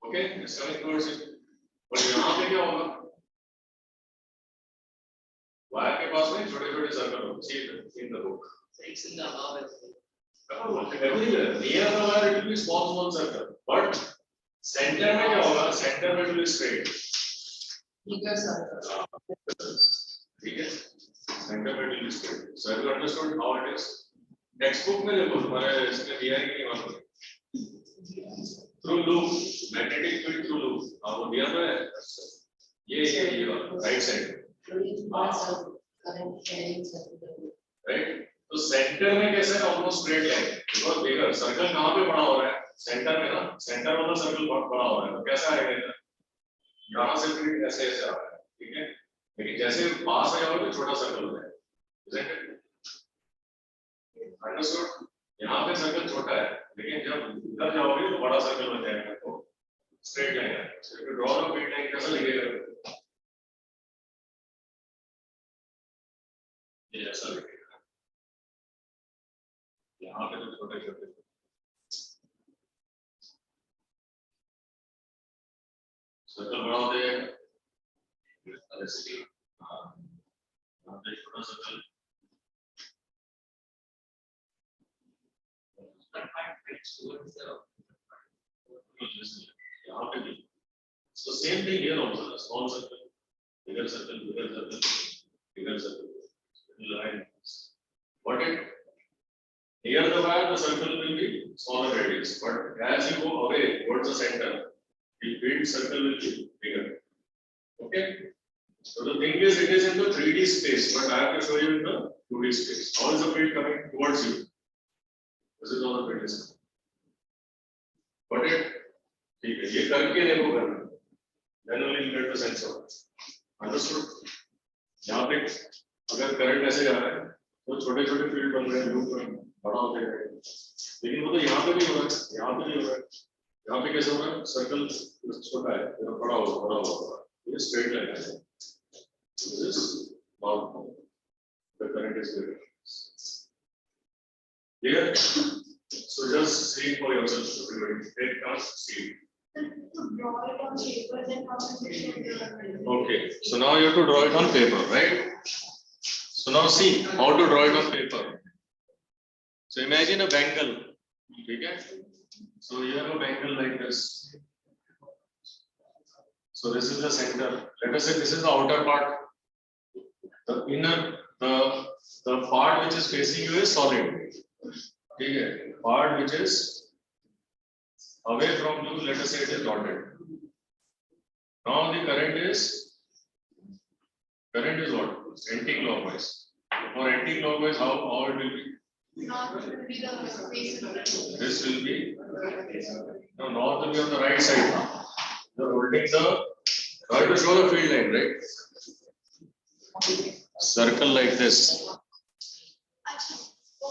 Okay, it's coming towards it. But यहाँ पे क्या होगा? वायर के पास में छोटे-छोटे सर्कल होंगे. See in the book. It's in the above. Everywhere near the wire it will be small circle. But center में क्या होगा? Center में it will be straight. Bigger circle. ठीक है? Center में it will be straight. So have you understood how it is? Textbook में देखो तुम्हारे इसमें दिया है कि नहीं मालूम? Through loop, magnetic field through loop. हाँ वो दिया तो है. ये right side. Right? तो सेंटर में कैसे है? Almost straight line. Because bigger circle कहाँ पे बड़ा हो रहा है? सेंटर में ना. सेंटर वाला सर्कल बहुत बड़ा हो रहा है. तो कैसा आएगा इधर? यहाँ से फिर ऐसे ऐसे आ रहा है. ठीक है? लेकिन जैसे पास आ जाओगे तो छोटा सर्कल हो जाएगा. Isn't it? Understood? यहाँ पे सर्कल छोटा है. लेकिन जब इधर जाओगे तो बड़ा सर्कल हो जाएगा. तो स्ट्रेट लाइन है. So if you draw a straight line कैसा लगेगा? ये ऐसा लगेगा. यहाँ पे तो छोटे छोटे सर्कल बड़ा हो जाएगा. ऐसे यहाँ पे छोटा सर्कल. यहाँ पे भी. So same thing here also. Small circle, bigger circle, bigger circle, bigger circle. What it? Near the wire, the circle will be smaller radius, but as you go away towards the center, the field circle will be bigger. Okay? So the thing is, it is in the 3D space, but I have to show you in the 2D space. How is the field coming towards you? This is how the field is coming. Got it? ठीक है, ये करके देखो करना. Then only you get the sense of it. Understood? यहाँ पे अगर current ऐसे जा रहा है, तो छोटे-छोटे फील्ड बन रहे हैं, लूप में बड़ा होते हैं. लेकिन वो तो यहाँ पे भी हो रहा है, यहाँ पे भी हो रहा है. यहाँ पे कैसे हो रहा है? सर्कल छोटा है, फिर बड़ा होगा. ये स्ट्रेट लाइन है. This is not the current is there. Clear? So just see for yourself, everybody. Take time, see. Okay. So now you have to draw it on paper, right? So now see how to draw it on paper. So imagine a bangle. Okay? So you have a bangle like this. So this is the center. Let us say this is the outer part. The inner, the part which is facing you is solid. Okay? Part which is away from you, let us say it is dotted. Now the current is what? Anti-clockwise. For anti-clockwise, how it will be? North will be the face. This will be no, north will be on the right side. You are holding the. Try to show the field line, right? Circle like this.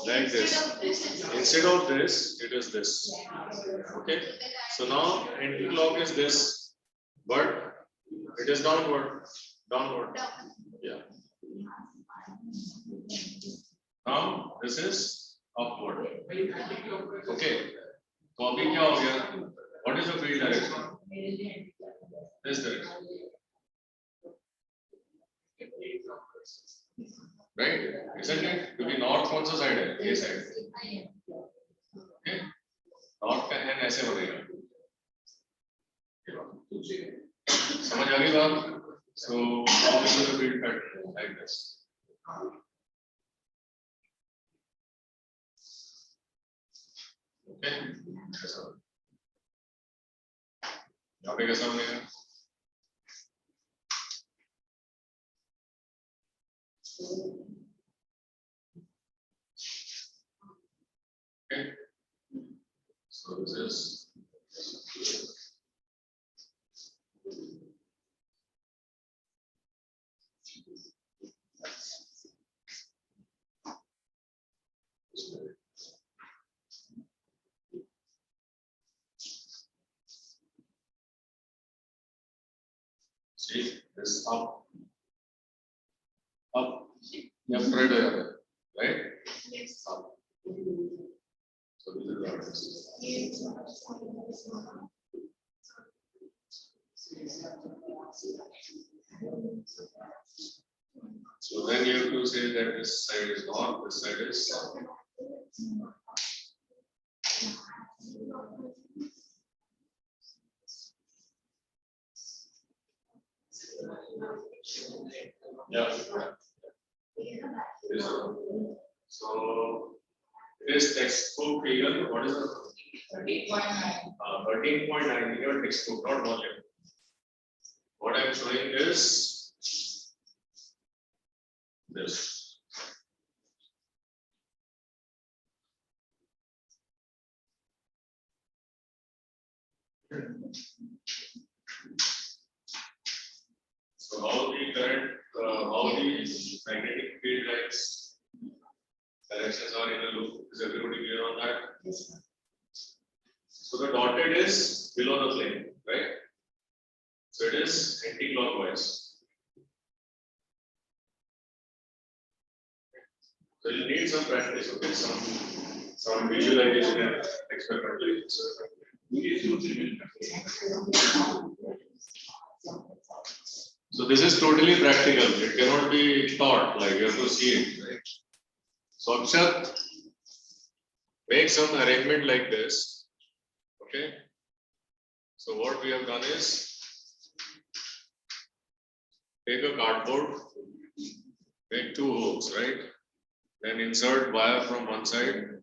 Like this. Instead of this, it is this. Okay. So now anti-clock is this, but it is downward. Downward. Yeah. Now this is upward. Okay. So अभी क्या हो गया? What is the field direction? This direction. Right? Isn't it? क्योंकि north कौन सा side है? ये side. Okay. North का hand ऐसे बढ़ेगा. समझ आ गई बात? So how is the field pattern like this? Okay. यहाँ पे कैसा बनेगा? Okay. So this is see this up, left, right, right? Yes. Up. So this is the then you have to say that this side is north, this side is south. Yeah. So it is textbook figure. What is it? 13.9 in your textbook, not volume. What I am showing is this. So how the current, how the magnetic field lines directions are in a loop? Is everybody clear on that? Yes, So the dotted is below the plane, right? So it is anti-clockwise. So you need some practice, okay? Some visualization and experimentation. So this is totally practical. It cannot be taught. Like you have to see it, right? So Akshat, make some arrangement like this. Okay. So what we have done is take a cardboard, make two holes, right? Then insert wire from one side,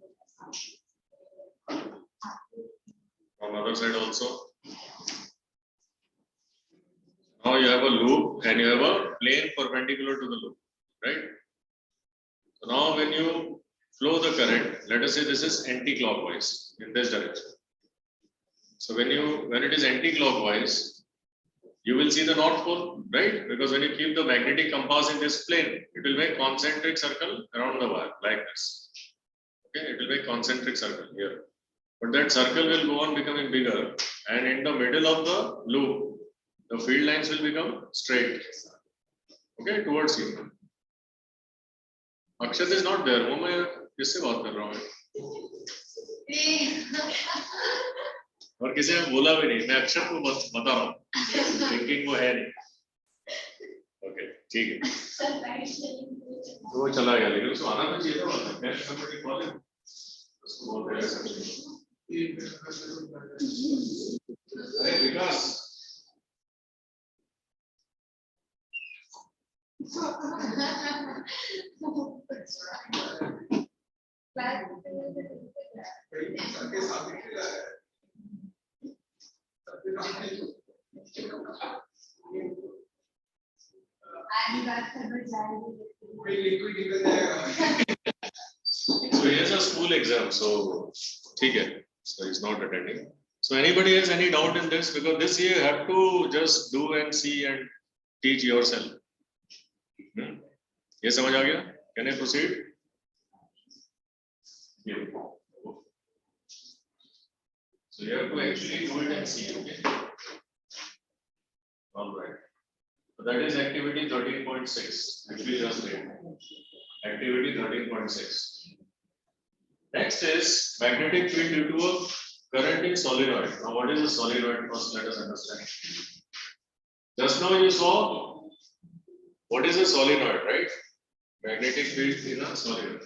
from other side also. Now you have a loop and you have a plane perpendicular to the loop, right? So now when you flow the current, let us say this is anti-clockwise in this direction. So when it is anti-clockwise, you will see the North Pole, right? Because when you keep the magnetic compass in this plane, it will make concentric circle around the wire like this. Okay, it will make concentric circle here. But that circle will go on becoming bigger, and in the middle of the loop, the field lines will become straight. Okay, towards you. Akshat is not there. वो मैं किससे बात कर रहा हूँ? और किसी ने बोला भी नहीं. मैं अक्षत को बता रहा हूँ. Thinking वो है नहीं. Okay, ठीक है. तो वो चला गया, लेकिन उसको आना तो चाहिए था. Can somebody call him? उसको बोलते हैं. अरे विकास. So he has a school exam, so ठीक है. So he's not attending. So anybody has any doubt in this? Because this year you have to just do and see and teach yourself. ये समझ आ गया? Can I proceed? Yeah. So you have to actually do it and see, okay? All right. So that is activity 13.6, which we just did. Activity 13.6. Next is magnetic field due to a current in solenoid. Now, what is a solenoid? First, let us understand. Just now you saw what is a solenoid, right? Magnetic field in a solenoid.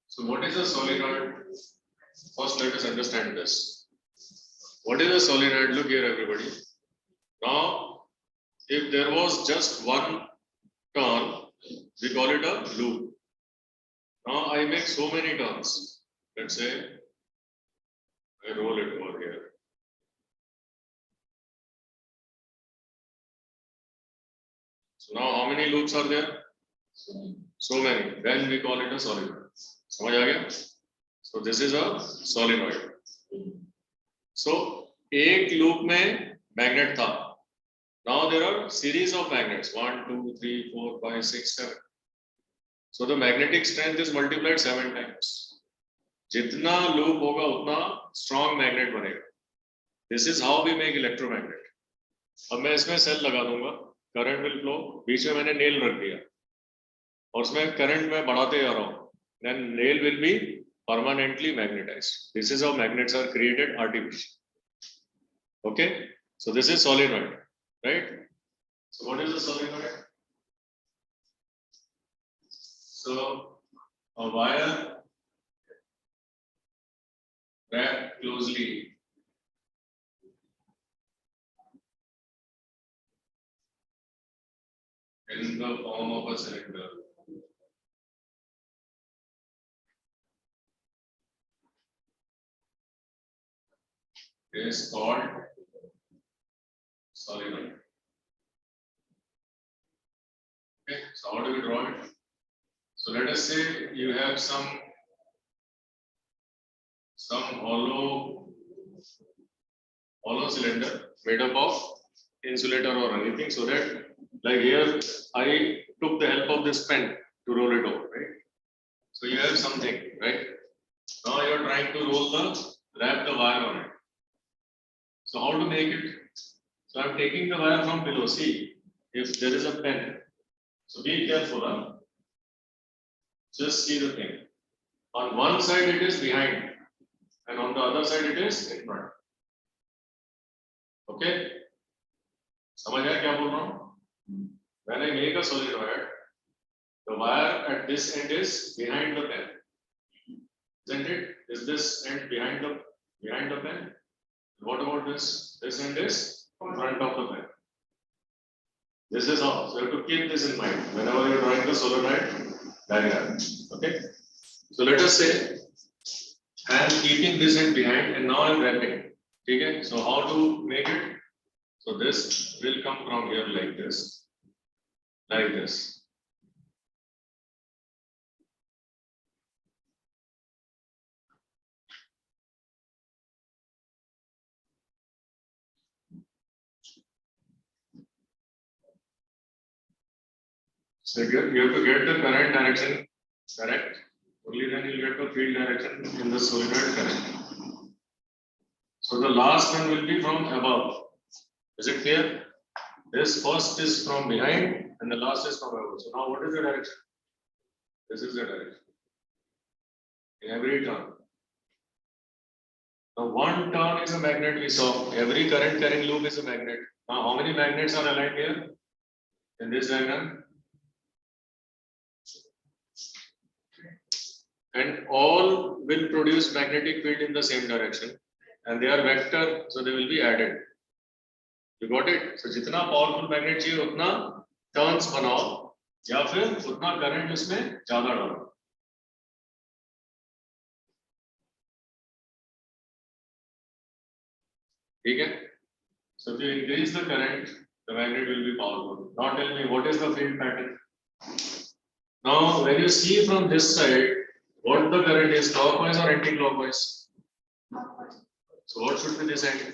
So what is a solenoid? First, let us understand this. What is a solenoid? Look here, everybody. Now, if there was just one turn, we call it a loop. Now I make so many turns. Let's say I roll it over here. So now how many loops are there? So many. Then we call it a solenoid. समझ आ गया? So this is a solenoid. So एक loop में magnet था. Now there are series of magnets. 1, 2, 3, 4, 5, 6, 7. So the magnetic strength is multiplied 7 times. जितना loop होगा उतना strong magnet बनेगा. This is how we make electromagnet. अब मैं इसमें सेल लगा दूंगा, करंट विल फ्लो. बीच में मैंने नेल रख दिया और उसमें करंट में बढ़ाते जा रहा हूँ. Then nail will be permanently magnetized. This is how magnets are created artificially. Okay, so this is solenoid, right? So what is a solenoid? So a wire wrapped closely in the form of a cylinder is called solenoid. Okay, so how do we draw it? So let us say you have some hollow cylinder made up of insulator or anything, so that like here I took the help of this pen to roll it over, right? So you have something, right? Now you are trying to wrap the wire on it. So how to make it? So I am taking the wire from below. See, if there is a pen, so be careful, huh? Just see the thing. On one side it is behind, and on the other side it is in front. Okay? समझ आया क्या बोल रहा हूँ? When I make a solenoid, the wire at this end is behind the pen, isn't it? Is this end behind the pen? What about this? This end is in front of the pen. This is how. So you have to keep this in mind whenever you are drawing the solenoid diagram. Okay. So let us say I am keeping this end behind, and now I am wrapping it. Okay. So how to make it? So this will come from here like this, like this. So you have to get the current direction correct. Only then you will get the field direction in the solenoid current. So the last one will be from above. Is it clear? This first is from behind and the last is from above. So now what is the direction? This is the direction. In every turn. Now one turn is a magnet we saw. Every current carrying loop is a magnet. Now how many magnets are aligned here? In this diagram? And all will produce magnetic field in the same direction, and they are vector, so they will be added. You got it? So जितना powerful magnet चाहिए उतना turns बनाओ या फिर उतना current उसमें ज़्यादा डालो. ठीक है? So if you increase the current, the magnet will be powerful. Now tell me what is the field pattern? Now when you see from this side, what the current is, clockwise or anti-clockwise? So what should be this end?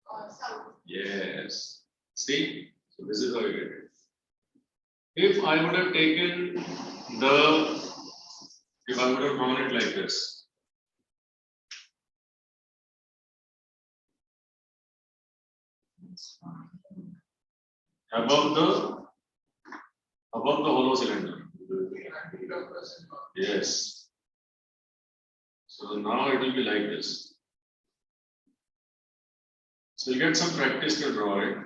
South. Yes. See? So this is how you get it. If I would have taken if I would have drawn it like this. Above the hollow cylinder. Yes. So now it will be like this. So you get some practice to draw it.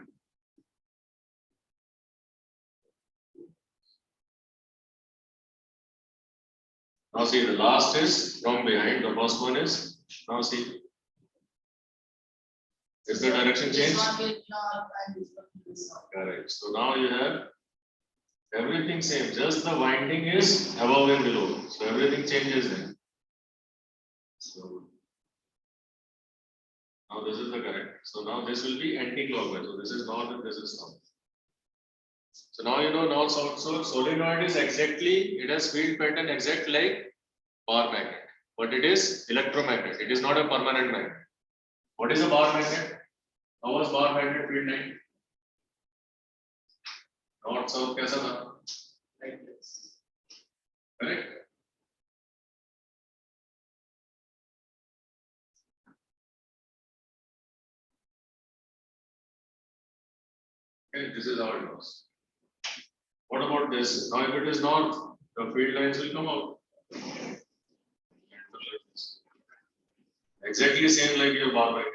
Now see, the last is from behind, the first one is, now see. Is the direction changed? Correct. So now you have everything same, just the winding is above and below. So everything changes then. So now this is the current. So now this will be anti-clockwise. So this is north and this is south. So now you know north south. So solenoid is exactly, it has field pattern exact like bar magnet, but it is electromagnet. It is not a permanent magnet. What is a bar magnet? How was bar magnet field line? North south कैसा था? Like this. Correct. Okay, this is how it works. What about this? Now, if it is not, the field lines will come out. Exactly same like your bar magnet.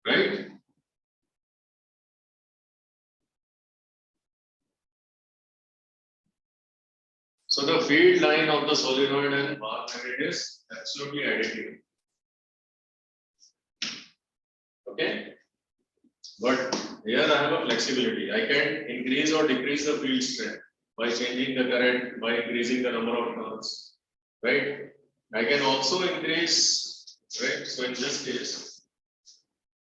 Right? So the field line of the solenoid and bar magnet is absolutely identical. Okay? But here I have a flexibility. I can increase or decrease the field strength by changing the current, by increasing the number of turns. Right? I can also increase, right? So in this case,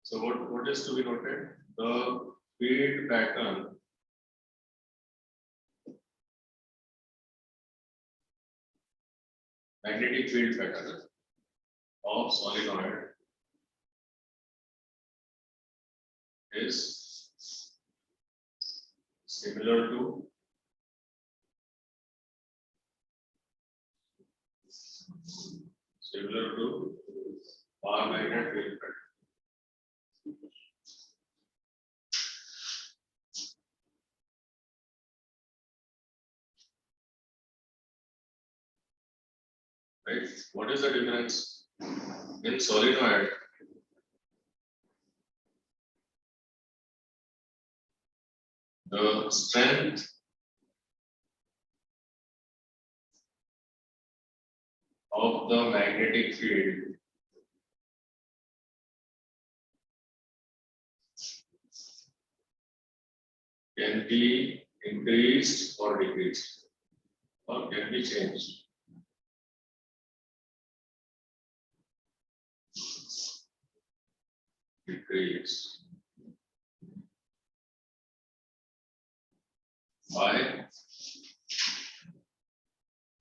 so what is to be noted? The field pattern magnetic field pattern of solenoid is similar to bar magnet field pattern. Right? What is the difference? In solenoid, the strength of the magnetic field can be increased or decreased, or can be changed. Decreased by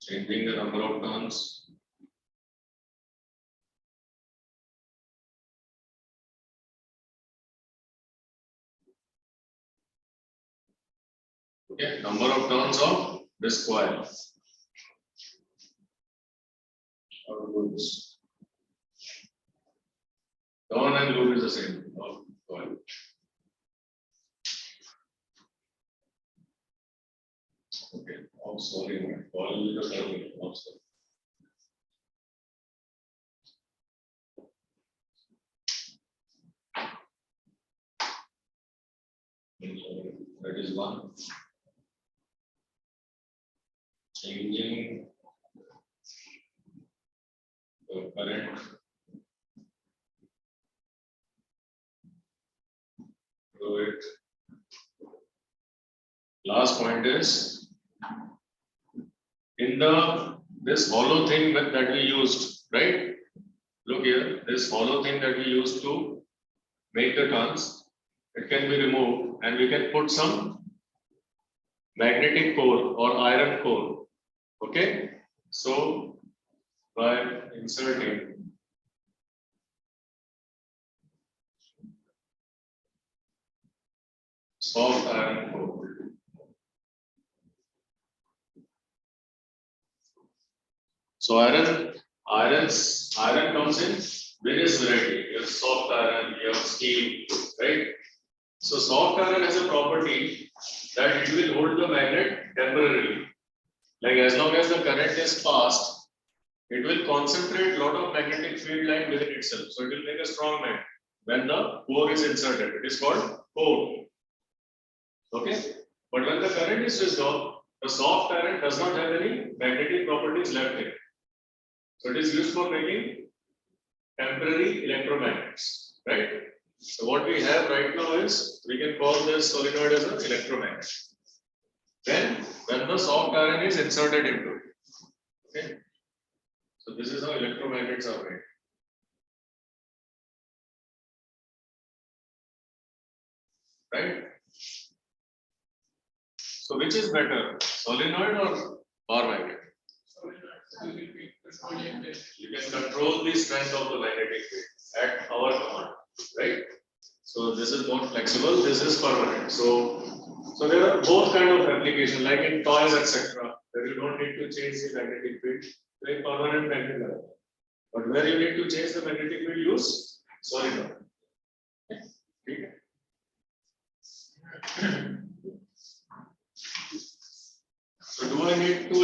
changing the number of turns okay, number of turns of this coil or loops. Turn and loop is the same of coil. Okay, of solenoid. Coil is the term of solenoid. That is one. Changing the current through it. Last point is in this hollow thing that we used, right? Look here, this hollow thing that we used to make the turns, it can be removed and we can put some magnetic core or iron core. Okay, so by inserting soft iron core, so iron comes in various variety. You have soft iron, you have steel, right? So soft iron has a property that it will hold the magnet temporarily. Like as long as the current is passed, it will concentrate a lot of magnetic field line within itself. So it will make a strong magnet when the core is inserted. It is called core. Okay. But when the current is switched off, the soft iron does not have any magnetic properties left in it. So it is used for making temporary electromagnets, right? So what we have right now is we can call this solenoid as an electromagnet. Then when the soft iron is inserted into it. Okay. So this is how electromagnets are made. Right? So which is better, solenoid or bar magnet? You can control the strength of the magnetic field at our command, right? So this is more flexible, this is permanent. So there are both kind of application, like in toys, etc., where you don't need to change the magnetic field, like permanent magnet. But where you need to change the magnetic field, use solenoid.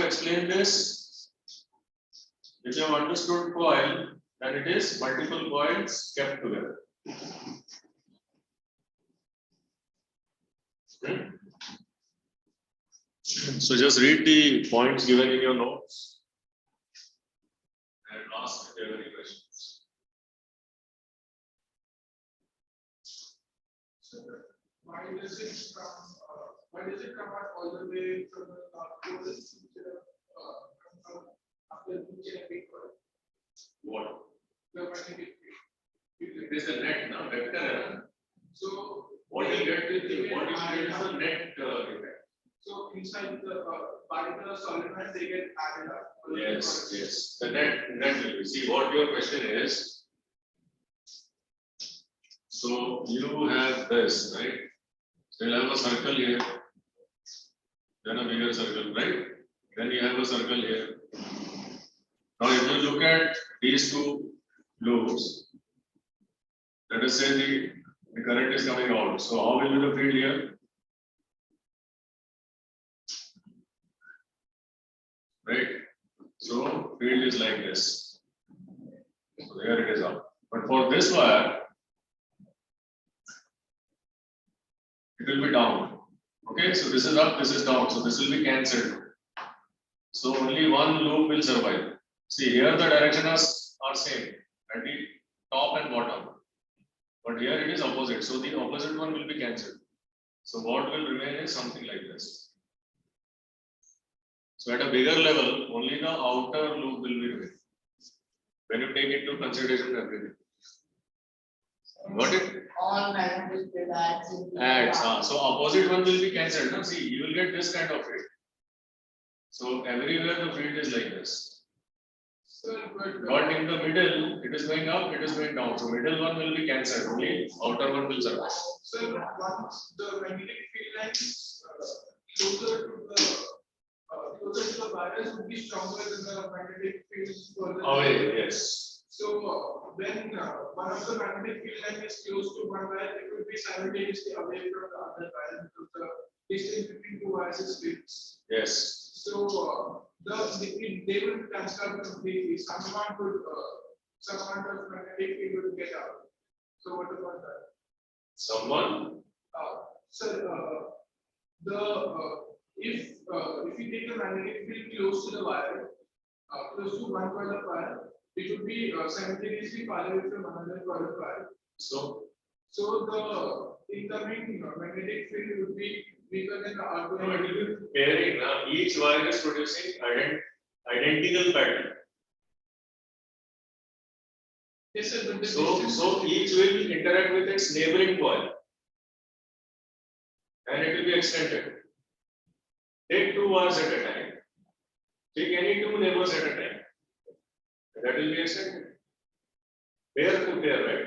explain this? If you have understood coil, then it is multiple coils kept together. Okay. So just read the points given in your notes and ask if you have any questions. Why does it come out all the way from the North Pole instead of after reaching a big one? What? The magnetic field. It is the net, no? Vector. So What you get is the net effect. So inside the particular solenoid, they get added up. Yes, yes. The net will be. See what your question is. So you have this, right? So you'll have a circle here, then a bigger circle, right? Then you have a circle here. Now, if you look at these two loops, let us say the current is coming out. So how will be the field here? Right? So field is like this. So there it is up. But for this wire, it will be down. Okay, so this is up, this is down. So this will be cancelled. So only one loop will survive. See, here the directions are same at the top and bottom. But here it is opposite. So the opposite one will be cancelled. So what will remain is something like this. So at a bigger level, only the outer loop will be remain. When you take into consideration everything. Got it? All magnetic field adds into Adds. So opposite one will be cancelled. Now see, you will get this kind of field. So everywhere the field is like this. But in the middle, it is going up, it is going down. So middle one will be cancelled. Only outer one will survive. So once the magnetic field lines closer to the wires would be stronger than the magnetic fields further Away, yes. So when one of the magnetic field line is close to one wire, it would be simultaneously away from the other wire because the distance between two wires is fixed. Yes. So they will transfer completely. Some amount of magnetic field will get out. So what about that? Someone? If you take the magnetic field close to the wire, close to one coil of wire, it would be simultaneously far away from another coil of wire. So The incoming magnetic field would be weaker than the outgoing. no, it will be pairing. Each wire is producing identical pattern. Yes, sir, but the So each will interact with its neighboring coil. And it will be extended. Take two wires at a time. Take any two neighbors at a time. That will be extended. Pair to pair, right?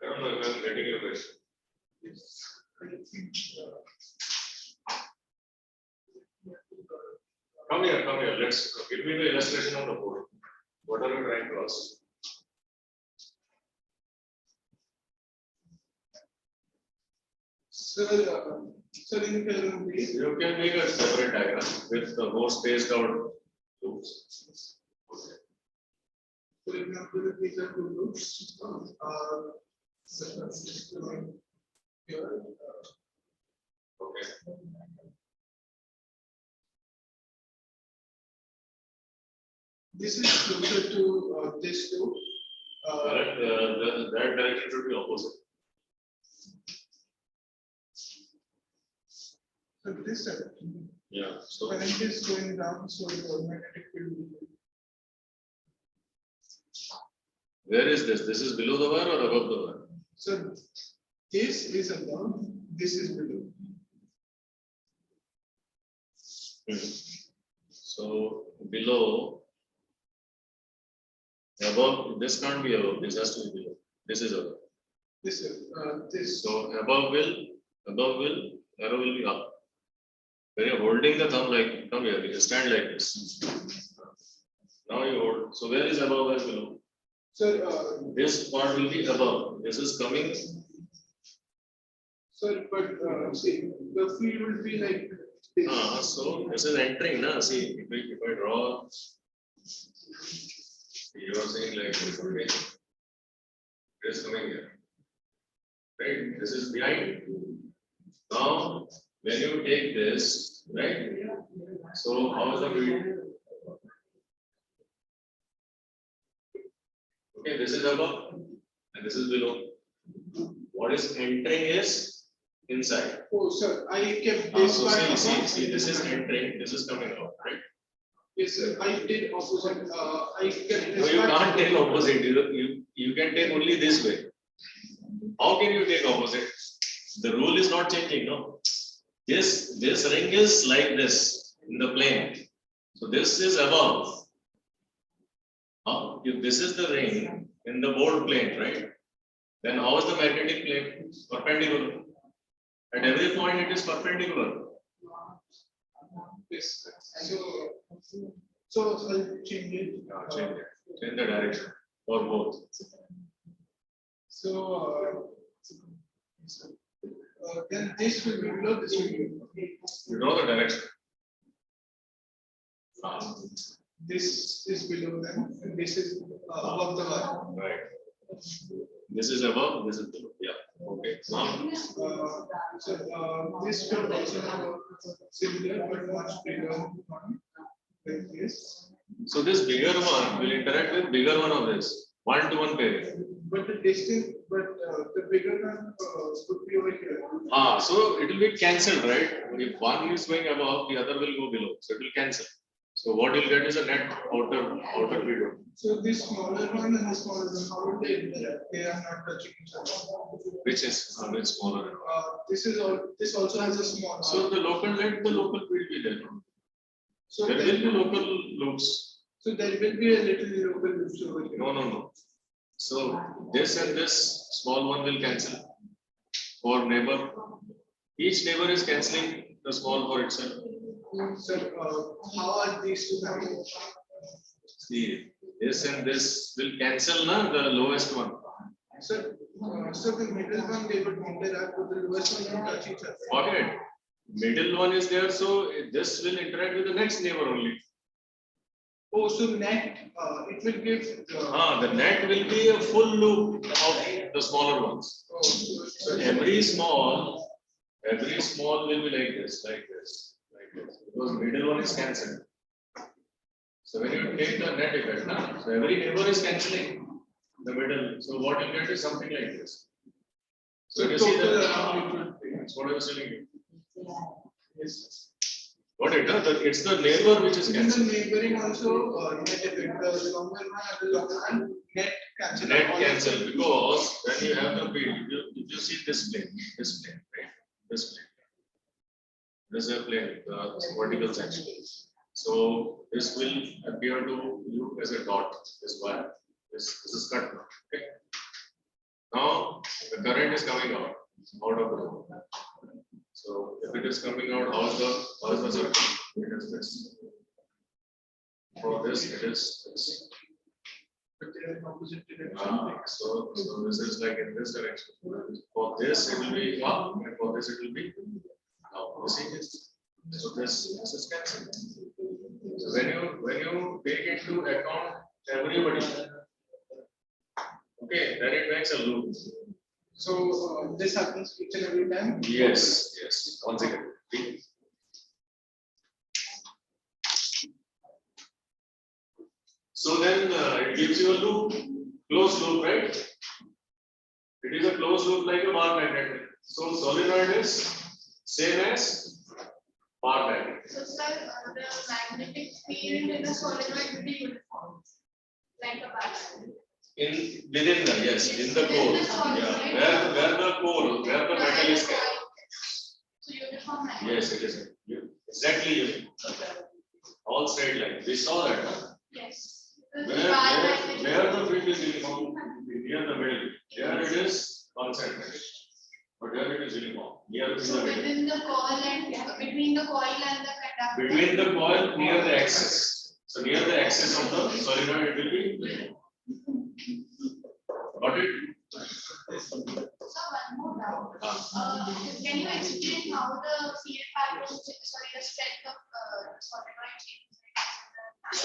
I don't know if I'm getting your question. Come here. Let's give me the illustration on the board. What are you trying to ask? So in the way, You can make a separate diagram with the more spaced out loops. Okay. for example, if these are two loops, here, Okay. this is closer to this loop. Correct. That direction should be opposite. So this direction, Yeah. So current is going down, so the magnetic field will be. where is this? This is below the wire or above the wire? So this is above, this is below. So below, above, this can't be above, this has to be below. This is above. This is this. So above will, arrow will be up. When you're holding the thumb like, come here, you stand like this. Now you hold. So where is above and below? So This part will be above. This is coming. but see, the field will be like So this is entering, na? See, if I draw, you are saying like this, okay? It is coming here. Right? This is behind. Now, when you take this, right? So how is the field? Okay, this is above and this is below. What is entering is inside. Oh, sir, I kept this So part see, this is entering, this is coming out, right? Yes, sir, I did opposite. I kept No, this you part. can't take opposite. You can take only this way. How can you take opposite? The rule is not changing, no. This ring is like this in the plane. So this is above. If this is the ring in the board plane, right? Then how is the magnetic plane? Perpendicular. At every point it is perpendicular. Yes, so I'll change it. Change it. Change the direction for both. So, then this will be below, this will be. You draw the direction. This is below them, and this is above the line. Right. This is above, this is below. Yeah. Okay. Now, This should also have a similar but much bigger one, like this. so this bigger one will interact with bigger one of this. 1-to-1 pairing. But the distance, the bigger one would be over here. So it will be cancelled, right? If one is going above, the other will go below. So it will cancel. So what you'll get is a net outer field. So this smaller one and the smaller one, how would they interact? They are not touching each other. Which is smaller. This also has a small. So the local field will be there. So There will be local loops. So there will be a little local loops over here. No. So this and this small one will cancel for neighbor. Each neighbor is cancelling the small for itself. Sir, how are these two happening? See, this and this will cancel, na, the lowest one. Sir, the middle one they would interact with the lowest one and touch each other. Forget. Middle one is there, so this will interact with the next neighbor only. Oh, so net, it will give. The net will be a full loop of the smaller ones. So every small will be like this. Because middle one is cancelled. So when you take the net effect, na, so every neighbor is cancelling the middle. So what you get is something like this. So you see that that's what I was telling you. Yes. What it does, it's the neighbor which is In the cancelled. neighboring also, net effect, the longer one and the longer one, net cancel. Net cancel because when you have the field, you see this plane, right? This plane. This is a plane, the vertical section. So this will appear to you as a dot, this wire. This is cut now. Okay. Now the current is coming out of the loop. So if it is coming out, how is the circle? It is this. For this, it is this. But they are in opposite direction. So this is like in this direction. For this, it will be up, and for this, it will be down. You see this? So this is cancelled. So when you take into account everybody, okay, then it makes a loop. So this happens each and every time. Yes. Once again. So then it gives you a loop, closed loop, right? It is a closed loop like a bar magnet. So solenoid is same as bar magnet. So sir, the magnetic field in the solenoid will be uniform, like a bar. Within the core. Yeah. Where the metal is kept. So uniform magnet. Yes, it is. Exactly uniform. All straight line. We saw that. Huh? Yes. Where the field is uniform, near the middle. Here it is concentrated. But here it is uniform. Near So the middle. within the coil and between the coil and the conductor. Between the coil near the axis. So near the axis of the solenoid it will be uniform. Got it? So one more doubt. Can you explain how the field pattern, sorry, the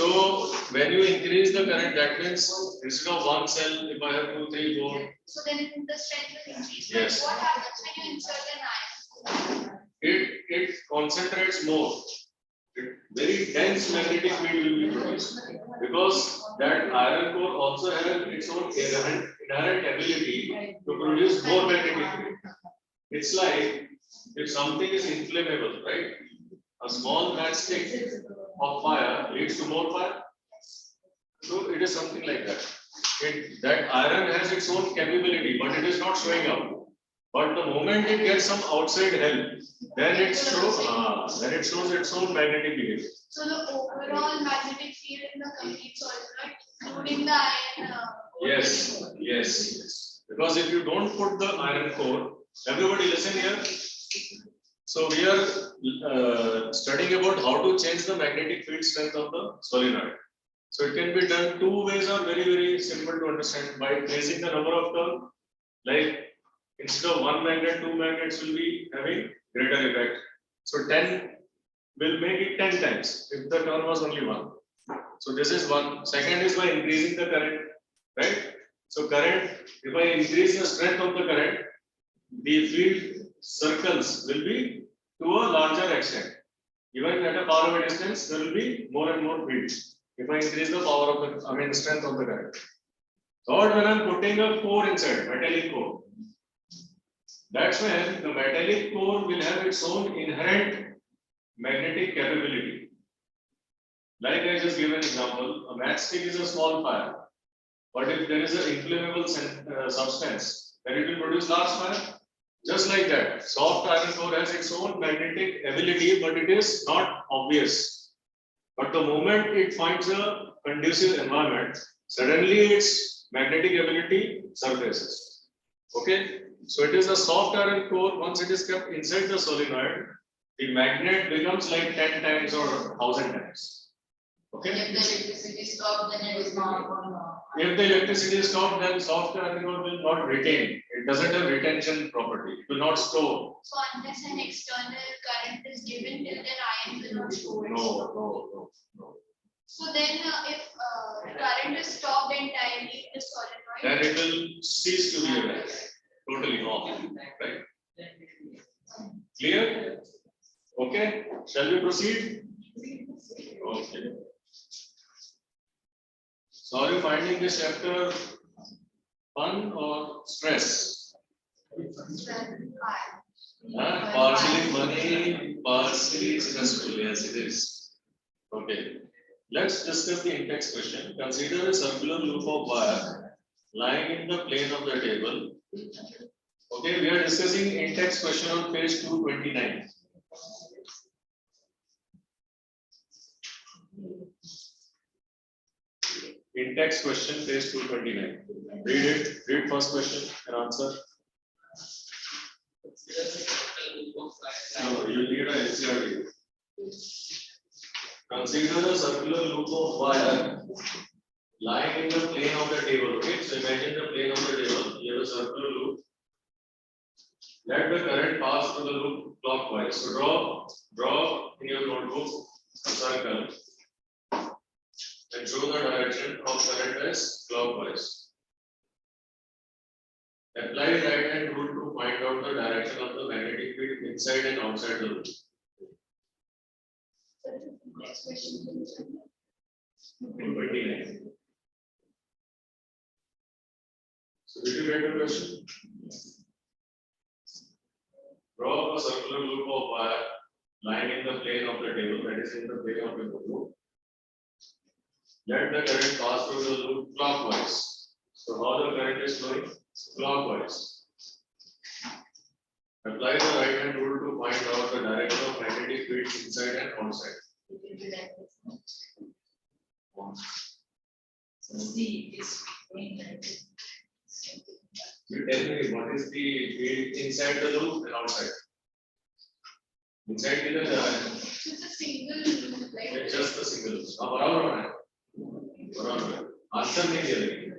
So when you increase the current, that means instead of one cell, if I have 2, 3, 4, So then the strength will increase. Yes. But what happens when you insert an ion? it concentrates more. Very dense magnetic field will be produced because that iron core also has its own inherent ability to produce more magnetic field. It's like if something is inflammable, right? A small matchstick of fire leads to more fire. So it is something like that. That iron has its own capability, but it is not showing up. But the moment it gets some outside help, then it shows its own magnetic behavior. So the overall magnetic field in the complete solenoid, including the iron. Yes. Because if you don't put the iron core, everybody listen here. So we are studying about how to change the magnetic field strength of the solenoid. So it can be done two ways, are very, very simple to understand, by increasing the number of turns. Like instead of one magnet, two magnets will be having greater effect. So 10 will make it 10 times if the turn was only one. So this is one. Second is by increasing the current, right? So current, if I increase the strength of the current, the field circles will be to a larger extent. Even at a far away distance, there will be more and more fields. If I increase the power of the, strength of the current. Third, when I'm putting a core inside, metallic core, that's when the metallic core will have its own inherent magnetic capability. Like I just gave an example, a matchstick is a small fire, but if there is an inflammable substance, then it will produce large fire. Just like that, soft iron core has its own magnetic ability, but it is not obvious. But the moment it finds a conducive environment, suddenly its magnetic ability surfaces. Okay, so it is a soft iron core. Once it is kept inside the solenoid, the magnet becomes like 10 times or 1,000 times. Okay. If the electricity stops, then it is not on. If the electricity is stopped, then soft iron core will not retain. It doesn't have retention property. It will not store. So unless an external current is given, till then ion will not store. No. So then if current is stopped entirely in the solenoid, Then it will cease to be a magnet. Totally off. Right? Clear? Okay. Shall we proceed? Okay. So are you finding this chapter fun or stress? Partially funny, partially stressful. Yes, it is. Okay. Let's discuss the in-text question. Consider a circular loop of wire lying in the plane of the table. Okay, we are discussing in-text question on page 229. In-text question, page 229. Read it. Read first question and answer. No, you need a NCRT. Consider a circular loop of wire lying in the plane of the table. Okay, so imagine the plane of the table. You have a circular loop. Let the current pass through the loop clockwise. So draw in your notebook a circle and show the direction of current as clockwise. Apply right hand rule to find out the direction of the magnetic field inside and outside the loop. next question. 229. So did you get the question? Draw a circular loop of wire lying in the plane of the table, that is in the plane of the loop. Let the current pass through the loop clockwise. So how the current is flowing? Clockwise. Apply the right hand rule to find out the direction of magnetic field inside and outside. So C is going like this. You tell me what is the field inside the loop and outside? Inside is It's a single loop, like just a single loop. Answer me clearly.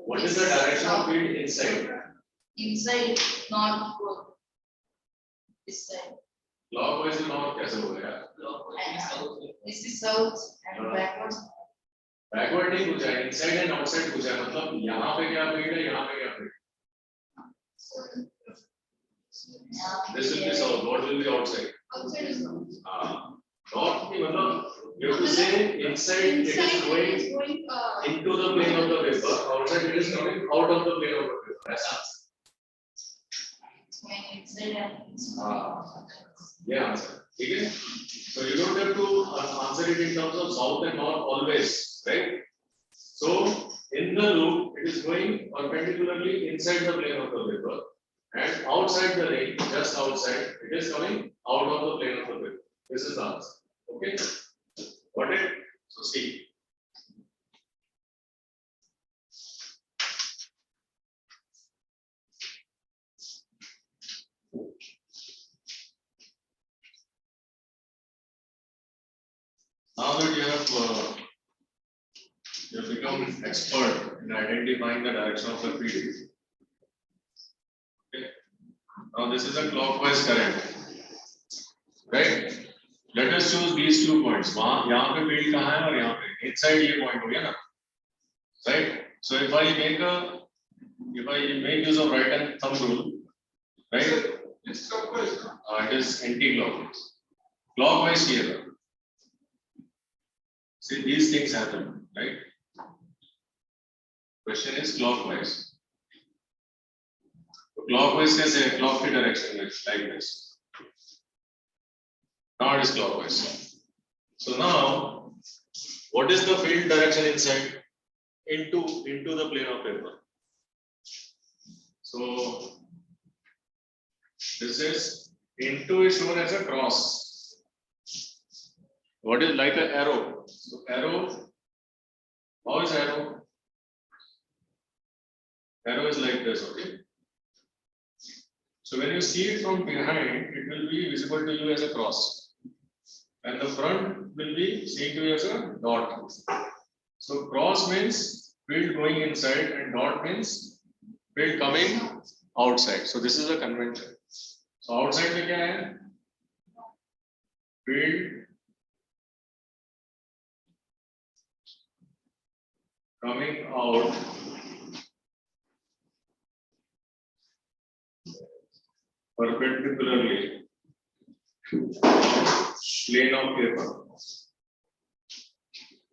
What is the direction of field inside? Inside, not this side. Clockwise to north कैसे हो गया? This is south and backwards. Backward नहीं पूछा है, inside and outside पूछा है, मतलब यहाँ पे क्या field है, यहाँ पे क्या field है? This will be south. What will be outside? Outside is north. North की मतलब you have to say inside it is going into the plane of the paper, outside it is coming out of the plane of the paper. ऐसा When it's there, ये answer ठीक है. So you don't have to answer it in terms of south and north always, right? So in the loop it is going perpendicularly inside the plane of the paper, and outside the ring, just outside, it is coming out of the plane of the paper. This is the answer. Okay, got it? So see. Now that you have become expert in identifying the direction of the field. Okay. Now this is a clockwise current, right? Let us choose these 2 points. यहाँ पे field कहाँ है और यहाँ पे inside ये point हो गया ना, right? So if I make use of right hand thumb rule, right? It's clockwise. It is anti-clockwise. Clockwise here. See, these things happen, right? Question is clockwise. So clockwise कैसे है? Clock की direction में like this. Now it is clockwise. So now, what is the field direction inside? Into the plane of paper. So this is into is shown as a cross. What is like an arrow? So arrow, how is arrow? Arrow is like this, okay? So when you see it from behind, it will be visible to you as a cross. And the front will be seen to you as a dot. So cross means field going inside and dot means field coming outside. So this is a convention. So outside में क्या है? Field coming out perpendicularly plane of paper.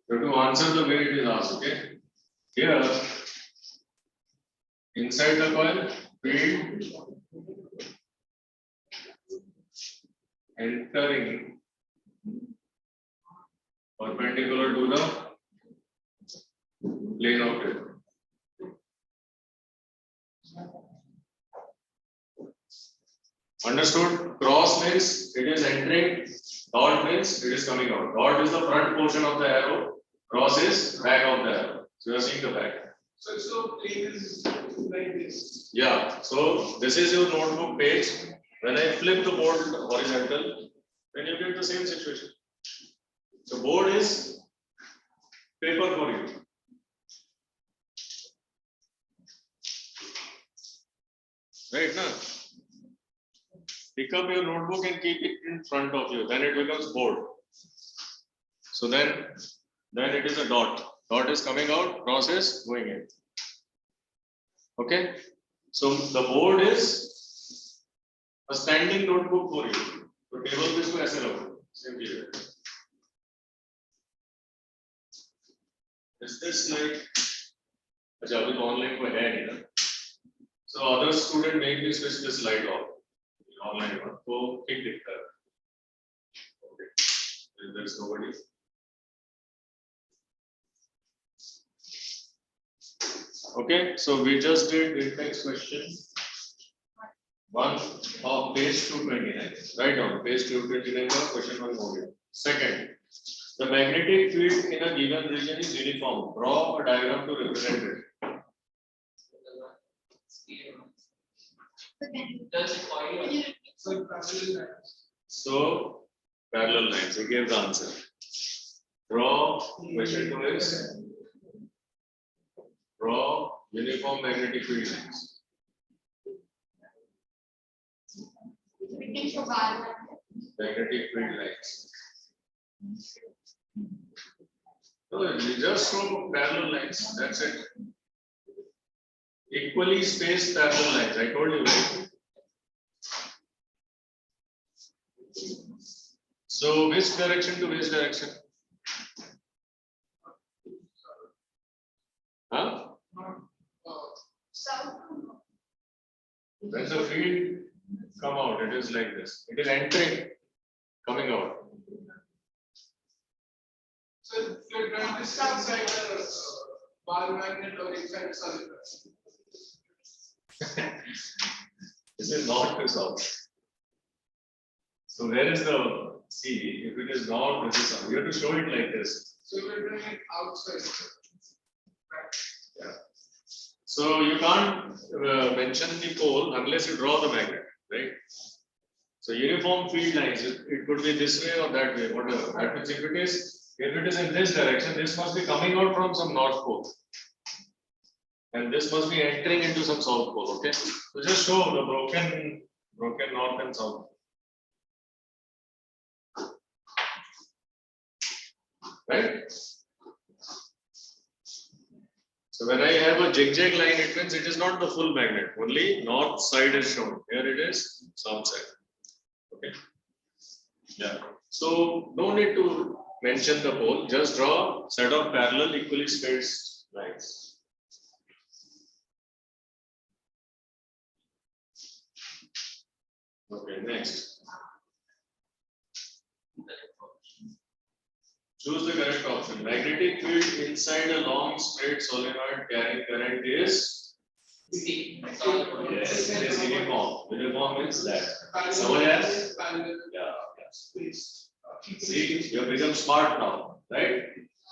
You have to answer the way it is asked, okay? Here, inside the coil, field entering perpendicular to the plane of paper. Understood? Cross means it is entering, dot means it is coming out. Dot is the front portion of the arrow, cross is back of the arrow. So you are seeing the back. So plane is like this. Yeah, so this is your notebook page. When I flip the board horizontal, then you get the same situation. So board is paper for you. Right now, pick up your notebook and keep it in front of you. Then it becomes board. So then it is a dot. Dot is coming out, cross is going in. Okay. So the board is a standing notebook for you. So table पे इसको ऐसे रखो. Simply. Is this like? अच्छा अभी तो online को है नहीं ना. So other student make me switch this slide off. Online one. तो ठीक दिखता है. Okay. There's nobody. Okay, so we just did index question 1 of page 229. Write down page 229 का question 1 हो गया. Second, the magnetic field in a given region is uniform. Draw a diagram to represent it. So parallel lines. He gave the answer. Draw question 2 is draw uniform magnetic field lines. magnetic field lines. No, you just show parallel lines. That's it. Equally spaced parallel lines. I told you, right? So, which direction to which direction? Huh? South. When the field come out, it is like this. It is entering, coming out. So if you're trying to see inside the bar magnet or inside the solid. This is north to south. So where is the C? If it is north, this is south. You have to show it like this. So we're doing it outside. Yeah. So you can't mention the pole unless you draw the magnet, right? So uniform field lines, it could be this way or that way, whatever. That means if it is in this direction, this must be coming out from some north pole. And this must be entering into some south pole, okay? So just show the broken north and south. Right? So when I have a zigzag line, it means it is not the full magnet, only north side is shown. Here it is south side. Okay. Yeah. So no need to mention the pole, just draw set of parallel equally spaced lines. Okay, next. Choose the correct option. Magnetic field inside a long straight solenoid carrying current is? Yes, it is uniform. Uniform means that. Someone else? Yeah, yes, please. See, you have become smart now, right?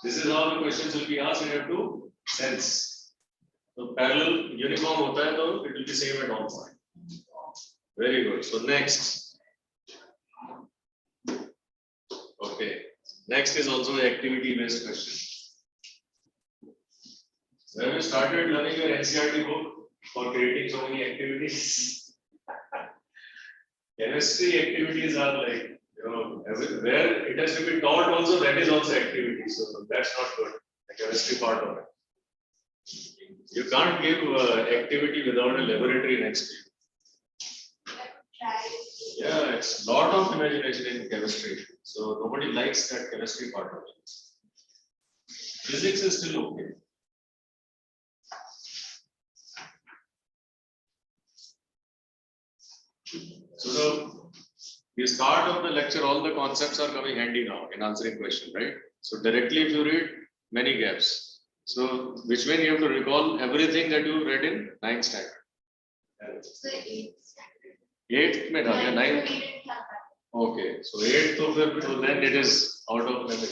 This is how the questions will be asked, and you have to sense. So parallel uniform hota hai, so it will be same at all points. Very good. So next. Okay. Next is also an activity-based question. So have you started learning your NCERT book for creating so many activities? Chemistry activities are like, where it has to be taught also, that is also activity. So that's not good. The chemistry part of it. You can't give activity without a laboratory next to you. Yeah, it's a lot of imagination in chemistry. So nobody likes that chemistry part of it. Physics is still okay. So the start of the lecture, all the concepts are coming handy now in answering question, right? So directly if you read, many gaps. So which way you have to recall everything that you read in 9th standard. So 8th standard. 8th mein tha, 9th. We didn't have that. Okay, so 8th so then it is out of memory.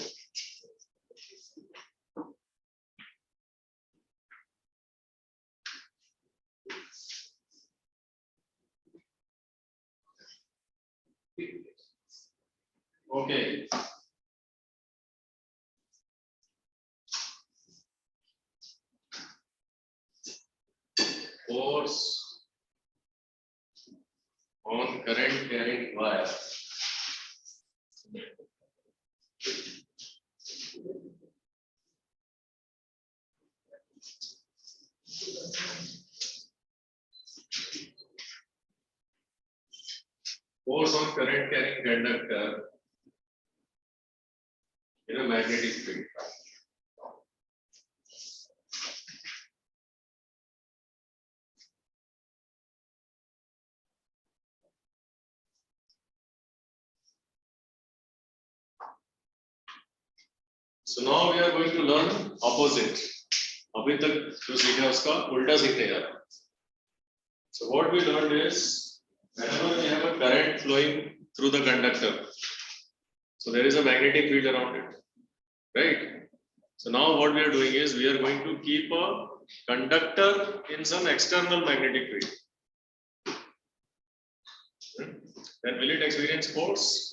Okay. Force on current carrying wire. Force on current carrying conductor in a magnetic field. So now we are going to learn opposite. अभी तक जो सीखा उसका उल्टा सीखने जा रहा है. So what we learned is whenever we have a current flowing through the conductor, so there is a magnetic field around it, right? So now what we are doing is we are going to keep a conductor in some external magnetic field. Then will it experience force?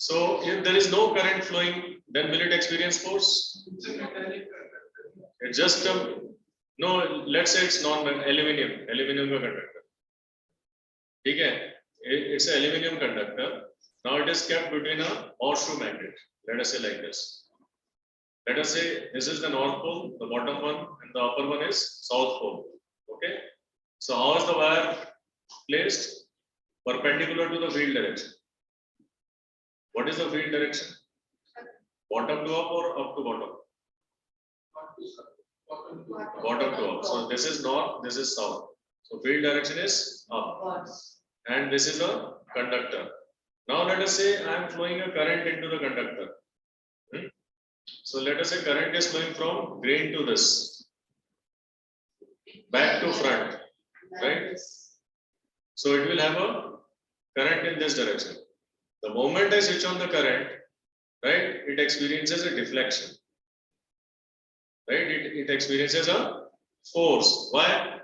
So if there is no current flowing, then will it experience force? It's just no. Let's say it's non-aluminum. Aluminum का conductor. ठीक है? it's an aluminum conductor. Now it is kept between a horseshoe magnet. Let us say like this. Let us say this is the north pole, the bottom one, and the upper one is south pole. Okay. So how is the wire placed? Perpendicular to the field direction. What is the field direction? Bottom to up or up to bottom? Bottom to up. So this is north, this is south. So field direction is up. And this is a conductor. Now let us say I am flowing a current into the conductor. So let us say current is flowing from drain to this, back to front, right? So it will have a current in this direction. The moment I switch on the current, right, it experiences a deflection, right? It experiences a force. Why?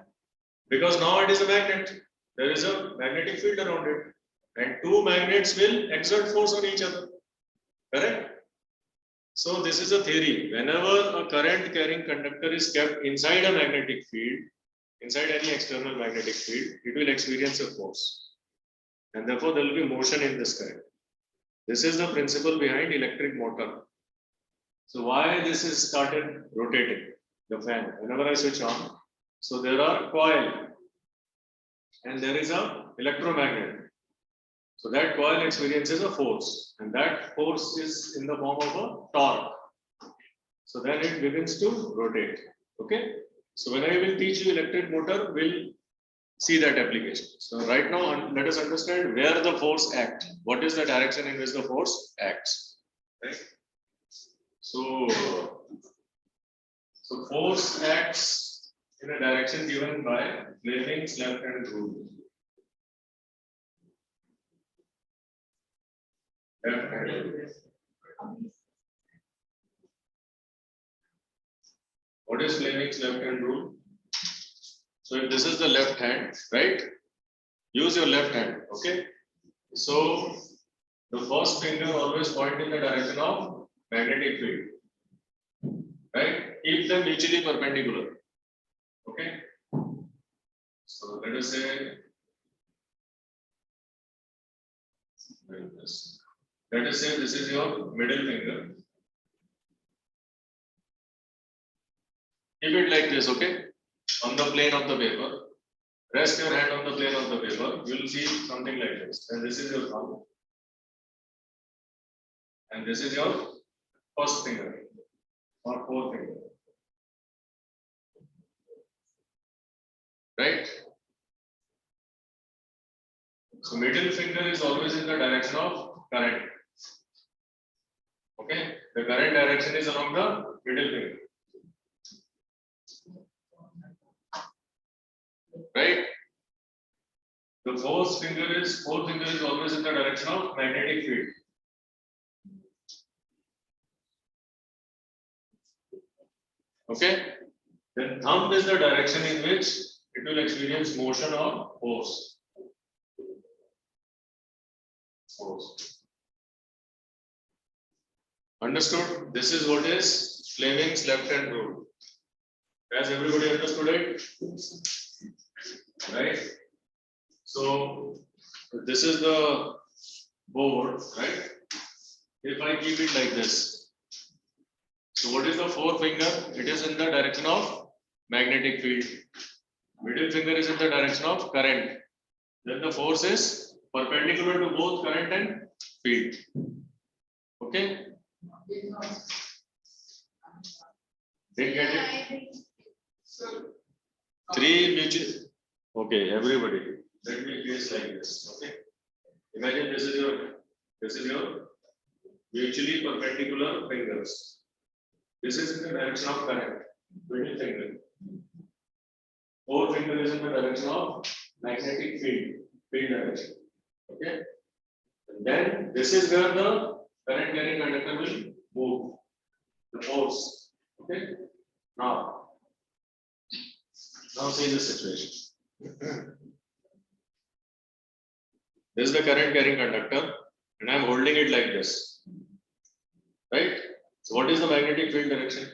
Because now it is a magnet. There is a magnetic field around it, and two magnets will exert force on each other. Correct? So this is a theory. Whenever a current carrying conductor is kept inside a magnetic field, inside any external magnetic field, it will experience a force. And therefore there will be motion in this current. This is the principle behind electric motor. So why this is started rotating, the fan, whenever I switch on. So there are coil and there is a electromagnet. So that coil experiences a force, and that force is in the form of a torque. So then it begins to rotate. Okay. So when I will teach you electric motor, we'll see that application. So right now, let us understand where the force acts. What is the direction in which the force acts? Right. So force acts in a direction given by Fleming's left-hand rule. What is Fleming's left-hand rule? So if this is the left hand, right? Use your left hand, okay? So the first finger always point in the direction of magnetic field, right? Keep them mutually perpendicular, okay? So let us say this. Let us say this is your middle finger. Keep it like this, okay? On the plane of the paper. Rest your hand on the plane of the paper. You will see something like this. And this is your thumb. And this is your first finger or fourth finger. Right? So middle finger is always in the direction of current. Okay, the current direction is along the middle finger. Right? The fourth finger is always in the direction of magnetic field. Okay? Then thumb is the direction in which it will experience motion or force. Understood? This is what is Fleming's left-hand rule. Has everybody understood it? Right? So this is the board, right? If I keep it like this. So what is the forefinger? It is in the direction of magnetic field. Middle finger is in the direction of current. Then the force is perpendicular to both current and field. Okay? Didn't get it? Three mutual. Okay, everybody. Let me place like this. Okay. Imagine this is your mutually perpendicular fingers. This is in the direction of current. Middle finger. Forefinger is in the direction of magnetic field direction. Okay. And then this is where the current carrying conductor will move. The force. Okay. Now see the situation. This is the current carrying conductor, and I am holding it like this. Right? So what is the magnetic field direction?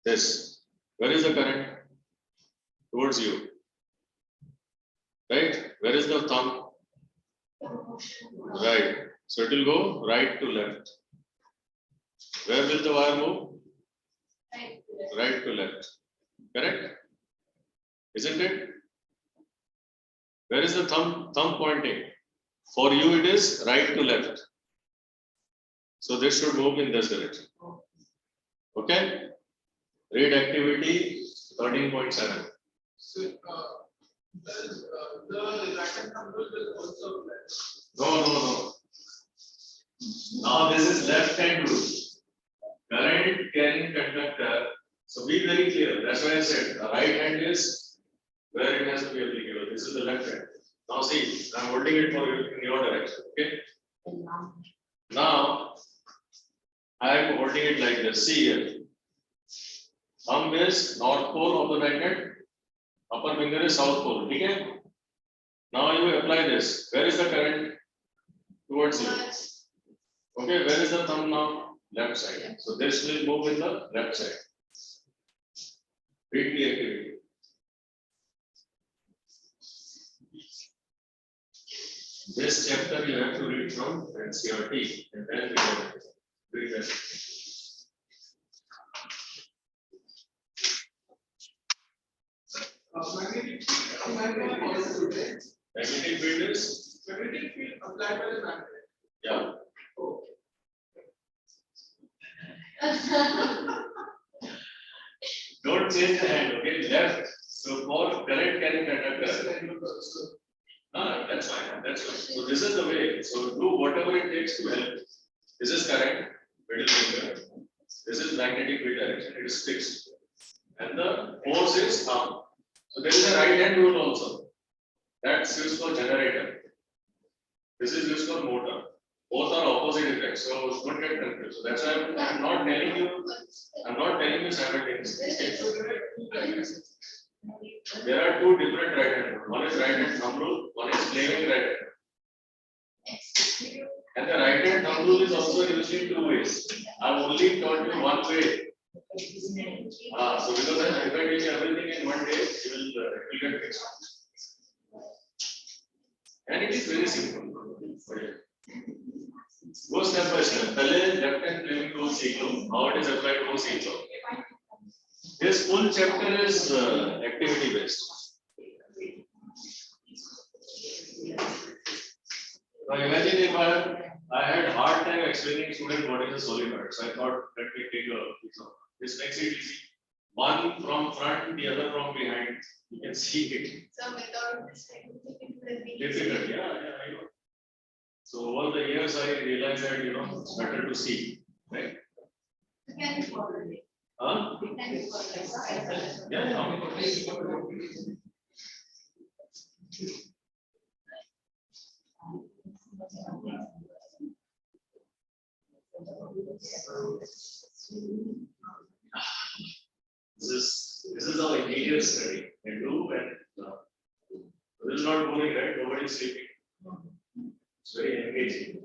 This. Where is the current? Towards you. Right? Where is the thumb? Right. So it will go right to left. Where will the wire move? Right to left. Correct? Isn't it? Where is the thumb pointing? For you it is right to left. So this should move in this direction. Okay? Read activity 13.7. So, the right hand thumb rule will also apply. No. Now this is left hand rule. Current carrying conductor. So be very clear. That's why I said the right hand is where it has to be applicable. This is the left hand. Now see, I'm holding it for you in your direction. Okay. Now I am holding it like this. See here. Thumb is north pole of the magnet. Upper finger is south pole. Okay. Now you apply this. Where is the current? Towards you. Okay. Where is the thumb now? Left side. So this will move in the left side. Read the activity. This chapter you have to read from NCERT and then we will read that. Magnetic field Magnetic field is? magnetic field applied by the magnet. Yeah. Oh. Don't change the hand, okay? Left. So for current carrying conductor. That's fine. That's fine. So this is the way. So do whatever it takes to help. This is current, middle finger. This is magnetic field direction. It is fixed. And the force is thumb. So there is a right hand rule also. That's used for generator. This is used for motor. Both are opposite effects. So don't get confused. So that's why I'm not telling you simultaneously. There are two different right hand rules. One is right hand thumb rule, one is flaming right hand. And the right hand thumb rule is also used in two ways. I've only taught you one way. So because if I teach everything in one day, you will get fixed. And it is very simple. Go step by step. पहले left hand flaming rule सीख लो. How it is applied वो सीख लो. This full chapter is activity based. Now imagine if I had hard time explaining student what is a solenoid. So I thought let me take a piece of this makes it easy. One from front, the other from behind. You can see it. So without this technique, Difficult, yeah, I know. So over the years I realized that it's better to see, right? can you follow it? Huh? Can you follow it? Yeah. This is how engineers study and do, and this is not boring, right? Nobody is sleeping. It's very engaging.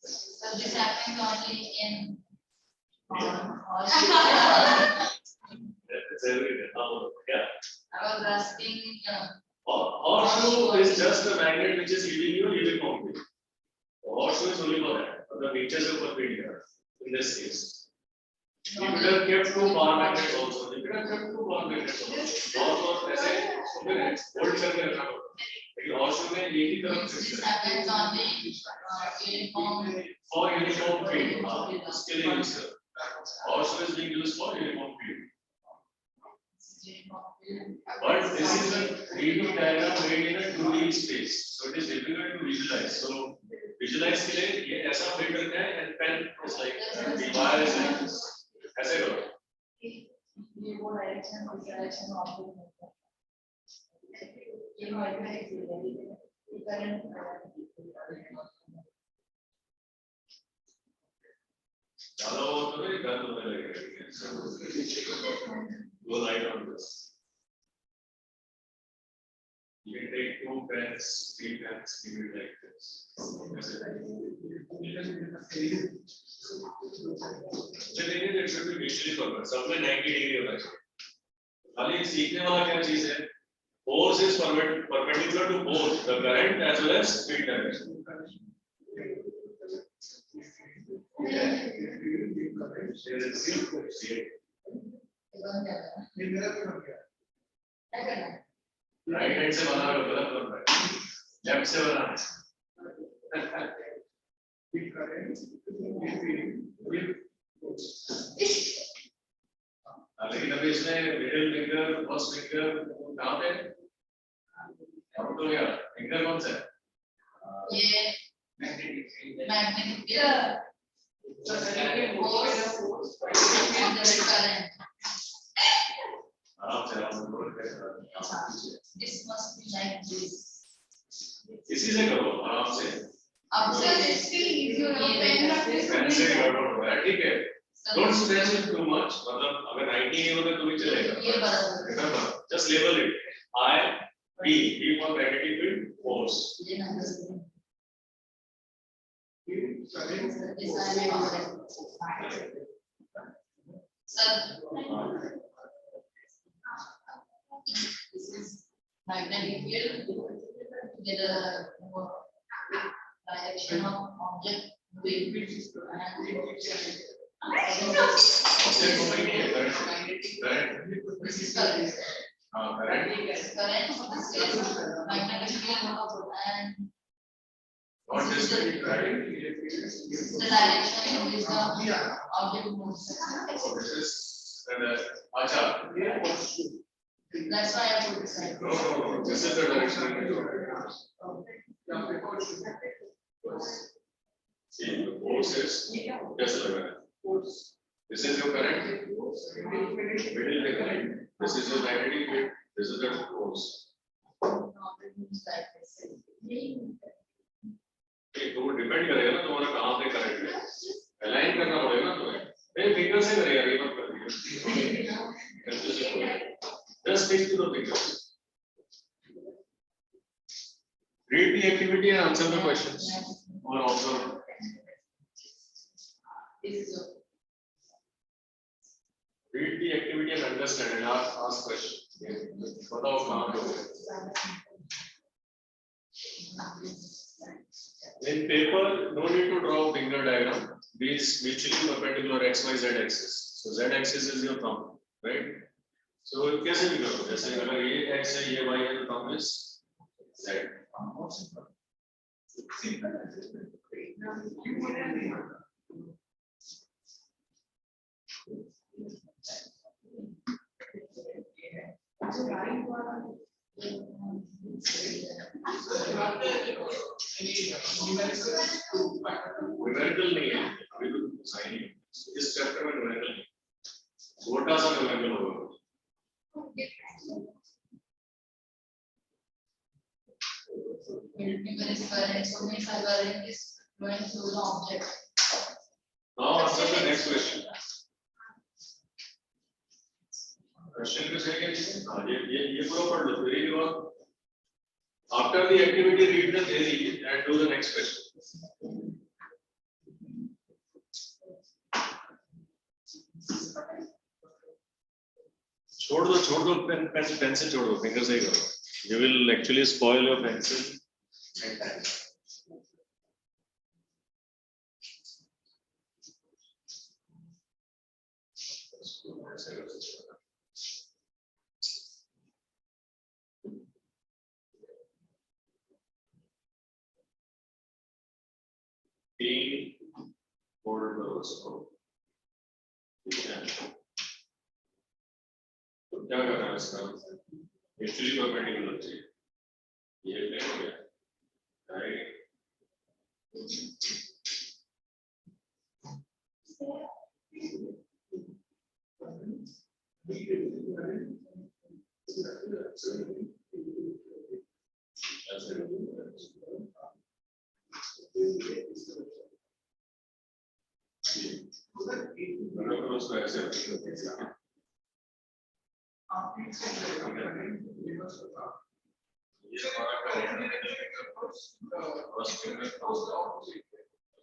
So this happens only in It's every day. Yeah. I was asking, Horseshoe is just a magnet which is giving you a uniform field. Horseshoe is only for that. The features of perpendicular in this case. You could have kept two bar magnets also. You could have kept two bar magnets also. और ऐसे hold करके रखना होगा. लेकिन horseshoe में एक ही तरफ this happens only uniform. for uniform field. उसके लिए use कर. Horseshoe is being used for uniform field. But this is a 3D diagram made in a 2D space, so it is difficult to visualize. So visualize के लिए ये ऐसा build करना है and pen is like the wire is like this. ऐसे करो. ये वो डायरेक्शन और डायरेक्शन ऑब्जेक्ट होता है. ये मैग्नेटिक फील्ड है. ये करंट ज़्यादा वो तो नहीं कर दो लगेगा. Go light on this. You can take 2 pens, 3 pens, keep it like this. It should be visually covered. सब में 90 degree होना चाहिए. खाली सीखने वाला क्या चीज है? Force is perpendicular to both the current as well as speed direction. Right hand से बना रहे हो गलत बन रहा है, लेफ्ट से बना लेकिन अभी इसमें मिडिल फिंगर फर्स्ट फिंगर कहाँ पे और तो क्या फिंगर कौन सा है ये magnetic force on the current आराम से नोट कर this must be like this इसी से करो आराम से अब So it's still easier. Pen रख के पेन से गड़बड़ हो रहा है ठीक है don't stretch it too much मतलब अगर राइटिंग नहीं होगा तो भी चलेगा ये बराबर remember just label it I P for magnetic field force ये number sir this is magnetic field to get a direction of object moving object को नहीं है करंट this is current. हां current Current, this is magnetic field and not just current this is the direction in which the object moves. this is acha That's why I put this side. no this is the direction in which see the force is कैसे लग रहा है this is your current middle the current this is your magnetic field this is the force तो वो depend करेगा ना तुम्हारा कहाँ पे करंट है अलाइन करना पड़ेगा ना तुम्हें नहीं फिंगर से करेगा ये मत कर just stick to the fingers read the activity and answer the questions or observe read the activity and understand and ask questions बताओ कहाँ पे हो in paper no need to draw finger diagram these mutually perpendicular x y z axis so z axis is your thumb right so कैसे भी करो जैसे अगर ये x है ये y है तो thumb is z न्यूमेरिकल नहीं है अभी तो साइन ही इस चैप्टर में न्यूमेरिकल नहीं छोटा सा न्यूमेरिकल होगा now answer the next question question के सही है हाँ ये पूरा पढ़ लो फिर एक बार after the activity read the theory and do the next question छोड़ दो पेन से छोड़ दो फिंगर से ही करो you will actually spoil your pencil and pen being for those तो क्या करना है इसका एक्चुअली परपेंडिकुलर चाहिए ये प्लेन हो गया राइट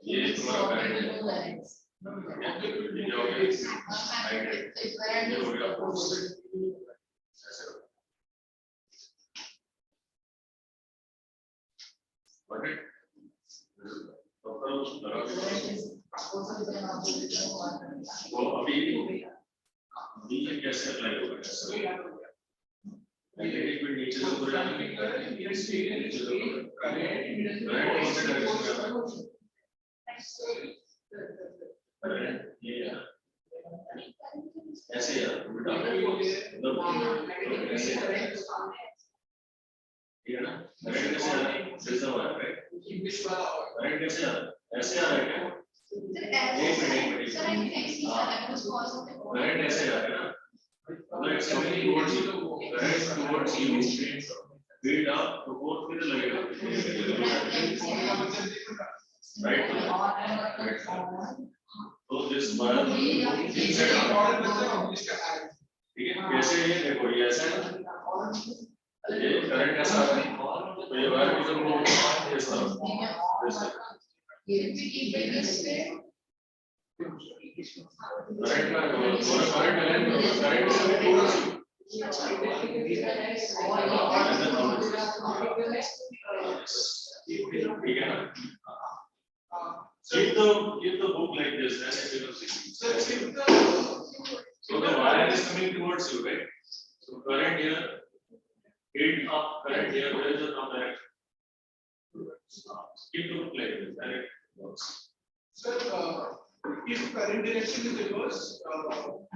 ये तुम्हारा करंट है तो अभी ये कैसे अप्लाई होगा मैग्नेटिक फील्ड नीचे से ऊपर जाने की करंट कौन से डायरेक्शन में आता है ये ऐसे यार उल्टा ऐसे ठीक है ना करंट कैसे आ रहा है सिस्टम आ रहा है करंट कैसे आ रहा है ऐसे आ रहा है क्या करंट ऐसे आ रहा है ना मतलब it's coming towards you current towards you build up तो फोर्स किधर लगेगा right तो this wire inside ठीक है कैसे ये देखो ये ऐसा है ये करंट ऐसा आ रहा है तो ये वायर की जब वो इस तरफ करंट का थोड़ा करंट अलाइन करो करंट से टूवर्ड्स यू ठीक है ना keep the book like this then it becomes easy so the wire is coming towards you right so current here hit up current here where is the now direction keep the book like this and it works Sir, if current direction is reverse,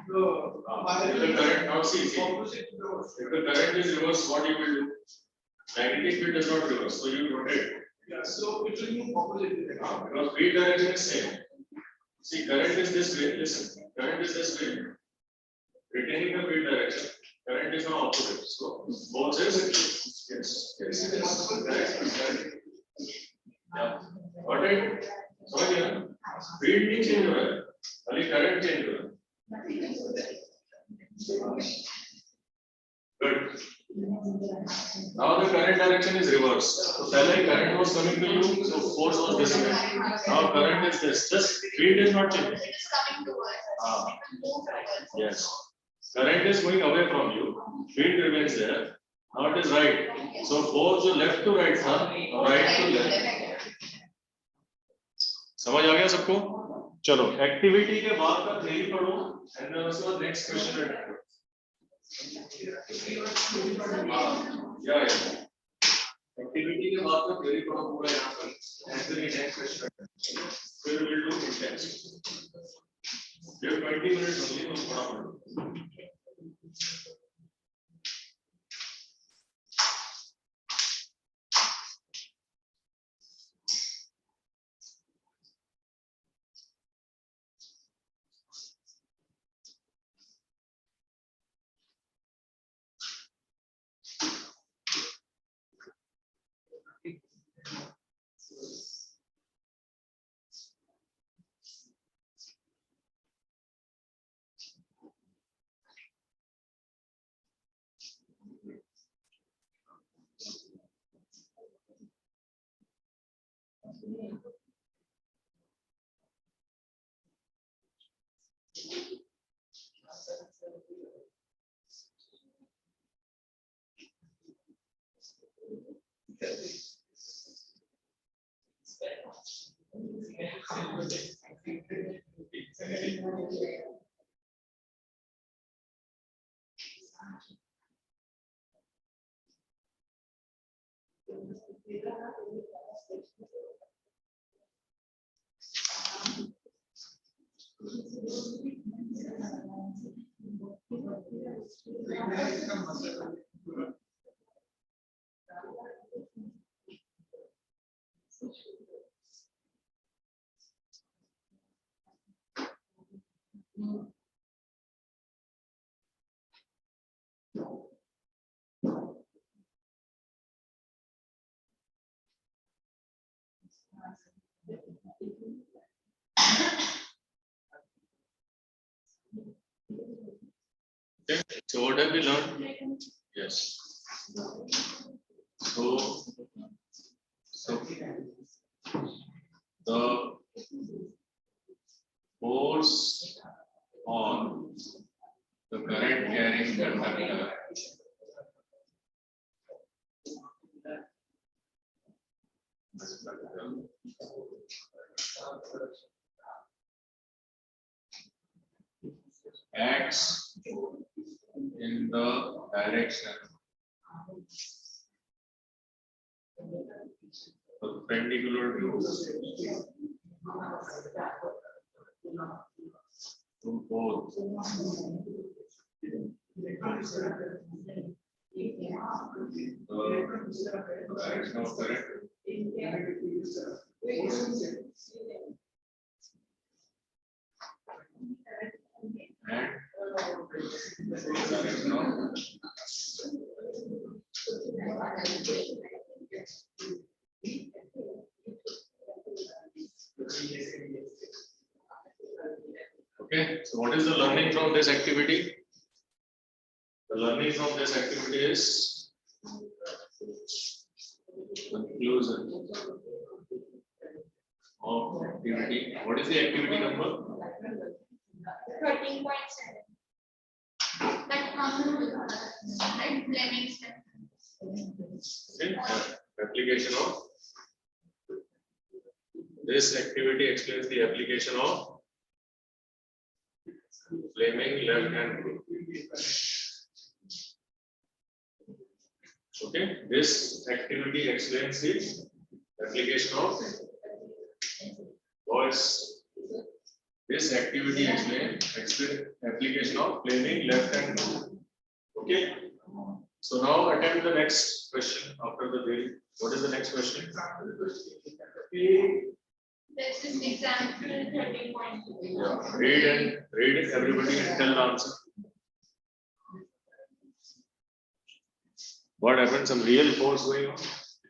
the current now see opposite to the if the current is reverse what you will do magnetic field does not reverse so you rotate yeah, so it will move opposite direction. because field direction is same see current is this way listen current is this way retaining the field direction current is now opposite so both sides yes yeah got it समझ गया field नहीं change हो रहा है खाली current change हो रहा है good now the current direction is reversed so पहले current was coming to you so force was this way now current is this just field is not changing It is coming towards us. Ah. It will move towards us. yes current is going away from you field remains there now it is right so force जो left to right था right to left समझ आ गया सबको चलो activity के बाद का theory पढ़ो एंड देन उसके बाद नेक्स्ट क्वेश्चन अटेंड करो या एक्टिविटी के बाद का थ्योरी पढ़ो पूरा यहां पर एंड देन नेक्स्ट क्वेश्चन फिर विल डू इंटेंस ये 20 मिनट ओनली तो पढ़ा पढ़ो Okay, so what have we learned? Yes. So the force on the current carrying conductor acts in the direction perpendicular to both the direction of current and direction of okay, so what is the learning from this activity? The learning from this activity is conclusion of activity. What is the activity number? 13.7. That comes with right Fleming's Okay. Application of this activity explains the application of Fleming left hand rule. Okay, this activity explains the application of voice. This activity explains application of Fleming left hand rule. Okay, so now attempt the next question after the theory. What is the next question? This is example 13.2. Yeah, read it everybody and tell the answer. What happened? Some real force going on?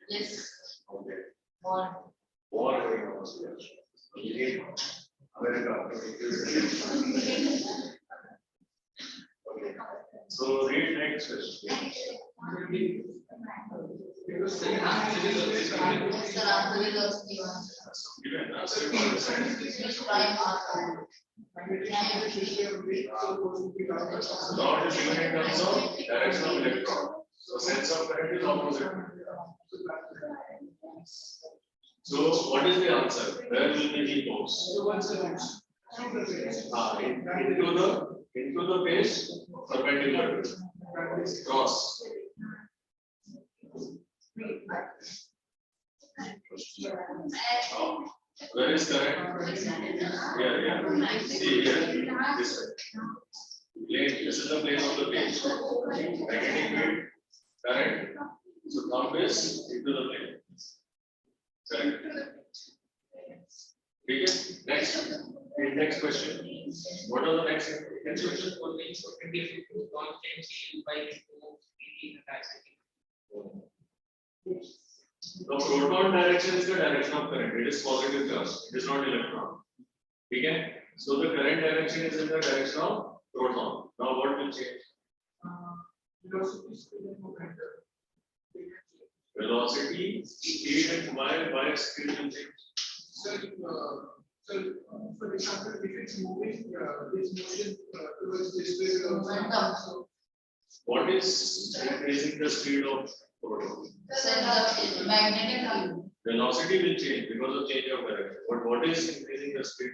Yes. Okay. One. War going on. Okay. America. Okay. So read next question. Given answer for the science. Now it is given in terms of direction of electron. So sense of current is opposite. So what is the answer? Where will be the force? Into the base perpendicular cross. Where is current? Yeah. See here. This plane. This is the plane of the page. Magnetic field, current. So thumb is into the plane. Correct. Okay. Next question. What are the next question? The proton direction is the direction of current. It is positive charge. It is not electron. Okay. So the current direction is in the direction of proton. Now what will change? Velocity, speed, and why speed will change? So, for example, if it's moving, this motion towards this way will also happen. So, What is increasing the speed of proton? So the magnetic field. Velocity will change because of change of direction. But what is increasing the speed?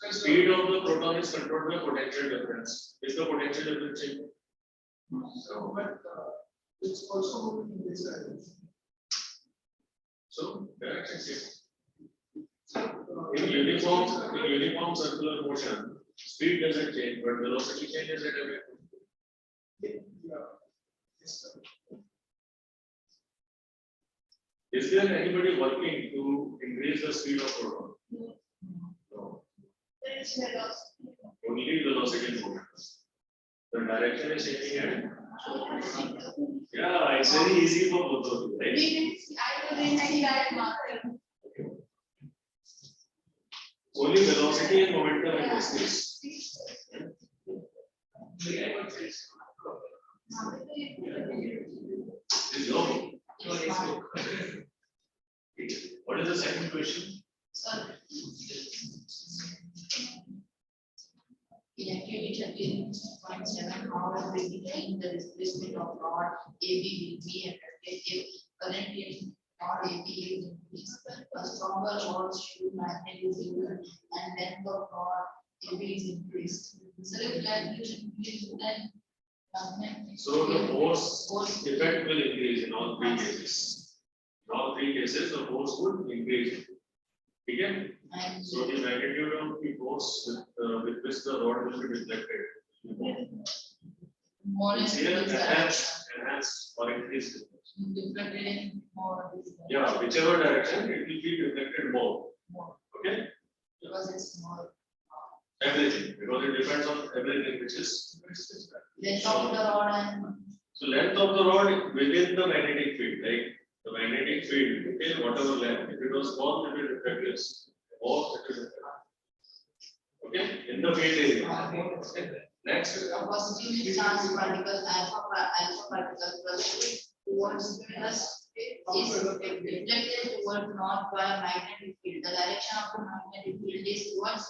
Speed of the proton is controlled by potential difference. Is the potential difference changing? so but it's also moving in this direction. So direction change. In uniform circular motion, speed doesn't change, but velocity changes at every point. Is there anybody working to increase the speed of proton? No. There is velocity. Only velocity is moving. The direction is changing and yeah, it's very easy for both of you, right? I didn't see that marker. Only velocity and momentum in this case. Is no. What is the second question? In activity 13.7, how will we define the displacement of rod AB will be affected if current in rod AB is increased? A stronger rod should magnet is used and length of rod AB is increased. So if that will increase then. So the force effect will increase in all three cases. In all three cases, the force would increase. Okay? And So the magnitude of the force with which the rod will be deflected. more It's in here this direction. enhance or increase. Deflected in more this direction. Yeah, whichever direction it will be deflected more. More, Okay? because it's more. Everything, because it depends on everything which is. Length of the rod and. So length of the rod within the magnetic field, like the magnetic field, okay, whatever length, if it was small, it will reflect less, or it will reflect. Okay, in the field area. Next. A positively charged particle, alpha particle plus towards plus is deflected towards north by a magnetic field. The direction of the magnetic field is towards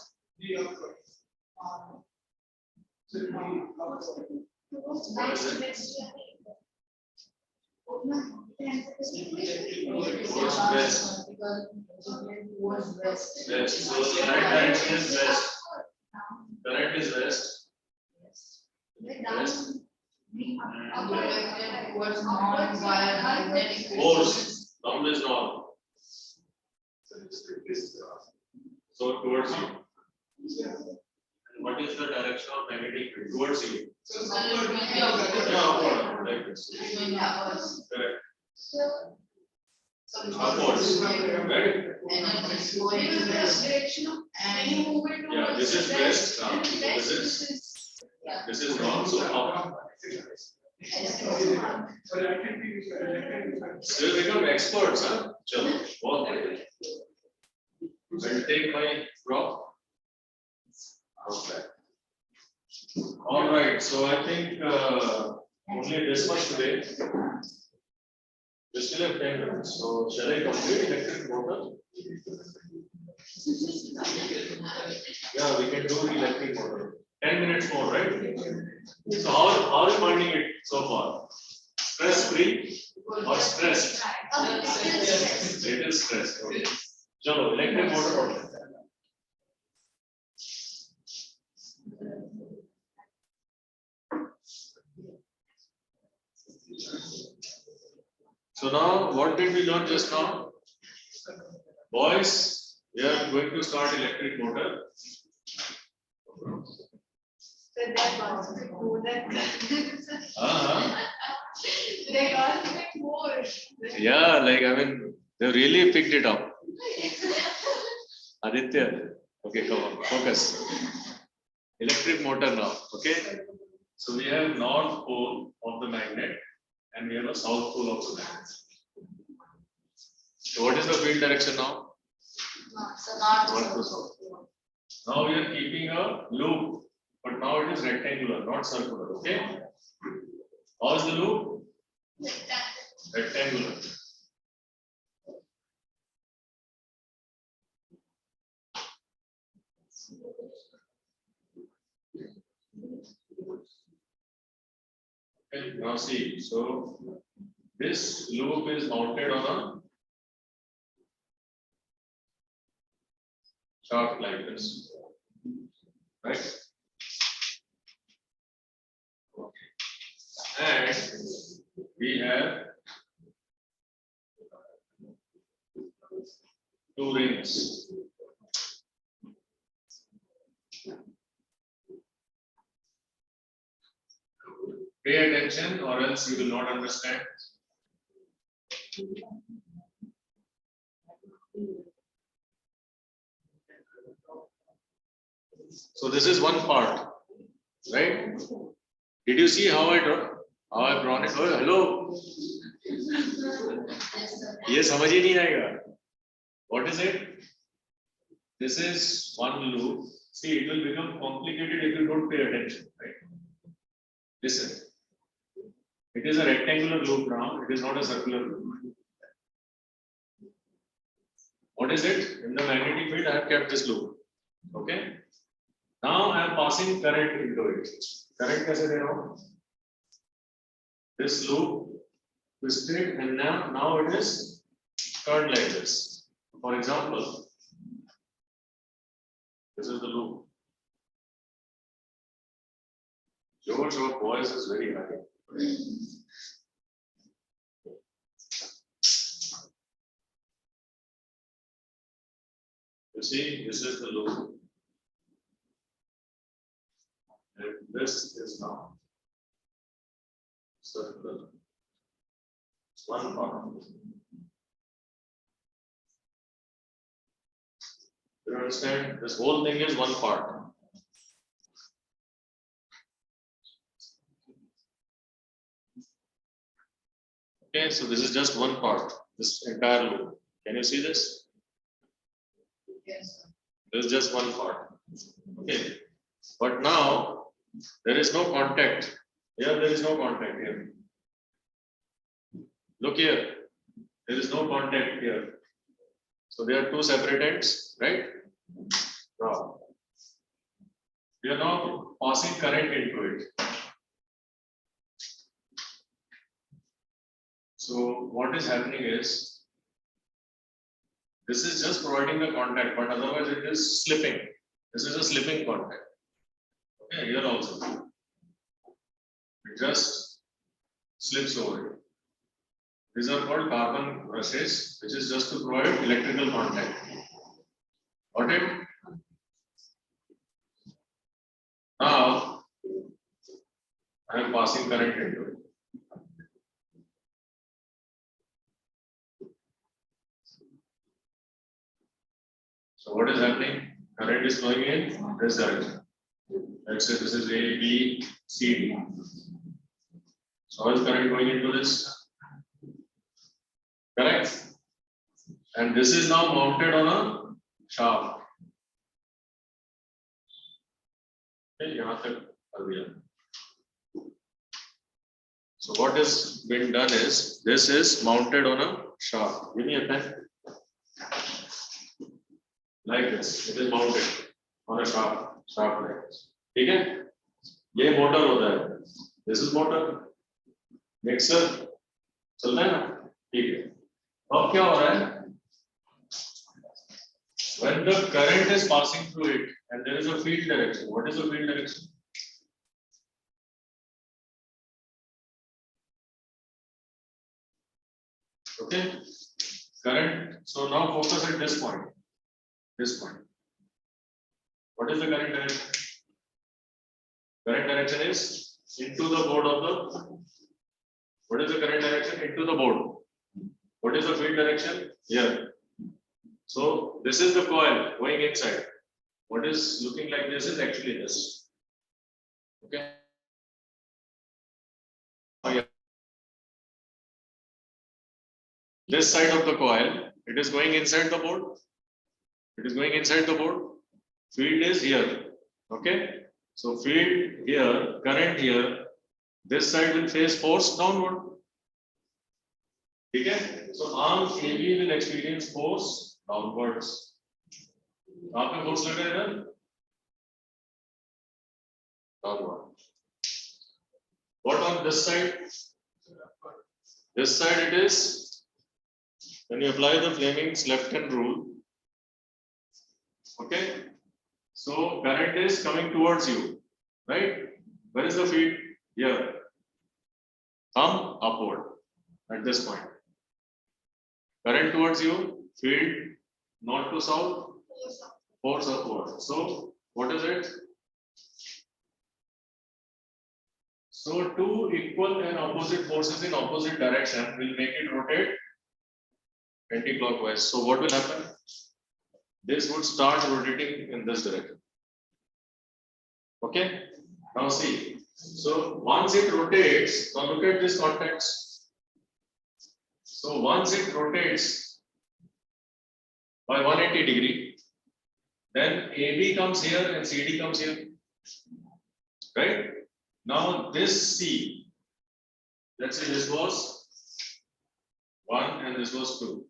west. towards west. West. So the right direction is west. Current is west. West. Deflected towards north by a magnetic field. Force. North is north. So towards you. And what is the direction of magnetic field? Towards you. So So it will be Yeah, upward, like this. It's going upwards. Correct. So Upwards. Right? energy is going to west. And Yeah, this is west now. This is north, so up. Still become experts, huh? Chalo, बहुत I'll take my prop. Okay. All right, so I think only this much today. We still have 10 minutes, so shall I complete electric motor? Yeah, we can do the electric motor. 10 minutes more, right? So how are you finding it so far? Stress free or stressed? Little stressed. Okay. Chalo, electric motor. So now, what did we learn just now? Boys, we are going to start electric motor. Yeah, like I mean, they really picked it up. Aditya, okay, come on, focus. Electric motor now, okay? So we have north pole of the magnet and we have a south pole of the magnet. So what is the field direction now? So not North to south. Now we are keeping a loop, but now it is rectangular, not circular, okay? How is the loop? Rectangular. Okay, now see, so this loop is mounted on a shaft like this, right? And we have two rings. Pay attention or else you will not understand. So this is one part, right? Did you see how I've drawn it? Oh, hello. ये समझ ही नहीं आएगा. What is it? This is one loop. See, it will become complicated if you don't pay attention, right? Listen. It is a rectangular loop now. It is not a circular loop. What is it? In the magnetic field, I have kept this loop. Okay. Now I am passing current into it. Current कैसे दे रहा हूँ? This loop twisted and now it is turned like this. For example, this is the loop. George, your voice is very high. You see, this is the loop. And this is now circular. It's one part. You understand? This whole thing is one part. Okay, so this is just one part, this entire loop. Can you see this? Yes. This is just one part. Okay, but now there is no contact. Here, there is no contact here. Look here, there is no contact here. So there are two separate ends, right? Now, we are now passing current into it. So what is happening is, this is just providing the contact, but otherwise it is slipping. This is a slipping contact. Okay, here also. It just slips over it. These are called carbon brushes, which is just to provide electrical contact. Got it? Now, I am passing current into it. So what is happening? Current is flowing in this direction. Let's say this is A, B, C, D. So how is current going into this? Correct? And this is now mounted on a shaft. Okay, यहाँ तक कर दिया. So what has been done is, this is mounted on a shaft. Give me a pen. Like this, it is mounted on a shaft like this. ठीक है? ये motor होता है. This is motor. Mixer चल रहा है ना? ठीक है. अब क्या हो रहा है? When the current is passing through it and there is a field direction. What is the field direction? Okay. Current. So now focus at this point. This point. What is the current direction? Current direction is into the board of the. What is the current direction? Into the board. What is the field direction? Here. So this is the coil going inside. What is looking like this is actually this. Okay. Oh, yeah. This side of the coil, it is going inside the board. It is going inside the board. Field is here. Okay. So field here, current here. This side will face force downward. Okay. So arm AB will experience force downwards. कहाँ पे force लगा है इधर? Downward. What on this side? This side it is when you apply the Fleming's left-hand rule. Okay. So current is coming towards you, right? Where is the field? Here. Thumb upward at this point. Current towards you, field north to south, force upward. So what is it? So two equal and opposite forces in opposite direction will make it rotate anti-clockwise. So what will happen? This would start rotating in this direction. Okay. Now see. So once it rotates, now look at this context. So once it rotates by 180 degree, then AB comes here and CD comes here. Right? Now this C, let's say this was 1 and this was 2.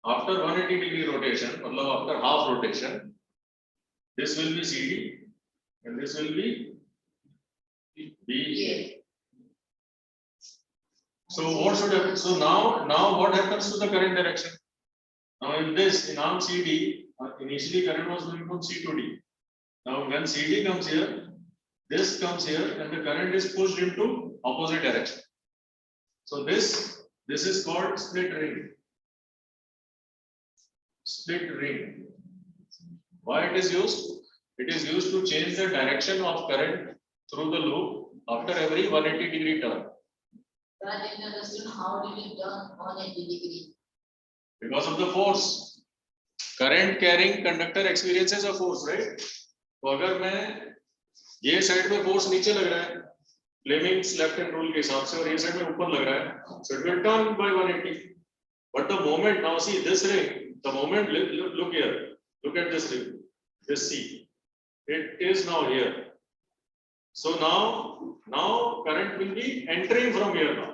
After 180 degree rotation, after half rotation, this will be CD and this will be BA. So what should happen? So now what happens to the current direction? Now in this, in arm CD, initially current was going from C to D. Now when CD comes here, this comes here and the current is pushed into opposite direction. So this is called split ring. Split ring. Why it is used? It is used to change the direction of current through the loop after every 180-degree turn. But I didn't understand how did it turn 180 degree? Because of the force. Current carrying conductor experiences a force, right? तो अगर मैं ये side में force नीचे लग रहा है Fleming's left hand rule के हिसाब से और ये साइड में ऊपर लग रहा है so it will turn by 180 but the moment now see this ring the moment look here look at this ring this C it is now here so now current will be entering from here now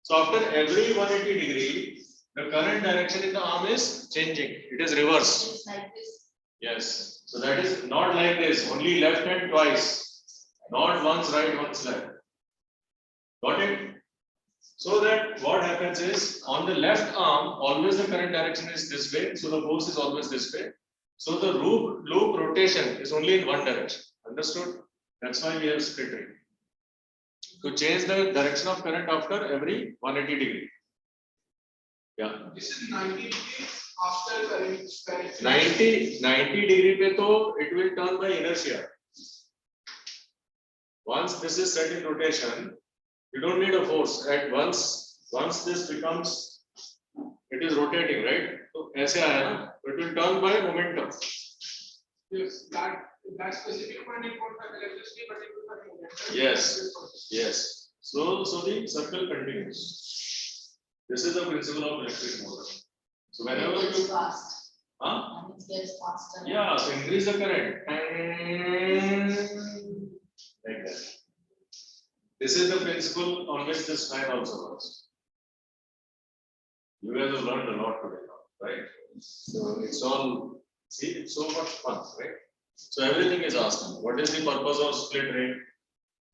so after every 180 degree the current direction in the arm is changing it is reverse It's like this. yes so that is not like this only left hand twice not once right once left got it so that what happens is on the left arm always the current direction is this way so the force is always this way so the loop rotation is only in one direction understood that's why we have split ring to change the direction of current after every 180 degree yeah This is 90 degrees after current. 90 degree pe to it will turn by inertia once this is set in rotation you don't need a force at once this becomes it is rotating right so aise aaya na it will turn by momentum Yes, that specific one it won't have electricity, but it will have momentum. yes so the circle continues this is the principle of electric motor so whenever It you gets fast. huh And it gets faster. yeah so increase the current like that this is the principle on which this fan also works you guys have learned a lot today now, right so it's all see it's so much fun right so everything is asked what is the purpose of split ring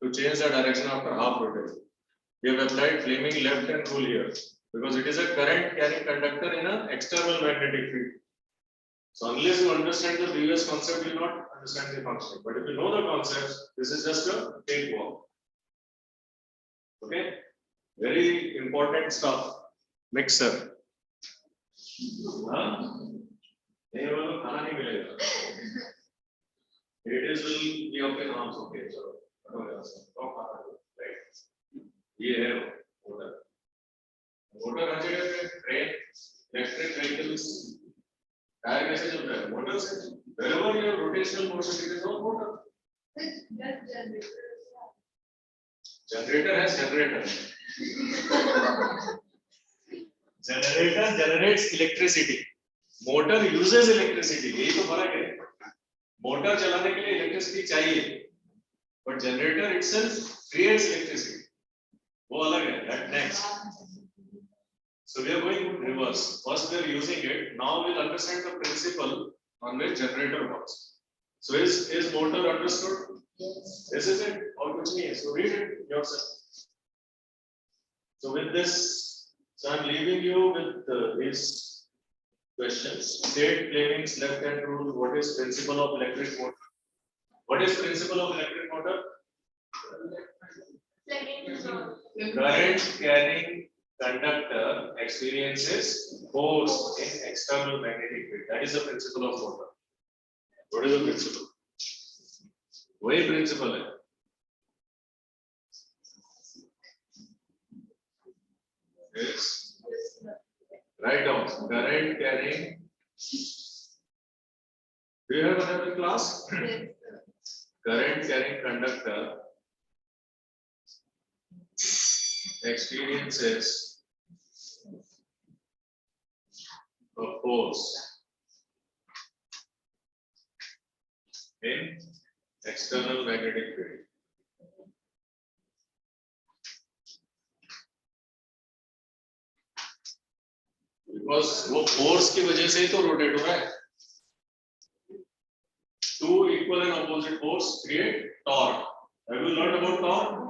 to change the direction after half rotation we have applied flaming left hand rule here because it is a current carrying conductor in an external magnetic field so unless you understand the previous concept you will not understand the function but if you know the concepts this is just a cakewalk okay very important stuff mixer हाँ नहीं वो लोग खाना नहीं मिलेगा it is will be of your arms okay चलो करो यार तो खाना right ये है मोटर मोटर हर जगह पे ट्रेन इलेक्ट्रिक व्हीकल्स टायर कैसे चलता है मोटर से wherever your rotational motion it is all motor generator has generator generator generates electricity motor uses electricity यही तो फर्क है मोटर चलाने के लिए इलेक्ट्रिसिटी चाहिए but generator itself creates electricity वो अलग है that next so we are going in reverse first we are using it now we'll understand the principle on which generator works so is motor understood Yes. this is it और कुछ नहीं है so read it yourself so with this so I'm leaving you with these questions state flaming's left hand rule what is principle of electric motor what is principle of electric motor current carrying conductor experiences force in external magnetic field that is the principle of motor what is the principle वही principal है yes write down current carrying do you have another class current carrying conductor experiences a force in external magnetic field because वो force की वजह से ही तो rotate हो रहा है two equal and opposite force create torque have you learned about torque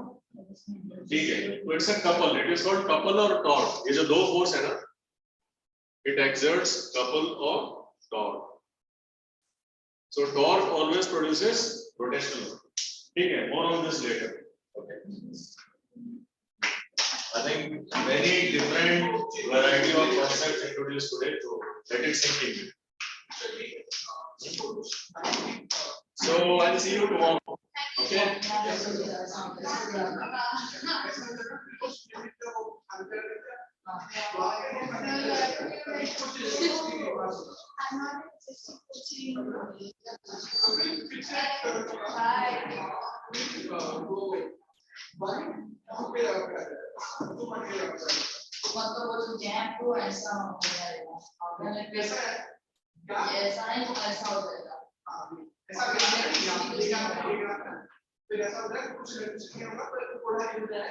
ठीक है तो it's a couple it is called couple or torque ये जो दो force है ना it exerts couple or torque so torque always produces rotational motion ठीक है, more on this later. Okay. I think many different variety of concepts introduced today, so let it sink in. So I'll see you tomorrow. Okay. मतलब वो जो jam को ऐसा हो जाएगा, आपने ऐसा नहीं तो ऐसा हो जाएगा, ऐसा फिर ऐसा होता है कुछ नहीं होगा पर थोड़ा ही होता है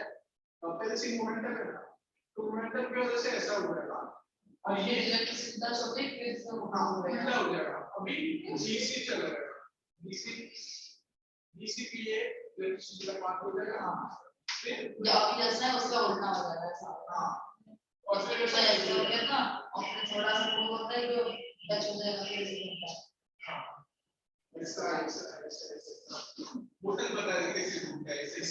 पहले से मोमेंटम है ना तो मोमेंटम की वजह से ऐसा हो जाएगा और ये इलेक्ट्रिसिटी का छोटे फिर से हाँ उल्टा हो जाएगा अभी डीसी चल रहा है डीसी के लिए इलेक्ट्रिसिटी का पाथ हो जाएगा फिर जो अभी जैसा है उसका उल्टा हो जाएगा ऐसा हाँ और फिर ऐसा ऐसे हो गया ना और फिर थोड़ा सा वो होता है जो टच हो जाएगा फिर से होता है ऐसा बोतल बता रहे कैसे घूमता है ऐसे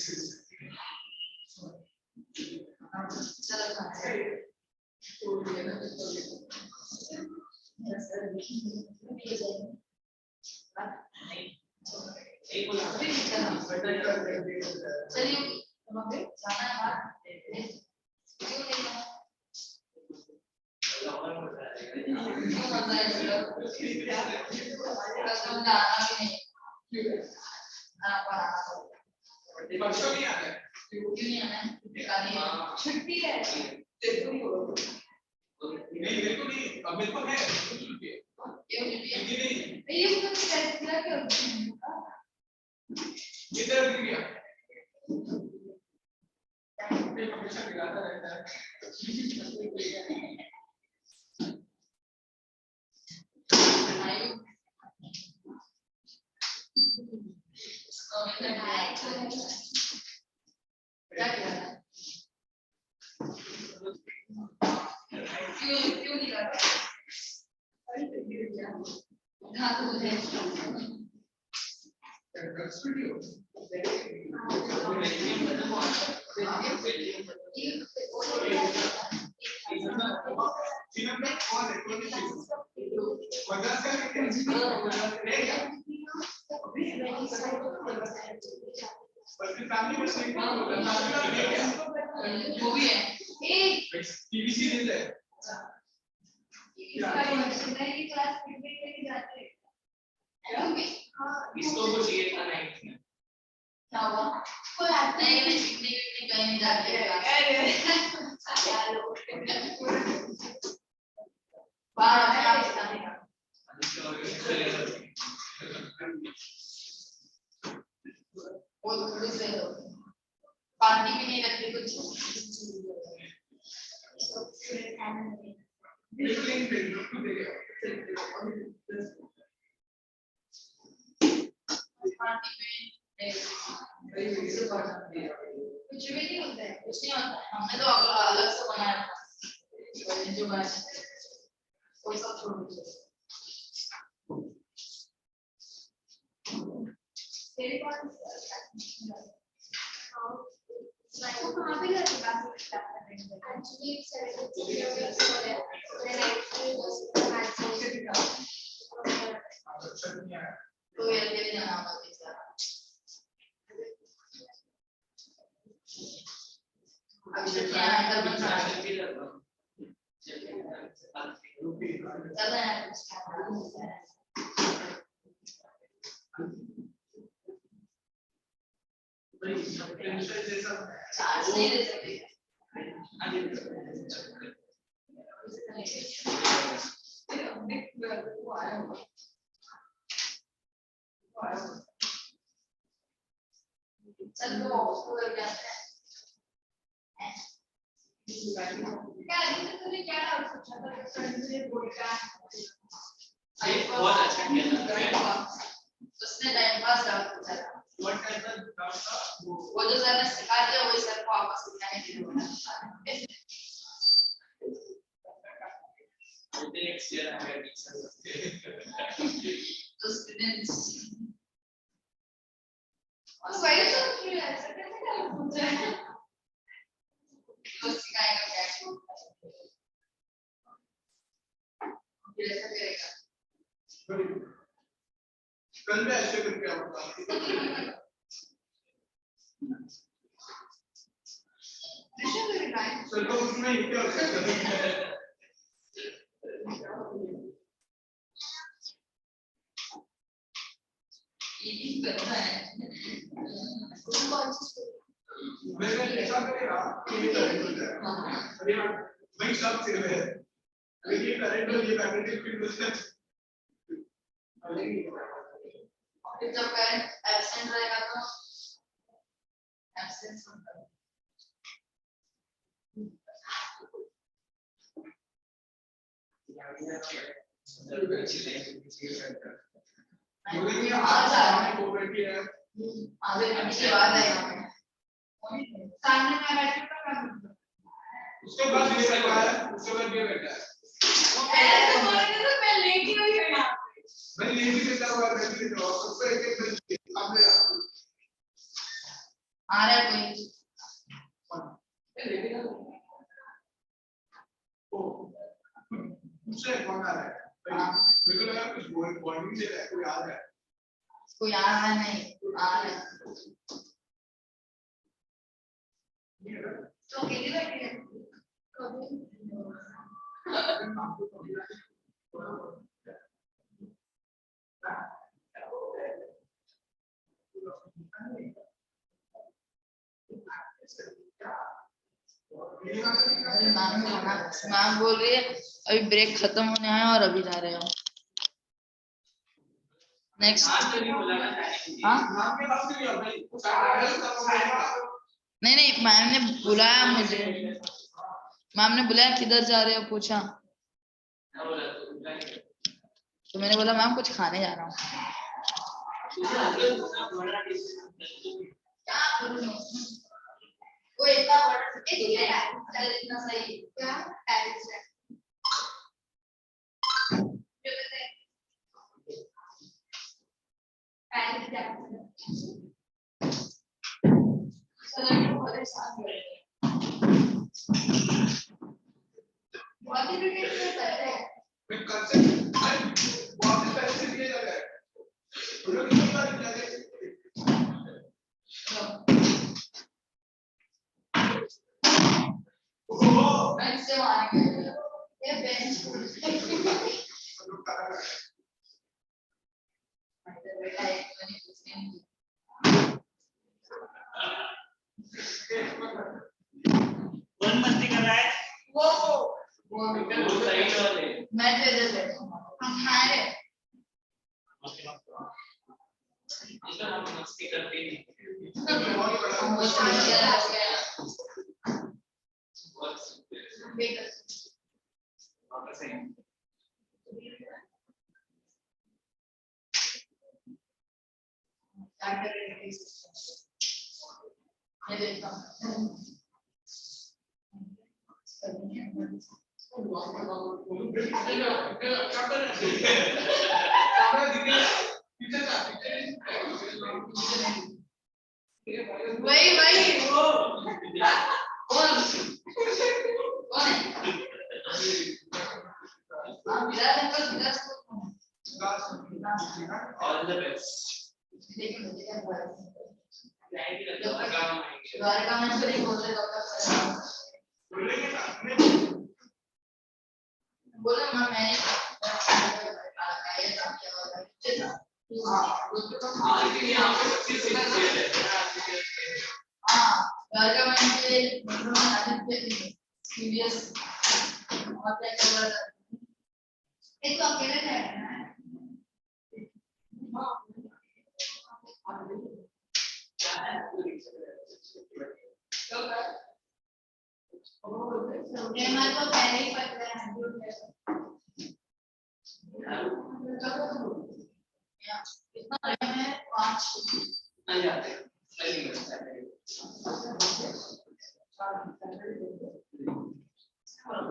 चलो चलिए जाना है बाहर क्यों नहीं जाना परसों नहीं आता है छुट्टी है नहीं मेरे को नहीं अब मेरे को है छुट्टी है नहीं इधर भी गया हमेशा गिराता रहता है क्यों नहीं करता हाँ तो मुझे वो भी है टीवीसी दे दे इसको कुछ ये था नहीं क्या हुआ कोई नहीं मैं पिकनिक कहीं नहीं जाती बाहर अपना बताने का वो दूसरे लोग पार्टी भी नहीं रखते कुछ कुछ भी नहीं होता है कुछ नहीं होता है हमने तो अलग से बनाया था जो बस वो सब छोड़ दीजिए तेरे पास वो कहाँ पे जाती है एक्चुअली तो ये भी जाना होगा अभी तो क्या है इधर बन रहा है चल रहा है चार्ज नहीं दे सकते चल वो उसको करके आते हैं क्या तूने क्या डाउट पूछा था मुझे बोल का बहुत अच्छा किया था उसने टाइम पास डाउट पूछा था वो जो सर ने सिखा दिया वही सर को वापस सिखाने के लिए बोला नेक्स्ट ईयर हमें टीचर तो स्टूडेंट्स तो वही तो क्यों ऐसा कैसे कर पूछ रहे हैं? तो सिखाएगा क्या? फिर ऐसा करेगा। कल भी ऐसे करके आऊंगा। This is very nice. Sir तो उसमें क्या होता है? ये करना है। मैंने ऐसा करेगा कि ये करंट हो जाए। अरे वही सब सिर्फ है। अगर ये करंट हो ये मैग्नेटिक फील्ड हो जाए। फिर जब करंट एब्सेंट रहेगा तो एब्सेंस होगा। बोलेंगे आज सामने को बैठी है। आगे पीछे बात आएगा। सामने मैं बैठी हूँ ना मैं उसके बाद ये बैठा है, उसके बाद ये बैठा है। ऐसे बोलेंगे तो मैं लेटी हुई हूँ यहाँ पे। मैं ये भी बैठा हुआ है, मैं भी बैठा हुआ हूँ। सबको एक एक मिनट सामने आ रहा है कोई? मुझसे कौन आ रहा है? मेरे को लगा कुछ बॉन्डिंग दे रहा है, कोई आ रहा है। कोई आ रहा है? नहीं आ रहा है। तो अकेली बैठी है। अरे मैम बोल रही है अभी ब्रेक खत्म होने आया और अभी जा रहे हो। नेक्स्ट। हाँ नाम के बाद से नहीं आता भाई। सारे नहीं नहीं, मैम ने बुलाया मुझे। मैम ने बुलाया किधर जा रहे हो पूछा, तो मैंने बोला मैम कुछ खाने जा रहा हूँ। क्या करूँ? वो इतना बड़ा चल इतना सही क्या पैरिस है? जो कहते हैं पैरिस जाते हैं। चलो बोले साथ में बहुत ही बिगड़ जाता है। मैं कल से बहुत ही पहले से दिया जा रहा है। लोग कितनी बार दिया गया? बेंच से मारेंगे ये बेंच बेटा एक मिनट पूछेंगे। कौन मस्ती कर रहा है? वो साइड वाले। मैं तो इधर बैठूंगा। हम खाए रहे इसमें हम मस्ती करते नहीं। हम वो समस्या हो गया। वापस आएंगे। मैं देखता हूँ। वही वो कौन कौन है? आप Virat uncle Virat All the best. Dwarka में से बोलते बोला मैंने द्वारका में से CBSE एक तो अकेले रहना है। मेरे को पहले ही पता है। कितना टाइम है? 5 आ जाते हैं। सही है।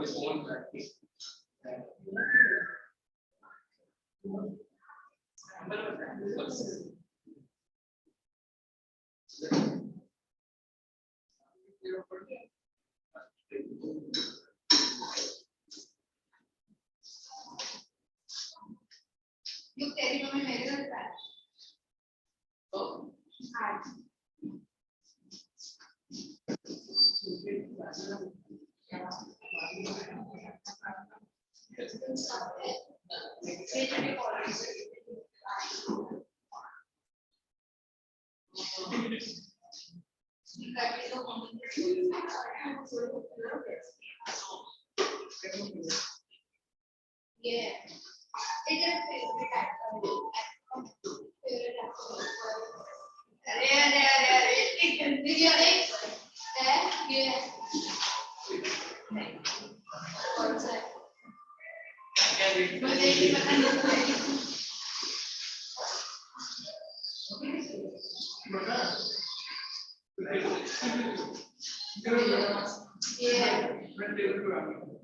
फोन करके नंबर बता। You carry on मेरे घर पे आज Yeah. It is favorite actor. Favorite actor. अरे video देख है ये नहीं कौन सा मुझे नहीं पता ये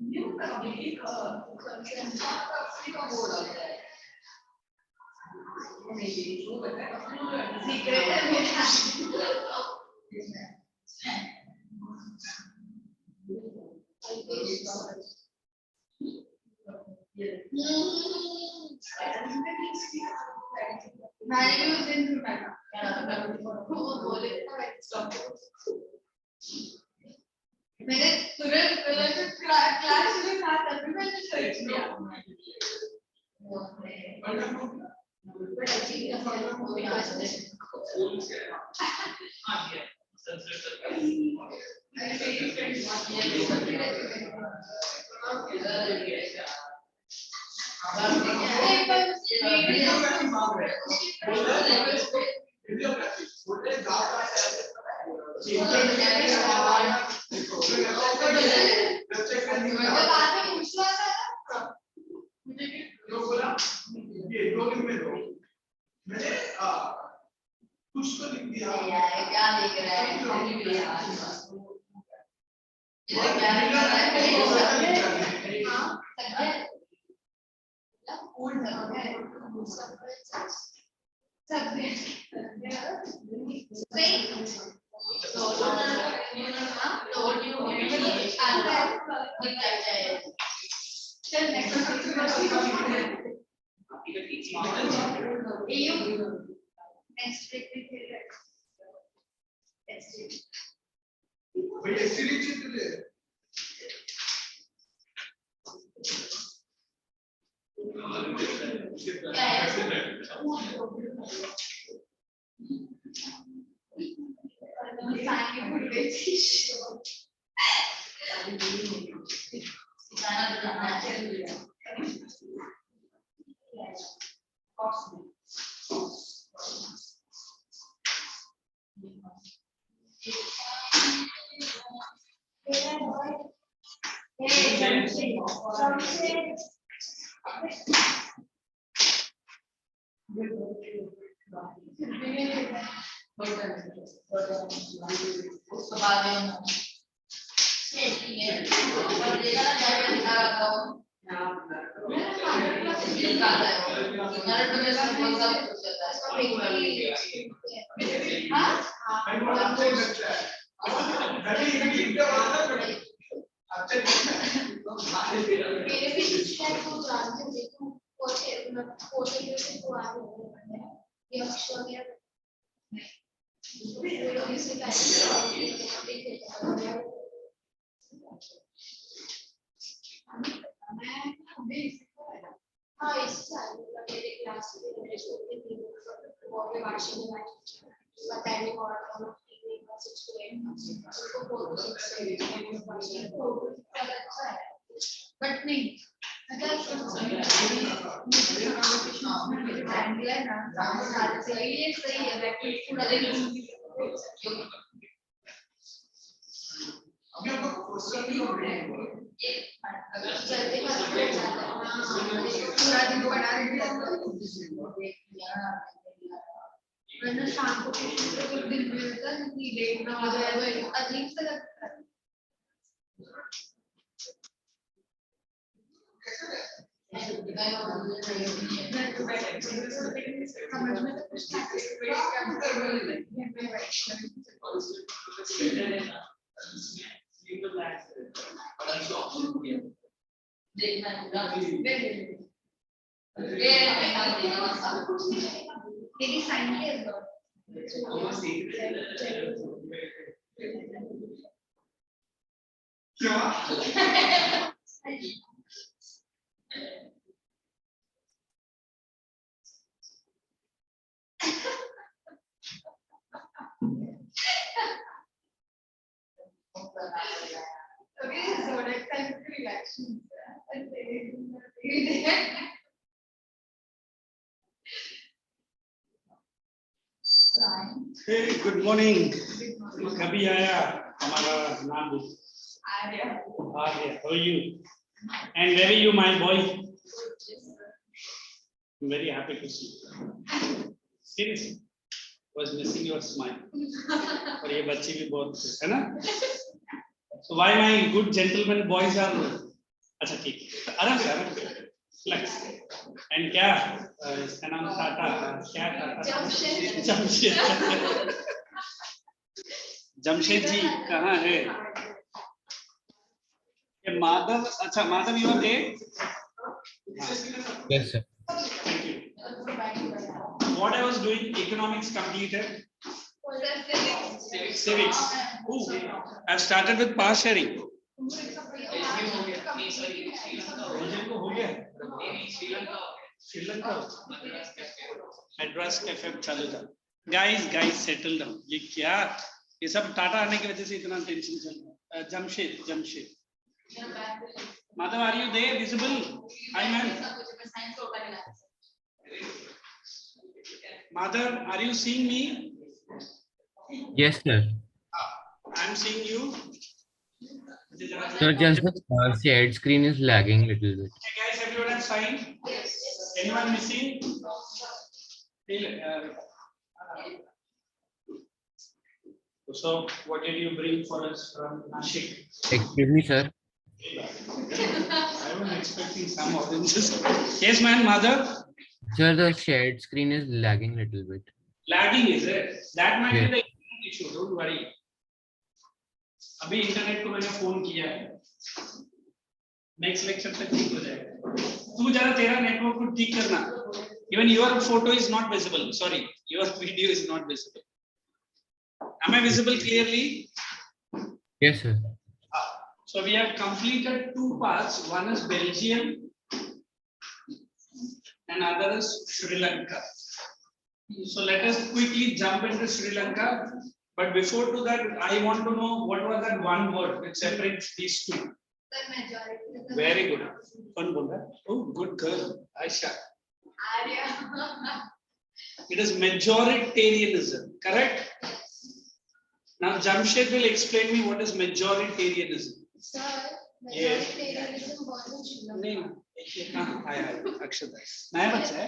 न्यू कम्युनिटी कंसेंट का बोर्ड होता है सीक्रेट मैंने भी उस दिन सुना था वो बोले मैंने तुरंत क्लास में था तभी मैंने सर्च किया but actually the first movie was this कुछ तो लिख दिया क्या लिख रहा है क्या लिख रहा Next week we will भाई एक्चुअली चित्र उसके बाद मेरे भी शिक्षक को जानते देखो पोते को आ रहे हैं ये अक्षर वगैरह हाँ इस साल मेरे क्लास में छोटे थे वो के वार्षिक में बताने और बट नहीं अगर सही है पूरा दिन अभी आपको क्वेश्चन भी हो रहे हैं चलते पूरा दिन बना रहे वरना शाम को कुछ दिन मिलता है कि लेट ना हो जाए वो अजीब सा लगता है समझ में तो कुछ Hey, good morning. कभी आया हमारा नाम Arya how are you? And where are you, my boy? I'm very happy to see you. Seriously, was missing your smile. और ये बच्ची भी बहुत है ना? So why my good gentlemen boys are? अच्छा ठीक है. आराम से. Relax. And क्या इसका नाम टाटा क्या टाटा जमशेद जी कहाँ है ये माधव अच्छा Madhav you are there Yes, sir. what I was doing economics completed civics I've started with pass sharing Sri Lanka address cafe चालू था गाइस सेटल डाउन ये क्या ये सब टाटा आने की वजह से इतना टेंशन चल रहा है Jamshed Madhav are you there visible hi ma'am Madhav are you seeing me Yes, sir. I am seeing you Sir, just the shared screen is lagging a little bit. Hey guys, everyone have signed? Anyone missing? So, what did you bring for us from Nashik? Excuse me, sir. I was expecting some oranges. Yes, man, mother. Sir, the shared screen is lagging a little bit. Lagging is it? That might Yes. be the internet issue. Don't worry. अभी internet को मैंने phone किया है next lecture तक ठीक हो जाएगा तू जरा तेरा नेटवर्क को ठीक करना even your photo is not visible sorry your video is not visible am I visible clearly Yes, sir. so we have completed two parts one is Belgium and other is Sri Lanka so let us quickly jump into Sri Lanka. But before to that, I want to know what was that one word which separates these two. Very good. Fun बोल रहा है? Oh, good girl, Aisha. It is majoritarianism, correct? Now Jamshed will explain me what is majoritarianism. Sir, Yes. majoritarianism wasn't Sri Lanka. नहीं, हाँ, आया, अक्षत है. नया बच्चा है?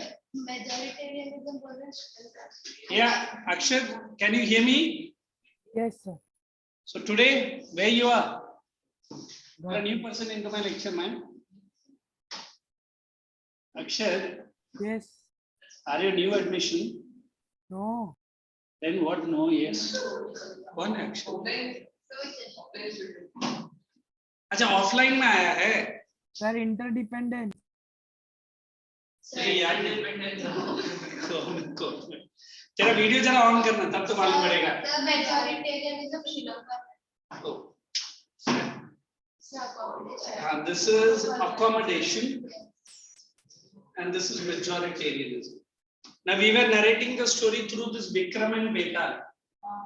Majoritarianism wasn't Sri Lanka. Yeah, Akshat, can you hear me? Yes, sir. So today, where you are? You are a new person into my lecture, man. Akshat, Yes. are you new admission? No. Then what? No, yes. One action. अच्छा offline में आया है Sir, interdependent. यार तेरा video जरा on करना तब तो मालूम पड़ेगा The majoritarianism Sri Lanka. This is accommodation and this is majoritarianism. Now we were narrating the story through this Vikram and Betal,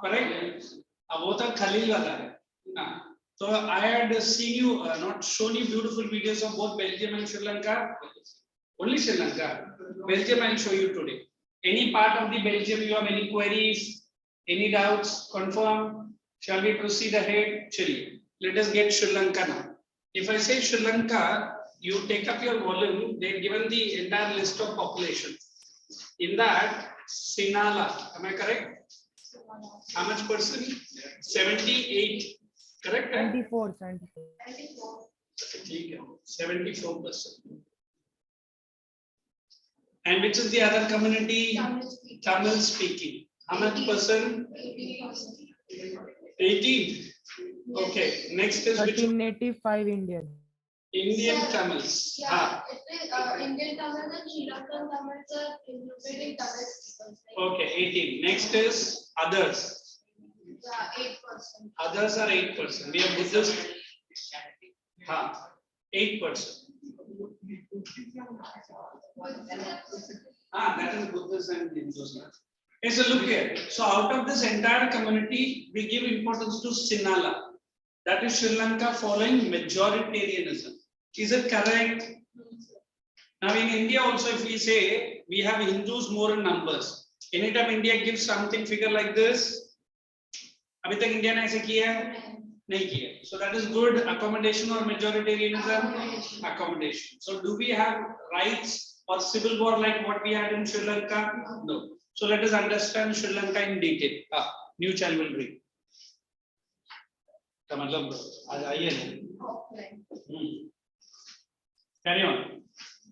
correct? अब वो तो खलील वाला है ना so I had seen you not shown you beautiful videos of both Belgium and Sri Lanka only Sri Lanka Belgium I'll show you today any part of the Belgium you have any queries any doubts confirm shall we proceed ahead chaliye let us get Sri Lanka now if I say Sri Lanka you take up your volume they've given the entire list of population in that Sinhala am I correct how much percent 78 correct 74. ठीक है 74% And which is the other community? Tamil speaking. Tamil speaking. How much percent? 18. Okay. Next is which? 13 native, 5 Indian. Indian Sir, Tamils. Yeah, it is Indian Tamil and Sri Lankan Tamils are included in Tamil speakers. Okay, 18. Next is others. Yeah, 8%. Others are 8%. We have Buddhist. 8%. That is Buddhist and Hindus. Okay, so look here. So out of this entire community, we give importance to Sinhala. That is Sri Lanka following majoritarianism. Is it correct? Now in India also, if we say we have Hindus more in numbers, anytime India gives something figure like this, अभी तक India ने ऐसे किया है? नहीं किया. So that is good. Accommodation or majoritarianism? Accommodation. So do we have rights or civil war like what we had in Sri Lanka? No. So let us understand Sri Lanka in detail. New child will read. का मतलब आज आइए ना. Carry on.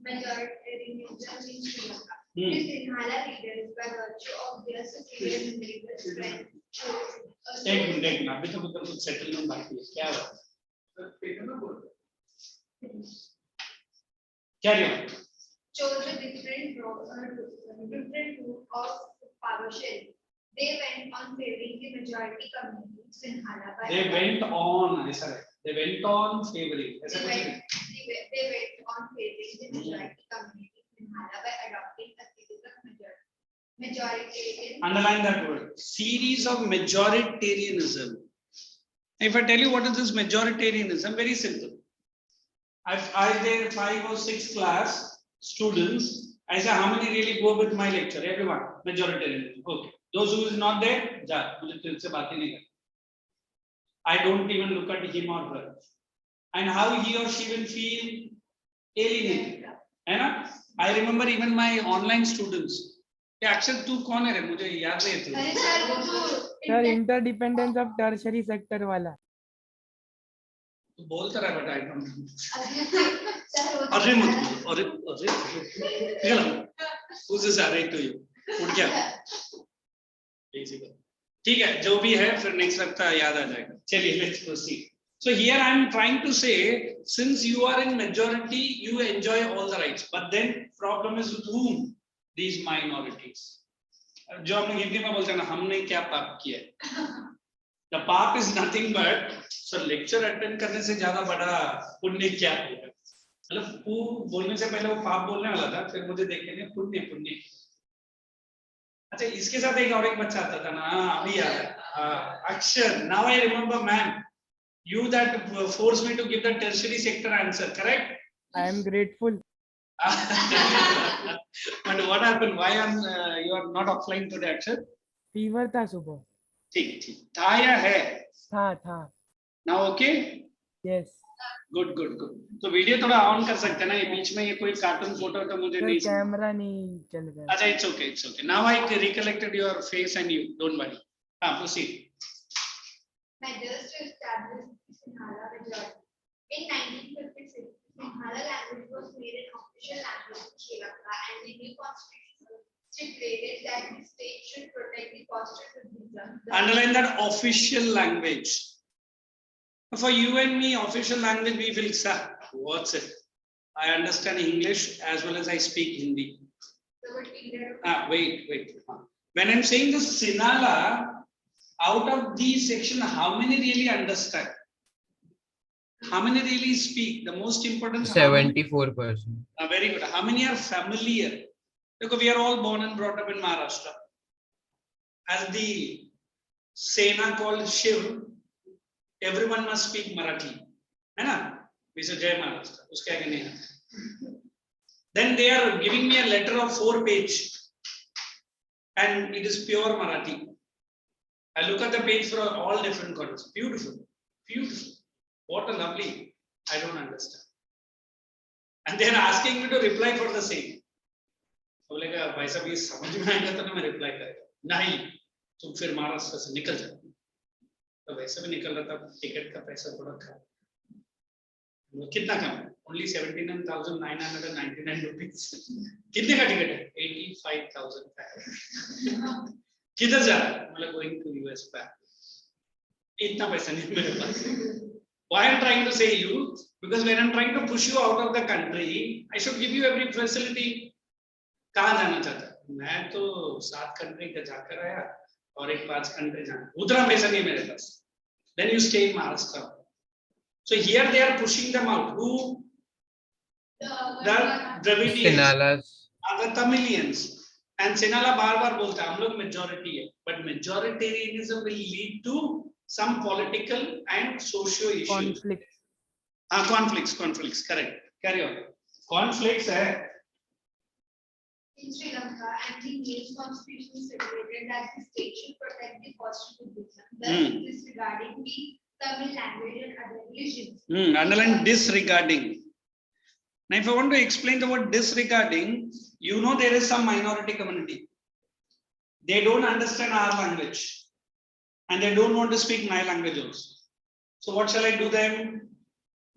Majoritarianism in Sri Lanka. The Sinhala leaders, by virtue of their superior numerical strength, chose a एक minute अभी तो मतलब कुछ सेटलमेंट बाकी है. क्या हुआ? Carry on. chose a different route of power sharing. They went on favoring the majority community Sinhala by They went on. ऐसा है. They went on favoring. ऐसा कुछ नहीं. they went on favoring the majority community Sinhala by adopting a series of majoritarian. Underline that word. Series of majoritarianism. If I tell you what is this majoritarianism, very simple. I there 5 or 6 class students. I say how many really go with my lecture? Everyone. Majoritarianism. Okay. Those who is not there, ja. मुझे तुझसे बात ही नहीं करनी. I don't even look at him or her. And how he or she will feel alienated. है ना? I remember even my online students. क्या अक्षर तू कौन है रे? मुझे याद नहीं तू. अरे सर वो जो Sir, interdependence of tertiary sector वाला. तू बोलता रहा बेटा. I don't know. सर वो अरे मत बोल. अरे निकल. Who's this array to you? उठ क्या? ठीक है जो भी है फिर नेक्स्ट हफ्ता याद आ जाएगा. चलिए let's proceed. So here I am trying to say, since you are in majority, you enjoy all the rights. But then problem is with whom? These minorities. जो हम लोग हिंदी में बोलते हैं ना, हमने क्या पाप किया है? The पाप is nothing but so lecture attend करने से ज्यादा बड़ा पुण्य क्या होगा? मतलब वो बोलने से पहले वो पाप बोलने वाला था, फिर मुझे देख के पुण्य पुण्य. अच्छा इसके साथ एक बच्चा आता था ना, अभी याद है. अक्षर. Now I remember, man. You that forced me to give the tertiary sector answer, correct? I am grateful. But what happened? Why you are not offline today, Akshay? Fever था सुबह. ठीक. था या है? था. Now okay? Yes. Good. तो video थोड़ा on कर सकते हैं ना, ये बीच में ये कोई कार्टून फोटो तो मुझे नहीं. कैमरा नहीं चल रहा. अच्छा it's okay. Now I recollected your face and you. Don't worry. Proceed. measures to establish Sinhala majority. In 1956, Sinhala language was made an official language in Sri Lanka, and the new constitution stipulated that the state should protect the constitution. Underline that official language. For you and me, official language we will say, what's it? I understand English as well as I speak Hindi. Wait. When I'm saying the Sinhala, out of these section, how many really understand? How many really speak? The most important. 74%. Very good. How many are familiar? Because we are all born and brought up in Maharashtra. As the Sena called Shiv, everyone must speak Marathi. We say Jai Maharashtra. Uske aage nahi hai. Then they are giving me a letter of 4 pages, and it is pure Marathi. I look at the page for all different colors. Beautiful. What a lovely. I don't understand. And they are asking me to reply for the same. बोलेगा भाई साहब ये समझ में आएगा तो मैं reply करेगा. नहीं तुम फिर महाराष्ट्र से निकल जाओ. तो वैसे भी निकल रहा था, टिकट का पैसा थोड़ा खा. कितना कम है? Only 79,999 rupees. कितने का टिकट है? 85,000 किधर जा रहा है? मतलब going to US back. इतना पैसा नहीं मेरे पास. Why I'm trying to say you? Because when I'm trying to push you out of the country, I should give you every facility. कहाँ जाना चाहता है? मैं तो 7 कंट्री का जाकर आया और एक 5 कंट्री जाना. उतना पैसा नहीं मेरे पास. Then you stay in Maharashtra. So here they are pushing them out. Who? The Dravidians, Sinalas. the Tamilians. And Sinhala बार-बार बोलता है हम लोग majority है. But majoritarianism will lead to some political and socio issues. Conflicts. Conflicts. Correct. Carry on. Conflicts है. In Sri Lanka, and the new constitution stipulated that the state should protect the coastal Buddhism, thus disregarding the Tamil language and other religions. Underline disregarding. Now, if I want to explain the word disregarding, you know there is some minority community. They don't understand our language, and they don't want to speak my language also. So, what shall I do them?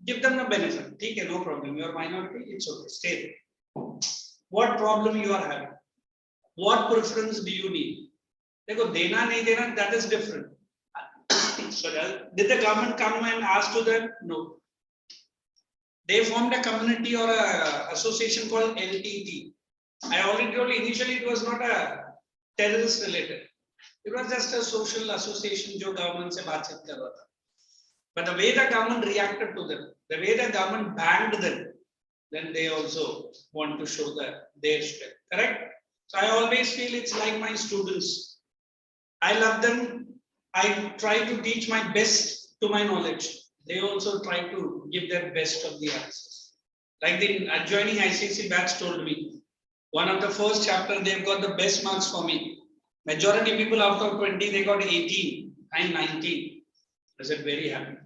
Give them a benefit. Okay, no problem. You are minority, it's okay. Stay there. What problem you are having? What preference do you need? देखो देना नहीं देना, that is different. So did the government come and ask to them? No. They formed a community or a association called LTT. I already told you initially it was not a terrorist related. It was just a social association जो government से बातचीत कर रहा था. But the way the government reacted to them, the way the government banned them, then they also want to show their strength. Correct? So I always feel it's like my students. I love them. I try to teach my best to my knowledge. They also try to give their best of the answers. Like the adjoining ICC batch told me, one of the first chapter they've got the best marks for me. Majority people out of 20 they got 18 and 19. I said very happy.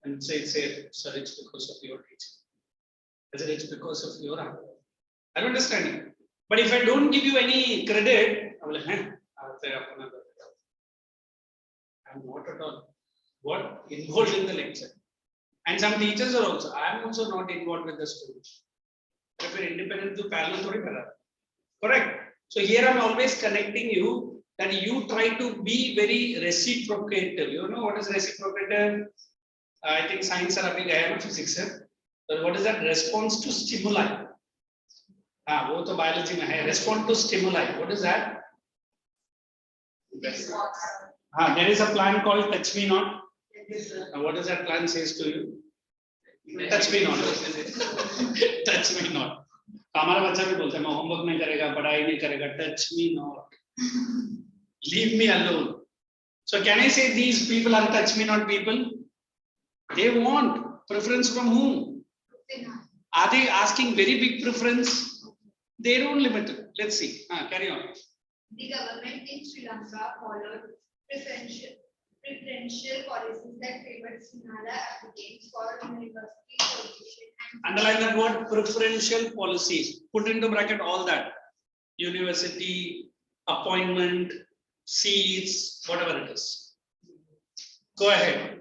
And say sir, it's because of your teaching. I said it's because of your hard work. I don't understand it. But if I don't give you any credit, I will I'm not at all involved in the lecture. And some teachers are also. I am also not involved with the students. If you're independent to parallel, correct. So here I'm always connecting you that you try to be very reciprocative. You know what is reciprocative? I think science are abhi gaya na physics hai. So what is that? Response to stimuli. वो तो biology में है. Respond to stimuli. What is that? There is a plant called touch me not. What does that plant says to you? Touch me not. Touch me not. हमारा बच्चा भी बोलता है मैं होमवर्क नहीं करेगा, पढ़ाई नहीं करेगा. Touch me not. Leave me alone. So can I say these people are touch me not people? They want preference from whom? Are they asking very big preference? They don't limit it. Let's see. Carry on. The government in Sri Lanka followed preferential policies that favored Sinhala applicants for university position and Underline that word preferential policies. Put into bracket all that. University, appointment, seats, whatever it is. Go ahead.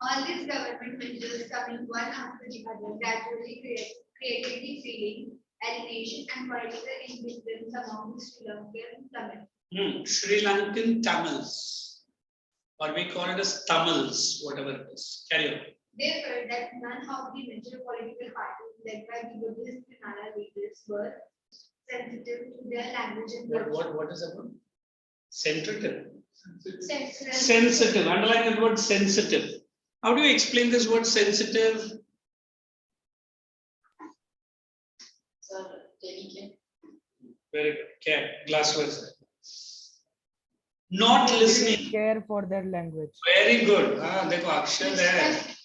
all these government measures coming one after the other gradually created the feeling, alienation and political indifference among the Sri Lankan Tamil. Sri Lankan Tamils, or we call it as Tamils, whatever it is. Carry on. They felt that none of the major political parties led by the Buddhist Sinhala leaders were sensitive to their language and culture. What is that word? Sensitive. Sensitive. Sensitive. Underline the word sensitive. How do you explain this word sensitive? Sir, delicate. Very good. Care. Glass words. Not listening. Care for their language. Very good. देखो अक्षर है.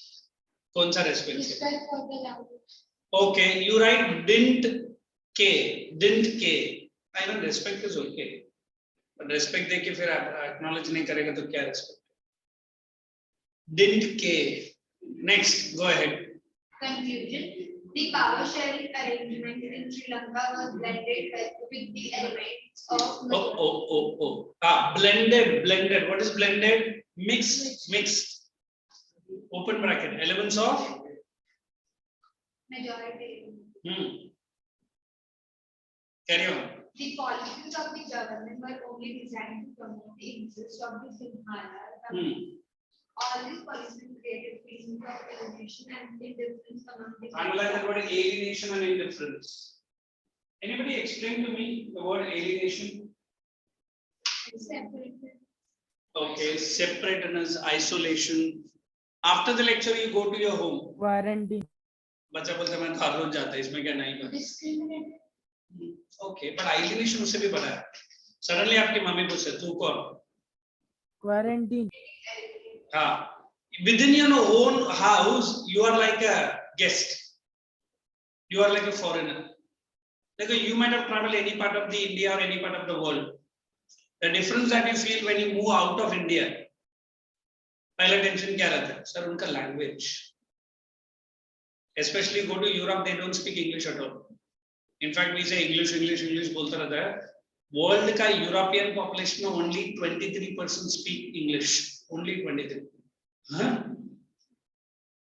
कौन सा respect? Respect for the language. Okay, you write didn't care. Didn't care. I mean respect is okay. But respect देके फिर acknowledge नहीं करेगा तो क्या respect? Didn't care. Next, go ahead. Conclusion. The power sharing arrangement in Sri Lanka was blended with the elements of Blended. What is blended? Mixed. open bracket, elements of Majority. carry on. The policies of the government were only designed to promote the interests of the Sinhala. All these policies created feelings of alienation and indifference among the Underline the word alienation and indifference. Anybody explain to me the word alienation? separated. Okay, separateness, isolation. After the lecture, you go to your home. Quarantine. बच्चा बोलता है मैं हर रोज जाता है इसमें क्या नहीं करता. Discriminated. Okay, but alienation उससे भी बड़ा है. Suddenly आपकी मम्मी पूछे तू कौन? Quarantine. हाँ. Within your own house, you are like a guest. You are like a foreigner. Like you might have traveled any part of the India or any part of the world. The difference that you feel when you move out of India. पहला tension क्या रहता है? Sir उनका language. Especially go to Europe, they don't speak English at all. In fact, we say English बोलता रहता है. World का European population में only 23% speak English. Only 23. Huh?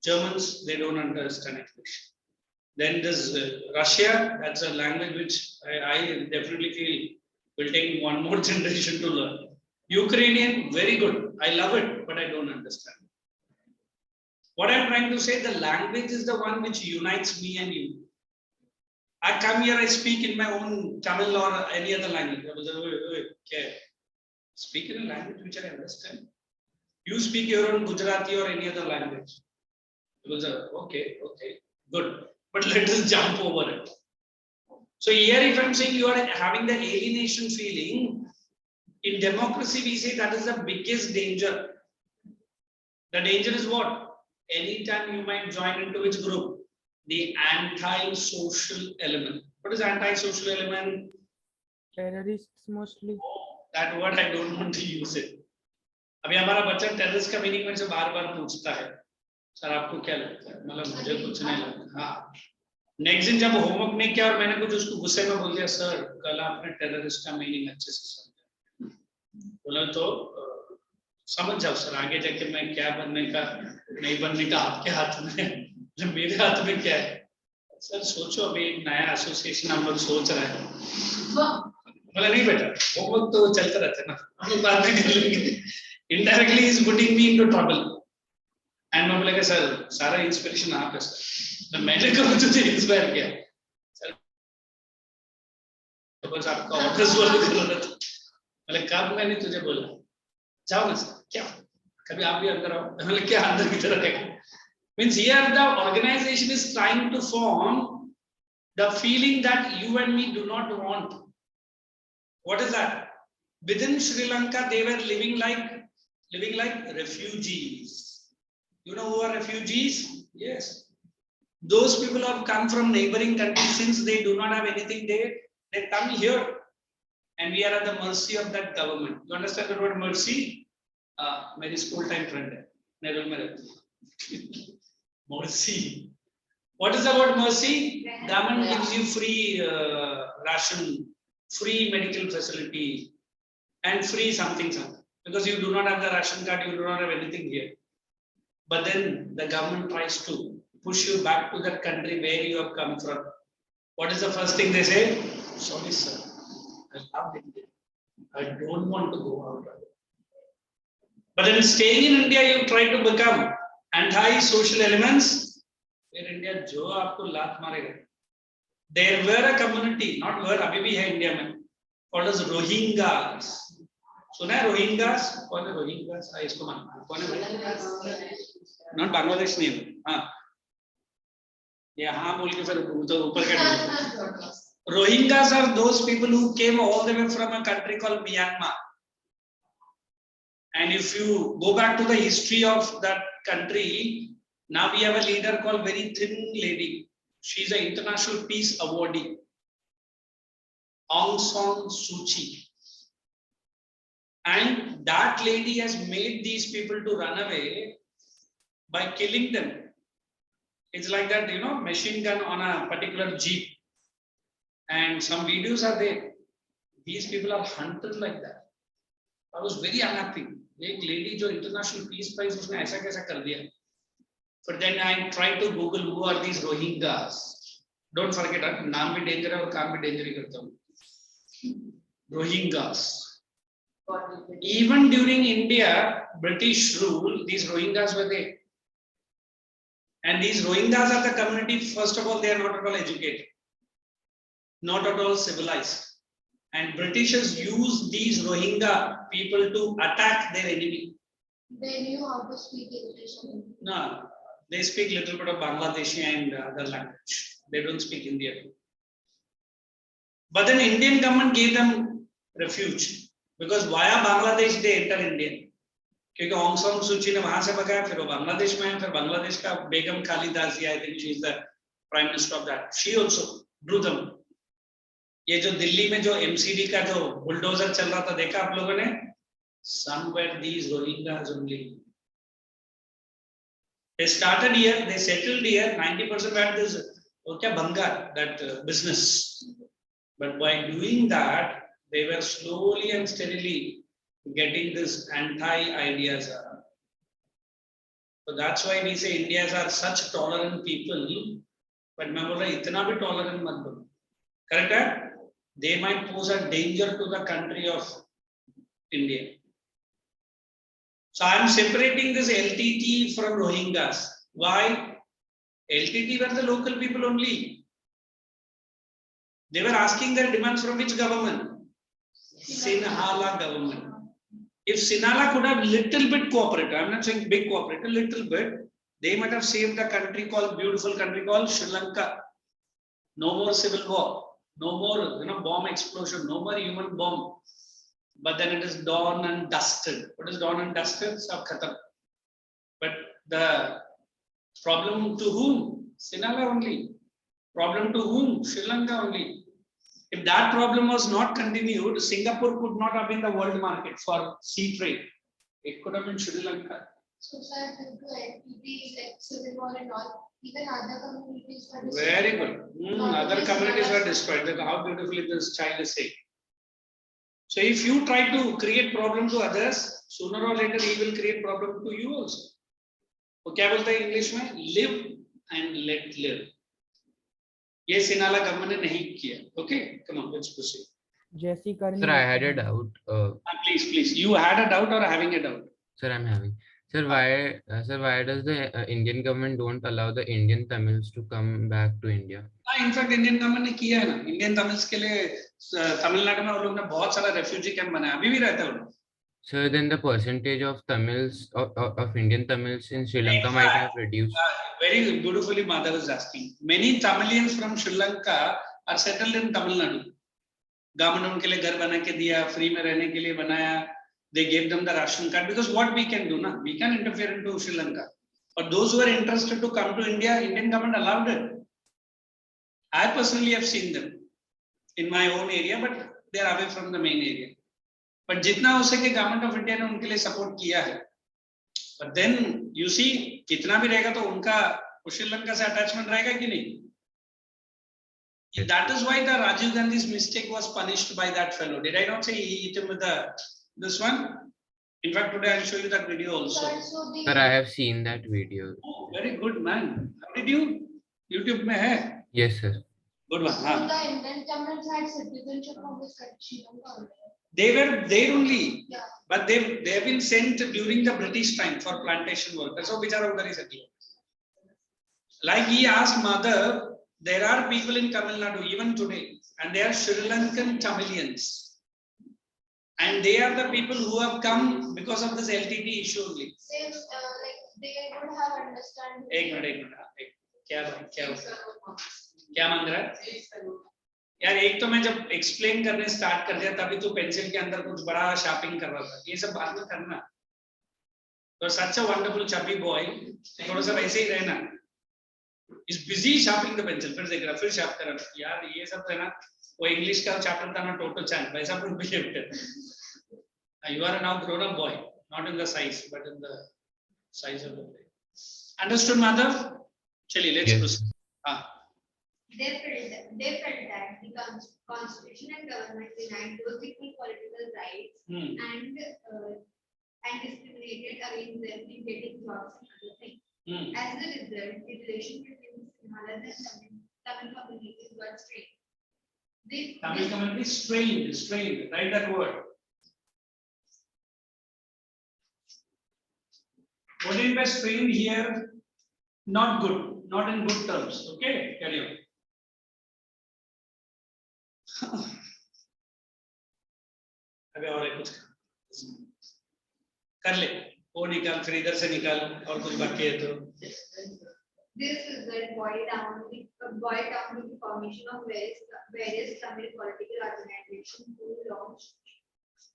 Germans, they don't understand English. Then this Russia, that's a language which I definitely feel will take one more generation to learn. Ukrainian, very good. I love it, but I don't understand. What I'm trying to say, the language is the one which unites me and you. I come here, I speak in my own Tamil or any other language. Speak in a language which I understand. You speak your own Gujarati or any other language. Okay, good. But let us jump over it. So here, if I'm saying you are having the alienation feeling, in democracy we say that is the biggest danger. The danger is what? Anytime you might join into which group? The anti-social element. What is anti-social element? Terrorists mostly. That word I don't want to use it. अभी हमारा बच्चा terrorist का meaning मेरे से बार-बार पूछता है. Sir आपको क्या लगता है? मतलब मुझे कुछ नहीं लगता. हाँ. नेक्स्ट दिन जब होमवर्क नहीं किया और मैंने कुछ उसको गुस्से में बोल दिया, सर कल आपने टेररिस्ट का मीनिंग अच्छे से समझा. बोला तो समझ जाओ सर, आगे जाके मैं क्या बनने का नहीं बनने का आपके हाथ में है. जब मेरे हाथ में क्या है? सर सोचो अभी एक नया एसोसिएशन हम लोग सोच रहे हैं. बोला नहीं बेटा, होमवर्क तो चलता रहता है ना, हम लोग बाद में कर लेंगे. Indirectly is putting me into trouble. And मैं बोलेगा सर सारा इंस्पिरेशन आप है सर. तो मैंने कब तुझे इंस्पायर किया? सर तो बस आपका ऑफिस वाले कर रहा था. बोले कब मैंने तुझे बोला? जाओ ना सर. क्या? कभी आप भी अंदर आओ. बोले क्या अंदर की तरफ है? Means here the organization is trying to form the feeling that you and me do not want. What is that? Within Sri Lanka, they were living like refugees. You know who are refugees? Yes. Those people have come from neighboring countries. Since they do not have anything there, they come here. And we are at the mercy of that government. You understand the word mercy? My school time friend. Mercy. What is the word mercy? Government gives you free ration, free medical facility, and free something. Because you do not have the ration card, you do not have anything here. But then the government tries to push you back to that country where you have come from. What is the first thing they say? Sorry, sir. I love India. I don't want to go out. But then staying in India, you try to become anti-social elements. In India, jo aapko laat marega. There were a community, not were, abhi bhi hai India mein, called as Rohingyas. सुना है Rohingyas? कौन है Rohingyas? इसको मानना कौन है? Not Bangladesh नहीं है. हाँ यहाँ बोल के फिर ऊपर का. Rohingyas are those people who came all the way from a country called Myanmar. And if you go back to the history of that country, now we have a leader called very thin lady. She's an international peace awardee, Aung San Suu Kyi. And that lady has made these people to run away by killing them. It's like that, machine gun on a particular jeep. And some videos are there. These people are hunted like that. I was very unhappy. एक lady जो international peace prize उसने ऐसा कैसा कर दिया. But then I tried to Google who are these Rohingyas. Don't forget that naam bhi danger hai aur kaam bhi danger hi karta hu. Rohingyas. Even during India British rule, these Rohingyas were there. And these Rohingyas are the community, first of all, they are not at all educated, not at all civilized. And Britishers used these Rohingya people to attack their enemy. They knew how to speak English. No, they speak little bit of Bangladeshi and other language. They don't speak Indian. But then Indian government gave them refuge because via Bangladesh they enter India. क्योंकि Aung San Suu Kyi ने वहां से भगाया, फिर वो बांग्लादेश में है, फिर बांग्लादेश का बेगम खालिदा जिया, I think she is the prime minister of that. She also drew them. ये जो दिल्ली में जो MCD का जो बुलडोजर चल रहा था, देखा आप लोगों ने? Somewhere these Rohingyas only. They started here, they settled here. 90% had this, okay, Banga, that business. But by doing that, they were slowly and steadily getting this anti-ideas. So that's why we say Indians are such tolerant people. But मैं बोल रहा इतना भी tolerant मत बनो. Correct है? They might pose a danger to the country of India. So I am separating this LTT from Rohingyas. Why? LTT were the local people only. They were asking their demands from which government? Sinhala government. If Sinhala could have little bit cooperated, I am not saying big cooperated, little bit, they might have saved a country called, beautiful country called Sri Lanka. No more civil war, no more bomb explosion, no more human bomb. But then it is done and dusted. What is done and dusted? Sab khatam. But the problem to whom? Sinhala only. Problem to whom? Sri Lanka only. If that problem was not continued, Singapore could not have been the world market for sea trade. It could have been Sri Lanka. So, sir, due to LTT, like civil war and all, even other communities were destroyed. Very good. Other communities were destroyed. Look how beautifully this child is saying. So if you try to create problem to others, sooner or later he will create problem to you also. वो क्या बोलते हैं English में? Live and let live. ये सिनाला government ने नहीं किया. Okay, come on, let's proceed. Jesse Karni. Sir, I had a doubt. Please. You had a doubt or having a doubt? Sir, I'm having. Sir, why does the Indian government don't allow the Indian Tamils to come back to India? In fact, Indian government ने किया है ना. Indian Tamils के लिए तमिलनाडु में उन लोगों ने बहुत सारा refugee camp बनाया. अभी भी रहते हैं. So then the percentage of Tamils of Indian Tamils in Sri Lanka might have reduced. Very beautifully, Madhav is asking. Many Tamilians from Sri Lanka are settled in Tamil Nadu. Government उनके लिए घर बना के दिया, free में रहने के लिए बनाया. They gave them the ration card because what we can do na, we can interfere into Sri Lanka. But those who are interested to come to India, Indian government allowed it. I personally have seen them in my own area, but they are away from the main area. But जितना हो सके government of India ने उनके लिए support किया है. But then you see, कितना भी रहेगा तो उनका श्रीलंका से attachment रहेगा कि नहीं? That is why the Rajiv Gandhi's mistake was punished by that fellow. Did I not say he hit him with this one? In fact, today I'll show you that video also. Sir, I have seen that video. Oh, very good, man. How did you? YouTube में है? Yes, sir. Good one. So हाँ. the Indian Tamils had citizenship of this country. They were there only, Yeah. but they have been sent during the British time for plantation work. That's how बिचारा उधर ही settled. Like he asked Mother, there are people in Tamil Nadu even today, and they are Sri Lankan Tamilians, and they are the people who have come because of this LTT issue only. They like they would have understand. एक minute क्या मांग रहा है यार? एक तो मैं जब एक्सप्लेन करने स्टार्ट कर दिया तभी तो पेंसिल के अंदर कुछ बड़ा शार्पिंग कर रहा था. ये सब बाद में करना. तो सच अ वंडरफुल चबी बॉय, थोड़ा सा वैसे ही रहना. Is busy sharping the pencil. फिर देख रहा, फिर शार्प कर रहा. यार ये सब है ना, वो इंग्लिश का चैप्टर था ना, टोटो चैन, वैसा कुछ बिहेव कर. You are now grown up boy, not in the size but in the size of the brain. Understood, Madhav? Chali, let's proceed. They felt that the constitution and government denied those equal political rights and discriminated against them in getting jobs and other things. As a result, the relation between Sinhala and Tamil communities got strained. Tamil community strained. Write that word. What do you mean by strained here? Not good, not in good terms. Okay, carry on. अबे और एक कुछ कर ले, वो निकाल फिर इधर से निकाल और कुछ बाकी है तो. This result boiled down to the formation of various Tamil political organizations who launched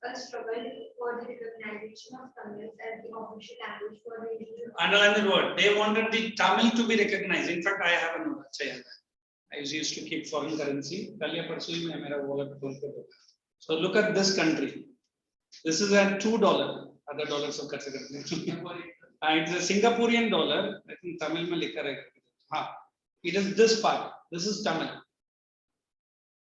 a struggle for the recognition of Tamil as the official language for the region. Underline the word. They wanted the Tamil to be recognized. In fact, I have a note. I used to keep foreign currency. So look at this country. This is at $2. Other dollars of it's a Singaporean dollar. I think Tamil mein likha rahega. It is this part. This is Tamil.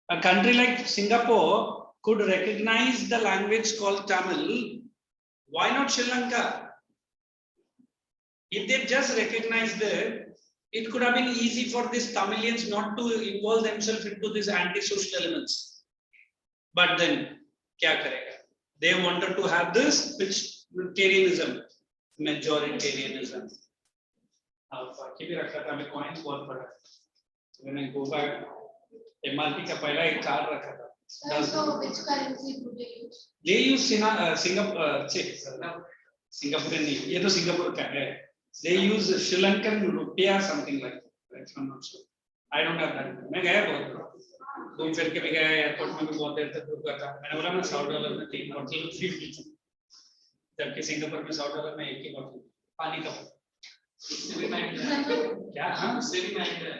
A country like Singapore could recognize the language called Tamil. Why not Sri Lanka? If they just recognized it could have been easy for these Tamilians not to involve themselves into these anti-social elements. But then, kya karega? They wanted to have this majoritarianism. When I go back, MRP का पहला एक card रखा था. So which currency do they use? They use Singapore. Singaporean नहीं, ये तो Singapore का है. They use Sri Lankan rupiah something like that. I'm not sure. I don't have that. मैं गया बहुत. घूम फिर के भी गया एयरपोर्ट में भी बहुत देर तक रुका था. मैंने बोला मैं $100 में 3 बॉटल फ्री पी थी. जबकि सिंगापुर में $100 में 1 ही बॉटल पानी का. इससे भी महंगा. क्या? हाँ, इससे भी महंगा.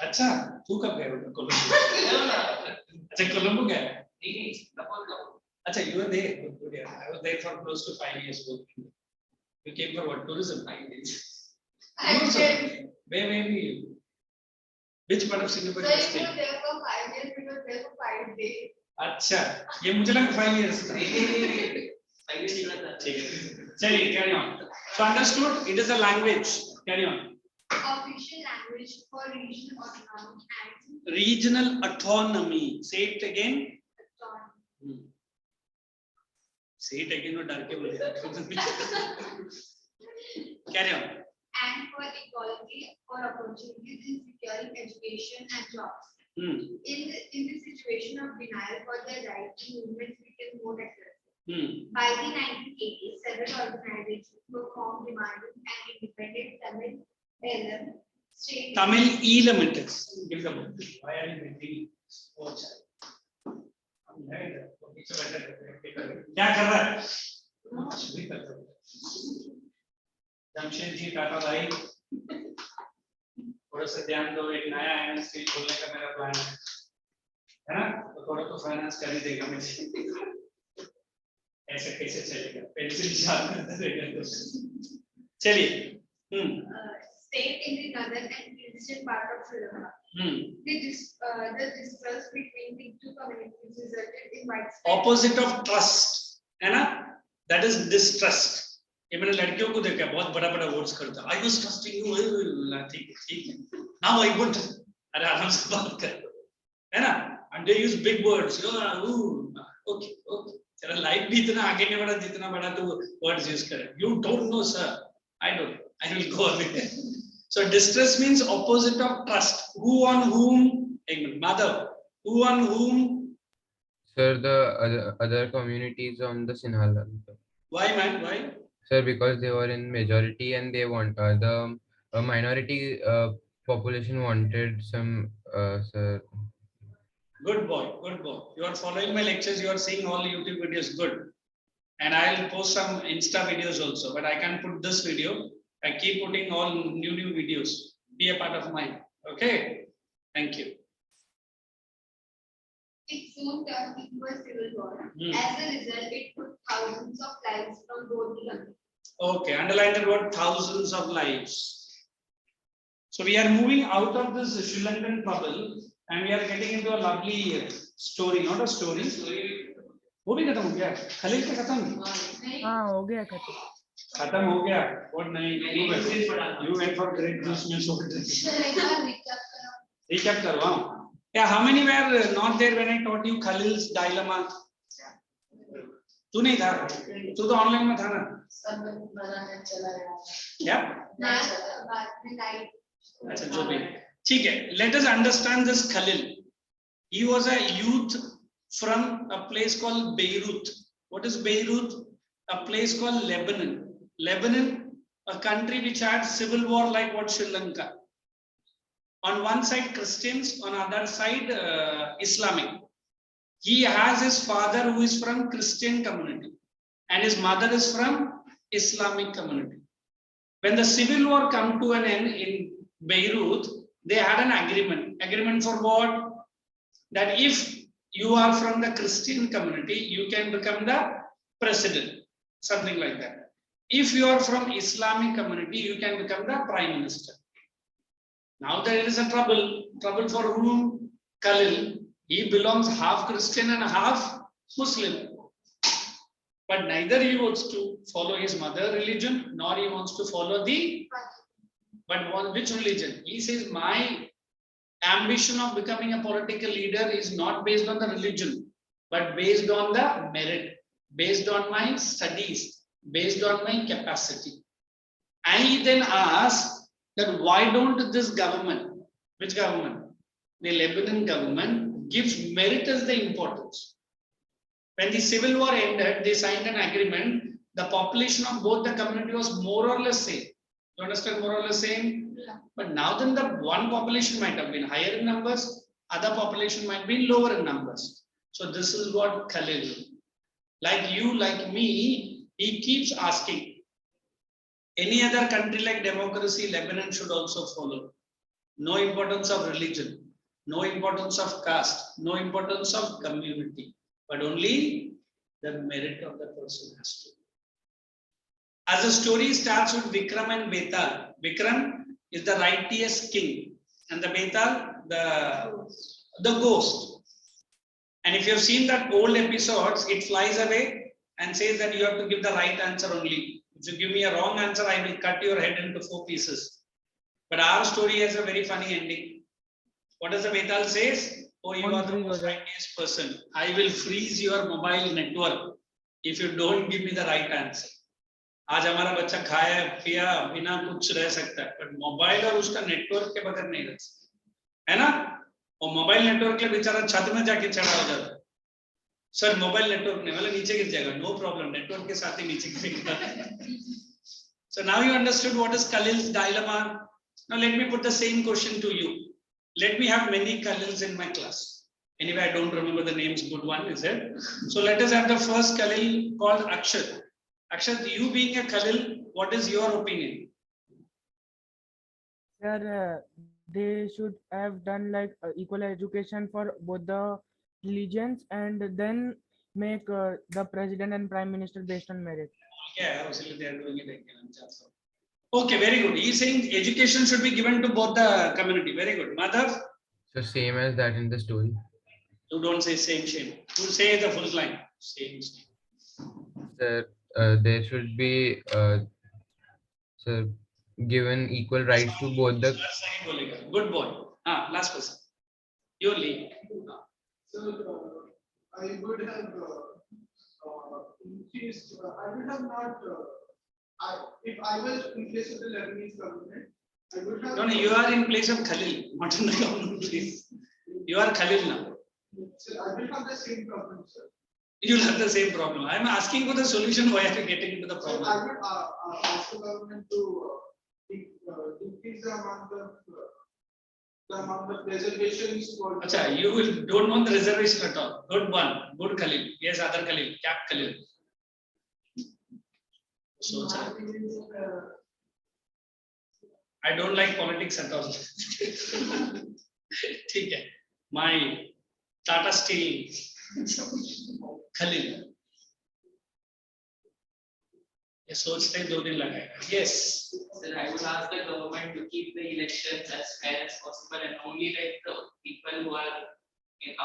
अच्छा, तू कब गया कोलंबो? अच्छा, कोलंबो गया? नहीं, अच्छा, you were there. Good, yeah. I was there for close to 5 years. You came for what? Tourism? Where were you? Which part of Singapore So you you stayed? were there for 5 years, we were there for 5 days. अच्छा, ये मुझे लगा 5 years था. चलिए, carry on. So understood? It is a language. Carry on. Official language for regional autonomy and Regional autonomy. Say it again. autonomy. Say it again. No, डर के बोले. Carry on. And for equality or opportunities in securing education and jobs. In the situation of denial for their rights, movements became more aggressive. By the 1980s, several organizations were formed demanding an independent Tamil state. Tamil Elam it is. Give the book. Why are you making sports? क्या कर रहा है? कुछ भी कर रहा है. जमशेद जी टाटा भाई, थोड़ा सा ध्यान दो. एक नया एमएससी खोलने का मेरा प्लान है ना? तो थोड़ा तो फाइनेंस कर ही देगा मुझे. ऐसे कैसे चलेगा? पेंसिल शार्प करते रहेगा. चलिए. State in the northern and eastern part of Sri Lanka. The distrust between the two communities resulted in widespread. Opposite of trust, है ना? That is distrust. ये मैंने लड़कियों को देखा बहुत बड़ा-बड़ा words करता. I was trusting you. ठीक है. Now I won't. अरे आराम से बात कर. है ना? And they use big words. Okay. तेरा life भी इतना आगे नहीं बढ़ा जितना बड़ा तू words use करे. You don't know, sir. I don't. I will go away. So distrust means opposite of trust. Who on whom? Madhav. Who on whom? Sir, the other communities on the Sinhala. Why, man? Why? Sir, because they were in majority and they want the minority population wanted some. Sir. Good boy. You are following my lectures. You are seeing all YouTube videos. Good. And I'll post some Insta videos also. But I can put this video. I keep putting all new videos. Be a part of mine. Okay. Thank you. It soon turned into a civil war. As a result, it took thousands of lives from both the countries. Okay, underline the word thousands of lives. So we are moving out of this Sri Lankan trouble and we are getting into a lovely story, not a story. वो भी खत्म हो गया. खलील का खत्म. हाँ हो गया खत्म. खत्म हो गया और नहीं you went for great juice में so recap करवाऊं yeah how many were not there when I taught you Khalil's dilemma तू नहीं था तू तो ऑनलाइन में था ना क्या अच्छा जो भी ठीक है let us understand this Khalil he was a youth from a place called Beirut what is Beirut a place called Lebanon a country which had civil war like what Sri Lanka on one side Christians on other side Islamic he has his father who is from Christian community and his mother is from Islamic community when the civil war come to an end in Beirut they had an agreement for what that if you are from the Christian community you can become the president something like that if you are from Islamic community you can become the prime minister now there is a trouble for whom Khalil he belongs half Christian and half Muslim but neither he wants to follow his mother religion nor he wants to follow the but which religion he says my ambition of becoming a political leader is not based on the religion but based on the merit based on my studies based on my capacity and he then asks that why don't this government which government the Lebanon government gives merit as the importance when the civil war ended they signed an agreement the population of both the community was more or less same you understand more or less same but now then the one population might have been higher in numbers other population might be lower in numbers so this is what Khalil like you like me he keeps asking any other country like democracy Lebanon should also follow no importance of religion no importance of caste no importance of community but only the merit of the person has to as the story starts with Vikram and Betal Vikram is the righteous king and the Betal the ghost and if you have seen that old episodes it flies away and says that you have to give the right answer only if you give me a wrong answer I will cut your head into 4 pieces but our story has a very funny ending what does the Betal says oh you are the most righteous person I will freeze your mobile network if you don't give me the right answer आज हमारा बच्चा खाया पिया बिना कुछ रह सकता है बट मोबाइल और उसका नेटवर्क के बगैर नहीं रह सकता है ना और मोबाइल नेटवर्क के बेचारा छत में जाके चढ़ा हो जाता है सर मोबाइल नेटवर्क नहीं वाला नीचे गिर जाएगा नो प्रॉब्लम नेटवर्क के साथ ही नीचे गिरेगा so now you understood what is Khalil's dilemma now let me put the same question to you let me have many Khalils in my class anyway I don't remember the names good one is it so let us have the first Khalil called Akshat, you being a Khalil, what is your opinion? Sir, they should have done like equal education for both the religions and then make the president and prime minister based on merit. Yeah, obviously they are doing it again. Okay, very good. He is saying education should be given to both the community. Very good. Madhav? So same as that in the story. You don't say same. You say the full line. Same. Sir, there should be sir, given equal rights to both the. Good boy. Last person. You lead. So I would have increased. I would have not. If I was in place of the Lebanese government, I would have. No, you are in place of Khalil, not in the government place. You are Khalil now. So I will have the same problem, sir. You'll have the same problem. I am asking for the solution. Why are you getting into the problem? So I would ask the government to increase the amount of reservations for. Acha, you don't want the reservation at all. Good one. Good Khalil. Yes, other Khalil. Cap Khalil. So, I don't like politics at all. ठीक है. My Tata Steel. Khalil. ये सोचते 2 दिन लगाएगा. Yes. Sir, I would ask the government to keep the elections as fair as possible and only let the people who are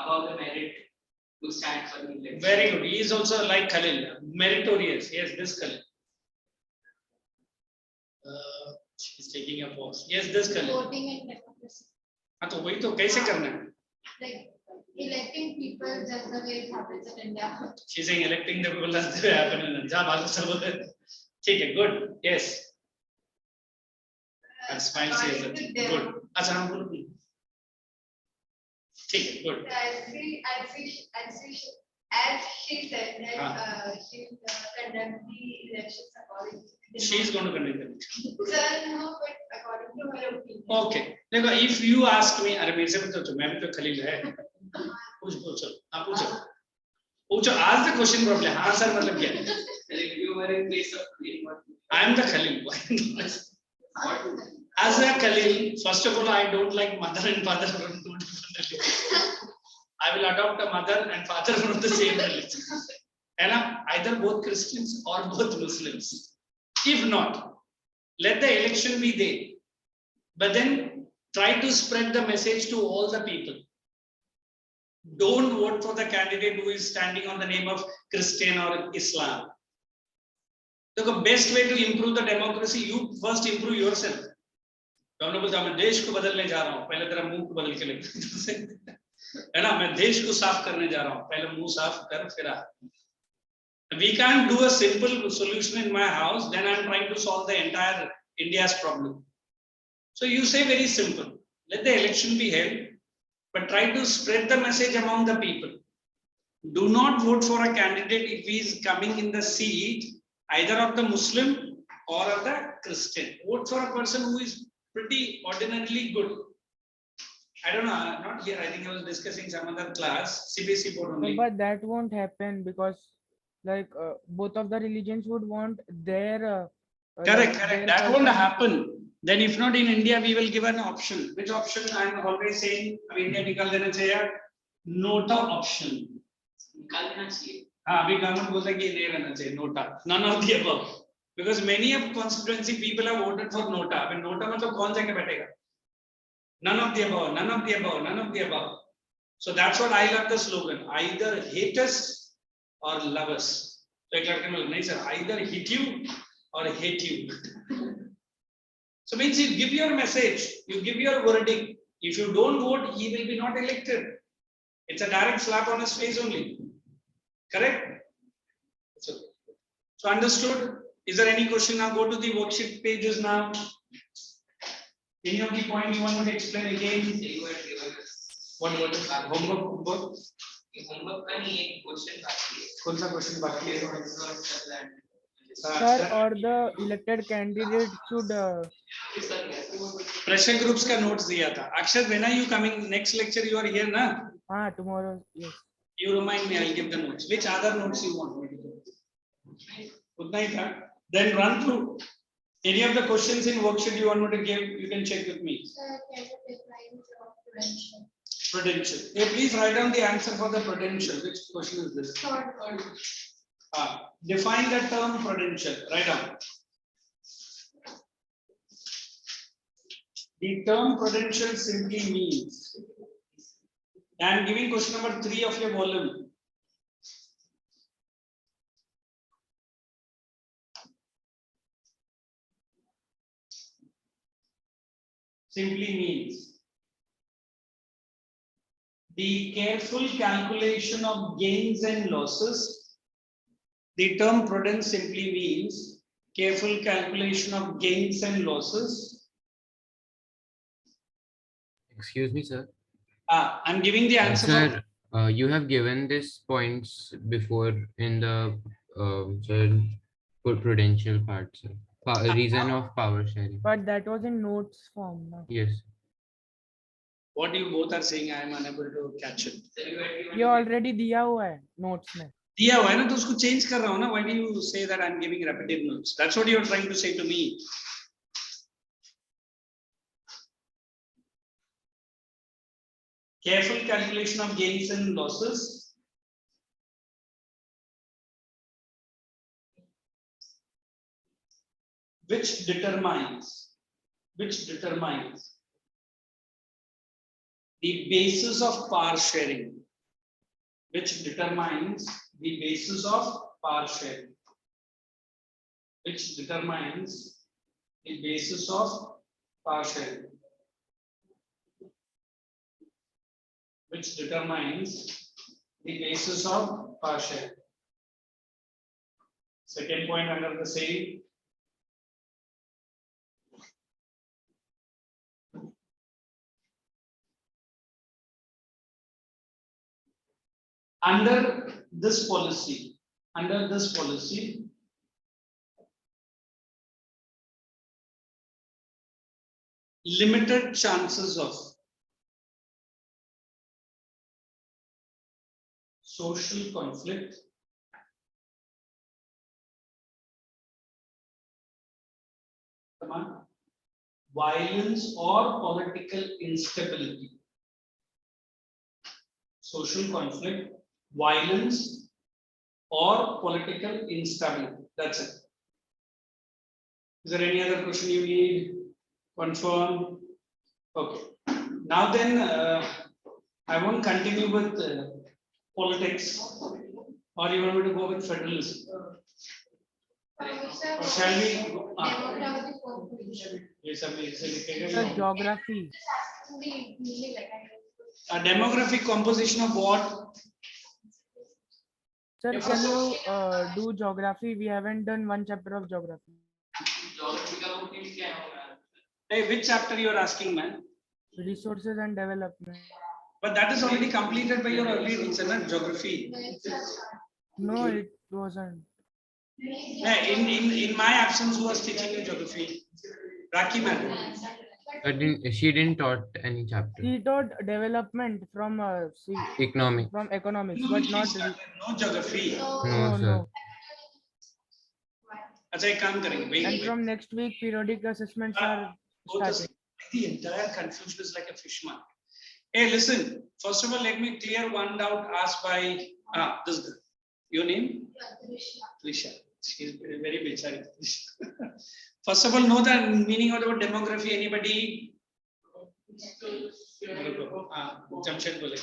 above the merit to stand for the election. Very good. He is also like Khalil. Meritorious. Yes, this Khalil. taking a pause. Yes, this Khalil. Voting and democracy. हाँ तो वही तो कैसे करना है? Like electing people just the way it happens in India. She's saying electing the people as they happen in Punjab also बोलते हैं. ठीक है, good. Yes. That's fine. Says it. Good. अच्छा हम बोलो. ठीक है, good. As she said that she conduct the elections according to the She is going to conduct the election. Sir, no, but according to her opinion. Okay. देखो, if you ask me, अरे मेरे से पूछो, मैं भी तो खलील है. पूछो, हाँ पूछो. पूछो, ask the question properly. हाँ सर मतलब क्या है? If you were in place of Khalil, what would I am the Khalil. As a Khalil, first of all, I don't like mother and father from two different religions. I will adopt a mother and father from the same religion. And either both Christians or both Muslims. If not, let the election be there. But then try to spread the message to all the people. Don't vote for the candidate who is standing on the name of Christian or Islam. The best way to improve the democracy, you first improve yourself. मैं देश को बदलने जा रहा हूँ, पहले तेरा मुंह को बदल के ले है ना, मैं देश को साफ करने जा रहा हूँ, पहले मुंह साफ कर फिर आ. We can't do a simple solution in my house, then I'm trying to solve the entire India's problem. So you say very simple, let the election be held, but try to spread the message among the people. Do not vote for a candidate if he is coming in the seat either of the Muslim or of the Christian. Vote for a person who is pretty ordinarily good. I don't know, not here. I think I was discussing some other class, CBSE board only. But that won't happen because like both of the religions would want their Correct, like, correct. their That won't person- happen. Then if not in India, we will give an option. Which option? I am always saying, India निकाल देना चाहिए. Nota option. निकाल देना चाहिए. हाँ, अभी government बोलता है कि ये नहीं रहना चाहिए. Nota. None of the above. Because many of constituency people have voted for nota. अभी nota मतलब कौन जाके बैठेगा? None of the above. None of the above. None of the above. So that's what I love the slogan. Either hate us or love us. So एक लड़के ने नहीं sir, either hit you or hate you. So means you give your message, you give your wording. If you don't vote, he will be not elected. It's a direct slap on his face only. Correct? So understood? Is there any question now? Go to the worksheet pages now. Any of the point you want me to explain again? You were given us. What is homework? ये homework का नहीं एक question बाकी है. कौन सा question बाकी है? Sir, or the elected candidate should Pressure groups का notes दिया था. Akshat, when are you coming? Next lecture you are here ना? tomorrow, yes. You remind me, I'll give the notes. Which other notes you want me to give? उतना ही था. Then run through. Any of the questions in worksheet you want me to give, you can check with me. Sir, can you define job prevention? Prudential. Hey, please write down the answer for the prudential. Which question is this? Third. Define the term prudential. Write down. The term prudential simply means. I am giving question number 3 of your volume. Simply means the careful calculation of gains and losses. The term prudence simply means careful calculation of gains and losses. Excuse me, sir. I'm giving the answer. Sir, you have given these points before in the prudential part, sir. Reason of power sharing. But that was in notes form. No? Yes. What you both are saying, I am unable to catch it. ये already दिया हुआ है notes में. दिया हुआ है ना तो उसको change कर रहा हूँ ना. Why do you say that I am giving repetitive notes? That's what you are trying to say to me. Careful calculation of gains and losses. Which determines the basis of power sharing. Which determines the basis of power sharing. Which determines the basis of partial, which determines the basis of partial. Second point under the same. Under this policy, limited chances of social conflict, violence or political instability. Social conflict, violence or political instability. That's it. Is there any other question you need? Confirm. Okay. Now then, I won't continue with politics, or you want me to go with federalism? Or shall we? Demographic population. Yes, I Sir, geography. A demographic composition of what? Sir, Yeah, can first you do geography? We haven't done one chapter of geography. Hey, which chapter you are asking, man? Resources and development. But that is already completed by your earlier teacher, not geography. No, it wasn't. Yeah, in my absence, who was teaching you geography? Raki madam. She didn't taught any chapter. He taught development from Economic. from economics, No, but which not chapter? No geography. No, no, sir. no. Acha, ek kaam karenge. Wait, And wait. from next week, periodic assessments are starting. The entire confusion is like a fish market. Hey, listen. First of all, let me clear one doubt asked by this girl. Your name? Trisha. She is very bechari. First of all, know the meaning of the word demography. Anybody? Jamshed bole.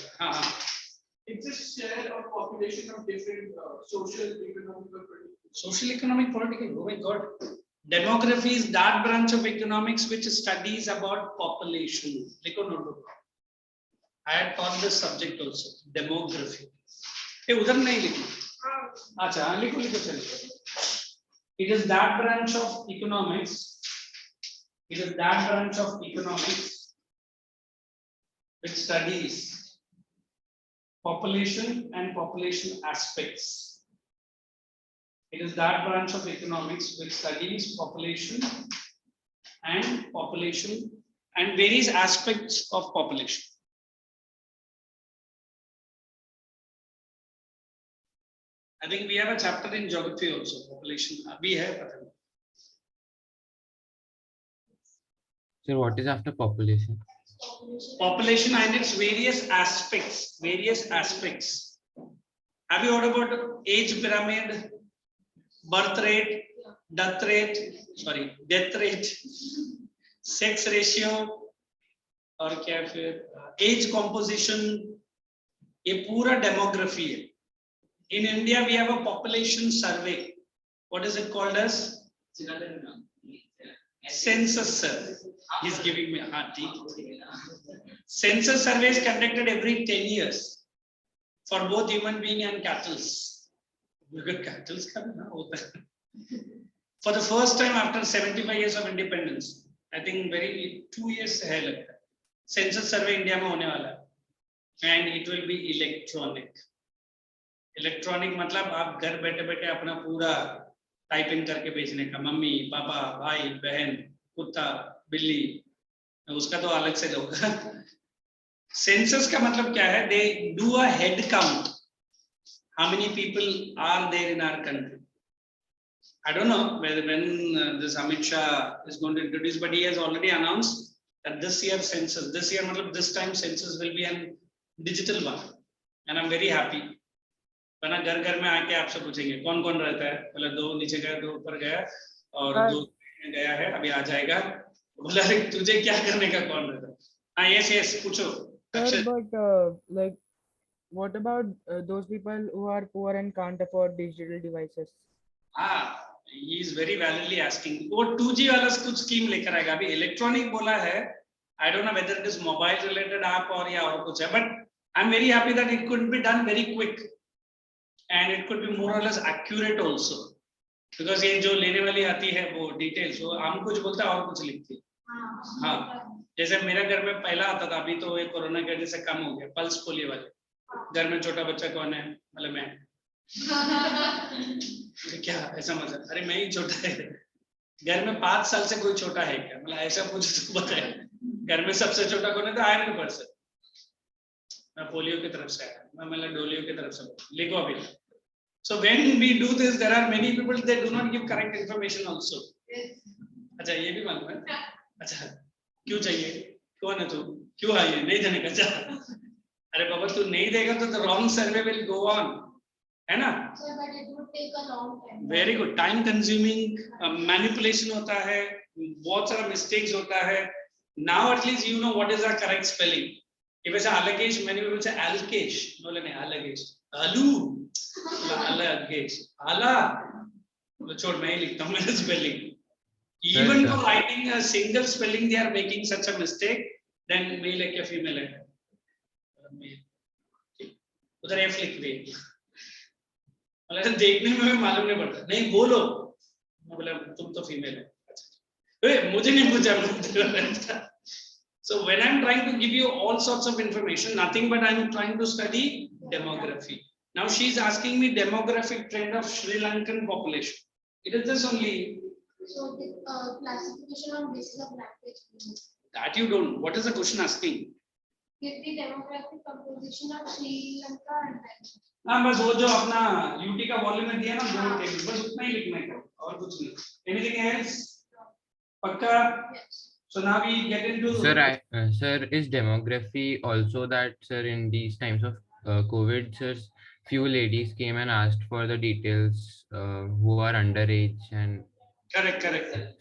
It's a share of population of different social, economic, or political. Social, economic, political. Oh my God. Demography is that branch of economics which studies about population. I had taught this subject also. Demography. Hey, udhar nahi likho. Acha, likho chaliye. It is that branch of economics. It is that branch of economics which studies population and population aspects. It is that branch of economics which studies population and various aspects of population. I think we have a chapter in geography also, population. We have. So what is after population? Population and its various aspects. Have you heard about age pyramid, birth rate, death rate, sex ratio, और क्या फिर age composition? ये पूरा demography है. In India, we have a population survey. What is it called as? Census survey. He's giving me a hard tea. Census survey is conducted every 10 years for both human being and cattle. For the first time after 75 years of independence, I think 2 years hai census survey India mein hone wala hai. And it will be electronic. Electronic मतलब आप घर बैठे बैठे अपना पूरा type in करके भेजने का, मम्मी पापा भाई बहन कुत्ता बिल्ली, उसका तो अलग से होगा. सेंसस का मतलब क्या है? They do a head count, how many people are there in our country. I don't know whether when this Amit Shah is going to introduce, but he has already announced that this year census, this year मतलब this time census will be a digital one, and I'm very happy. वरना घर घर में आके आपसे पूछेंगे कौन कौन रहता है, बोला 2 नीचे गया 2 ऊपर गया और 2 गया है अभी आ जाएगा. बोला तुझे क्या करने का, कौन रहता है? हाँ yes पूछो. Sir, but like what about those people who are poor and can't afford digital devices? He is very validly asking. वो 2G वाला कुछ scheme लेकर आएगा. अभी electronic बोला है. I don't know whether it is mobile related app or या और कुछ है. But I'm very happy that it could be done very quick. And it could be more or less accurate also. Because ये जो लेने वाली आती है वो details, वो हम कुछ बोलता है और कुछ लिखती है. हाँ. जैसे मेरे घर में पहला आता था, अभी तो ये कोरोना के वजह से कम हो गया. पल्स पोलियो वाले. घर में छोटा बच्चा कौन है? मतलब मैं. क्या ऐसा मजा? अरे मैं ही छोटा है. घर में 5 साल से कोई छोटा है क्या? मतलब ऐसा कुछ तो बताए. घर में सबसे छोटा कौन है? तो आयरन पर्सन. मैं पोलियो की तरफ से आया. मैं मतलब डोलियो की तरफ से. लिखो अभी. So when we do this, there are many people they do not give correct information also. अच्छा ये भी मालूम है. अच्छा क्यों चाहिए? कौन है तू? क्यों आई? नहीं देने का. अरे बाबा तू नहीं देगा तो the wrong survey will go on. है ना? So but it would take a long time. Very good. Time consuming, manipulation होता है, बहुत सारा mistakes होता है. Now at least you know what is the correct spelling. If it's allocation, many people say allocation. No, नहीं allocation. Alu. Allocation. Ala. छोड़ मैं ही लिखता हूँ मेरा spelling. Even for writing a single spelling, they are making such a mistake. Then male है क्या female है? उधर F लिख दे. मतलब देखने में मालूम नहीं पड़ता. नहीं बोलो. मैं बोला तुम तो फीमेल है. अच्छा. मुझे नहीं पूछा. So when I'm trying to give you all sorts of information, nothing but I'm trying to study demography. Now she's asking me demographic trend of Sri Lankan population. It is just only. So the classification on basis of language. That you don't. What is the question asking? Give the demographic composition of Sri Lanka and Bangladesh. हाँ बस वो जो अपना UT का volume में दिया ना दो टेबल बस उतना ही लिखना है और कुछ नहीं. Anything else? पक्का? So now we get into. Sir, is demography also that, sir, in these times of COVID, sir, few ladies came and asked for the details who are underage and. Correct.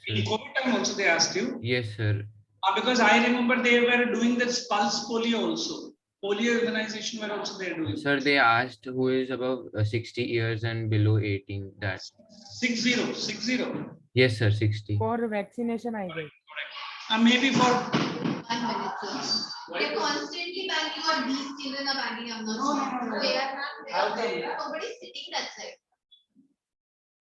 In COVID time also they asked you. Yes, sir. Because I remember they were doing this pulse polio also. Polio immunization were also there doing. Sir, they asked who is above 60 years and below 18. That. 60. Yes, sir, 60. For vaccination, I guess. Maybe for. 1 minute, sir. They're constantly banking or these children are banking. I'm not sure. They are not. Nobody's sitting that side.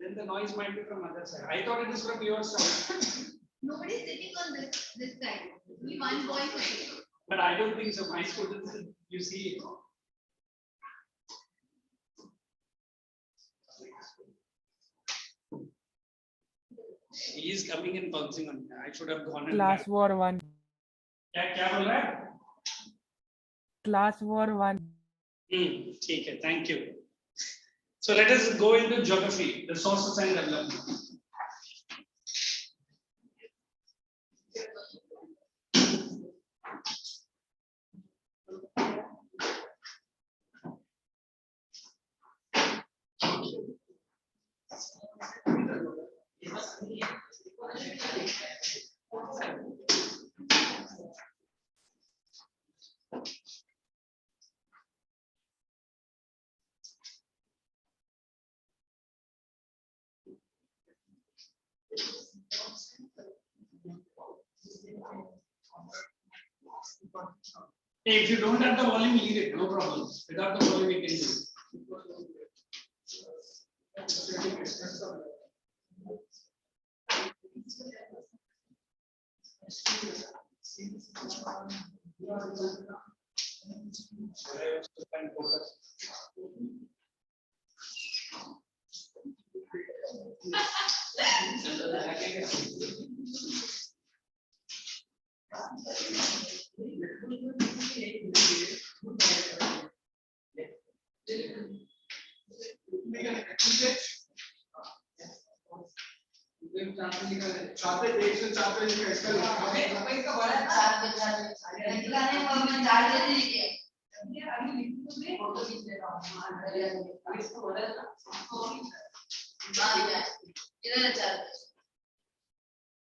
Then the noise might be from other side. I thought it is from your side. Nobody's sitting on this side. Only one boy is sitting. But I don't think so. My students, you see. He is coming and bouncing on me. I should have gone. Class war 1. क्या बोल रहा है? Class war 1. ठीक है. Thank you. So let us go into geography, the sources and development. Hey, if you don't have the volume, leave it, no problem. Without the volume, we can do it.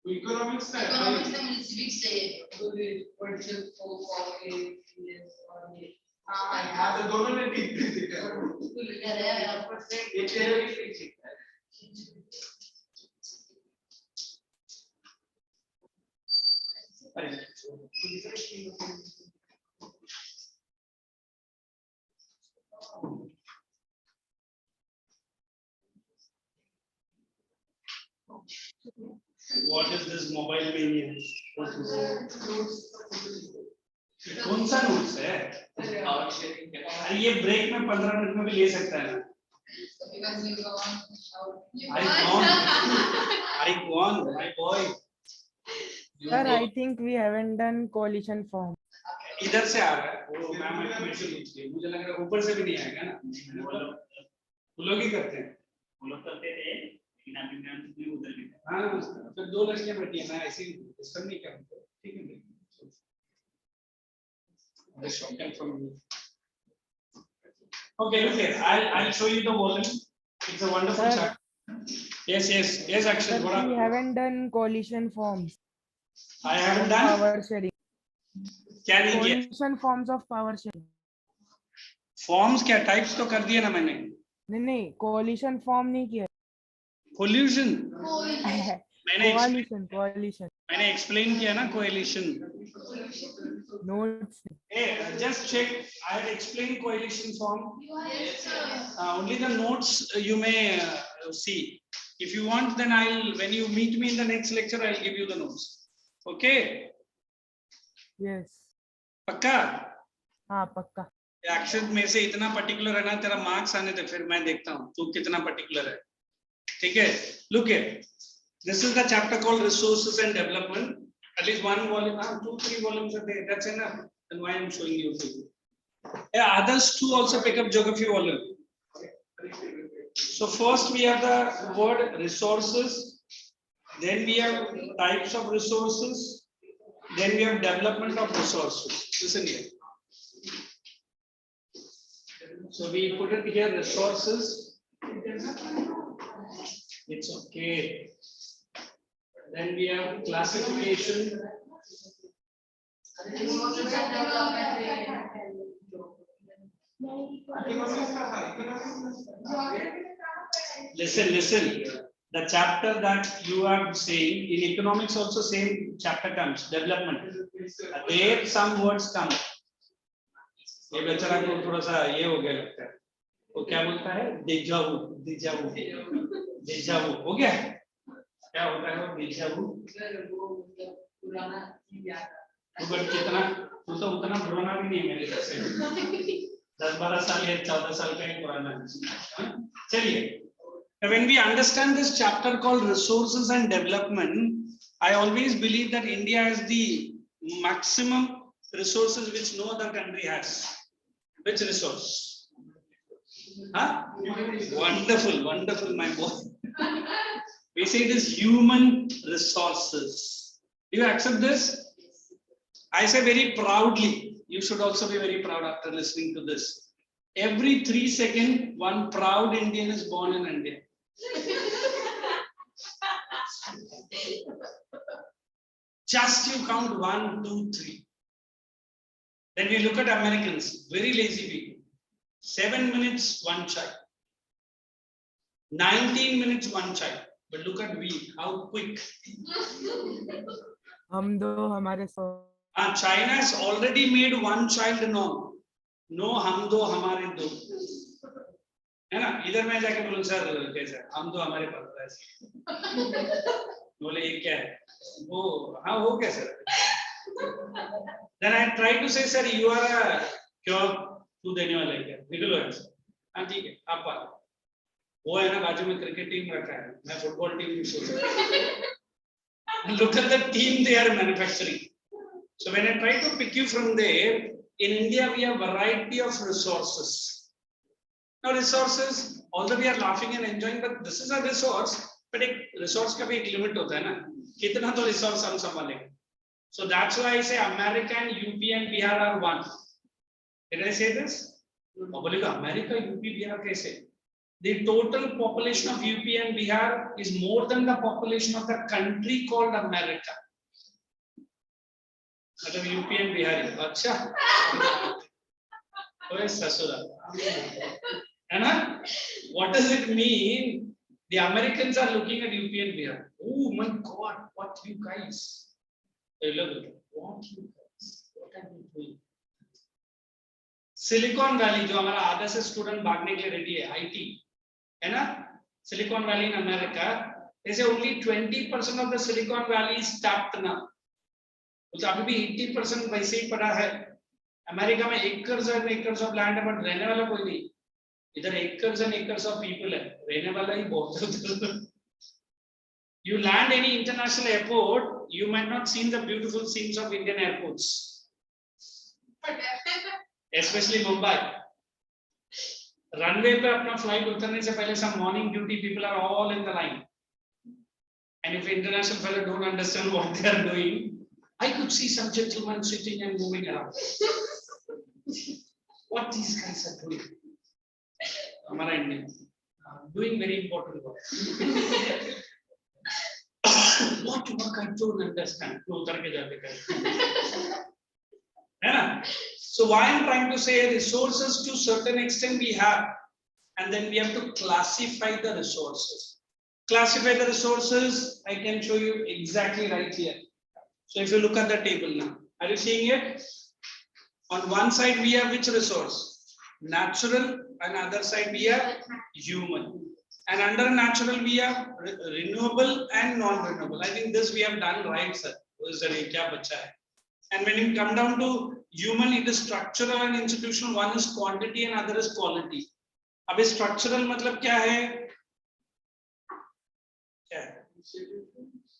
Economics में civics चाहिए. हाँ तो दोनों ने ठीक ठीक लिखा है। What is this mobile mania? कौन सा नोट्स है? Power sharing can अरे ये ब्रेक में 15 मिनट में भी ले सकता है ना? Because you go on shout. I won, my boy. Sir, I think we haven't done coalition form. इधर से आ रहा है वो मैम मेरे से पूछ रही है मुझे लग रहा है ऊपर से भी नहीं आएगा ना वो लोग ही करते हैं वो लोग करते थे लेकिन अभी मैम भी उधर भी थे। हाँ फिर 2 लड़कियां बैठी हैं मैं ऐसे ही डिस्टर्ब नहीं करूँगा ठीक है This can from me. Okay, look here. I'll show you the volume. It's a wonderful Sir. chart. Yes, Sir, action. What we up? haven't done coalition forms. I haven't done. Power sharing. क्या नहीं किया? Coalition forms of power sharing. Forms क्या types तो कर दिए ना मैंने. नहीं coalition form नहीं किया. Collusion. Coalition. मैंने explain किया ना coalition. Notes. Hey, just check. I had explained coalition form. Yes, sir. Only the notes you may see. If you want, then when you meet me in the next lecture, I'll give you the notes. Okay? Yes. पक्का? हाँ पक्का. अक्षर में से इतना particular है ना तेरा marks आने दे फिर मैं देखता हूँ तू कितना particular है. ठीक है? Look here. This is the chapter called resources and development. At least one volume, 2-3 volumes a day. That's enough. Then why I'm showing you to you. Yeah, others too also pick up geography volume. So first we have the word resources. Then we have types of resources. Then we have development of resources. Listen here. So we put it here resources. It's okay. Then we have classification. Listen. The chapter that you are saying in economics also same chapter comes development. There some words come. ये बेचारा को थोड़ा सा ये हो गया लगता है. वो क्या बोलता है? डेजावू हो गया. क्या होता है वो डेजावू? तो कितना तू तो उतना पुराना भी नहीं है मेरे से 10-12 साल या 14 साल का ही पुराना है. चलिए. When we understand this chapter called resources and development, I always believe that India has the maximum resources which no other country has. Which resource? Huh? Wonderful, my boy. We say this human resources. Do you accept this? I say very proudly. You should also be very proud after listening to this. Every 3 seconds, one proud Indian is born in India. Just you count 1, 2, 3. Then we look at Americans, very lazy people. 7 minutes, one child. 19 minutes, one child. But look at we, how quick. हम दो हमारे सौ. China has already made one child norm. No, हम दो हमारे दो. है ना? इधर मैं जाके बोलूं सर कैसा? हम दो हमारे पास है. बोले ये क्या है? वो हाँ वो कैसा? Then I try to say sir you are a क्यों तू देने वाला है क्या? निकलो ऐसे. हाँ ठीक है आप बात. वो है ना बाजू में क्रिकेट टीम रखा है. मैं फुटबॉल टीम भी सोच रहा हूँ. Look at the team they are manufacturing. So when I try to pick you from there, in India we have variety of resources. Now resources, although we are laughing and enjoying, but this is a resource. But एक resource का भी एक limit होता है ना. कितना तो resource हम संभालेंगे. So that's why I say America and UP and Bihar are one. Did I say this? और बोलेगा America, UP, Bihar कैसे? The total population of UP and Bihar is more than the population of the country called America. मतलब UP and Bihari. अच्छा ओए ससुरा है ना. What does it mean? The Americans are looking at UP and Bihar. Oh my God, what you guys? What are you doing? Silicon valley जो हमारा आधा से स्टूडेंट भागने के लिए रेडी है आईटी है ना silicon valley in America is only 20% of the silicon valley is tapped now तो अभी भी 80% वैसे ही पड़ा है अमेरिका में acres and acres of land है बट रहने वाला कोई नहीं इधर acres and acres of people है रहने वाला ही बहुत है you land any international airport you might not see the beautiful scenes of Indian airports especially Mumbai. Runway पे अपना flight उतरने से पहले some morning duty people are all in the line. And if international fellow don't understand what they are doing, I could see some gentlemen sitting and moving around. What these guys are doing? हमारा Indian doing very important work. What work I don't understand. तो उतर के जाके करें. है ना? So why I'm trying to say resources to certain extent we have and then we have to classify the resources. Classify the resources, I can show you exactly right here. So if you look at the table now, are you seeing it? On one side we have which resource? Natural, and other side we have human. And under natural we have renewable and non-renewable. I think this we have done right, sir. And when you come down to human, it is structural and institutional. One is quantity and other is quality. अब structural मतलब क्या है? क्या है?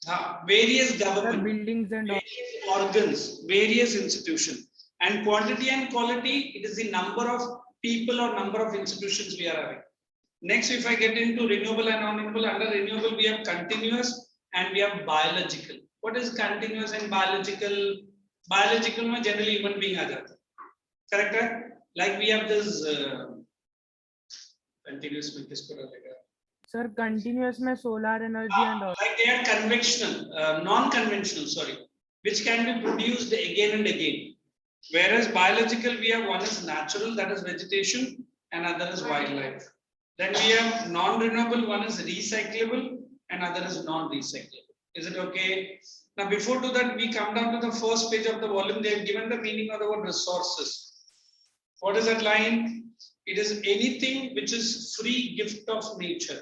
हाँ, various government, buildings and various organs, various institutions. And quantity and quality, it is the number of people or number of institutions we are having. Next, if I get into renewable and non-renewable, under renewable we have continuous and we have biological. What is continuous and biological? Biological में generally human being आ जाता है, correct है? Like we have this continuous में किसको डालेगा? Sir, continuous में solar energy and all. Like they are conventional, non-conventional, sorry, which can be produced again and again. Whereas biological we have one is natural, that is vegetation, and other is wildlife. Then we have non-renewable, one is recyclable, and other is non-recyclable. Is it okay? Now, before do that, we come down to the first page of the volume. They have given the meaning of the word resources. What is that line? It is anything which is free gift of nature.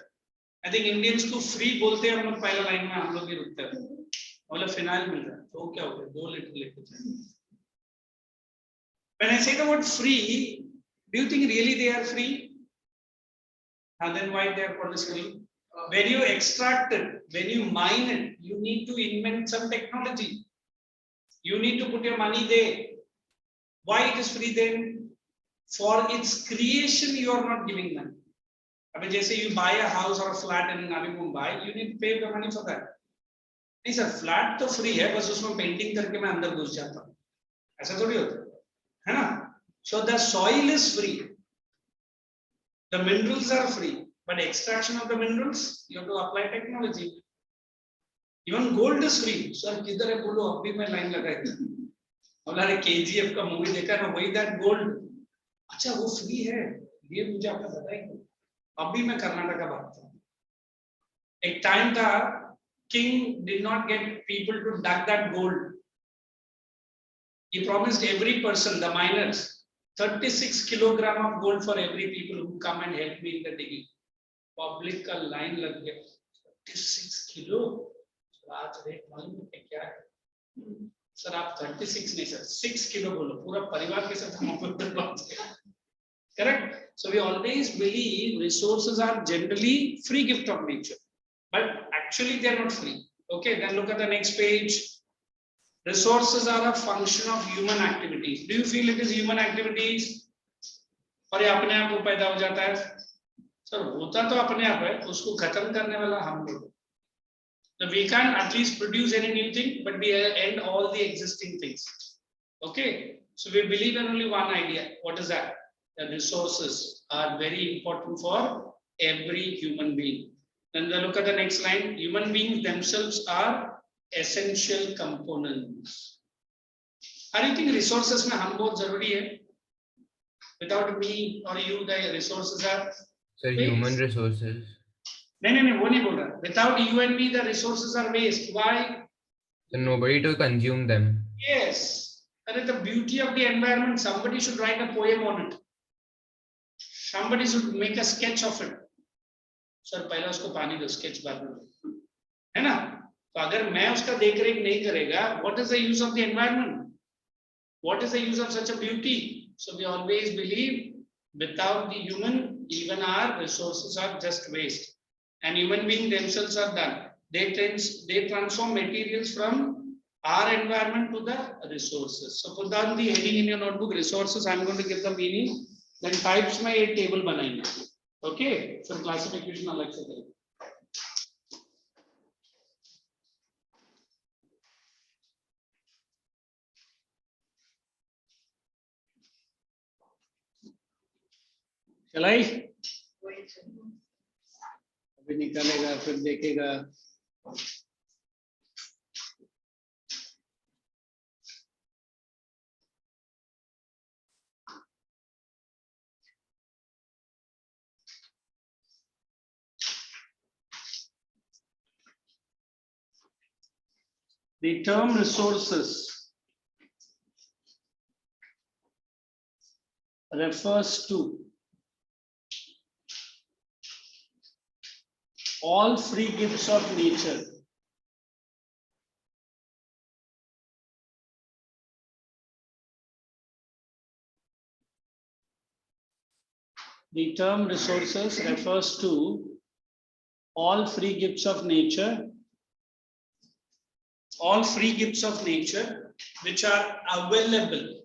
I think Indians को free बोलते हैं हम लोग पहला line में हम लोग ही रुकते हैं. मतलब फिनाइल मिल रहा है. तो क्या हो गया? 2 लीटर लेके जाए. When I say the word free, do you think really they are free? And then why they are called as free? When you extract it, when you mine it, you need to invent some technology. You need to put your money there. Why it is free then? For its creation, you are not giving money. I mean, just say you buy a house or a flat in Navi Mumbai, you need to pay the money for that. नहीं sir, flat तो free है, बस उसमें painting करके मैं अंदर घुस जाता हूँ. ऐसा थोड़ी होता है ना? So the soil is free. The minerals are free. But extraction of the minerals, you have to apply technology. Even gold is free. Sir, किधर है बोलो? अभी मैं line लगाई थी. हमारे KGF का movie देखा ना, वही that gold. अच्छा वो free है. ये मुझे आपने बताया क्यों? अभी मैं कर्नाटका भागता हूँ. एक time था, king did not get people to dug that gold. He promised every person, the miners, 36 kilogram of gold for every people who come and help me in the digging. Public का line लग गया 36 kilo. आज rate मालूम है क्या है? Sir आप 36 नहीं सर 6 किलो बोलो, पूरा परिवार के साथ हम ऊपर बात करें. Correct? So we always believe resources are generally free gift of nature, but actually they are not free. Okay, then look at the next page. Resources are a function of human activities. Do you feel it is human activities? और ये अपने आप को पैदा हो जाता है? Sir होता तो अपने आप है, उसको खत्म करने वाला हम लोग. So we can't at least produce any new thing, but we end all the existing things. Okay, so we believe in only one idea. What is that? The resources are very important for every human being. Then look at the next line. Human beings themselves are essential components. Are you think resources में हम बहुत जरूरी है? Without me or you, the resources are. Sir, human resources. नहीं वो नहीं बोल रहा. Without you and me, the resources are waste. Why? Nobody to consume them. Yes. And the beauty of the environment, somebody should write a poem on it. Somebody should make a sketch of it. Sir, पहले उसको पानी दो, sketch बाद में, है ना? तो अगर मैं उसका देख रेख नहीं करेगा, what is the use of the environment? What is the use of such a beauty? So we always believe without the human, even our resources are just waste. And human beings themselves are done. They transform materials from our environment to the resources. So put down the heading in your notebook, resources. I'm going to give the meaning. Then types my a table बनाएंगे. Okay. So classification अलग से करेंगे. चलाई अभी निकालेगा फिर देखेगा The term resources refers to all free gifts of nature The term resources refers to all free gifts of nature, which are available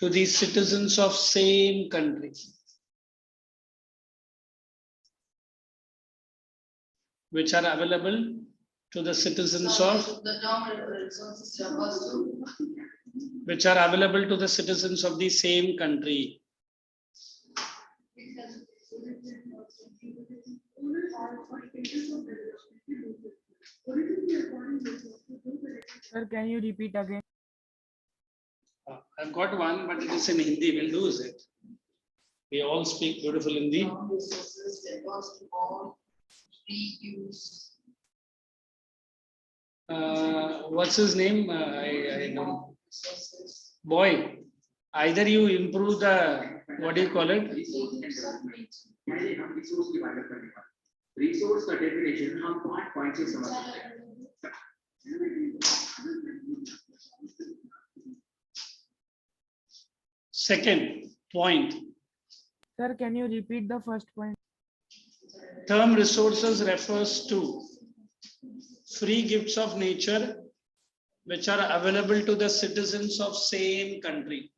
to the citizens of same country. Which are available to the citizens of The term resources refers to. which are available to the citizens of the same country. Sir, can you repeat again? I've got one, but it is in Hindi. We'll lose it. We all speak beautiful Hindi. Term resources refers to all free use. What's his name? I don't. Resources. Boy, either you improve the, what do you call it? Resource का definition हम 5 point से समझ सकते हैं. Second point, Sir, can you repeat the first point? term resources refers to free gifts of nature which are available to the citizens of same country.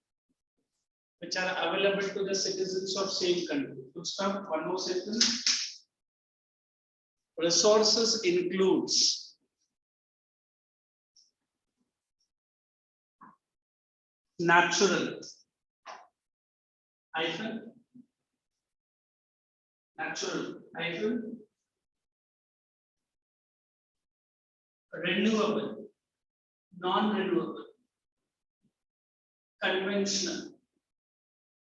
Which are available to the citizens of same country. Good stuff. One more sentence. Resources includes natural hyphen renewable, non-renewable, conventional,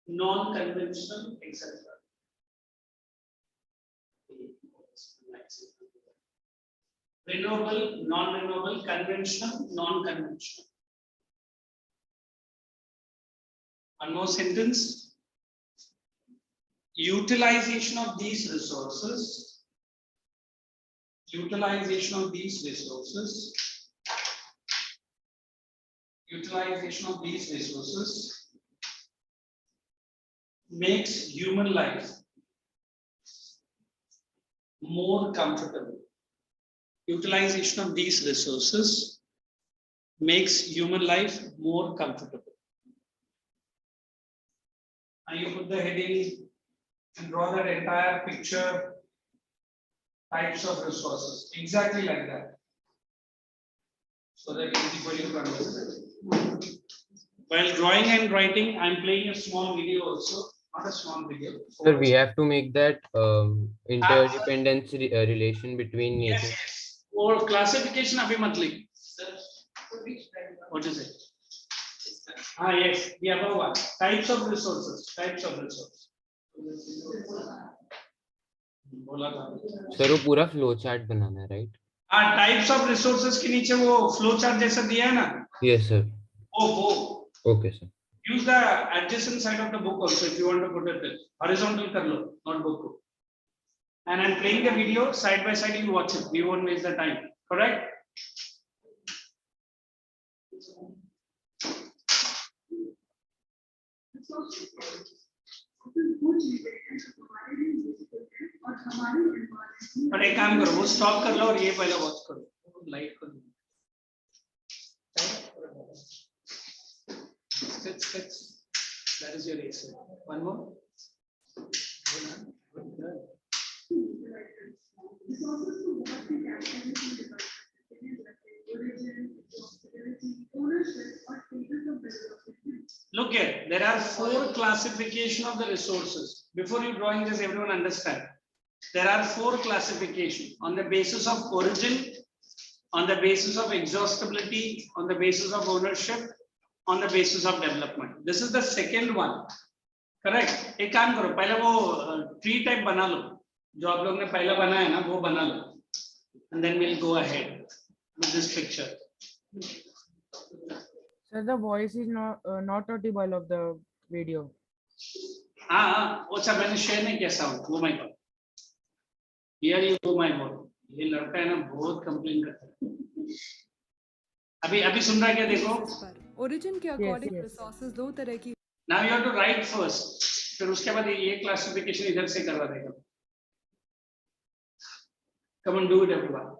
non-conventional, etc. Renewable, non-renewable, conventional, non-conventional. One more sentence. Utilization of these resources makes human life more comfortable. Utilization of these resources makes human life more comfortable. Now you put the heading and draw that entire picture, types of resources, exactly like that. So that easy for you to understand. While drawing and writing, I'm playing a small video also, not a small video. Sir, we have to make that interdependence relation between nature. Yes. Or classification abhi mat likh. What is it? Yes, the above one. Types of resources. बोला था sir वो पूरा flow chart बनाना है, right? हाँ, types of resources के नीचे वो flow chart जैसा दिया है ना, यस सर. वो okay sir. use the adjacent side of the book also if you want to put it there. Horizontal कर लो, not book को. And I'm playing the video side by side, you watch it, we won't waste the time, correct? पर एक काम करो, वो stop कर लो और ये पहले वॉच करो, लाइट कर दो. That is your answer. One more. Look here, there are 4 classification of the resources. Before you drawing this, everyone understand. There are 4 classification on the basis of origin, on the basis of exhaustibility, on the basis of ownership, on the basis of development. This is the second one. Correct? एक काम करो, पहले वो tree type बना लो, जो आप लोग ने पहला बनाया ना, वो बना लो. And then we'll go ahead with this picture. Sir, the voice is not audible of the video. हाँ, वो अच्छा मैंने share नहीं किया sound. Oh my God. Here you go my God. ये लड़का है ना बहुत complain करता है. अभी सुन रहा है क्या देखो? ओरिजिन के Yes, अकॉर्डिंग yes. रिसोर्सेज दो तरह की. Now you have to write first. फिर उसके बाद ये classification इधर से करवा देगा. Come on, do it everyone.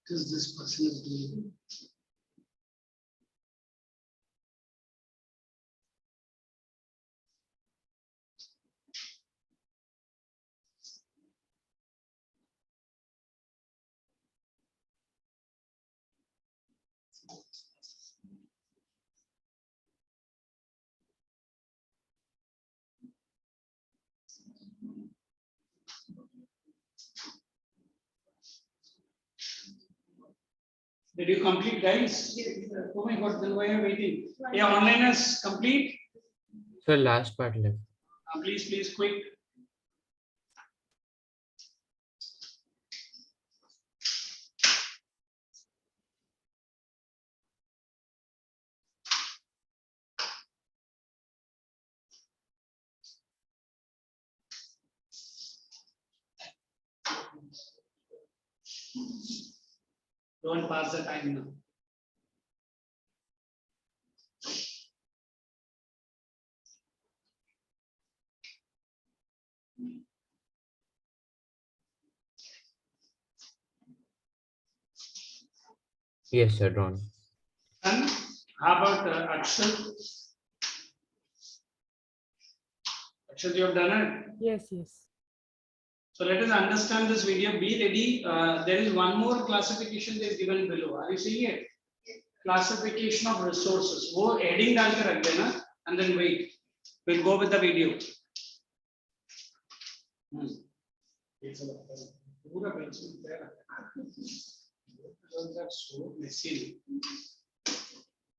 Does this person is doing? Did you complete, guys? Oh my God, then why are you waiting? Yeah, onliners complete. So last part left. Please, quick. Don't pass the time now. Yes, sir, drawn. And how about Akshal? Akshal, you have done it. Yes, yes. So let us understand this video. Be ready. There is one more classification they have given below. Are you seeing it? Classification of resources. वो heading डाल के रख देना and then wait. We'll go with the video. पूरा bench में है. Those are so messy.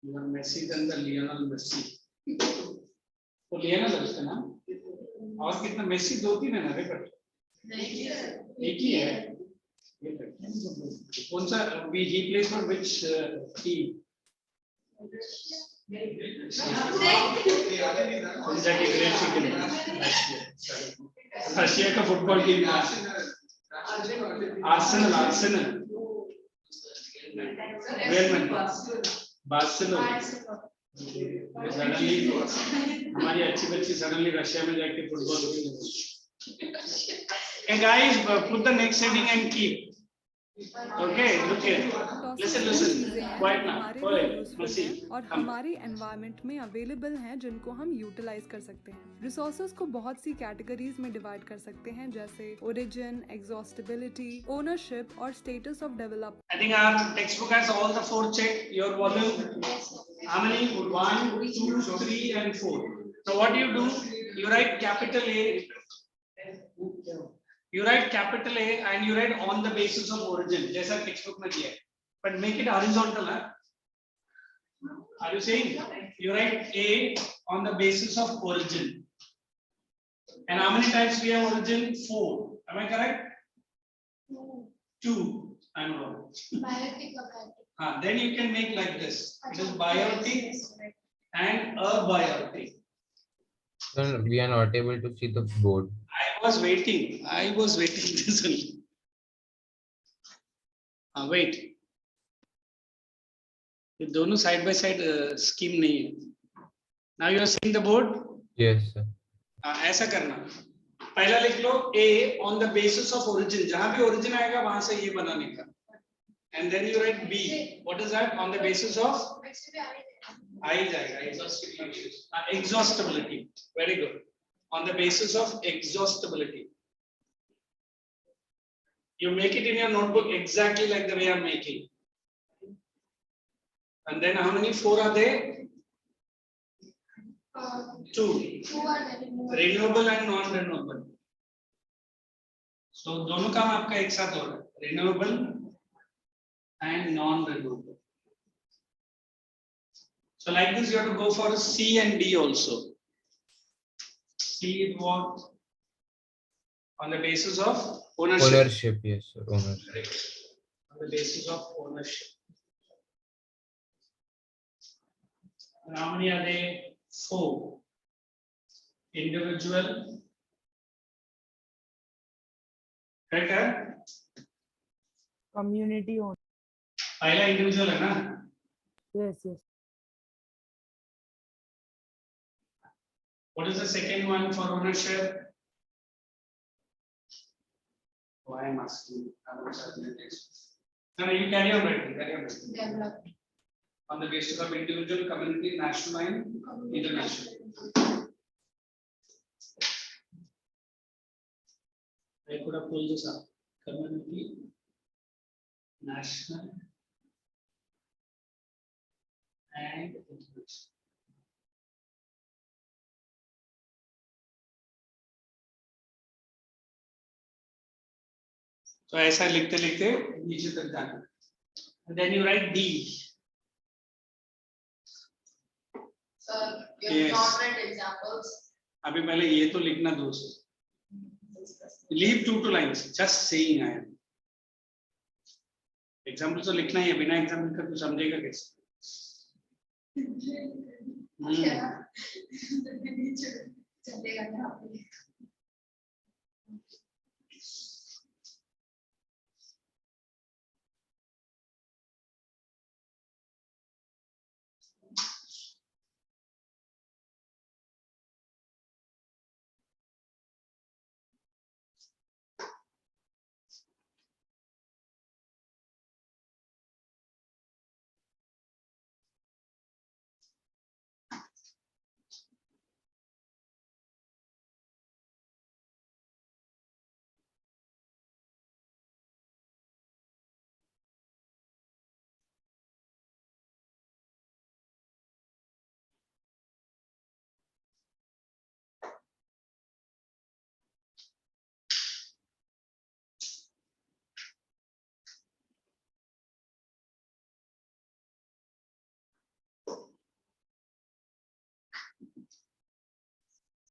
You are messy than the Lionel Messi. तो Lionel है उसका नाम. और कितना मेसी 2-3 है ना रे पर. एक ही है. कौन सा he plays for which team? कौन सा की ग्रेट चिकन? रशिया का football team. Arsenal. Barcelona. Suddenly हमारी अच्छी बच्ची सडनली रशिया में जाके फुटबॉल खेल. Hey guys, put the next heading and keep. Okay, look here. Listen. Quiet now. हमारे Go लिए ahead. Useful Mercy. हैं और Come. हमारे एनवायरनमेंट में अवेलेबल हैं जिनको हम यूटिलाइज कर सकते हैं. रिसोर्सेज को बहुत सी कैटेगरीज में डिवाइड कर सकते हैं जैसे ओरिजिन, एग्जॉस्टिबिलिटी, ओनरशिप और status of development. I think our textbook has all the 4 checked. Your volume. How many? 1, 2, 3, and 4. So what do? You write capital A. You write capital A and you write on the basis of origin. जैसा textbook में दिया है. But make it horizontal, huh? Are you saying? You write A on the basis of origin. And how many types we have origin? 4. Am I correct? 2. I'm wrong. Then you can make like this. It is biotic and abiotic. So we are not able to see the board. I was waiting this only. Wait. ये दोनों side by side scheme नहीं है. Now you are seeing the board. Yes, sir. ऐसा करना. पहला लिख लो A on the basis of origin. जहाँ भी origin आएगा वहां से ये बनाने का. And then you write B. What is that? On the basis of I जाएगा exhaustibility. Exhaustibility. Very good. On the basis of exhaustibility. You make it in your notebook exactly like the way I'm making. And then how many? 4 are there? 2. Renewable and non-renewable. So दोनों काम आपका एक साथ हो रहा है. Renewable and non-renewable. So like this you have to go for C and D also. C is what? On the basis of ownership. Ownership, yes, sir. Ownership. On the basis of ownership. And how many are there? 4. Individual. Correct, है? Community owned. पहला individual है ना? Yes, yes. What is the second one for ownership? Why am I asking? No, you carry on writing. Development. On the basis of individual, community, national, and international. I could have pulled this up. Community, national, and international. तो ऐसा लिखते लिखते नीचे तक जाना. And then you write D. Sir, you Yes. have not read examples. अभी पहले ये तो लिखना दो. Leave 2 lines. Just saying I am. Example तो लिखना ही है, बिना एग्जाम्पल का तू समझेगा कैसे? चलेगा यहाँ पे.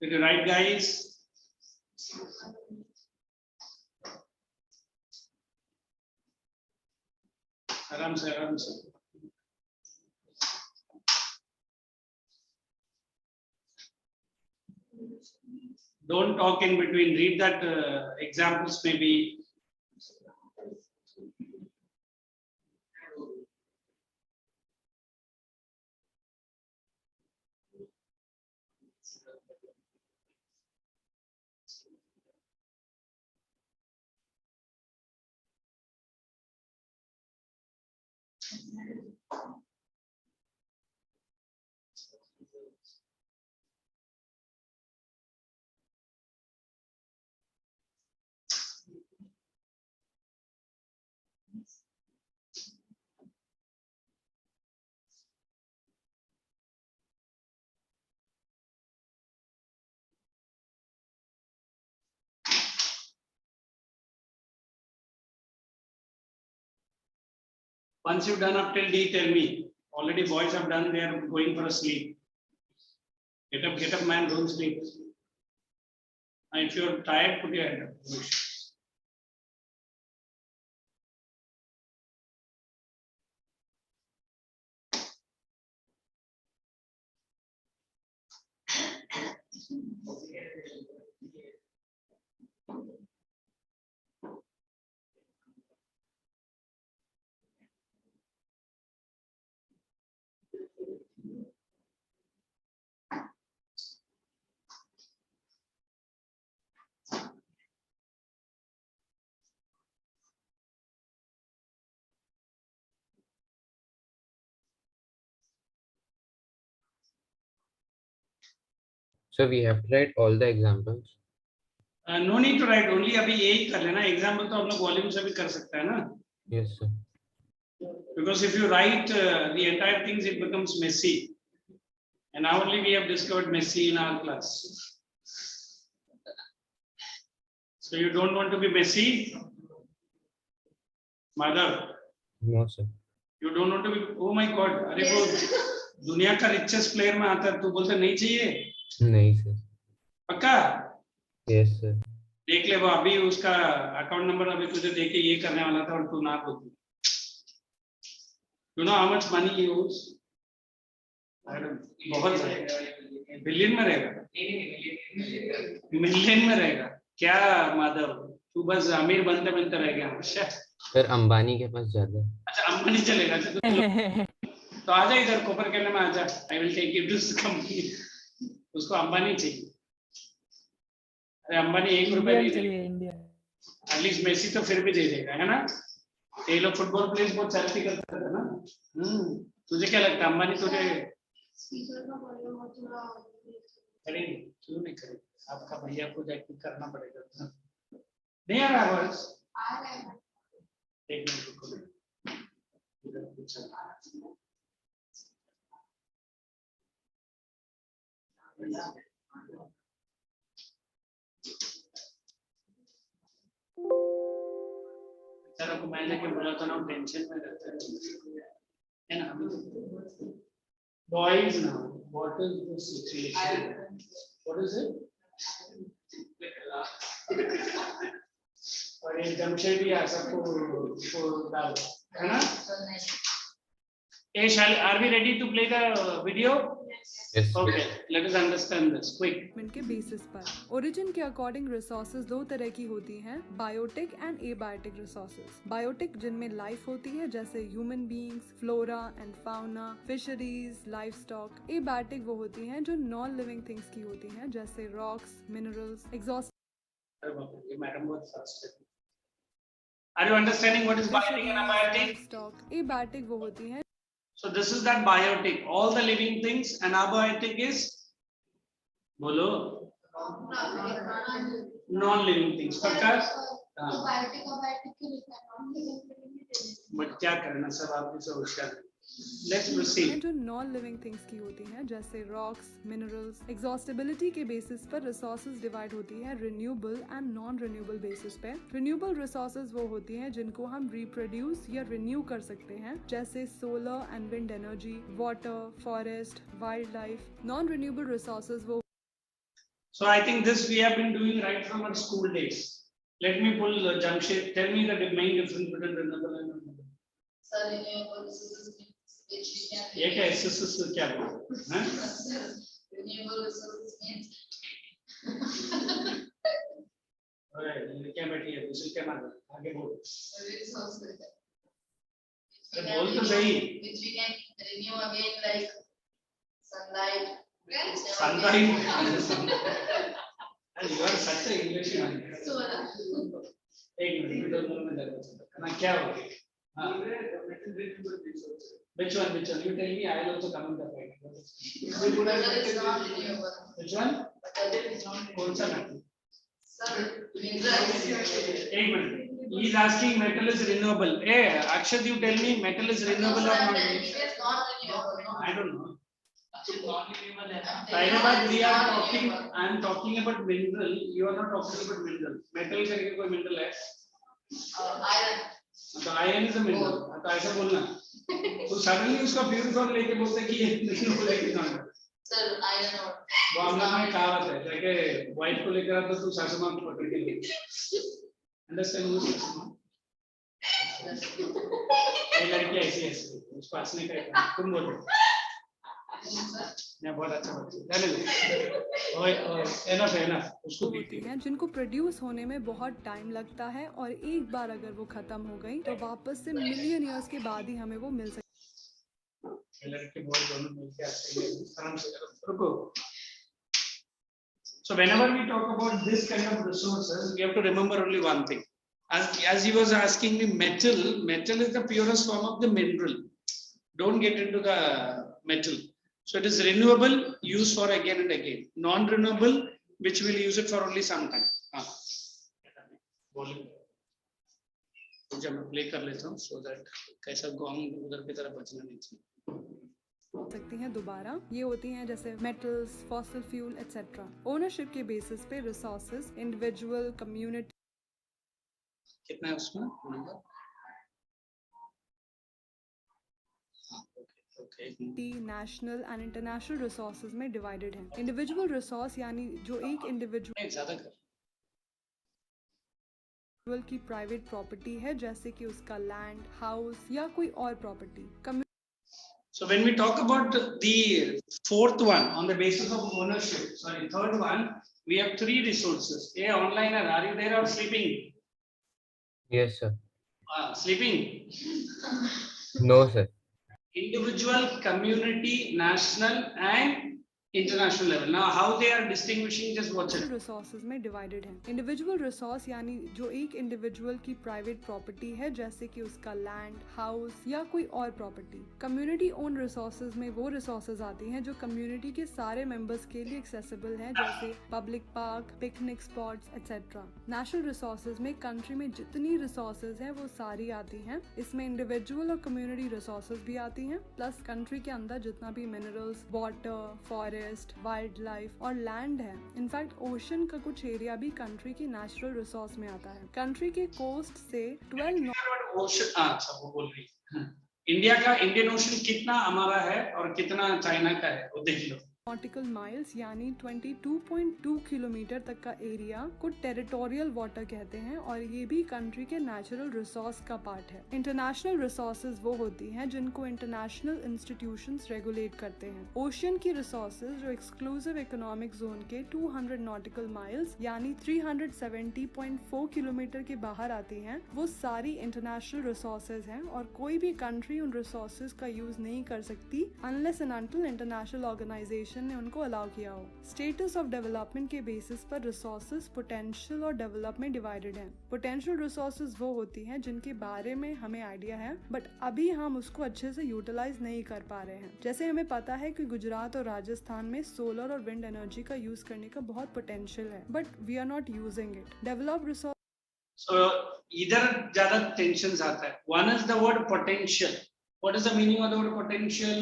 Did you write, guys? आराम से, आराम से. Don't talk in between. Read that examples maybe. Once you've done up till D, tell me. Already boys have done, they are going for a sleep. Get up, man, don't sleep. And if you're tired, put your hand up. So we have tried all the examples. No need to write, only अभी यही कर लेना. Example तो हम लोग volume से भी कर सकते हैं ना. Yes, sir. Because if you write the entire things, it becomes messy. And now only we have discovered messy in our class. So you don't want to be messy, Madhav? No, sir. You don't want to be. Oh my God! अरे वो दुनिया का richest player में आता है, तू बोलते नहीं चाहिए? नहीं sir. पक्का? Yes, sir. देख ले वो अभी उसका अकाउंट नंबर अभी तुझे देके ये करने वाला था और तू ना बोलती. You know how much money he owes? I don't know. बहुत बिलियन में रहेगा. मिलियन में रहेगा. क्या माधव? तू बस अमीर बनते बनते रह गया. सर अंबानी के पास ज्यादा. अच्छा अंबानी चलेगा. तो आजा इधर कोपर करने में आजा. I will take you to this company. उसको अंबानी चाहिए. अरे अंबानी ₹1 नहीं देगा. एटलीस्ट मेसी तो फिर भी दे देगा, है ना? ये लोग फुटबॉल प्लेयर्स बहुत सेल्फी करते थे ना. तुझे क्या लगता है अंबानी तुझे स्पीकर का वॉल्यूम थोड़ा करेंगे? क्यों नहीं करेंगे? आपका भैया को जाके करना पड़ेगा. नहीं आ रहा आवाज? आ रहा है. एक मिनट रुको. इधर कुछ सर आपको मैं लेके बोला था ना टेंशन में रहता है ना boys now what is the situation what is it और ये जमशेदी आ सबको डाल है ना are we ready to play the video Yes. okay let us understand this quick के बेसिस पर ओरिजिन के अकॉर्डिंग रिसोर्सेज दो तरह की होती हैं, biotic and abiotic resources. Biotic जिनमें लाइफ होती है जैसे human beings, flora and fauna, fisheries, livestock. Abiotic वो होती हैं जो नॉन लिविंग थिंग्स की होती हैं जैसे रॉक्स, मिनरल्स, एग्जॉस्ट। ये मैडम बहुत फास्ट है। Are you understanding what is biotic and abiotic? Abiotic वो होती हैं So this is that biotic, all the living things, and abiotic is बोलो non-living things. पक्का? बट क्या करना सब आपके से होशियार। Let's proceed. जो नॉन लिविंग थिंग्स की होती हैं जैसे रॉक्स, मिनरल्स। एग्जॉस्टेबिलिटी के बेसिस पर रिसोर्सेज डिवाइड होती है renewable and non renewable basis पे। रिन्यूएबल रिसोर्सेज वो होती हैं जिनको हम रिप्रोड्यूस या रिन्यू कर सकते हैं जैसे solar and wind energy, water, forest, wild life. Non renewable resources वो So I think this we have been doing right from our school days. Let me pull Jamshed. Tell me the main difference between renewable and non-renewable. Sir, renewable resources means which we can. ये क्या SSS क्या बोलते हैं? Renewable resources means. अरे क्या बैठी है? दूसरी क्या मार? आगे बोल। Resources. अरे बोल तो सही। Which we can renew again like sunlight. Sunlight. And you are such a English man. एक मिनट विदों में जाकर ना क्या हो गया? हाँ. Which one? You tell me. I will also come in the fight. Metal is not renewable. Which one? Metal is not renewable. कौन सा metal? Sir, minerals. एक minute. He is asking metal is renewable. Hey, Akshat, you tell me metal is renewable or not? It is not renewable. No. I don't know. non-renewable है ना। Hyderabad, we are talking. I am talking about mineral. You are not talking about mineral. Metal करके कोई mineral है? Iron. तो iron is a mineral. तो ऐसा बोलना. तो suddenly उसका pure form लेके बोलते हैं कि ये renewable है कि non? Sir, iron ore. वो हम लोग में कहावत है, जैसे wife को लेकर आता तो सासू माँ को पकड़ के ले. Understand वो सासू माँ? ये लड़की ऐसी ऐसी उसको हंसने का तुम बोलो. बहुत अच्छा उसको होती हैं जिनको प्रोड्यूस होने में बहुत टाइम लगता है और एक बार अगर वो खत्म हो गई तो वापस से मिलियन इयर्स के बाद ही हमें वो मिल सकती है। So whenever we talk about this kind of resources, we have to remember only one thing. As he was asking me, metal is the purest form of the mineral. Don't get into the metal. So it is renewable, used for again and again. Non-renewable, which will use it for only some time. जब मैं play कर लेता हूँ, so that कैसा gong उधर की तरफ बचना नहीं चाहिए। सकती हैं दोबारा। ये होती हैं जैसे metals, fossil fuel etcetera. Ownership के बेसिस पे रिसोर्सेज इंडिविजुअल, कम्युनिटी। कितना है उसमें number? National and international resources में डिवाइडेड हैं। इंडिविजुअल रिसोर्स यानी जो एक इंडिविजुअल की प्राइवेट प्रॉपर्टी है जैसे कि उसका लैंड, हाउस या कोई और property. So when we talk about the fourth one on the basis of ownership, sorry, third one, we have three resources. Hey, onliner, are you there or sleeping? Yes, sir. Sleeping? No, sir. Individual, community, national and international level. Now how they are distinguishing, just watch it. Resources में divided हैं। Individual resource यानी जो एक individual की private property है जैसे कि उसका लैंड, हाउस या कोई और प्रॉपर्टी। कम्युनिटी ओन रिसोर्सेज में वो रिसोर्सेज आती हैं जो कम्युनिटी के सारे मेंबर्स के लिए एक्सेसिबल हैं जैसे public park, picnic spots etcetera. National resources में कंट्री में जितनी रिसोर्सेज हैं वो सारी आती हैं। इसमें इंडिविजुअल और कम्युनिटी रिसोर्सेज भी आती हैं प्लस कंट्री के अंदर जितना भी minerals, water, forest, forest, wild life और लैंड है। इनफैक्ट ओशन का कुछ एरिया भी कंट्री की नेचुरल रिसोर्स में आता है। कंट्री के कोस्ट से 12 ओशन, अच्छा वो बोल रही है इंडिया का, इंडियन ओशन कितना हमारा है और कितना चाइना का है वो देख लो। नॉटिकल माइल्स यानी 22.2 किलोमीटर तक का एरिया को टेरिटोरियल वाटर कहते हैं और ये भी कंट्री के नेचुरल रिसोर्स का पार्ट है। इंटरनेशनल रिसोर्सेज वो होती हैं जिनको इंटरनेशनल इंस्टीट्यूशंस रेगुलेट करते हैं। ओशियन की रिसोर्सेज जो एक्सक्लूसिव इकोनॉमिक जोन के 200 नॉटिकल माइल्स यानी 370.4 किलोमीटर के बाहर आती हैं, वो सारी इंटरनेशनल रिसोर्सेज हैं और कोई भी कंट्री उन रिसोर्सेज का यूज नहीं कर सकती unless and until international organisation ने उनको अलाउ किया हो। स्टेटस ऑफ डेवलपमेंट के बेसिस पर रिसोर्सेज पोटेंशियल और डेवलप में डिवाइडेड हैं। पोटेंशियल रिसोर्सेज वो होती हैं जिनके बारे में हमें आइडिया है बट अभी हम उसको अच्छे से यूटिलाइज नहीं कर पा रहे हैं। जैसे हमें पता है कि गुजरात और राजस्थान में सोलर और विंड एनर्जी का यूज करने का बहुत पोटेंशियल है but we are not using it. Develop resource इधर ज्यादा टेंशन आता है। One is the word potential. What is the meaning of the word potential?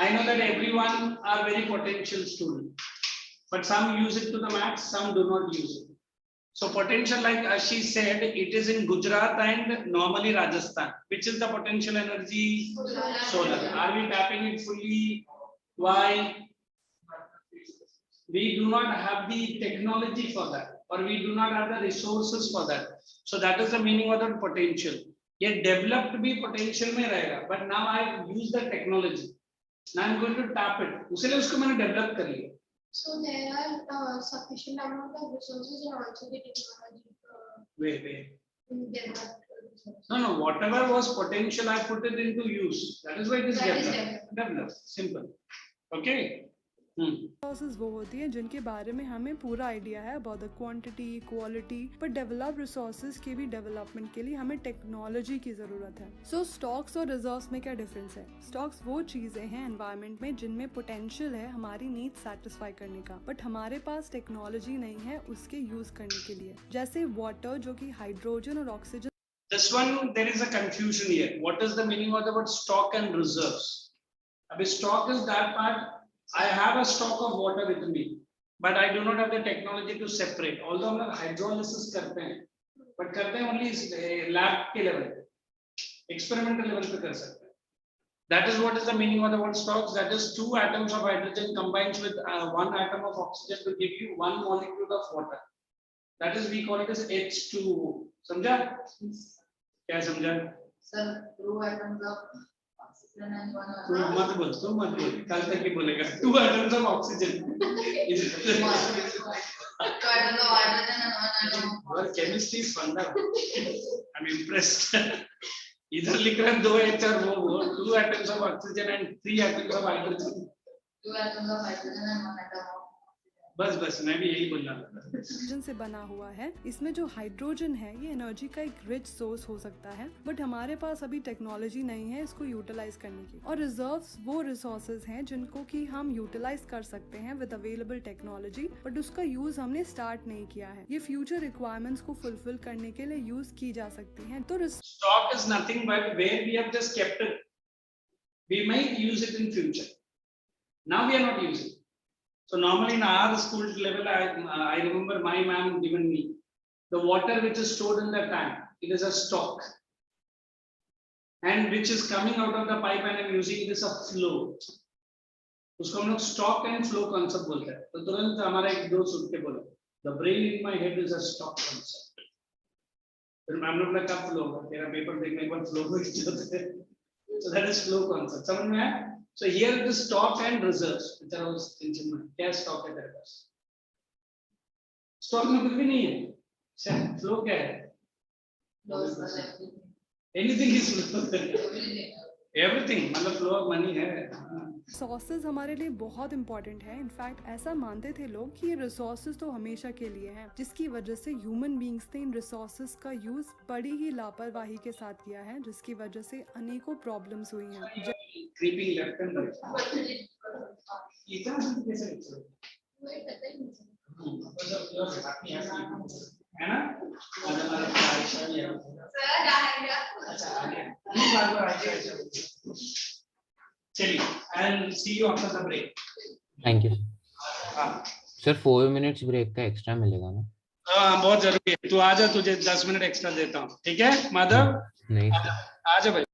I know that everyone are very potential student, but some use it to the max, some do not use it. So potential, like she said, it is in Gujarat and normally Rajasthan. Which is the potential energy? Solar. Are we tapping it fully? Why? We do not have the technology for that, or we do not have the resources for that. So that is the meaning of the potential. ये developed भी potential में रहेगा, but now I use the technology. Now I'm going to tap it. उसलिए उसको मैंने develop कर लिया. So there are sufficient amount of resources and also the technology. Wait. Developed resources. No. Whatever was potential, I put it into use. That is why it is That is developed. Developed. Simple. Okay. Resources वो होती हैं जिनके बारे में हमें पूरा idea है about the quantity, quality, पर डेवलप रिसोर्सेज के भी डेवलपमेंट के लिए हमें टेक्नोलॉजी की जरूरत है। सो स्टॉक्स और रिजर्व्स में क्या डिफरेंस है? स्टॉक्स वो चीजें हैं एनवायरनमेंट में जिनमें पोटेंशियल है हमारी नीड सेटिस्फाई करने का, बट हमारे पास टेक्नोलॉजी नहीं है उसके यूज करने के लिए। जैसे वाटर जो कि हाइड्रोजन और oxygen. This one, there is a confusion here. What is the meaning of the word stock and reserves? Abhi stock is that part. I have a stock of water with me, but I do not have the technology to separate. Although हम लोग hydrolysis करते हैं, but करते हैं only lab के level पे, experimental level पे कर सकते हैं. That is what is the meaning of the word stocks. That is 2 atoms of hydrogen combines with 1 atom of oxygen to give you 1 molecule of water. That is we call it as H2O. समझा? क्या समझा? Sir, 2 atoms of oxygen and 1 तू मत बोल, कल तक ही बोलेगा 2 atoms of oxygen. 2 atoms of hydrogen and 1 atom of Your chemistry is wonderful. I'm impressed. इधर लिख रहा है 2 H और वो 2 atoms of oxygen and 3 atoms of hydrogen. 2 atoms of hydrogen and 1 atom of बस मैं भी यही बोलना था। हाइड्रोजन से बना हुआ है। इसमें जो हाइड्रोजन है ये एनर्जी का एक रिच सोर्स हो सकता है बट हमारे पास अभी टेक्नोलॉजी नहीं है इसको यूटिलाइज करने की। और रिजर्व्स वो रिसोर्सेज हैं जिनको कि हम यूटिलाइज कर सकते हैं विद अवेलेबल टेक्नोलॉजी बट उसका यूज हमने स्टार्ट नहीं किया है। ये फ्यूचर रिक्वायरमेंट्स को फुलफिल करने के लिए यूज की जा सकती हैं। तो stock is nothing but where we have just kept it, we might use it in future, now we are not using. So normally in our school level, I remember my ma'am given me the water which is stored in the tank. It is a stock, and which is coming out of the pipe and I'm using it as a flow. उसको हम लोग stock and flow concept बोलते हैं। तो तुरंत हमारा एक दोस्त उठ के बोला, the brain in my head is a stock concept. फिर मैम ने बोला कब flow होगा? तेरा पेपर देखने के बाद flow हो जाता है। So that is flow concept. समझ में आया? So here it is stock and reserves, which are all things in mind. क्या stock है तेरे पास? Stock में कुछ भी नहीं है। सर flow क्या है? Anything is flow. Everything, मतलब flow of money है। रिसोर्सेज हमारे लिए बहुत इंपॉर्टेंट है। इनफैक्ट ऐसा मानते थे लोग कि ये रिसोर्सेज तो हमेशा के लिए हैं, जिसकी वजह से ह्यूमन बीइंग्स ने इन रिसोर्सेज का यूज बड़ी ही लापरवाही के साथ किया है, जिसकी वजह से अनेकों प्रॉब्लम्स हुई हैं। Creeping left and right. इतना जल्दी कैसे लिख सकते है ना? आयशा भी है। अच्छा आ गया। चलिए, I'll see you after the break. Thank you हाँ सर 4 मिनट्स ब्रेक का एक्स्ट्रा मिलेगा ना? हाँ, बहुत जरूरी है, तू आजा, तुझे 10 मिनट एक्स्ट्रा देता हूँ, ठीक है माधव? नहीं आजा आजा भाई।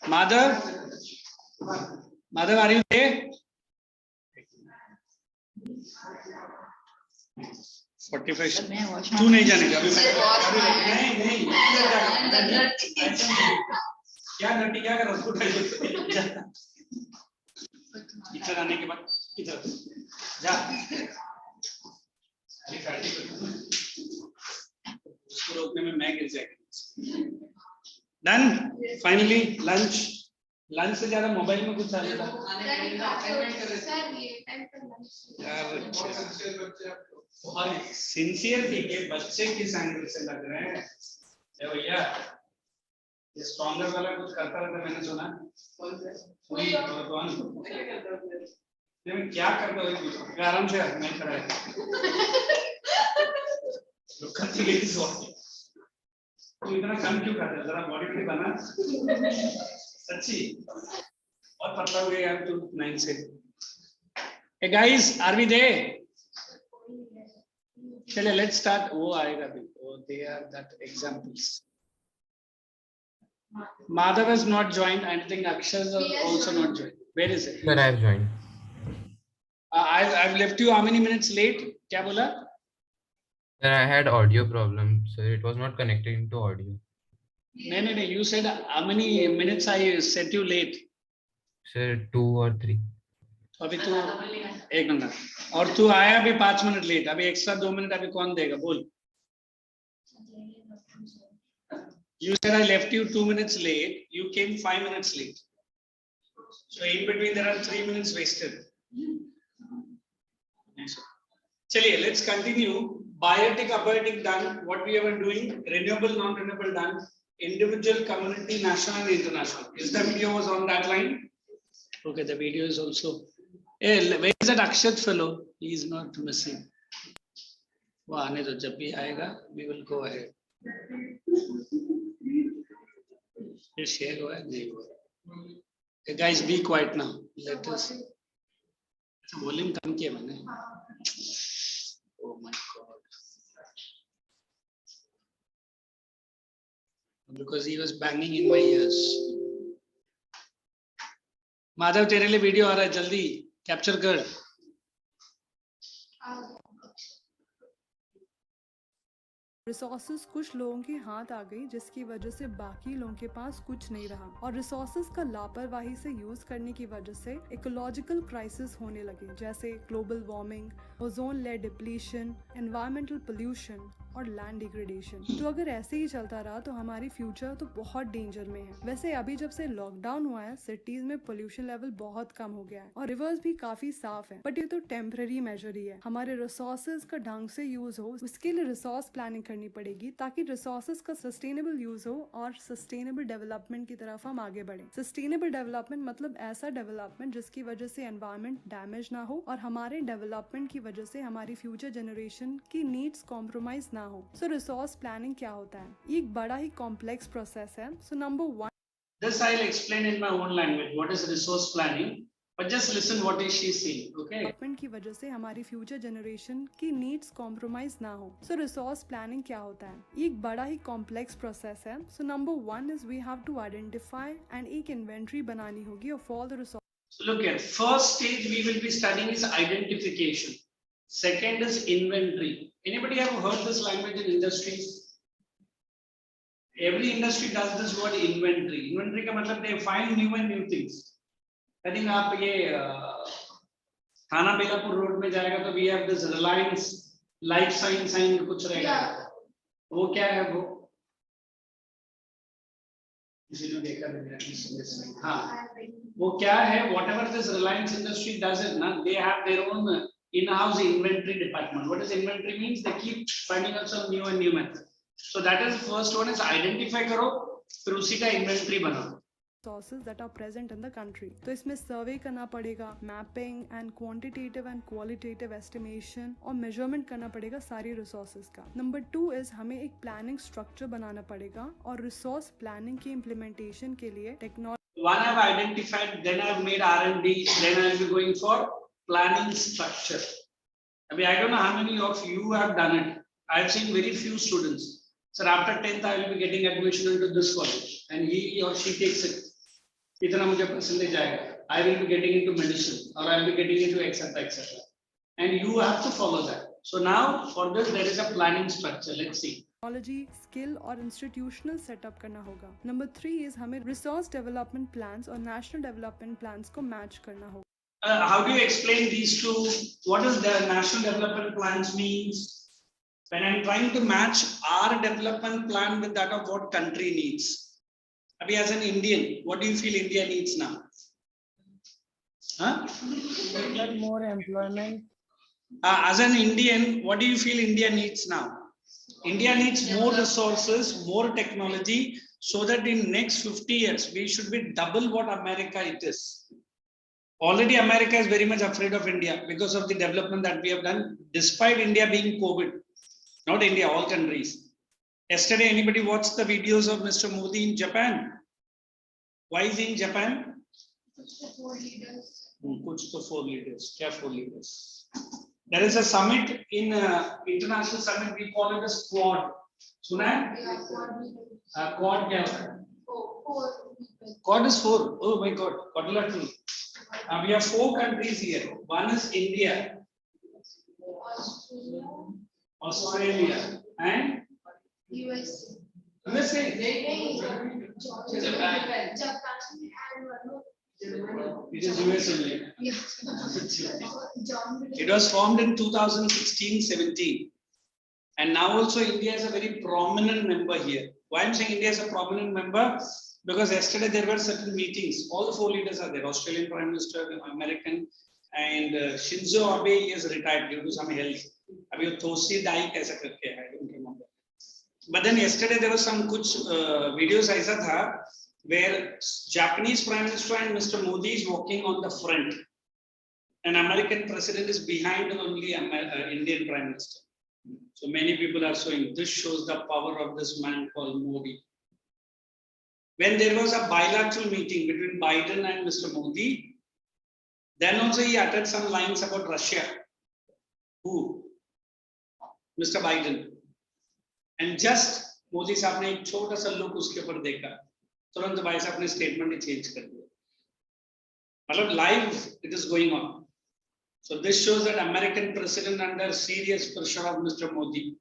Madhav, are you there? 45. तू नहीं जानेगा अभी नहीं क्या नटी क्या कर रहा है इधर आने के बाद इधर जा उसको रोकने में मैं गिर जाएगा डन फाइनली लंच से ज्यादा मोबाइल में कुछ चलेगा सिंसियरिटी के बच्चे किस एंगल से लग रहे हैं भैया ये स्ट्रॉन्गर वाला कुछ करता रहता मैंने सुना कौन मैं क्या करता हूँ आराम से मैं खड़ा है तू इतना कम क्यों करता है जरा बॉडी पे बना सच्ची और पतला हो गया यार तू 9 से hey guys are we there चलिए let's start वो आएगा भी वो they are that examples Madhav has not joined I think Akshay has also not joined where is it Sir, I have joined. I've left you how many minutes late क्या बोला Sir, I had audio problem, sir. It was not connecting to audio. नहीं you said how many minutes I set you late Sir, 2 or 3. अभी तू एक minute और तू आया अभी 5 मिनट लेट अभी एक्स्ट्रा 2 मिनट अभी कौन देगा बोल You said I left you 2 minutes late. You came 5 minutes late. So in between there are 3 minutes wasted. Chaliye, let's continue. Biotic, abiotic done. What we were doing? Renewable, non-renewable done. Individual, community, national and international. Is the video was on that line? Okay, the video is also. Hey, where is that Akshat fellow? He is not missing. वो आने दो जब भी आएगा we will go ahead. ये share हुआ है नहीं हुआ. Hey guys, be quiet now. Let us. Volume कम किया मैंने. Oh my God. Because he was banging in my ears. Madhav तेरे लिए वीडियो आ रहा है जल्दी कैप्चर कर. रिसोर्सेज कुछ लोगों के हाथ आ गई जिसकी वजह से बाकी लोगों के पास कुछ नहीं रहा और रिसोर्सेज का लापरवाही से यूज करने की वजह से इकोलॉजिकल क्राइसिस होने लगे जैसे global warming, ozone layer depletion, environmental pollution और लैंड डिग्रेडेशन. तो अगर ऐसे ही चलता रहा तो हमारी फ्यूचर तो बहुत डेंजर में है. वैसे अभी जब से लॉकडाउन हुआ है सिटीज में पोल्यूशन लेवल बहुत कम हो गया है और रिवर्स भी काफी साफ है. बट ये तो टेम्पररी मेजर ही है. हमारे रिसोर्सेज का ढंग से यूज हो उसके लिए रिसोर्स प्लानिंग करनी पड़ेगी ताकि रिसोर्सेज का सस्टेनेबल यूज हो और सस्टेनेबल डेवलपमेंट की तरफ हम आगे बढ़े. सस्टेनेबल डेवलपमेंट मतलब ऐसा डेवलपमेंट जिसकी वजह से एनवायरमेंट डैमेज ना हो और हमारे डेवलपमेंट की वजह से हमारी फ्यूचर जनरेशन की नीड्स कॉम्प्रोमाइज ना हो. सो रिसोर्स प्लानिंग क्या होता है? ये एक बड़ा ही कॉम्प्लेक्स प्रोसेस है. So number 1 This I'll explain in my own language. What is resource planning? But just listen what is she saying, okay? Development की वजह से हमारी फ्यूचर जनरेशन की नीड्स कॉम्प्रोमाइज ना हो. सो रिसोर्स प्लानिंग क्या होता है? ये एक बड़ा ही कॉम्प्लेक्स प्रोसेस है. So number 1 is we have to identify and एक इन्वेंट्री बनानी होगी of all the resource. So look at first stage we will be studying is identification. Second is inventory. Anybody have heard this language in industries? Every industry does this word inventory. Inventory का मतलब they find new and new things. I think आप ये थाना Belapur road में जाएगा तो we have this Reliance life sign कुछ रहेगा. वो क्या है वो? किसी ने देखा नहीं? हाँ. वो क्या है? Whatever this Reliance industry does it ना, they have their own in-house inventory department. What does inventory means? They keep finding out some new and new method. So that is the first one is identify करो, फिर उसी का inventory बनाओ. Resources that are present in the country. तो इसमें सर्वे करना पड़ेगा, mapping and quantitative and qualitative estimation और मेजरमेंट करना पड़ेगा सारी रिसोर्सेज का. नंबर 2 इज हमें एक प्लानिंग स्ट्रक्चर बनाना पड़ेगा और रिसोर्स प्लानिंग की इम्प्लीमेंटेशन के लिए technology. One I've identified, then I've made R&D, then I'll be going for planning structure. I mean, I don't know how many of you have done it. I've seen very few students. Sir, after 10th, I will be getting admission into this college, and he or she takes it. इतना मुझे percentage आएगा, I will be getting into medicine or I will be getting into etc etc, and you have to follow that. So now for this there is a planning structure. Let's see. Technology, skill और institutional setup करना होगा. Number 3 is हमें resource development plans और national development plans को match करना होगा. How do you explain these two? What does the national development plans means? When I'm trying to match our development plan with that of what country needs. Abhi, as an Indian, what do you feel India needs now? Huh? Get more employment. As an Indian, what do you feel India needs now? India needs more resources, more technology, so that in next 50 years, we should be double what America it is. Already America is very much afraid of India because of the development that we have done, despite India being COVID. Not India, all countries. Yesterday, anybody watched the videos of Mr. Modi in Japan? Why is he in Japan? Kuch to 4 leaders. Kya 4 leaders? There is a summit in international summit. We call it as Quad. Suna hai? Quad kya hoता hai? Quad is 4. Oh my God, quadrilateral. We have 4 countries here. One is India, Australia, and USA. USA. Japan. It is US only. It was formed in 2016-17, and now also India is a very prominent member here. Why I'm saying India is a prominent member? Because yesterday there were certain meetings. All the 4 leaders are there. Australian Prime Minister, American, and Shinzo Abe is retired due to some health. Abhi wo Thosi Dai kaisa karke hai, I don't remember. But then yesterday there was some kuch videos aisa tha where Japanese Prime Minister and Mr. Modi is walking on the front, and American President is behind only Indian Prime Minister. So many people are showing this shows the power of this man called Modi. When there was a bilateral meeting between Biden and Mr. Modi, then also he uttered some lines about Russia. Who? Mr. Biden. And just Modi साहब ने एक छोटा सा look उसके ऊपर देखा, तुरंत भाई साहब ने statement ही change कर दिया. मतलब live it is going on. So this shows that American president under serious pressure of Mr. Modi.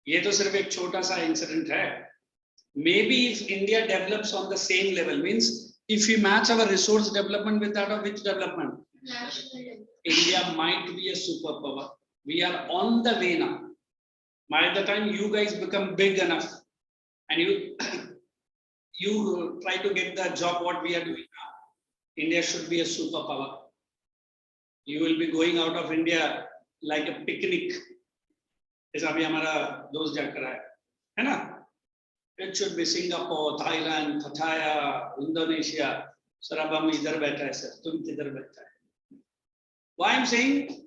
ये तो सिर्फ एक छोटा सा incident है. Maybe if India develops on the same level, means if we match our resource development with that of which development? India might be a superpower. We are on the way now. By the time you guys become big enough and you try to get the job what we are doing now, India should be a superpower. You will be going out of India like a picnic. ऐसा भी हमारा दोस्त जा कर है ना? It should be Singapore, Thailand, Pattaya, Indonesia. Sir, अब हम इधर बैठा है सर, तुम किधर बैठा है? Why I'm saying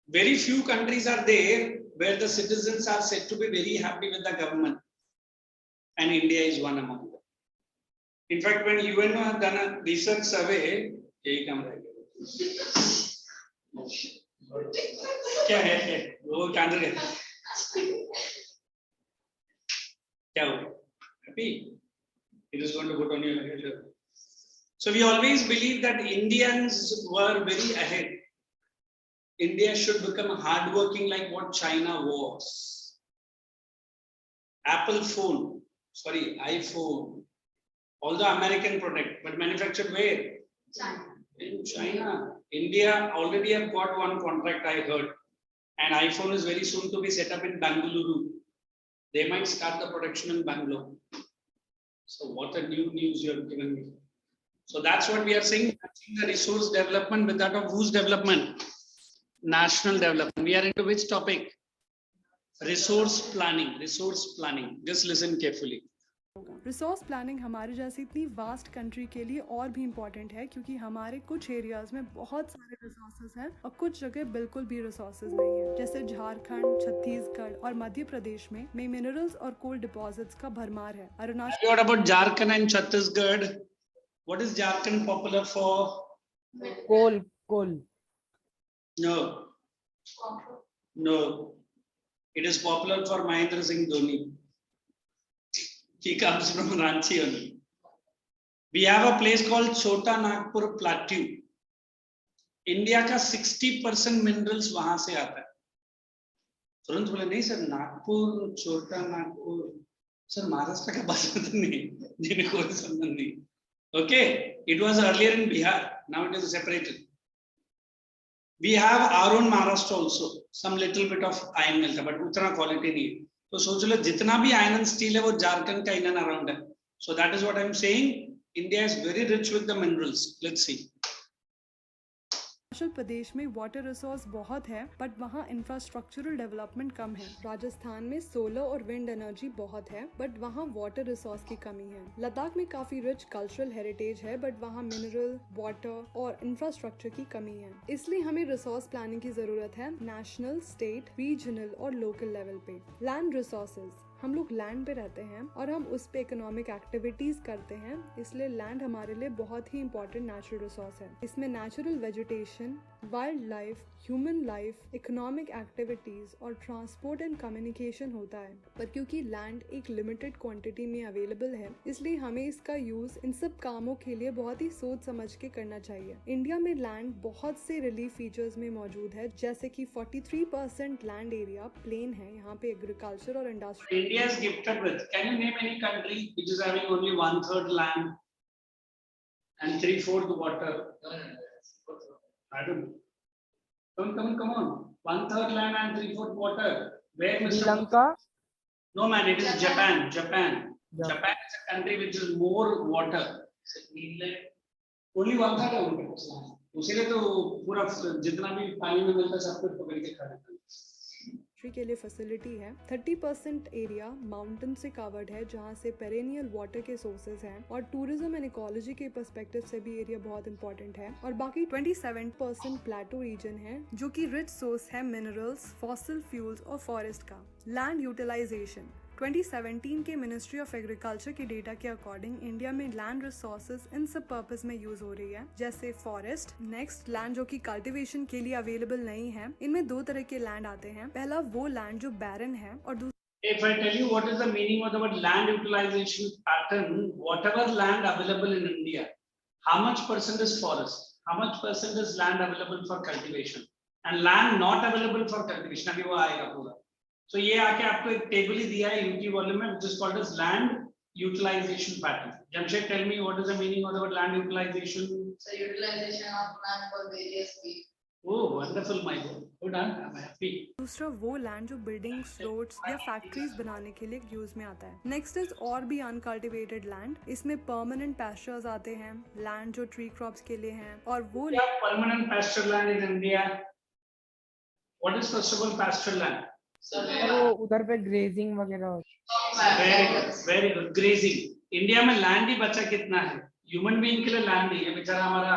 very few countries are there where the citizens are said to be very happy with the government, and India is one among them. In fact, when UNO have done a research survey, यही काम रहेगा. क्या है? वो candle है. क्या हुआ? Happy? It is going to put on your head. So we always believe that Indians were very ahead. India should become hardworking like what China was. Apple phone, sorry, iPhone. Although American product, but manufactured where? China. In China. India already have got one contract, I heard. And iPhone is very soon to be set up in Bangalore. They might start the production in Bangalore. So what a new news you have given me. So that's what we are saying, the resource development with that of whose development? National development. We are into which topic? Resource planning. Resource planning. Just listen carefully. Resource planning हमारे जैसी इतनी vast country के लिए और भी important है क्योंकि हमारे कुछ एरियाज में बहुत सारे रिसोर्सेज हैं और कुछ जगह बिल्कुल भी रिसोर्सेज नहीं है. जैसे झारखंड, छत्तीसगढ़ और मध्य प्रदेश में मिनरल्स और कोल डिपॉजिट्स का भरमार है. Arunachal. What about Jharkhand and Chhattisgarh? What is Jharkhand popular for? Coal. No. No. It is popular for Mahendra Singh Dhoni. He comes from Ranchi only. We have a place called Chota Nagpur Plateau. India का 60% minerals वहां से आता है। तुरंत बोले नहीं sir Nagpur, छोटा Nagpur, sir Maharashtra का बात तो नहीं, जिन्हें कोई संबंध नहीं। Okay, it was earlier in Bihar, now it is separated. We have our own Maharashtra also, some little bit of iron मिलता है, but उतना quality नहीं है। तो सोच लो जितना भी iron and steel है वो झारखंड का in and around है। So that is what I am saying. India is very rich with the minerals. Let's see. Himachal Pradesh में वाटर रिसोर्स बहुत है बट वहाँ इंफ्रास्ट्रक्चरल डेवलपमेंट कम है। राजस्थान में सोलर और विंड एनर्जी बहुत है बट वहाँ वाटर रिसोर्स की कमी है। लद्दाख में काफी रिच कल्चरल हेरिटेज है बट वहाँ मिनरल, वाटर और इंफ्रास्ट्रक्चर की कमी है। इसलिए हमें रिसोर्स प्लानिंग की जरूरत है नेशनल, स्टेट, रीजनल और लोकल लेवल पे। लैंड रिसोर्सेज, हम लोग लैंड पे रहते हैं और हम उस पे इकोनॉमिक एक्टिविटीज करते हैं, इसलिए लैंड हमारे लिए बहुत ही इंपॉर्टेंट नेचुरल रिसोर्स है। इसमें natural vegetation, wild life, human life, economic activities और ट्रांसपोर्ट एंड कम्युनिकेशन होता है। पर क्योंकि लैंड एक लिमिटेड क्वांटिटी में अवेलेबल है इसलिए हमें इसका यूज इन सब कामों के लिए बहुत ही सोच समझ के करना चाहिए। इंडिया में लैंड बहुत से रिलीफ फीचर्स में मौजूद है, जैसे कि 43% लैंड एरिया प्लेन है, यहाँ पे एग्रीकल्चर और industry. India is gifted with. Can you name any country which is having only 1/3 land and 3/4 water? I don't know. Come on. 1/3 land and 3/4 water. Where Mr. Sri Lanka. No man, it is Japan. Japan is a country which is more water. Only 1/3 है उनके पास land. उसीलिए तो पूरा जितना भी पानी में मिलता है सब कुछ पकड़ के खा लेते हैं। के लिए फैसिलिटी है। 30% एरिया माउंटेन से कवर्ड है जहाँ से पेरेनियल वाटर के सोर्सेज हैं और टूरिज्म एंड इकोलॉजी के पर्सपेक्टिव से भी एरिया बहुत इंपॉर्टेंट है। और बाकी 27% प्लेटो रीजन है जो कि रिच सोर्स है मिनरल्स, फॉसिल फ्यूल्स और फॉरेस्ट का। लैंड यूटिलाइजेशन 2017 के मिनिस्ट्री ऑफ एग्रीकल्चर के डेटा के अकॉर्डिंग इंडिया में लैंड रिसोर्सेज इन सब पर्पस में यूज हो रही है, जैसे फॉरेस्ट, नेक्स्ट लैंड जो कि कल्टीवेशन के लिए अवेलेबल नहीं है। इनमें दो तरह के लैंड आते हैं, पहला वो लैंड जो बैरन है और दूसरा। If I tell you what is the meaning of the word land utilization pattern, whatever land available in India, how much percent is forest, how much percent is land available for cultivation, and land not available for cultivation, अभी वो आएगा पूरा। So ये आके आपको एक table ही दिया है यूटी वॉल्यूम में, which is called as land utilization pattern. Jamshed, tell me what is the meaning of the word land utilization? So utilization of land for various needs. Oh, wonderful, my boy. Good done. I'm happy. दूसरा वो land जो buildings, roads या factories बनाने के लिए use में आता है। नेक्स्ट इज और भी अनकल्टिवेटेड लैंड, इसमें परमानेंट पैस्चर्स आते हैं, लैंड जो ट्री क्रॉप्स के लिए हैं। और वो permanent pasture land in India, what is first of all pasture land? वो उधर पे ग्रेजिंग वगैरह। Very good, grazing. इंडिया में लैंड ही बचा कितना है? ह्यूमन बीइंग के लिए लैंड नहीं है बेचारा हमारा।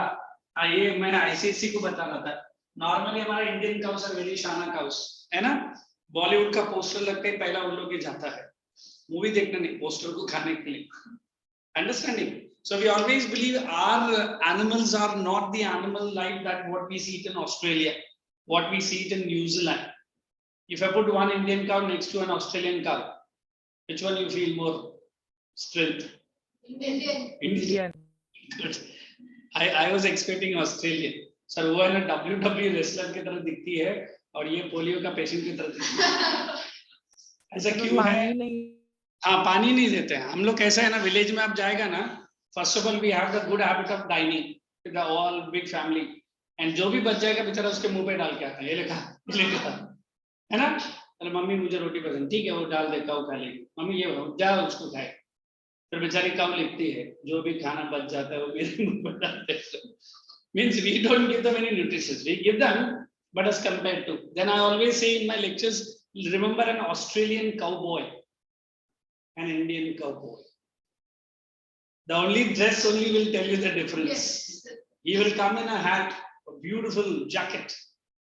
ये मैं आईसीएससी को बता रहा था, नॉर्मली हमारा इंडियन काउस और वेरी शाना काउस है ना, बॉलीवुड का पोस्टर लगते ही पहला उन लोग ही जाता है, मूवी देखने नहीं, पोस्टर को खाने के लिए। Understanding? So we always believe our animals are not the animal life that what we see it in Australia, what we see it in New Zealand. If I put one Indian cow next to an Australian cow, which one you feel more strength? Indian. Good. I was expecting Australian. Sir, वो है ना WWE wrestler की तरह दिखती है और ये polio का पेशेंट की तरह दिखती है। ऐसा क्यों है? हाँ, पानी नहीं देते हैं हम लोग। कैसा है ना, विलेज में आप जाएगा ना, first of all we have the good habit of dining with the all big family, and जो भी बच जाएगा बेचारा उसके मुंह पे डाल के आता है, ये लेखा है ना। अरे मम्मी मुझे रोटी पसंद, ठीक है वो डाल दे, काऊ खा लेगी, मम्मी ये जा उसको खाए। फिर बेचारी काऊ लिखती है जो भी खाना बच जाता है वो मेरे मुंह पर डाल देते हैं। Means we don't give them any nutrition, we give them, but as compared to, then I always say in my lectures, remember an Australian cowboy, an Indian cowboy. The only dress only will tell you the difference. Yes. He will come in a hat, a beautiful jacket,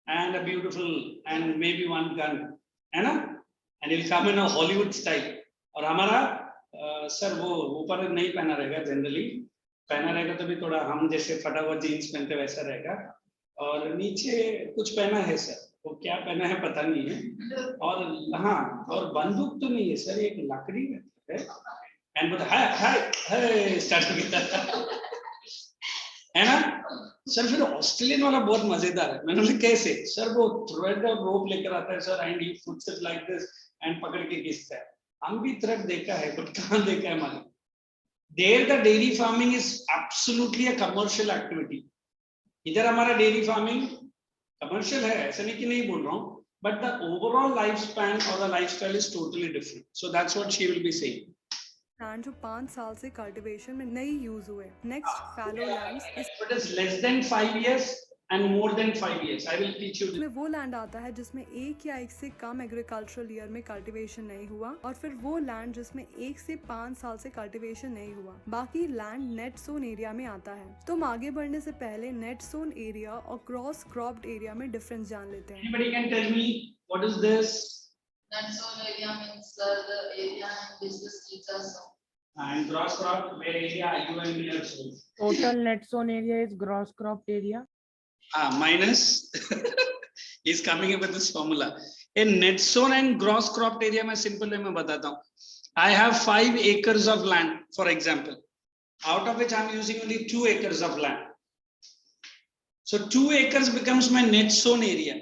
and a beautiful, and maybe one gun, है ना? And he'll come in a Hollywood style. और हमारा sir वो ऊपर नहीं पहना रहेगा, generally पहना रहेगा तो भी थोड़ा हम जैसे फटा हुआ जीन्स पहनते वैसा रहेगा, और नीचे कुछ पहना है सर, वो क्या पहना है पता नहीं है। और हाँ, और बंदूक तो नहीं है सर, एक लकड़ी है एंड बोलता हाय स्टार्ट हो गया है ना सर। फिर ऑस्ट्रेलियन वाला बहुत मजेदार है। मैंने बोला कैसे सर? वो थ्रेड और रोप लेकर आता है sir and he puts it like this and पकड़ के खींचता है। हम भी थ्रेड देखा है बट कहाँ देखा है मालिक। There the dairy farming is absolutely a commercial activity. इधर हमारा डेयरी फार्मिंग कमर्शियल है, ऐसा नहीं कि नहीं बोल रहा हूँ, but the overall life span और the lifestyle is totally different. So that's what she will be saying. Land जो 5 साल से कल्टीवेशन में नहीं यूज हुए। Next fallow lands, If it is less than 5 years and more than 5 years, I will teach you this. इसमें वो land आता है जिसमें एक या एक से कम एग्रीकल्चरल ईयर में कल्टीवेशन नहीं हुआ, और फिर वो लैंड जिसमें 1 से 5 साल से कल्टीवेशन नहीं हुआ। बाकी लैंड नेट सोन एरिया में आता है। तो हम आगे बढ़ने से पहले नेट सोन एरिया और क्रॉस क्रॉप्ड एरिया में डिफरेंस जान लेते हैं। Anybody can tell me what is this? Net zone area means the area in which the streets are sown. And cross crop, where area you and me are sold. Total net sown area is gross cropped area. Minus. He's coming up with this formula. In net sown and gross cropped area, मैं simple way में बताता हूँ. I have 5 acres of land, for example, out of which I am using only 2 acres of land. So 2 acres becomes my net sown area.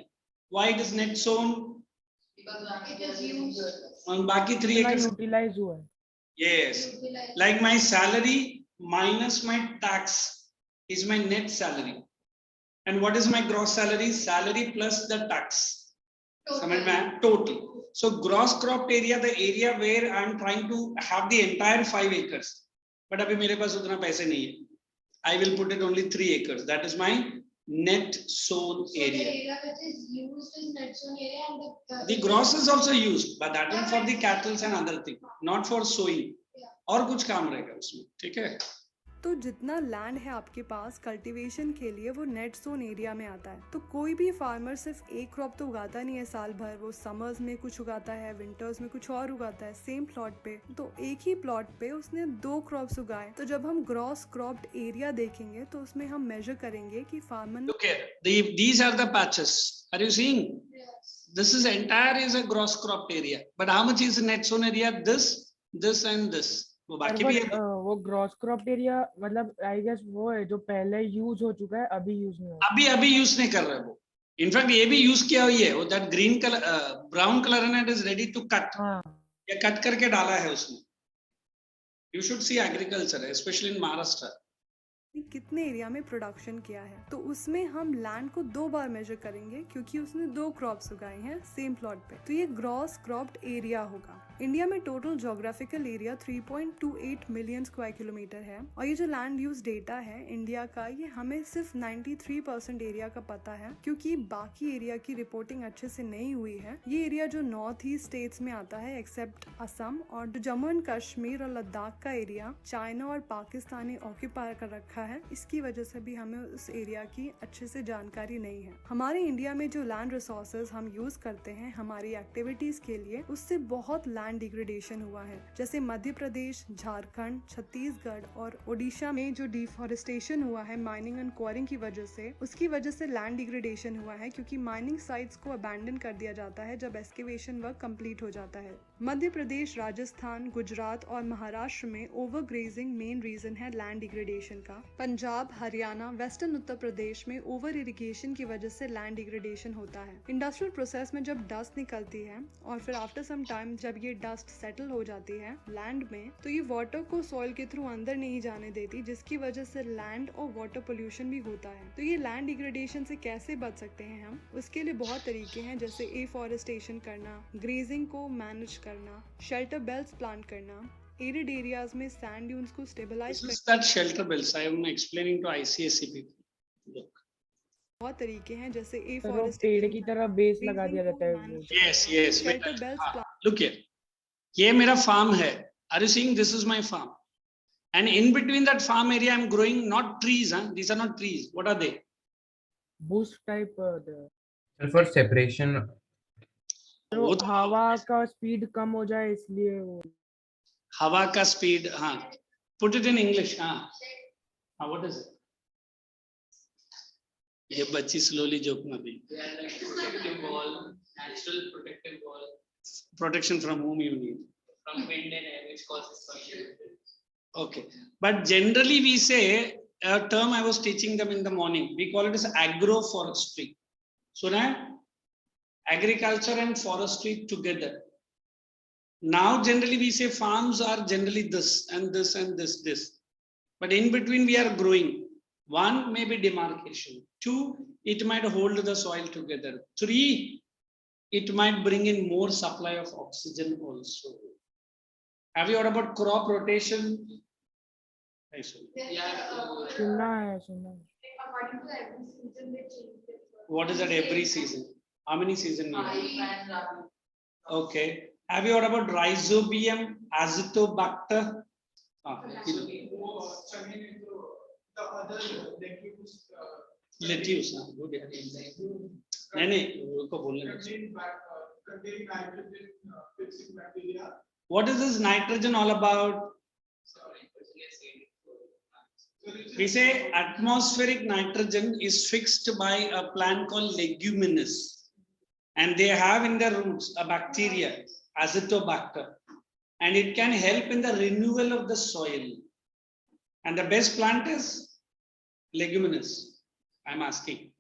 Why it is net sown? Because it is used. On बाकी 3 acres. Utilize हुआ है. Yes, like my salary minus my tax is my net salary. And what is my gross salary? Salary plus the tax. समझ में आया? Total. So gross cropped area, the area where I am trying to have the entire 5 acres. But अभी मेरे पास उतना पैसे नहीं है. I will put it only 3 acres. That is my net sown area. The area which is used is net zone area, and The gross is also used, but that one for the cattle and other thing, not for sowing. और कुछ काम रहेगा उसमें, ठीक है? तो जितना land है आपके पास कल्टीवेशन के लिए वो नेट जोन एरिया में आता है। तो कोई भी फार्मर सिर्फ एक क्रॉप तो उगाता नहीं है साल भर, वो समर्स में कुछ उगाता है, विंटर्स में कुछ और उगाता है सेम प्लॉट पे। तो एक ही प्लॉट पे उसने 2 क्रॉप्स उगाए। तो जब हम ग्रॉस क्रॉप्ड एरिया देखेंगे तो उसमें हम मेजर करेंगे कि farmer Look here, these are the patches. Are you seeing? This is entire is a gross cropped area. But how much is net sown area? This and this. वो बाकी भी है। वो ग्रॉस क्रॉप एरिया मतलब I guess वो है जो पहले यूज हो चुका है, अभी यूज नहीं हो रहा। अभी यूज नहीं कर रहा है वो। इनफैक्ट ये भी यूज किया हुई है, वो that green colour brown colour and it is ready to cut. ये कट करके डाला है उसने। You should see agriculture specially in Maharashtra कितने एरिया में प्रोडक्शन किया है। तो उसमें हम लैंड को 2 बार मेजर करेंगे क्योंकि उसने 2 क्रॉप्स उगाए हैं सेम प्लॉट पे। तो ये ग्रॉस क्रॉप्ड एरिया होगा। इंडिया में total geographical area 3.28 million square kilometre है, और ये जो लैंड यूज डेटा है इंडिया का, ये हमें सिर्फ 93% एरिया का पता है क्योंकि बाकी एरिया की रिपोर्टिंग अच्छे से नहीं हुई है। ये एरिया जो नॉर्थ ईस्ट स्टेट्स में आता है एक्सेप्ट असम, और जो जम्मू एंड कश्मीर और लद्दाख का एरिया चाइना और पाकिस्तान ने ऑक्यूपाई कर रखा है, इसकी वजह से भी हमें उस एरिया की अच्छे से जानकारी नहीं है। हमारे इंडिया में जो लैंड रिसोर्सेज हम यूज करते हैं हमारी एक्टिविटीज के लिए, उससे बहुत लैंड डिग्रेडेशन हुआ है। जैसे मध्य प्रदेश, झारखंड, छत्तीसगढ़ और ओडिशा में जो डिफॉरेस्टेशन हुआ है माइनिंग एंड क्वारिंग की वजह से, उसकी वजह से लैंड डिग्रेडेशन हुआ है क्योंकि माइनिंग साइट्स को अबैंडन कर दिया जाता है जब एक्सकेवेशन वर्क कंप्लीट हो जाता है। मध्य प्रदेश, राजस्थान, गुजरात और महाराष्ट्र में ओवर ग्रेजिंग मेन रीजन है लैंड डिग्रेडेशन का। पंजाब, हरियाणा, वेस्टर्न उत्तर प्रदेश में ओवर इरिगेशन की वजह से लैंड डिग्रेडेशन होता है। इंडस्ट्रियल प्रोसेस में जब डस्ट निकलती है और फिर आफ्टर सम टाइम जब ये डस्ट सेटल हो जाती है लैंड में, तो ये वाटर को सॉइल के थ्रू अंदर नहीं जाने देती, जिसकी वजह से लैंड और वाटर पोल्यूशन भी होता है। तो ये लैंड डिग्रेडेशन से कैसे बच सकते हैं हम? उसके लिए बहुत तरीके हैं, जैसे एफॉरेस्टेशन करना, ग्रेजिंग को मैनेज करना, शेल्टर बेल्ट्स प्लांट करना, एरिड एरियाज में सैंड ड्यून्स को स्टेबलाइज करना। This is that shelter belts I am explaining to ICSE people. Look. बहुत तरीके हैं, जैसे पेड़ की तरह बेस लगा दिया जाता है। Yes. Shelter belts. Look here. ये मेरा फार्म है। Are you seeing this is my farm? And in between that farm area, I am growing not trees. These are not trees. What are they? Bush type. For separation. तो हवा का speed कम हो जाए इसलिए वो। हवा का स्पीड, हाँ। Put it in English. What is it? ये बच्ची slowly joke में भी। They are like protective wall, natural protective wall. Protection from whom you need? from wind and air, which causes soil erosion. Okay, but generally we say a term I was teaching them in the morning. We call it as agroforestry. So now agriculture and forestry together. Now generally we say farms are generally this and this and this. But in between we are growing. One may be demarcation. Two, it might hold the soil together. Three, it might bring in more supply of oxygen also. Have you heard about crop rotation? सुनना है सुनना है. According to every season, they change it. What is that every season? How many seasons you have? Kharif and Rabi. Okay. Have you heard about Rhizobium azotobacter? The other lettuce, Lettuce. Good. नहीं नहीं उनको बोलने दो. containing nitrogen fixing bacteria. What is this nitrogen all about? We say atmospheric nitrogen is fixed by a plant called leguminous, and they have in their roots a bacteria, azotobacter, and it can help in the renewal of the soil. And the best plant is leguminous. I'm asking.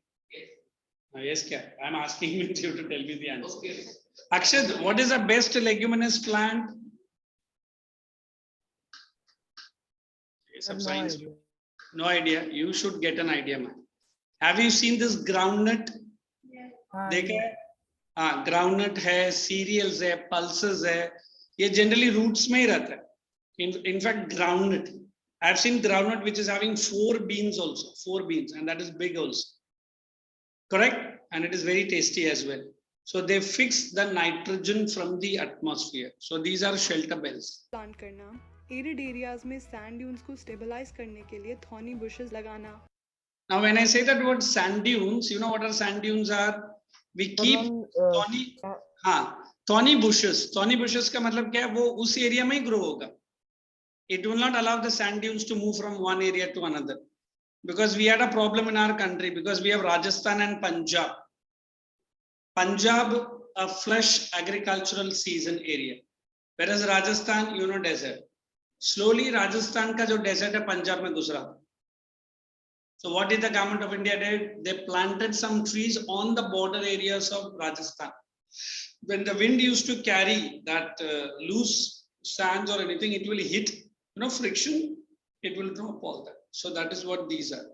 Yes, kya? I'm asking you to tell me the answer. Okay. Akshad, what is the best leguminous plant? Some No science. idea. No idea. You should get an idea, man. Have you seen this groundnut? हाँ, देखा है? हाँ, groundnut है, cereals है, pulses है. ये generally roots में ही रहता है. In fact, groundnut. I have seen groundnut which is having 4 beans also, 4 beans, and that is big also. Correct? And it is very tasty as well. So they fix the nitrogen from the atmosphere. So these are shelter bells. Plant करना, arid areas में sand dunes को stabilise करने के लिए thorny bushes लगाना. Now, when I say that word sand dunes, you know what our sand dunes are? We keep thorny, thorny bushes. Thorny bushes का मतलब क्या है? वो उस एरिया में ही grow होगा. It will not allow the sand dunes to move from one area to another. Because we had a problem in our country, because we have Rajasthan and Punjab. Punjab, a flush agricultural season area. Whereas Rajasthan, you know, desert. Slowly Rajasthan का जो desert है पंजाब में घुस रहा. So what did the government of India did? They planted some trees on the border areas of Rajasthan. When the wind used to carry that loose sands or anything, it will hit, you know, friction, it will drop all that. So that is what these are.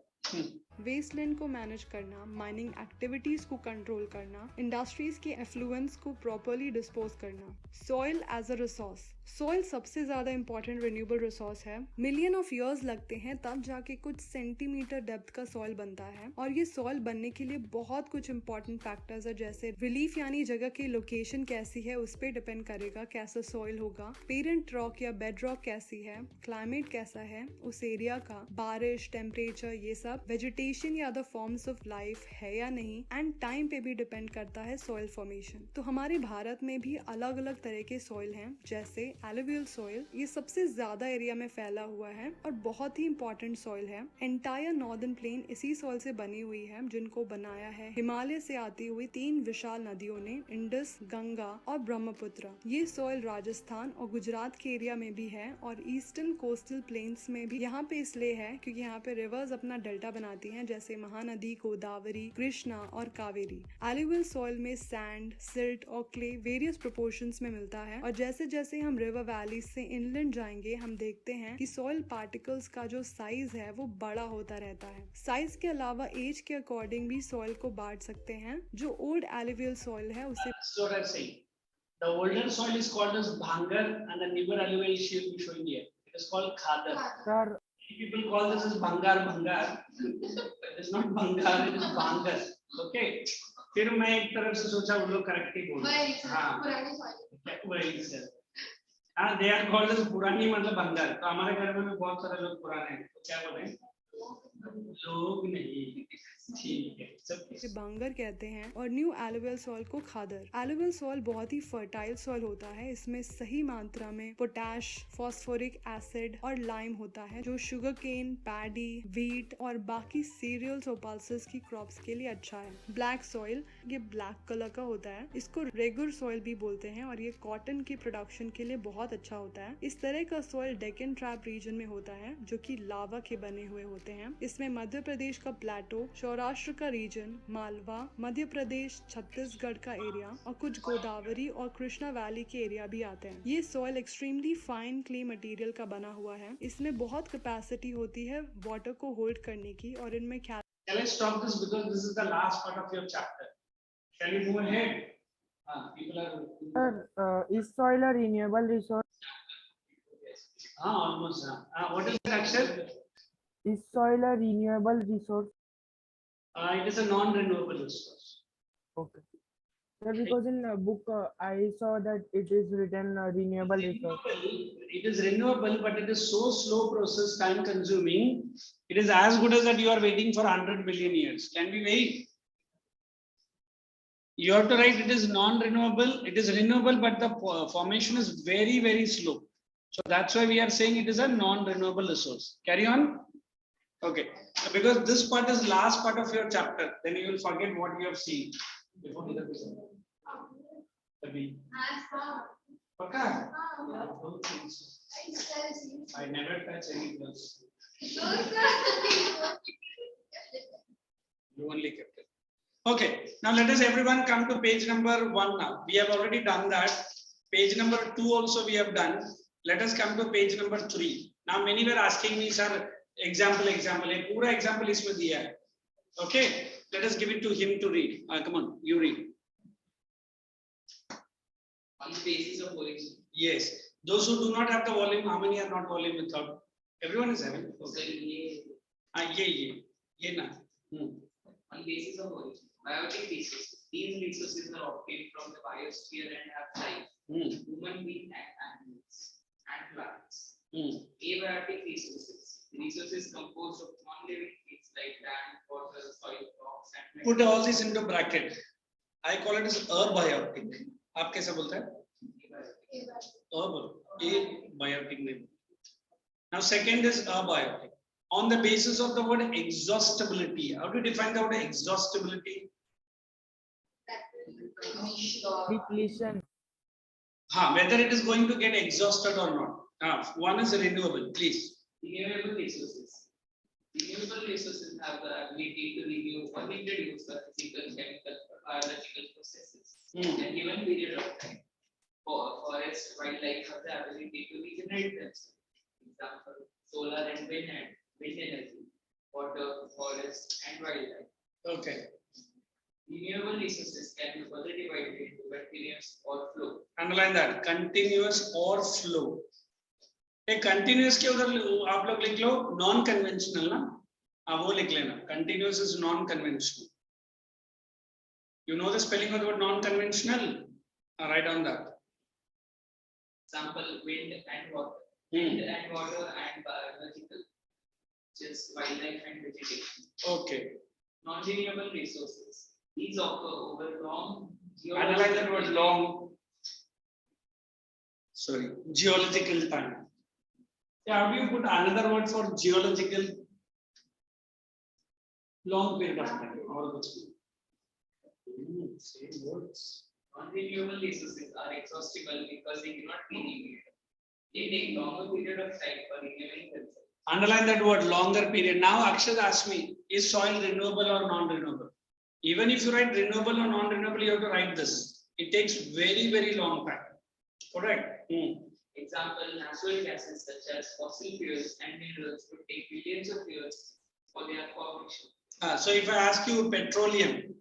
Wasteland को manage करना, mining activities को control करना, industries के effluence को properly dispose करना. Soil as a resource. Soil सबसे ज्यादा important renewable resource है. मिलियन ऑफ इयर्स लगते हैं तब जाके कुछ सेंटीमीटर डेप्थ का सॉइल बनता है, और ये सॉइल बनने के लिए बहुत कुछ इंपॉर्टेंट फैक्टर्स है, जैसे रिलीफ यानी जगह की लोकेशन कैसी है उस पर डिपेंड करेगा कैसा सॉइल होगा. पेरेंट रॉक या बेड रॉक कैसी है, क्लाइमेट कैसा है उस एरिया का, बारिश, टेम्परेचर, ये सब, वेजिटेशन या अदर फॉर्म्स ऑफ लाइफ है या नहीं, एंड टाइम पे भी डिपेंड करता है सॉइल फॉर्मेशन. तो हमारे भारत में भी अलग अलग तरह के सॉइल हैं, जैसे एलुवियल सॉइल, ये सबसे ज्यादा एरिया में फैला हुआ है और बहुत ही इंपॉर्टेंट सॉइल है. एंटायर नॉर्दर्न प्लेन इसी सॉइल से बनी हुई है, जिनको बनाया है हिमालय से आती हुई 3 विशाल नदियों ने, इंडस, गंगा और ब्रह्मपुत्र. ये सॉइल राजस्थान और गुजरात के एरिया में भी है और ईस्टर्न कोस्टल प्लेन्स में भी. यहाँ पे इसलिए है क्योंकि यहाँ पे रिवर्स अपना डेल्टा बनाती हैं, जैसे महानदी, गोदावरी, कृष्णा और कावेरी. एलुवियल सॉइल में सैंड, सिल्ट और क्ले वेरियस प्रोपोर्शंस में मिलता है, और जैसे जैसे हम रिवर वैली से इनलैंड जाएंगे हम देखते हैं कि सॉइल पार्टिकल्स का जो साइज है वो बड़ा होता रहता है. साइज के अलावा एज के अकॉर्डिंग भी सॉइल को बांट सकते हैं. जो ओल्ड एलुवियल सॉइल है उसे The older soil is called as bhangar, and the newer alluvial she will be showing here. It is called khadar. Sir, People call this as bhangar. It is not bhangar, it is bhangar. Okay. फिर मैं एक तरफ से सोचा वो लोग correct ही बोल. हाँ. वही सर. हाँ, they are called as पुरानी मतलब बंगाल. तो हमारे घर में भी बहुत सारे लोग पुराने हैं. तो क्या बोले? लोग नहीं. ठीक है, सब इसे बांगर कहते हैं और न्यू एलुवियल सॉइल को खादर। एलुवियल सॉइल बहुत ही फर्टाइल सॉइल होता है। इसमें सही मात्रा में पोटैश, फास्फोरिक एसिड और लाइम होता है, जो शुगर केन, पैडी, व्हीट और बाकी सीरियल्स और पल्सेस की क्रॉप्स के लिए अच्छा है। ब्लैक सॉइल, ये ब्लैक कलर का होता है। इसको रेगुर सॉइल भी बोलते हैं और ये कॉटन की प्रोडक्शन के लिए बहुत अच्छा होता है। इस तरह का सॉइल डेक्कन ट्रैप रीजन में होता है, जो कि लावा के बने हुए होते हैं। इसमें मध्य प्रदेश का प्लेटो, सौराष्ट्र का रीजन, मालवा, मध्य प्रदेश, छत्तीसगढ़ का एरिया और कुछ गोदावरी और कृष्णा वैली के एरिया भी आते हैं। ये soil extremely fine clay material का बना हुआ है। इसमें बहुत कैपेसिटी होती है वाटर को होल्ड करने की और इनमें Shall I stop this because this is the last part of your chapter? Shall we move ahead? People are. Sir, is soil a renewable resource? Almost. What is the action? Is soil a renewable resource? It is a non-renewable resource. Okay. Sir, because in a book I saw that it is written renewable resource. It is renewable, but it is so slow process, time consuming. It is as good as that you are waiting for 100 billion years. Can we wait? You have to write it is non-renewable. It is renewable, but the formation is very, very slow. So that's why we are saying it is a non-renewable resource. Carry on. Okay. So because this part is last part of your chapter, then you will forget what you have seen. Before the Paka? I never touch any gloves. You only kept it. Okay, now let us everyone come to page number 1 now. We have already done that. Page number 2 also we have done. Let us come to page number 3. Now many were asking me, sir, example. A pura example isme diya hai. Okay, let us give it to him to read. Come on, you read. On the basis of origin. Yes. Those who do not have the volume, how many are not volume without? Everyone is having. Okay. Ye na. On basis of origin, biotic resources. These resources are obtained from the biosphere and have life. Human beings and animals and plants. Abiotic resources. Resources composed of non-living things like land, water, soil, rocks, and put all this into bracket. I call it as abiotic. आप कैसे बोलते हैं? Abiotic name. Now second is abiotic. On the basis of the word exhaustibility. How do you define the word exhaustibility? Depletion. Whether it is going to get exhausted or not. One is renewable, please. Renewable resources. Renewable resources have the ability to renew or introduce the physical, chemical, or biological processes in a given period of time. Forest, wildlife have the ability to regenerate themselves. Example, solar and wind energy, water, forest, and wildlife. Okay. Renewable resources can be further divided into continuous or flow. Underline that, continuous or flow. A continuous के उधर आप लोग लिख लो non-conventional ना, वो लिख लेना. Continuous is non-conventional. You know the spelling of the word non-conventional? Write down that. Example, wind and water. Wind and water and biological, just wildlife and vegetation. Okay. Non-renewable resources. These occur over long. Analyze that word long. Sorry, geological time. How do you put another word for geological? Long period of time. Same words. Non-renewable resources are exhaustible because they cannot be renewed. They take longer period of time for renewing themselves. Underline that word, longer period. Now Akshat asked me, is soil renewable or non-renewable? Even if you write renewable or non-renewable, you have to write this. It takes very, very long time. Correct? Example, natural gases such as fossil fuels and minerals would take billions of years for their formation. So if I ask you petroleum,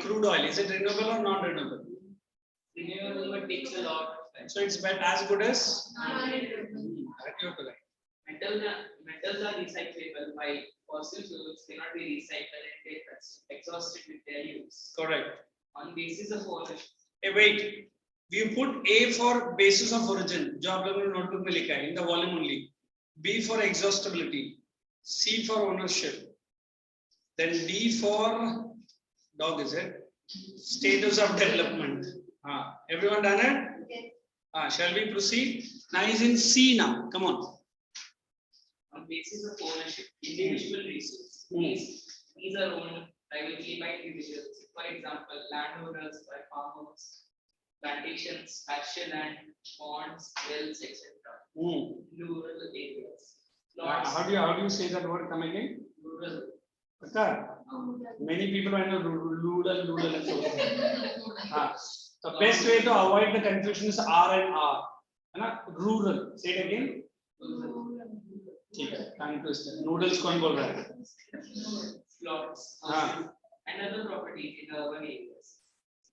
crude oil, is it renewable or non-renewable? Renewable, but takes a lot of time. So it's as good as? Metals are recyclable, while fossil fuels cannot be recycled and get exhausted with their use. Correct. On basis of ownership. Hey, wait. We put A for basis of origin, जो आप लोगों ने notebook में लिखा है, in the volume only. B for exhaustibility. C for ownership. Then D for dog, is it? Status of development. Everyone done it? Shall we proceed? Now is in C now. Come on. On basis of ownership, individual resources. These are owned privately by individuals. For example, landowners by farmers, plantations, pasture land, ponds, wells, etc. Rural areas. Plots, How do you say that word? Come again. rural. Many people know rural. The best way to avoid the confusion is R and R. Rural. Say it again. Tongue twister. Noodles कौन बोल रहा है? Plots, houses, and other properties in urban areas.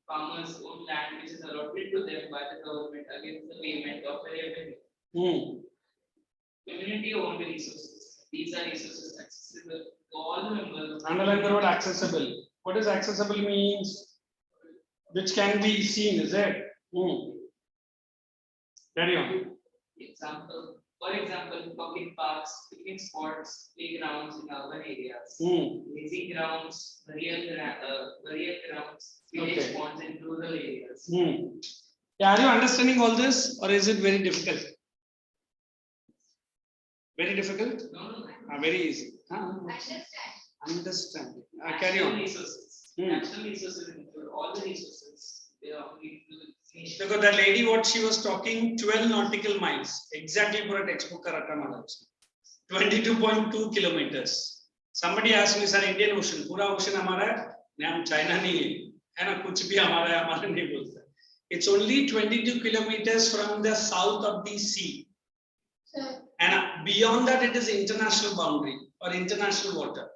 Farmers own land which is allotted to them by the government against the payment of a revenue. Community owned resources. These are resources accessible to all members. Underline the word accessible. What does accessible means? Which can be seen, is it? Carry on. For example, public parks, picnic spots, playgrounds in urban areas, grazing grounds, burial grounds, village ponds in rural areas. Are you understanding all this, or is it very difficult? Very difficult? No. Very easy. Understand. Carry on. National resources include all the resources. They are only to the nation. Because that lady, what she was talking, 12 nautical miles. Exactly for a textbook. 22.2 kilometers. Somebody asked me, sir, Indian Ocean, pura ocean hamara hai, China nahi hai na, kuch bhi hamara hai, hamara nahi bolta. It's only 22 kilometers from the south of the sea. And beyond that, it is international boundary or international water.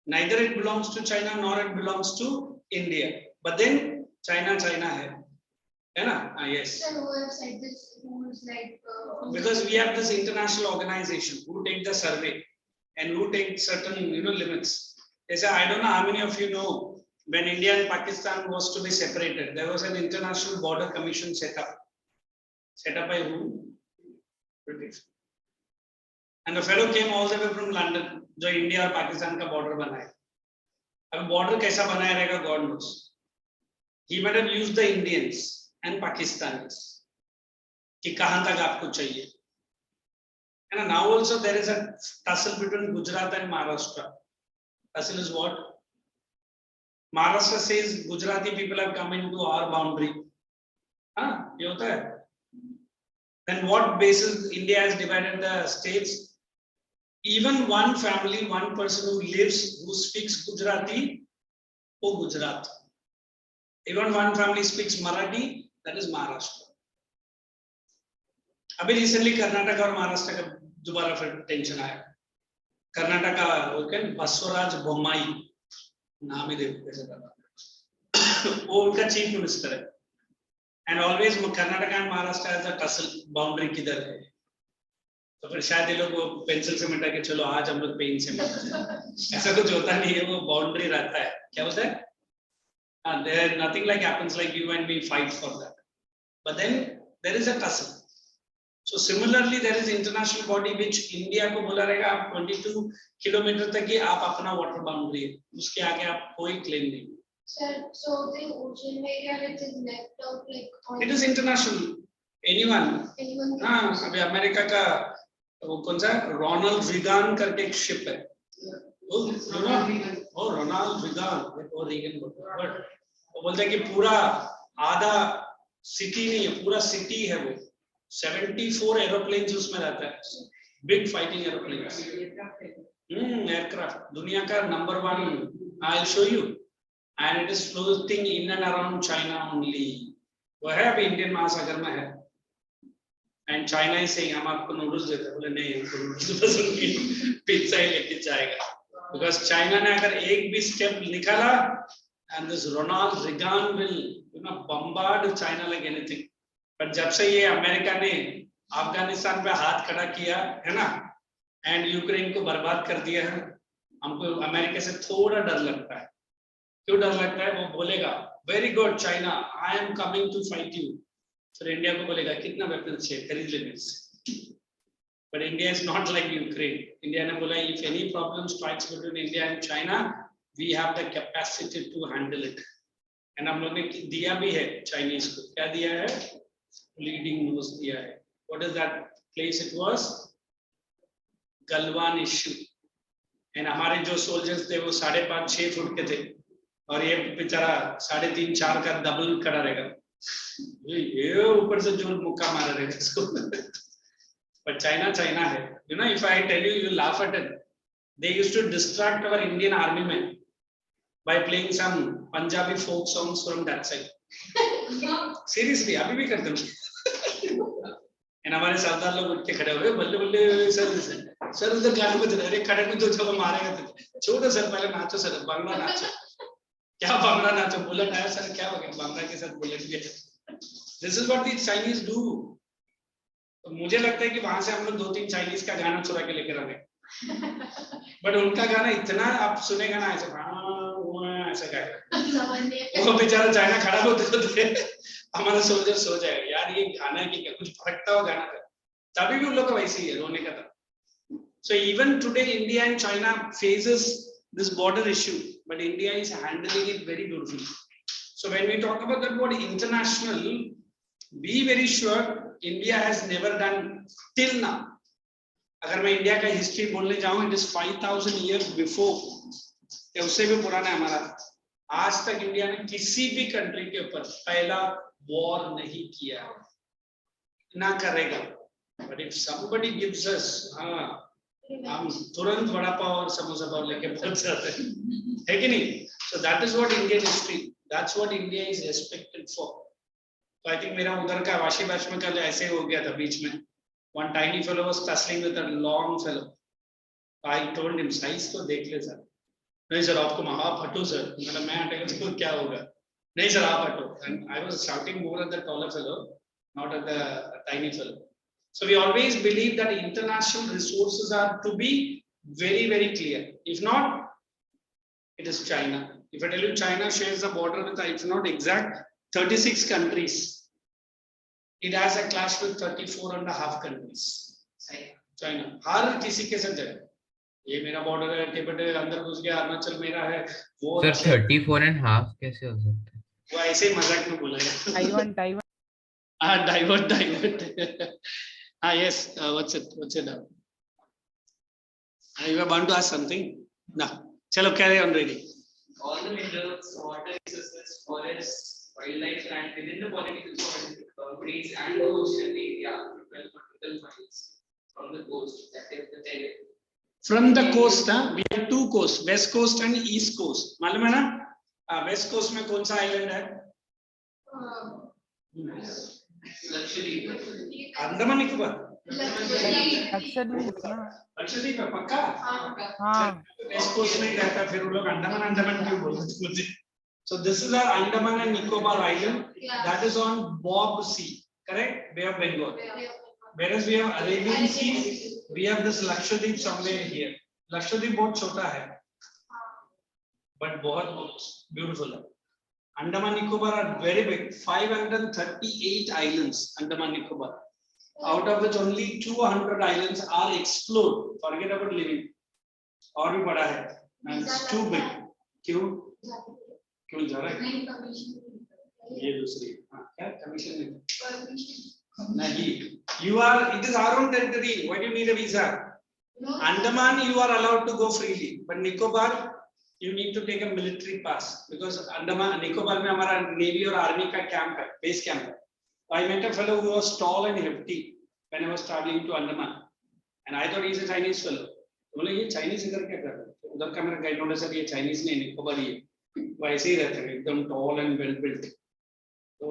Neither it belongs to China nor it belongs to India. But then China hai. Yes. Sir, who have said this rules like because we have this international organization who take the survey and who take certain limits. They say, I don't know how many of you know when India and Pakistan was to be separated, there was an international border commission set up. Set up by who? British. And the fellow came all the way from London, जो India और Pakistan का border बनाया. अब border कैसा बनाया रहेगा, God knows. He might have used the Indians and Pakistanis. कि कहाँ तक आपको चाहिए. And now also there is a tussle between Gujarat and Maharashtra. Tussle is what? Maharashtra says Gujarati people have come into our boundary. ये होता है. Then what basis India has divided the states? Even one family, one person who lives, who speaks Gujarati, Gujarat. Even one family speaks Marathi, that is Maharashtra. अभी recently Karnataka और महाराष्ट्र का दोबारा फिर tension आया. कर्नाटक का बसवराज बोम्माई नाम ही देखो कैसे करना. वो उनका चीफ मिनिस्टर है. And always Karnataka and Maharashtra has a tussle boundary किधर है. तो फिर शायद ये लोग वो पेंसिल से मिटा के चलो आज हम लोग पेन से मिटा. ऐसा कुछ होता नहीं है, वो बाउंड्री रहता है. क्या बोलते हैं? There nothing like happens like you and me fight for that. But then there is a tussle. So similarly there is international body which India को बोला रहेगा आप 22 किलोमीटर तक ही आप अपना वाटर बाउंड्री है. उसके आगे आप कोई क्लेम नहीं. Sir, so the ocean area which is left out like It is international. Anyone. अभी अमेरिका का वो कौन सा रोनाल्ड रिगान करके एक शिप है. रोनाल्ड रिगान वो रीगन वो बोलते हैं कि पूरा आधा सिटी नहीं है, पूरा सिटी है वो. 74 एरोप्लेन्स उसमें रहता है. Big fighting aeroplanes. एयरक्राफ्ट दुनिया का number 1. I will show you. And it is floating in and around China only. वो है अभी इंडियन महासागर में है. And China is saying हम आपको नूडल्स देते हैं. बोले नहीं हमको नूडल्स पसंद नहीं, पिज्जा ही लेके जाएगा. Because China ने अगर एक भी स्टेप निकाला, and this Ronald Reagan will bombard China like anything. But जब से ये अमेरिका ने अफगानिस्तान पे हाथ खड़ा किया है ना, and यूक्रेन को बर्बाद कर दिया है, हमको अमेरिका से थोड़ा डर लगता है. क्यों डर लगता है? वो बोलेगा very good China, I am coming to fight you. फिर इंडिया को बोलेगा कितना वेपन्स चाहिए, खरीद ले मेरे से. But India is not like Ukraine. India ने बोला if any problem strikes between India and China, we have the capacity to handle it. And हम लोग ने दिया भी है Chinese को, क्या दिया है? Bleeding nose दिया है. What is that place? It was Galwan issue. And हमारे जो soldiers थे वो 5.5-6 फुट के थे और ये बेचारा 3.5-4 का डबल खड़ा रहेगा. ये ऊपर से जो मुक्का मारा रहेगा इसको. But China है. You know, if I tell you, you laugh at it. They used to distract our Indian army men by playing some Punjabi folk songs from that side. Seriously, अभी भी करते हैं. And हमारे सरदार लोग उठ के खड़े हुए, बल्ले बल्ले सर उधर गाने बज रहे हैं, खड़े में दो जगह मारेगा तो छोड़ो सर, पहले नाचो सर, बांग्ला नाचो. क्या बांग्ला नाचो? बुलेट आया सर, क्या हो गया बांग्ला के साथ बुलेट भी. This is what the Chinese do. तो मुझे लगता है कि वहां से हम लोग 2-3 चाइनीज का गाना चुरा के लेकर आ गए. बट उनका गाना इतना आप सुनेगा ना ऐसे ऐसा गाएगा. वो बेचारा चाइना खड़ा होते हमारा सोल्जर सो जाएगा, यार ये गाना है कि क्या, कुछ भटकता हुआ गाना था. तभी भी उन लोग का वैसे ही है, रोने का था. So even today India and China faces this border issue, but India is handling it very beautifully. So when we talk about that word international, be very sure India has never done till now. अगर मैं India का history बोलने जाऊं, it is 5,000 years before, या उससे भी पुराना है हमारा. आज तक इंडिया ने किसी भी कंट्री के ऊपर पहला वॉर नहीं किया, ना करेगा. But if somebody gives us, हम तुरंत वड़ा पाव और समोसा पाव लेके पहुंच जाते हैं, है कि नहीं? So that is what Indian history, that's what India is respected for. So I think मेरा उधर का वाशी बैच में कल ऐसे हो गया था बीच में. One tiny fellow was tussling with a long fellow. I told him, size तो देख ले सर. नहीं सर आपको आप हटो सर. मतलब मैं हटेगा तो क्या होगा? नहीं सर आप हटो. And I was shouting more at the taller fellow, not at the tiny fellow. So we always believe that international resources are to be very, very clear. If not, it is China. If I tell you China shares the border with, if not exact, 36 countries. It has a clash with 34.5 countries. China. हर किसी के साथ है. ये मेरा border है, तिब्बत अंदर घुस गया, अरुणाचल मेरा है. वो सर 34.5 कैसे हो सकता है? वो ऐसे ही मजाक में बोला है. Taiwan. Divert. Yes. What's it? You were bound to ask something. No. Chalo, carry on reading. All the minerals, water resources, forests, wildlife, land within the political boundaries and the ocean area, 12 nautical miles from the coast, that is the terrain. From the coast, we have two coasts, west coast and east coast. मालूम है ना? West coast में कौन सा island है? अंडमान निकोबार. लक्षद्वीप है पक्का? हाँ. West coast में रहता, फिर वो लोग अंडमान क्यों बोलते हैं मुझे? So this is our Andaman and Nicobar Island. That is on Bob Sea, correct? Bay of Bengal. Whereas we have Arabian Sea, we have this Lakshadweep somewhere here. Lakshadweep बहुत छोटा है, but बहुत beautiful है. Andaman Nicobar are very big, 538 islands. Andaman Nicobar, out of which only 200 islands are explored. Forget about living. और भी बड़ा है, and it's too big. क्यों जा रहा है? ये दूसरी. क्या कमीशन नहीं? You are, it is our own territory. Why do you need a visa? Andaman you are allowed to go freely, but Nicobar you need to take a military pass, because Andaman Nicobar में हमारा Navy और Army का camp है, base camp है. I met a fellow who was tall and hefty when I was traveling to Andaman, and I thought he's a Chinese fellow. बोले ये Chinese इधर क्या कर रहे हैं? उधर का मेरा गाइड नोटिस है, ये Chinese नहीं, Nicobar ही है. वो ऐसे ही रहते हैं, एकदम tall and well built. So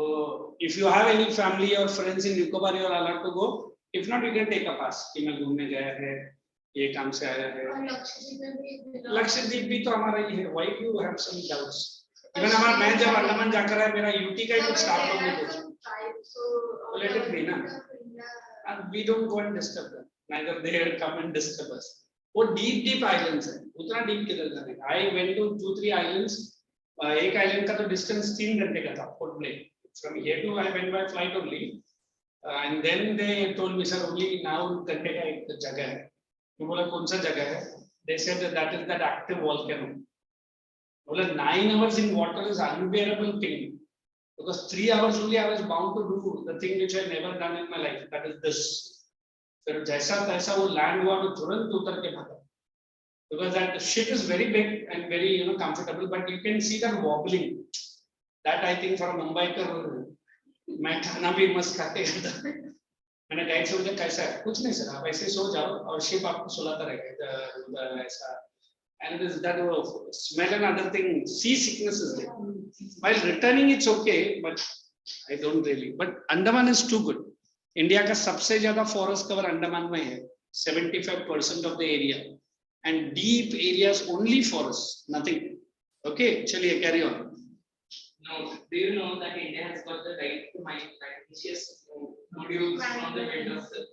if you have any family or friends in Nicobar, you are allowed to go. If not, you can take a pass. कि मैं घूमने गया है, ये काम से आया है. लक्षद्वीप भी तो हमारा ही है. Why do you have some doubts? Even हमारा मैं जब अंडमान जाकर आया, मेरा यूटी का ही कुछ स्टाफ लोग नहीं पूछा. तो let it be ना. And we don't go and disturb them. Neither they come and disturb us. वो deep islands है. उतना deep किधर जाने? I went to 2-3 islands. एक island का तो distance 3 घंटे का था. Port plane. From here to I went by flight only, and then they told me, sir, only now घंटे का एक जगह है. मैं बोला कौन सा जगह है? They said that is that active volcano. Well, 9 hours in water is unbearable thing. Because 3 hours only I was bound to do the thing which I never done in my life. That is this. फिर जैसा तैसा वो land हुआ मैं तुरंत उतर के भागा. Because that ship is very big and very comfortable, but you can see that wobbling. That I think for a Mumbaiker, मैं खाना भी मस्त खाते हैं. मैंने गाइड से पूछा कैसा है? कुछ नहीं सर, आप ऐसे सो जाओ और शिप आपको सुलाता रहेगा ऐसा. And this that smell and other thing, sea sickness is there. While returning it's okay, but I don't really. But Andaman is too good. India का सबसे ज़्यादा forest cover Andaman में है, 75% of the area, and deep areas only forests, nothing. Okay, चलिए carry on. Now, do you know that India has got the right to mine precious nodules from the bed of the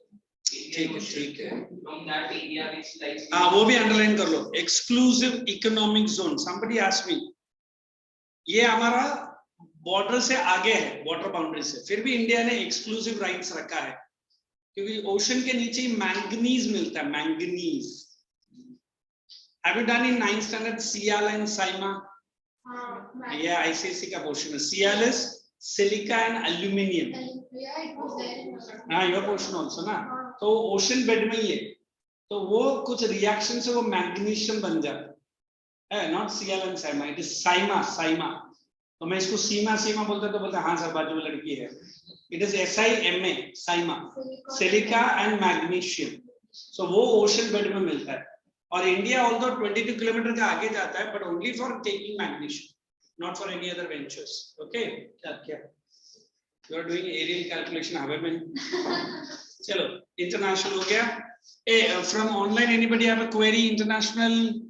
Indian Ocean, from that area which lies. हाँ वो भी underline कर लो. Exclusive economic zone. Somebody asked me. ये हमारा border से आगे है, water boundary से. फिर भी इंडिया ने exclusive rights रखा है, क्योंकि ocean के नीचे ही manganese मिलता है, manganese. Have you done in 9th standard Sial and Saima? Yeah, ICSE का portion है. Sial is silica and aluminium. Yeah, it was there. हाँ, your portion also ना. तो ocean bed में ही है. तो वो कुछ reaction से वो magnesium बन जाता है. Not Sial and Saima, it is Saima, Saima. तो मैं इसको सीमा सीमा बोलता तो बोलता हाँ सर बाजू में लड़की है. It is SIMA, Saima, silica and magnesium. So वो ocean bed में मिलता है. और इंडिया although 22 किलोमीटर का आगे जाता है, but only for taking magnesium, not for any other ventures. Okay? क्या? You are doing aerial calculation हवा में. चलो, international हो गया. Hey, from online anybody have a query international?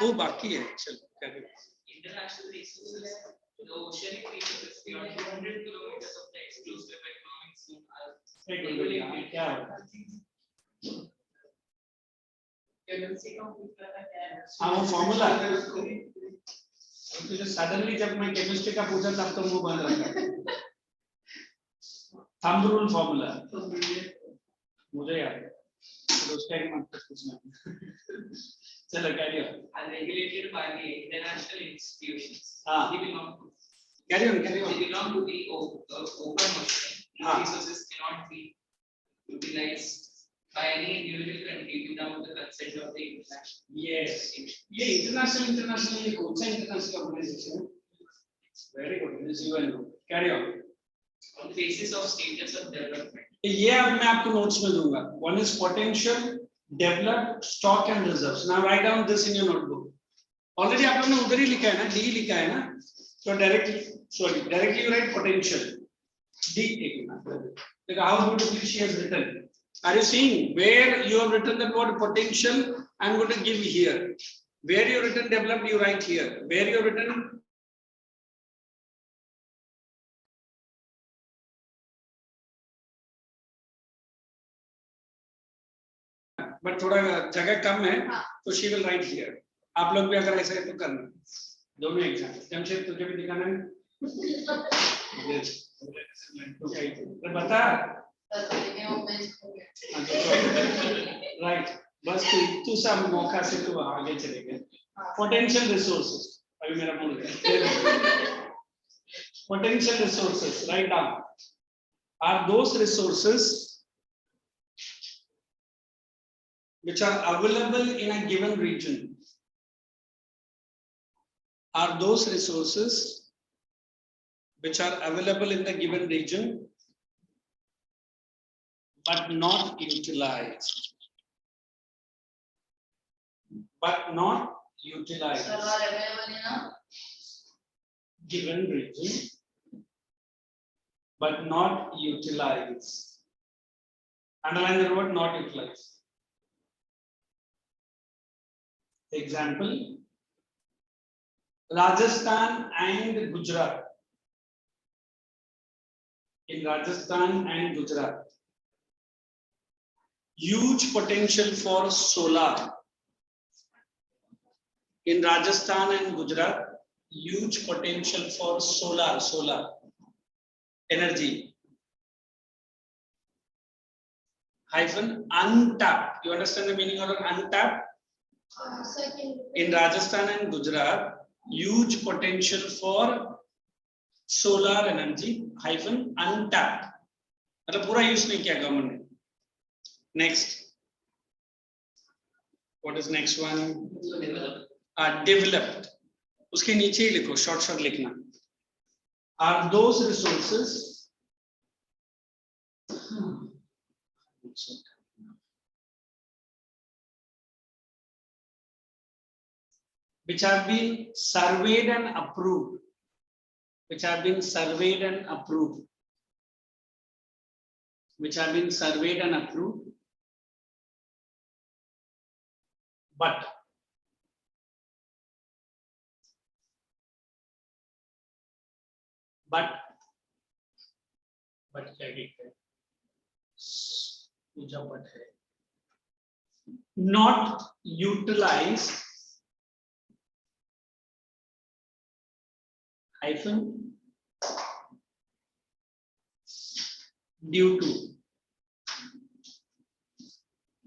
वो बाकी है. चलो, करिए. International resources, the oceanic resources beyond 200 kilometers of the exclusive economic zone are regulated. क्या? हाँ वो फॉर्मूला. तो सडनली जब मैं केमिस्ट्री का पूछा तब तो मुंह बंद रखा. थंब रूल फॉर्मूला मुझे याद है. तो उसका एक मतलब पूछना. चलो carry on. Are regulated by the international institutions. हाँ. They belong to. Carry on, carry on. They belong to the open ocean. हाँ. Resources cannot be utilized by any individual country without the consent of the international. Yes. ये international ये कौन सा international organization है? Very good. This you will know. Carry on. On the basis of stages of development. ये अब मैं आपको notes में दूंगा. One is potential, develop, stock and reserves. Now write down this in your notebook. Already आप लोगों ने उधर ही लिखा है ना, D लिखा है ना. So directly you write potential. D एक ना. Look how beautifully she has written. Are you seeing where you have written the word potential? I'm going to give here. Where you written developed, you write here. Where you written but थोड़ा जगह कम है, तो she will write here. आप लोग भी अगर ऐसा है तो करना. दोनों एग्जाम. जमशेद तुझे भी दिखाना है. तो बता. Right. बस तू सब मौका से तू आगे चलेगा. Potential resources. अभी मेरा मूड है. Potential resources. Write down. Are those resources which are available in a given region? Are those resources which are available in the given region but not utilized? But not utilized. Sir, are available in a Given region but not utilized. Underline the word not utilized. Example, Rajasthan and Gujarat. In Rajasthan and Gujarat, huge potential for solar. In Rajasthan and Gujarat, huge potential for solar energy. Hyphen untapped. You understand the meaning of untapped? In Rajasthan and Gujarat, huge potential for solar energy hyphen untapped. मतलब पूरा use नहीं किया government ने. Next. What is next one? Developed. उसके नीचे ही लिखो, short लिखना. Are those resources which have been surveyed and approved, which have been surveyed and approved, which have been surveyed and approved, but क्या लिखते हैं? पूजा but है. Not utilized hyphen due to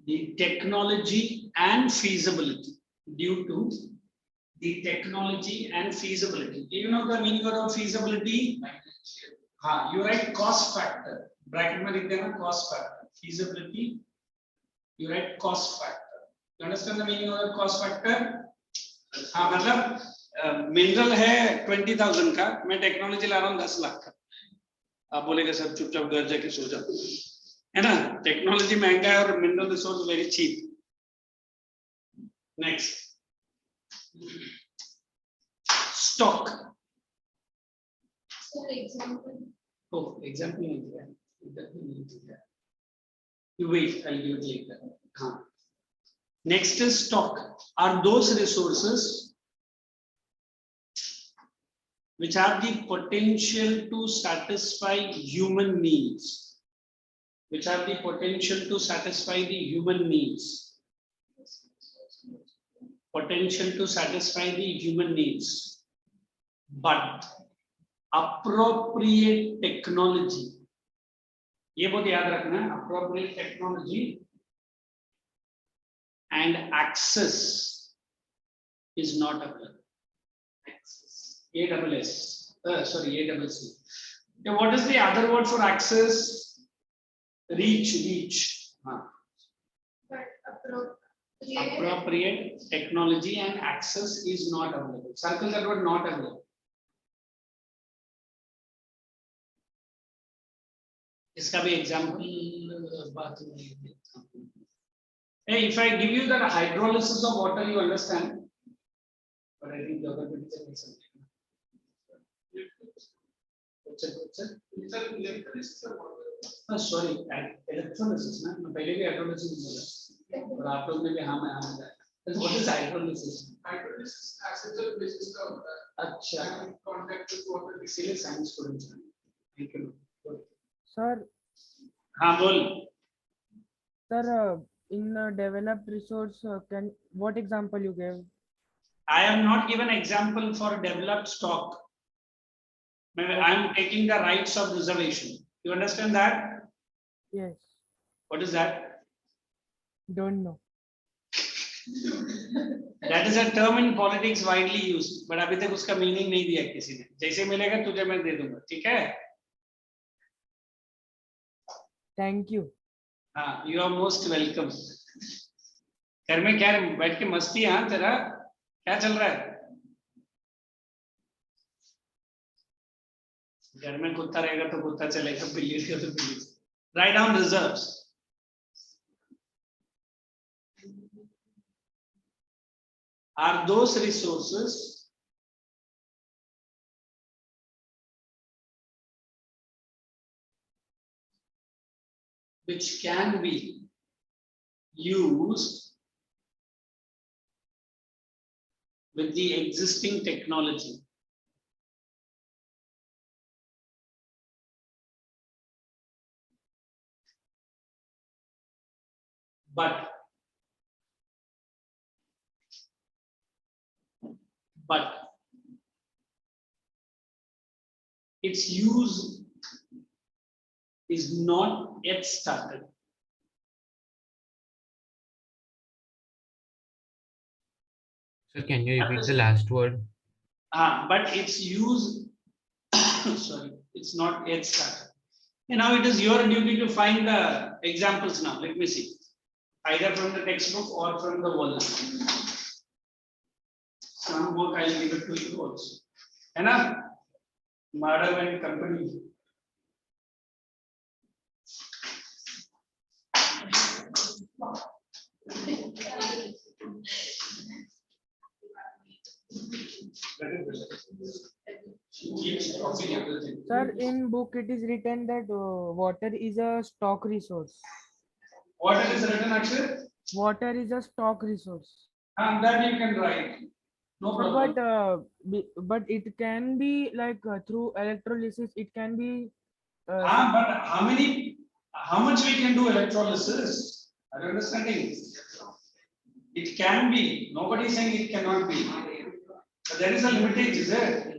the technology and feasibility. Due to the technology and feasibility. You know the meaning of feasibility? You write cost factor. Bracket में लिख देना cost factor. Feasibility. You write cost factor. You understand the meaning of the cost factor? हाँ मतलब mineral है 20,000 का, मैं technology ला रहा हूँ 10 लाख का. आप बोलेगा सर चुपचाप घर जाके सो जाओ, है ना? टेक्नोलॉजी महंगा है और mineral resource very cheap. Next. Stock. Oh, example नहीं दिया. You wait, I'll give it later. Next is stock. Are those resources which have the potential to satisfy human needs? Which have the potential to satisfy the human needs? Potential to satisfy the human needs. But appropriate technology. ये बहुत याद रखना है. Appropriate technology and access is not available. Access. AWS. Now, what is the other word for access? Reach. Appropriate technology and access is not available. Circle that word not available. इसका भी example बात नहीं. Hey, if I give you the hydrolysis of water, you understand. But I think the other bit is something. Sorry, electrolysis. मैं पहले भी hydrolysis बोला. और आप लोग ने भी हाँ मैं What is hydrolysis? Hydrolysis acid the basis of अच्छा. contact with water. इसीलिए science students हैं. Thank you. Sir, हाँ बोल. sir, in developed resource, what example you gave? I am not given example for developed stock. I am taking the rights of reservation. You understand that? Yes. What is that? Don't know. That is a term in politics widely used, but अभी तक उसका meaning नहीं दिया किसी ने. जैसे मिलेगा तुझे मैं दे दूंगा, ठीक है? Thank you. हाँ, you are most welcome. घर में क्या बैठ के मस्ती हाँ तेरा क्या चल रहा है? घर में कुत्ता रहेगा तो कुत्ता चलेगा, बिल्ली रहेगा तो बिल्ली. Write down reserves. Are those resources which can be used with the existing technology? But its use is not yet started. So can you repeat the last word? But it's used, sorry, it's not yet started. And now it is your duty to find the examples now. Let me see. Either from the textbook or from the wall. Some work I'll give it to you also. Enough? Madam and company. Sir, in book it is written that water is a stock resource. What it is written actually? Water is a stock resource. And that you can write. No Sir, problem. but it can be like through electrolysis. It can be. But how much we can do electrolysis? Are you understanding? It can be. Nobody is saying it cannot be. But there is a limitation, is there?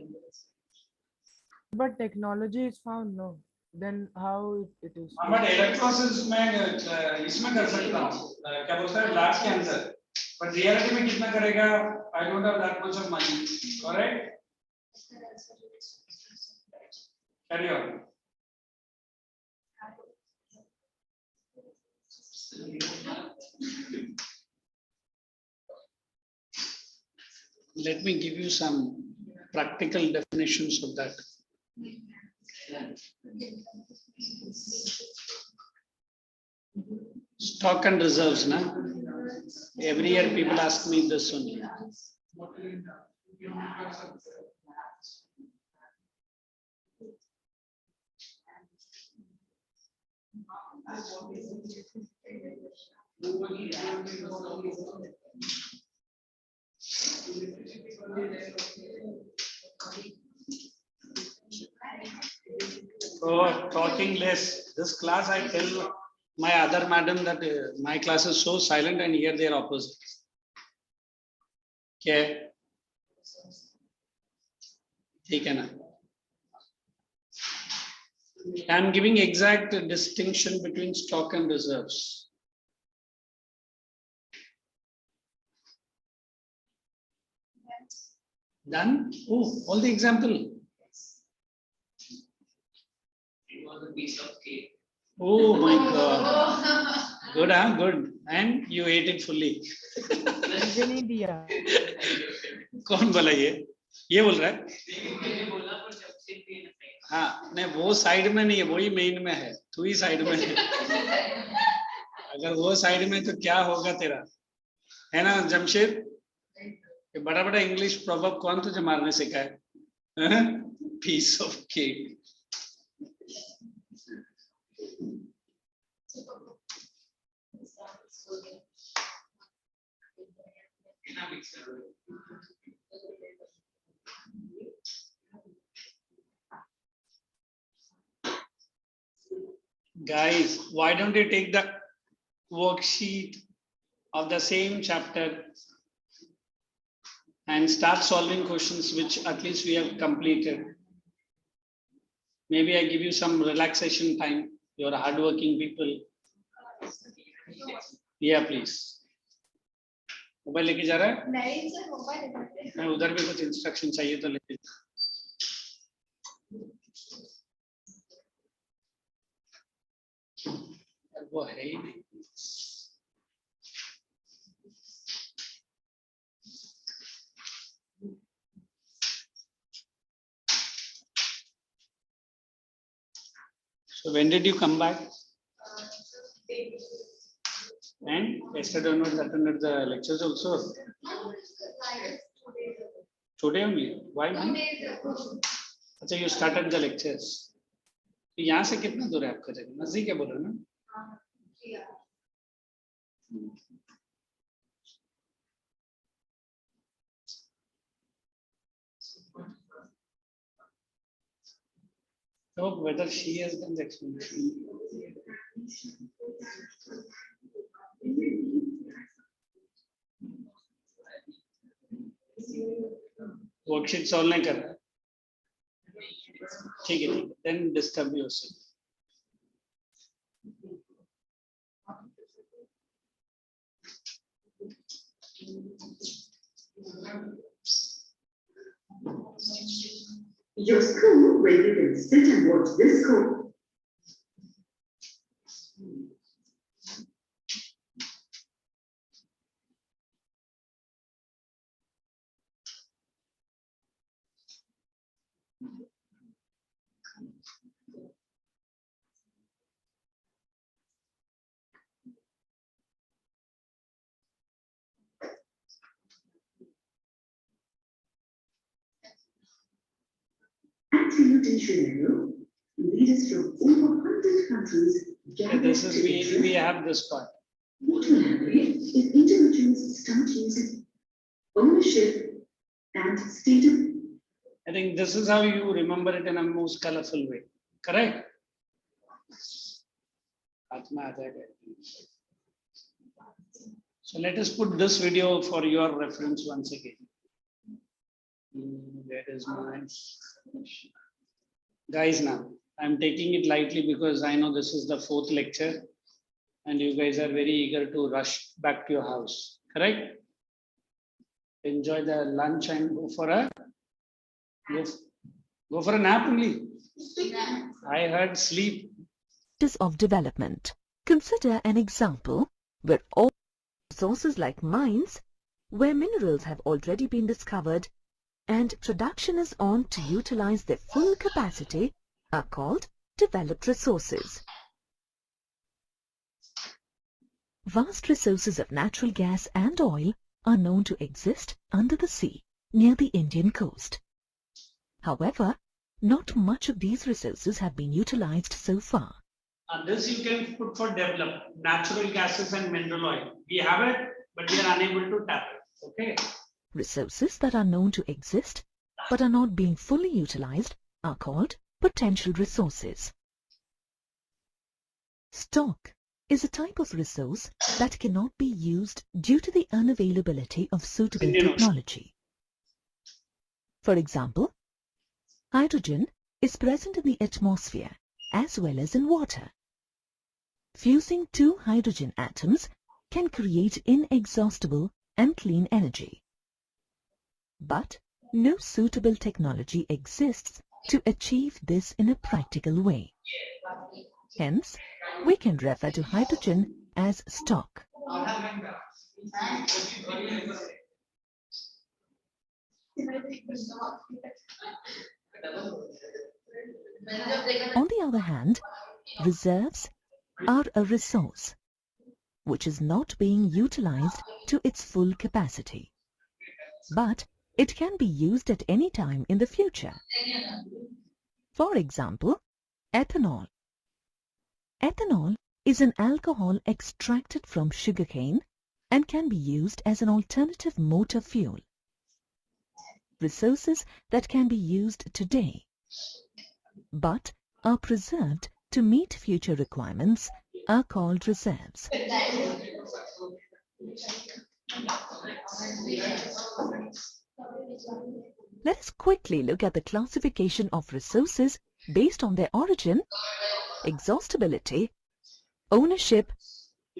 But technology is found, no. Then how it is? But electrolysis में इसमें कर सकता हूँ. क्या बोलता है lab के अंदर. But reality में कितना करेगा? I don't have that much of money. Correct? Carry on. Let me give you some practical definitions of that. Stock and reserves, na? Every year people ask me this only. Oh, talking less. This class, I tell my other madam that my class is so silent, and here they are opposite. Okay. ठीक है ना? I am giving exact distinction between stock and reserves. Done? Oh, all the example. It was a piece of cake. Oh my God. Good, huh? Good. And you ate it fully. मुझे नहीं दिया. कौन बोला ये? ये बोल रहा है? मैंने बोला पर जब से भी नहीं. हाँ, नहीं वो साइड में नहीं है, वही मेन में है. तू ही साइड में है. अगर वो साइड में तो क्या होगा तेरा? है ना जमशेद? ये बड़ा बड़ा इंग्लिश प्रोवर्ब कौन तुझे मारने सिखाए? Piece of cake. Guys, why don't you take the worksheet of the same chapter and start solving questions which at least we have completed. Maybe I give you some relaxation time. You're hardworking people. Yeah, please. Mobile लेके जा रहा है? नहीं sir, mobile लेके मैं उधर भी कुछ इंस्ट्रक्शन चाहिए तो लेके. वो है ही नहीं. So when did you come back? And yesterday onwards attended the lectures also. Today only. Why man? अच्छा, you started the lectures. तो यहाँ से कितना दूर है आपका जगह? नजदीक है बोल रहे ना? So whether she has done the explanation. Worksheet solve नहीं कर रहा. ठीक है, then disturb yourself. Your school where you can sit and watch this school. At Nationalism, leaders from over 100 countries gathered This is to we discuss have this part. what will happen if individuals start using ownership and state of. I think this is how you remember it in a most colorful way. Correct? So let us put this video for your reference once again. That is my guys. Now I'm taking it lightly because I know this is the 4th lecture and you guys are very eager to rush back to your house. Correct? Enjoy the lunch and go for a nap only. I heard sleep. Of development. Consider an example where all resources like mines, where minerals have already been discovered and production is on to utilize their full capacity, are called developed resources. Vast resources of natural gas and oil are known to exist under the sea near the Indian coast. However, not much of these resources have been utilized so far. This you can put for develop natural gases and mineral oil. We have it, but we are unable to tap it. Okay. Resources that are known to exist but are not being fully utilized are called potential resources. Stock is a type of resource that cannot be used due to the unavailability of suitable technology. For example, hydrogen is present in the atmosphere as well as in water. Fusing 2 hydrogen atoms can create inexhaustible and clean energy. But no suitable technology exists to achieve this in a practical way. Hence, we can refer to hydrogen as stock. On the other hand, reserves are a resource which is not being utilized to its full capacity, but it can be used at any time in the future. For example, ethanol. Ethanol is an alcohol extracted from sugarcane and can be used as an alternative motor fuel. Resources that can be used today, but are preserved to meet future requirements are called reserves. Let us quickly look at the classification of resources based on their origin, exhaustibility, ownership,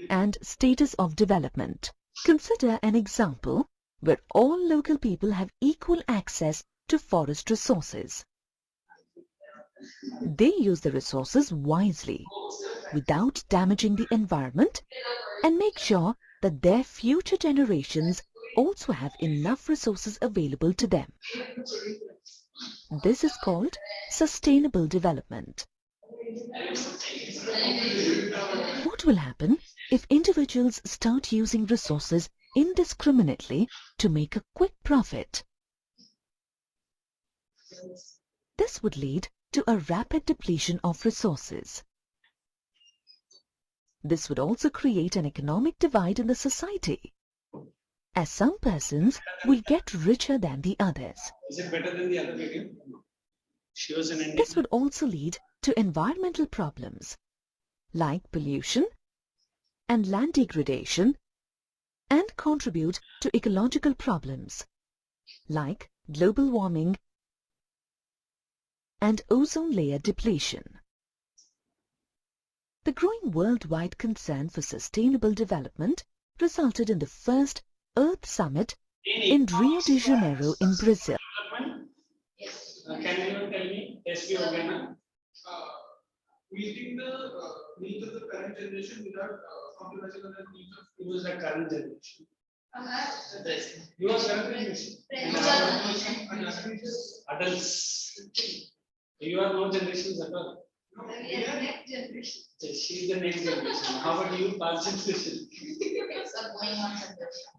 and status of development. Consider an example where all local people have equal access to forest resources. They use the resources wisely, without damaging the environment, and make sure that their future generations also have enough resources available to them. This is called sustainable development. What will happen if individuals start using resources indiscriminately to make a quick profit? This would lead to a rapid depletion of resources. This would also create an economic divide in the society, as some persons will get richer than the others. Is it better than the other video? This would also lead to environmental problems like pollution and land degradation, and contribute to ecological problems like global warming and ozone layer depletion. The growing worldwide concern for sustainable development resulted in the first Earth Summit in Rio de Janeiro in Brazil. Development? Yes. Can anyone tell me? Yes, we okay now? Meeting the needs of the current generation without compromising on the needs of Who is the current generation? Yes. You are current generation. Adults. You are no generations at all. Next generation. She is the next generation. How about you, past generation? Sir, going on, sir.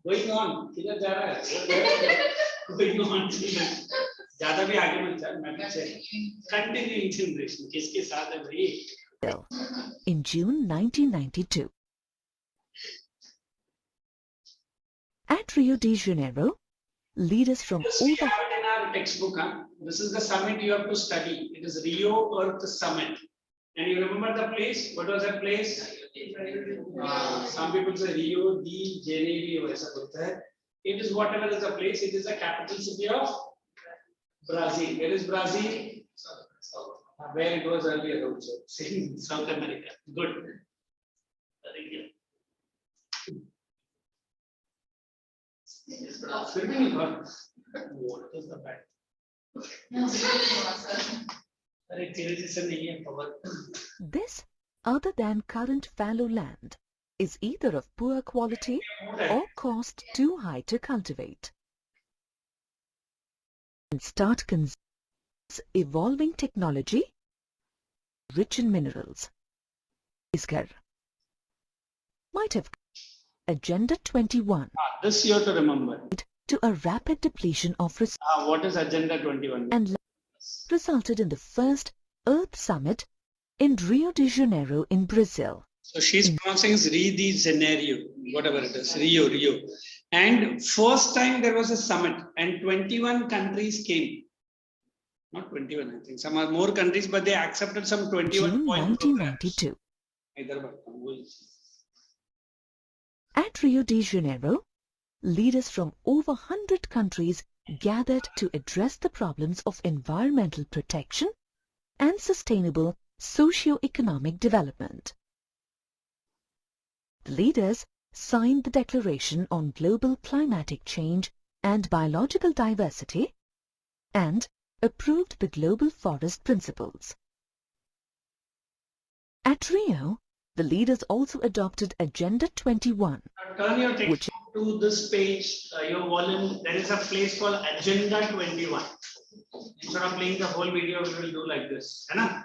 Going on. किधर जा रहा है? Going on. ज़्यादा भी आगे मत जा. मैं पीछे. Continuing generation. किसके साथ है भाई? In June 1992. At Rio de Janeiro, leaders from This we over have it in our textbook. Huh? This is the summit you have to study. It is Rio Earth Summit. And you remember the place? What was that place? Some people say Rio de Janeiro. ऐसा बोलता है. It is whatever is the place. It is the capital city of Brazil. Where is Brazil? Where it was earlier also. South America. Good. Very good. फिर भी नहीं हुआ. What is the bad? अरे तेरे जैसा नहीं है पवन. this, other than current fallow land, is either of poor quality or cost too high to cultivate. And start consuming evolving technology rich in minerals. Iskar might have Agenda 21 This you have to remember. to a rapid depletion of resources What is Agenda 21? and resulted in the first Earth Summit in Rio de Janeiro in Brazil. So she's pronouncing is Rio de Janeiro, whatever it is, Rio. And first time there was a summit and 21 countries came. Not 21, I think. Some are more countries, but they accepted some 21 June point 1992. At Rio de Janeiro, leaders from over 100 countries gathered to address the problems of environmental protection and sustainable socio-economic development. The leaders signed the Declaration on Global Climatic Change and Biological Diversity and approved the Global Forest Principles. At Rio, the leaders also adopted Agenda 21, Turn your text which to this page, your volume. There is a place called Agenda 21. Instead of playing the whole video, we will do like this. Hai?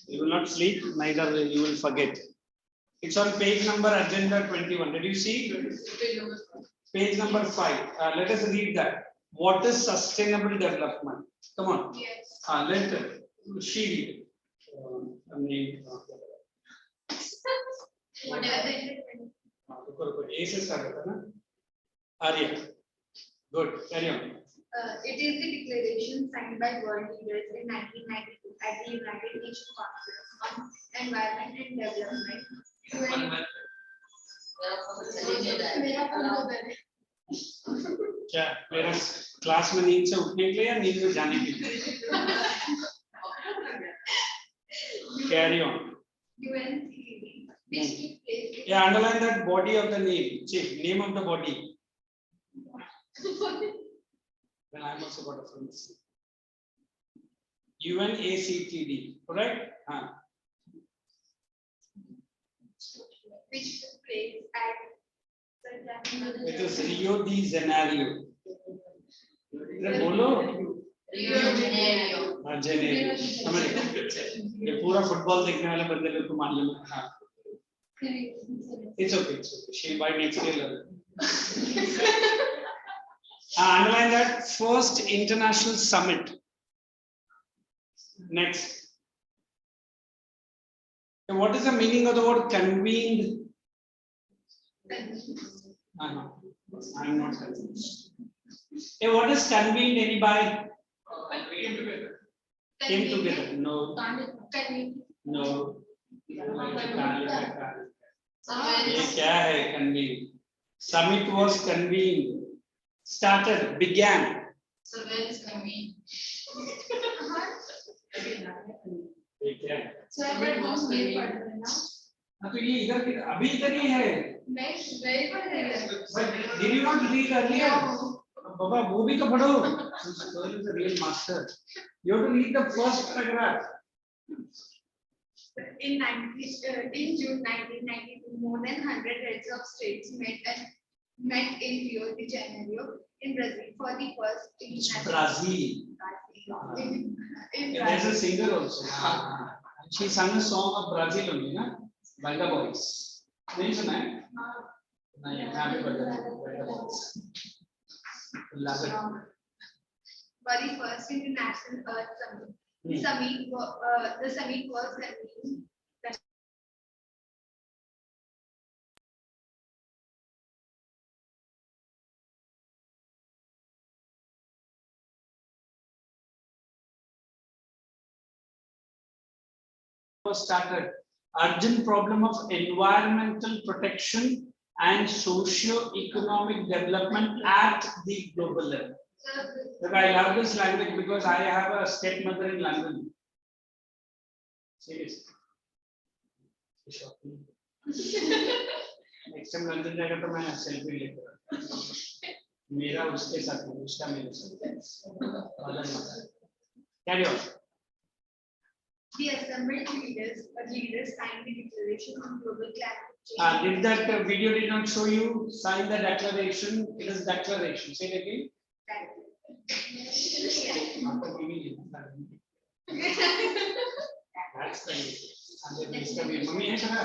You will not sleep, neither you will forget. It's on page number Agenda 21. Did you see? Page number 5. Let us read that. What is sustainable development? Come on. Yes. Let she read. Whatever the A से start होता है ना? Arya. Good. Carry on. It is the declaration signed by world leaders in 1992 at the United Nations Conference on Environment and Development. मेरा phone उधर है। क्या मेरा class में नींद से उठने के लिए या नींद में जाने के लिए? Carry on. UNCED, which took place. Yeah, underline that body of the name. See, name of the body. Then I'm also got a friend. UNACTD, correct? Which took place at It is Rio de Janeiro. बोलो. Rio de Janeiro. Janeiro. ये पूरा football देखने वाले बंदे लोग को मान लो. हाँ. It's okay. It's okay. She'll buy next year. Underline that first international summit. Next. And what is the meaning of the word convened? I'm not confused. Hey, what is convened? Anybody? Came together. No. No. ये क्या है convened? Summit was convened. Started, began. So where is convened? ये क्या है? तो ये इधर अभी इधर ही है. Next, very good. But did you not read earlier? बाबा वो भी तो पढ़ो. Since Pearl is a real master, you have to read the first paragraph. In June 1992, more than 100 heads of states met in Rio de Janeiro in Brazil for the first international. Brazil. In There's a Brazil. singer also. She sang a song of Brazil only, na? By the Boys. नहीं सुना है? नहीं, यहाँ पे बजा है, by the Boys. Love it. For the first international Earth Summit. The summit was convened. Was started. Urgent problem of environmental protection and socio-economic development at the global level. Look, I love this language because I have a stepmother in London. Seriously. Next time London जाएगा तो मैं selfie लेकर. मेरा उसके साथ है, उसका मेरे साथ. Carry on. The assembled leaders signed the Declaration on Global Climate Change. Did that video did not show you sign the declaration? It is declaration. Say it again. That's the mummy है क्या?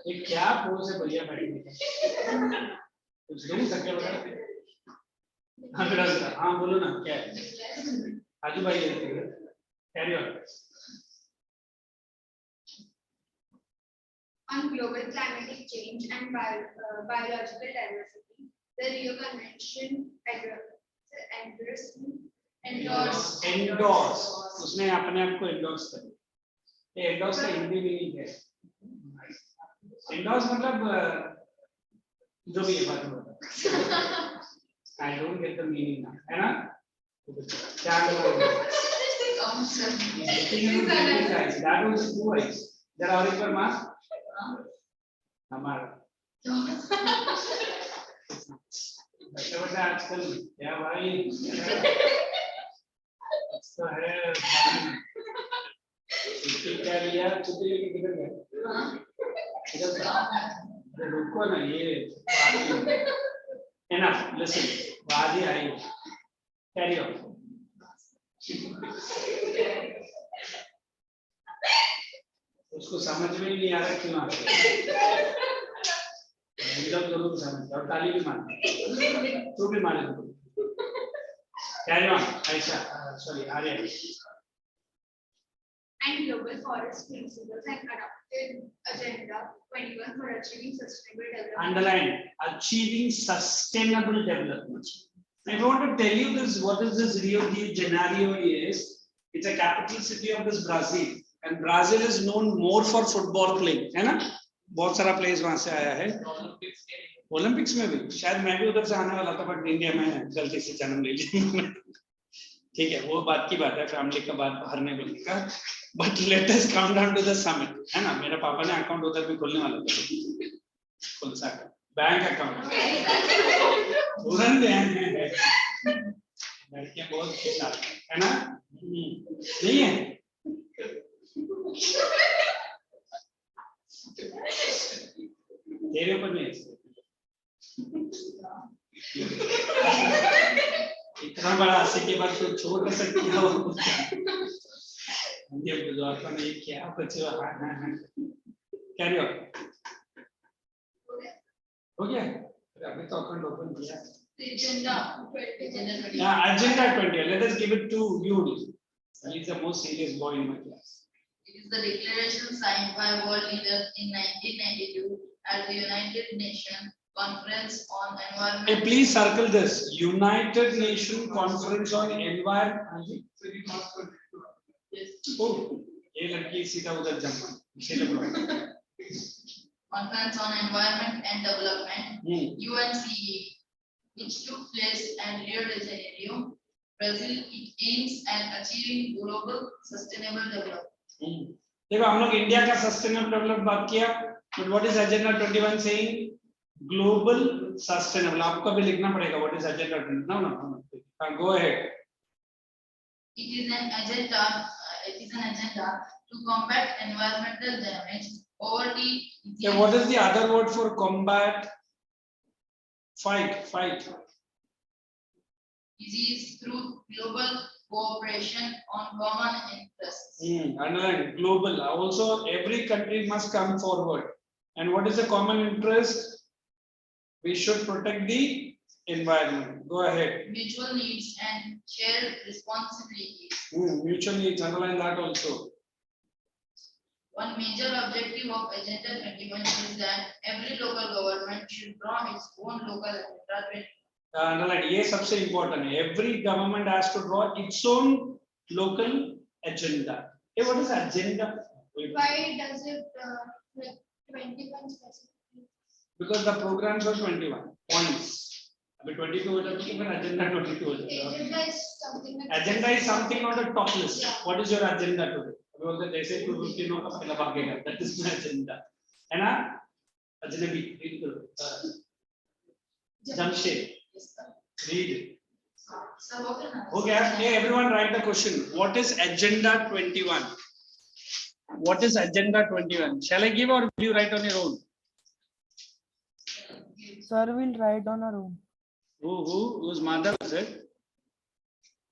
ये क्या pose है भैया बैठने का? कुछ दूर तक क्या बता रहे? हाँ बोलो ना क्या है? आजू भाई carry on. On global climatic change and biological diversity, the Rio Convention endorse. उसने अपने आप को endorse कर. ये endorse का हिंदी मीनिंग है. Endorse मतलब जो भी है बात में. I don't get the meaning now. है ना? क्या करोगे? That was 2 eyes. जरा और एक बार मार. हमारा. बच्चा आजकल क्या भाई? तो है. क्या लिया? छुट्टी लेके किधर गए? रुको ना ये. Enough. Listen. Vaadi I. Carry on. उसको समझ में नहीं आ रहा क्यों आ रहा है. एकदम जरूर समझ और ताली भी मारना. तू भी मारे तो. Carry on. Aisha. Sorry. Arya. And global forest principles and adopted agenda 21 for achieving sustainable development. Underline. Achieving sustainable development. I want to tell you this. What is this Rio de Janeiro is? It's a capital city of this Brazil, and Brazil is known more for football playing, है ना? बहुत सारा players वहाँ से आया है. Olympics में भी शायद मैं भी उधर से आने वाला था, बट इंडिया में गलती से जन्म ले लिया. ठीक है, वो बात की बात है, फैमिली का बात हारने बोलने का. But let us come down to the summit, है ना? मेरे पापा ने अकाउंट उधर भी खोलने वाला था. कौन सा बैंक अकाउंट? लड़कियां बहुत खिलाफ है ना? नहीं है. तेरे ऊपर नहीं. इतना बड़ा आशे के बाद तो छोड़ नहीं सकती है वो. ये बुजुर्ग ने ये क्या बच्चे हाँ. Carry on. हो गया? अभी तो अकाउंट ओपन किया. Agenda 20. Let us give it to you. He is the most serious boy in my class. It is the declaration signed by world leaders in 1992 at the United Nations Conference on Environment. Hey, please circle this. United Nations Conference on Environment. Oh, ये लड़की सीधा उधर jump. Conference on Environment and Development, UNCE, which took place at Rio de Janeiro, Brazil. It aims at achieving global sustainable development. देखो हम लोग India का sustainable development बात किया, But what is Agenda 21 saying? Global sustainable. आपको भी लिखना पड़ेगा. What is Agenda 21? No. Go ahead. It is an agenda to combat environmental damage, poverty. Yeah, what is the other word for combat? Fight. Disease through global cooperation on common interests. Underline global. Also, every country must come forward. And what is the common interest? We should protect the environment. Go ahead. Mutual needs and shared responsibilities. Mutual needs. Underline that also. One major objective of Agenda 21 is that every local government should draw its own local agenda. Underline. ये सबसे important है. Every government has to draw its own local agenda. Hey, what is agenda? Why does it like 21 specifically? Because the programs are 21 points. अभी 22 हो जाती है फिर agenda 22 हो जाता है. Agenda is something like Agenda is something on the top list. What is your agenda today? अभी बोलते जैसे 250 का पहला भागेगा. That is my agenda. है ना? अजनबी read करो. Jamshed. Read it. Okay, hey, everyone write the question. What is Agenda 21? What is Agenda 21? Shall I give or will you write on your own? Sir will write on our own. Whose mother is it?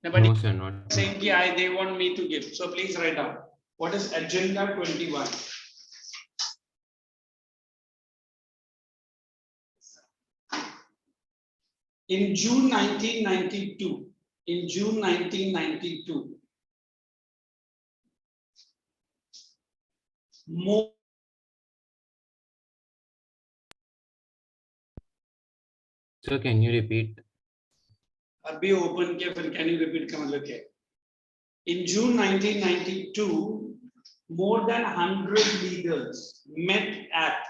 No, sir, not. Saying they want me to give. So please write down. What is Agenda 21? In June 1992, more So can you repeat? अभी open किया फिर can you repeat का मतलब क्या है? In June 1992, more than 100 leaders met at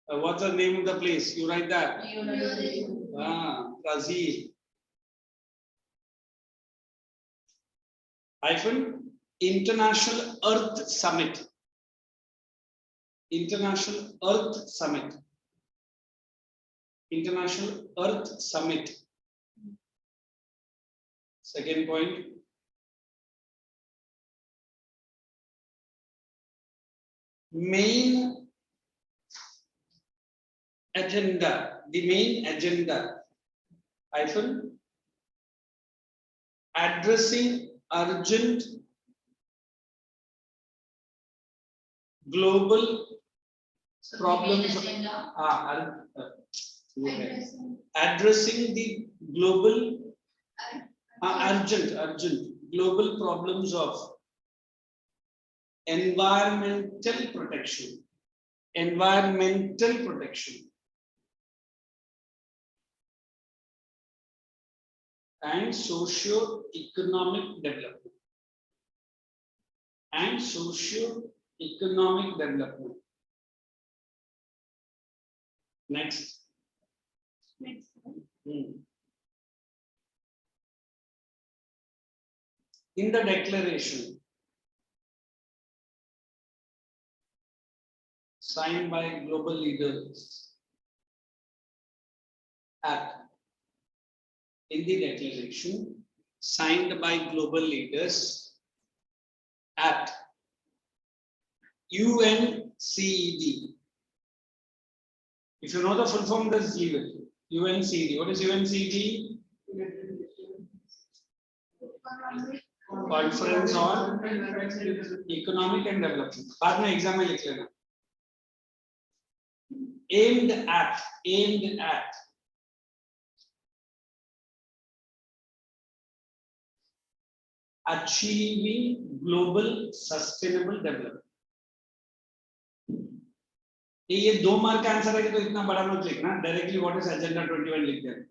what's the name of the place? You write that. Brazil. International Earth Summit. International Earth Summit. International Earth Summit. Second point. Main agenda, the main agenda, addressing urgent global problems, addressing the global urgent global problems of environmental protection and socio-economic development. Next. In the declaration signed by global leaders in the declaration signed by global leaders at UNCED. If you know the full form, just leave it. UNCED. What is UNCED? Conference on Economic and Development. बाद में exam में लिख लेना. Aimed at achieving global sustainable development. ये 2 mark का answer है कि तो इतना बड़ा मत लिखना. डायरेक्टली व्हाट इज एजेंडा 21 लिख देना.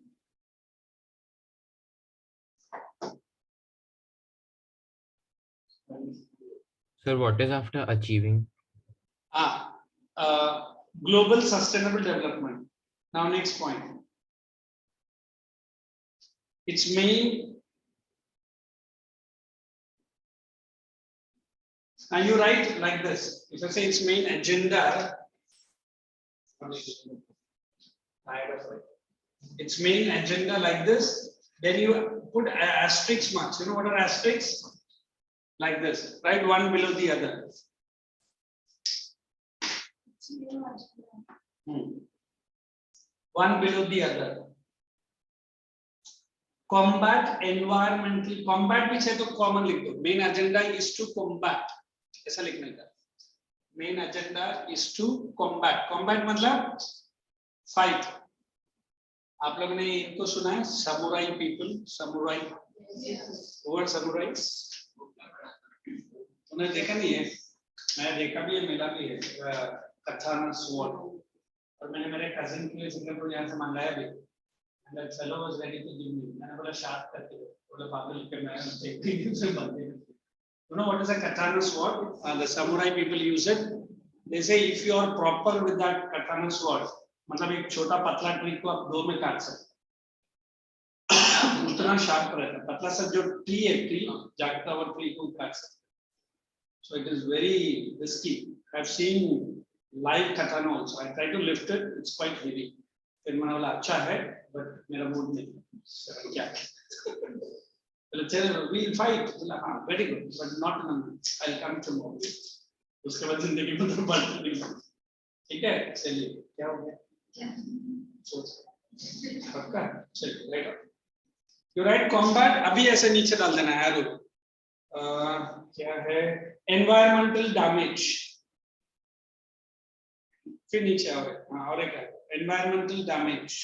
Sir, what is after achieving? Global sustainable development. Now next point. Its main Now you write like this. If I say its main agenda, its main agenda like this, then you put asterisk marks. You know what are asterisks? Like this, right? One below the other. One below the other. Combat environmental, combat भी है तो common लिख दो. Main agenda is to combat. ऐसा लिखने का. Main agenda is to combat. Combat मतलब fight. आप लोगों ने इनको सुना है? Samurai people, samurai. Who are samurais? उन्हें देखा नहीं है? मैं देखा भी है, मिला भी है. Katana sword. और मैंने मेरे cousin के लिए सिंगापुर यहाँ से मंगाया भी. And that fellow was ready to give me. मैंने बोला शार्प करके. बोला पागल के मैं एक दिन से बंदे. You know what is a katana sword? The samurai people use it. They say if you are proper with that katana sword, मतलब एक छोटा पतला ट्री को आप दो में काट सकते. उतना शार्प रहता है. पतला सा जो ट्री है, ट्री जागता हुआ ट्री को काट सकते. So it is very risky. I've seen live katana also. I try to lift it. It's quite heavy. फिर मैंने बोला अच्छा है, but मेरा मूड नहीं. क्या? We'll fight. Very good, but not in a minute. I'll come tomorrow. उसके बाद जिंदगी में तो बढ़ नहीं. ठीक है? चलिए. क्या हो गया? पक्का? चलिए. Later. You write combat. अभी ऐसे नीचे डाल देना है arrow. क्या है? Environmental damage. फिर नीचे आओ. और एक है. Environmental damage.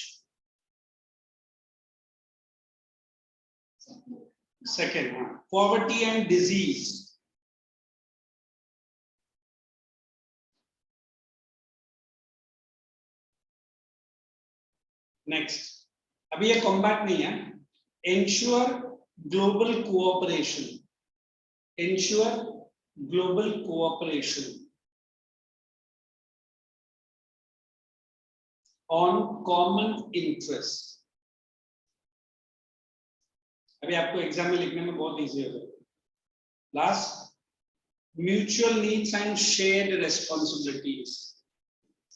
Second, poverty and disease. Next, अभी ये combat नहीं है. Ensure global cooperation. Ensure global cooperation on common interests. अभी आपको एग्जाम में लिखने में बहुत इजी होगा. Last, mutual needs and shared responsibilities.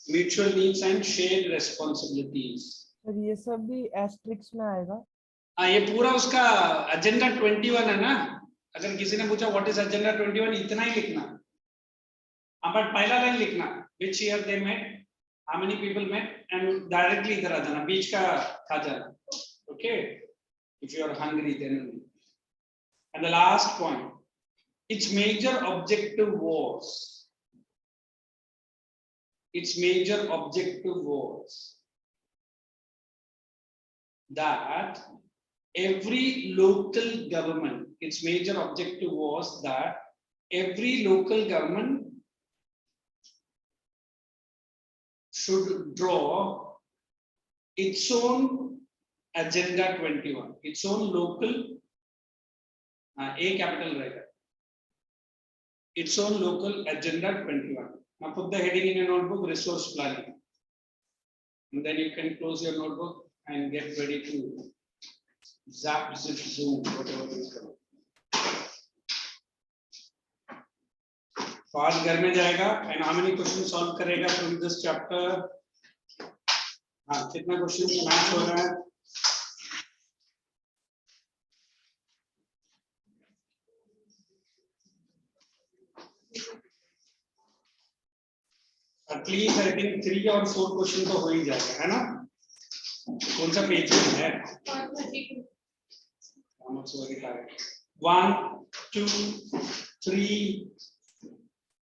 Mutual needs and shared responsibilities. Sir ये सब भी एस्ट्रिक्स में आएगा. हाँ, ये पूरा उसका एजेंडा 21 है ना. अगर किसी ने पूछा व्हाट इज एजेंडा 21, इतना ही लिखना. हाँ, बट पहला लाइन लिखना. Which year they met, how many people met, and directly इधर आ जाना. बीच का खा जाना. Okay. If you are hungry, then. And the last point, its major objective was. Its major objective was that every local government. Its major objective was that every local government should draw its own agenda 21, its own local, A capital रहेगा, its own local agenda 21. Now put the heading in your notebook, resource planning, and then you can close your notebook and get ready to zap, zip, zoom, whatever it is. So आज घर में जाएगा and how many questions solve करेगा from this chapter? हाँ, कितना questions match हो रहा है? At least I think 3 or 4 question तो हो ही जाएगा, है ना? कौन सा पेज है? 1, 2, 3,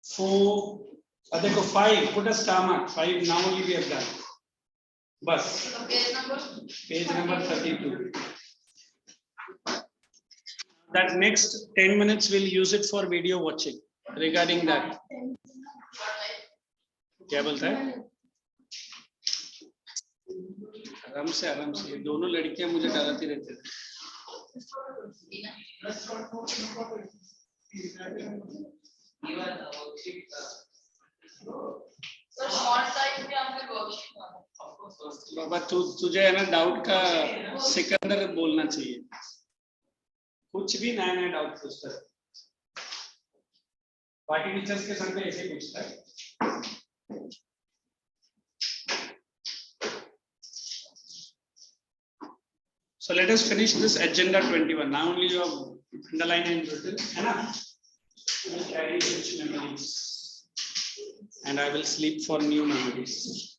4. देखो 5. Put a star mark. 5 now only we have done. बस. Page number 32. That next 10 minutes we'll use it for video watching regarding that. क्या बोलता है? आराम से ये दोनों लड़कियां मुझे डराती रहती है. बाबा तुझे है ना डाउट का सिकंदर बोलना चाहिए. कुछ भी नया डाउट पूछता है. बाकी टीचर्स के सर पे ऐसे पूछता है. So let us finish this agenda 21. Now only you have underlined and written. You will carry rich memories. And I will sleep for new memories.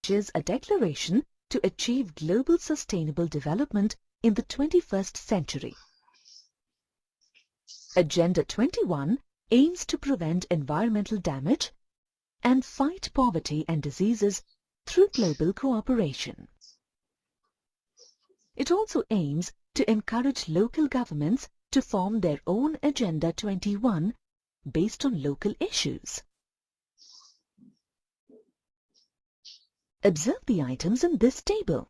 Which is a declaration to achieve global sustainable development in the 21st century. Agenda 21 aims to prevent environmental damage and fight poverty and diseases through global cooperation. It also aims to encourage local governments to form their own Agenda 21 based on local issues. Observe the items in this table.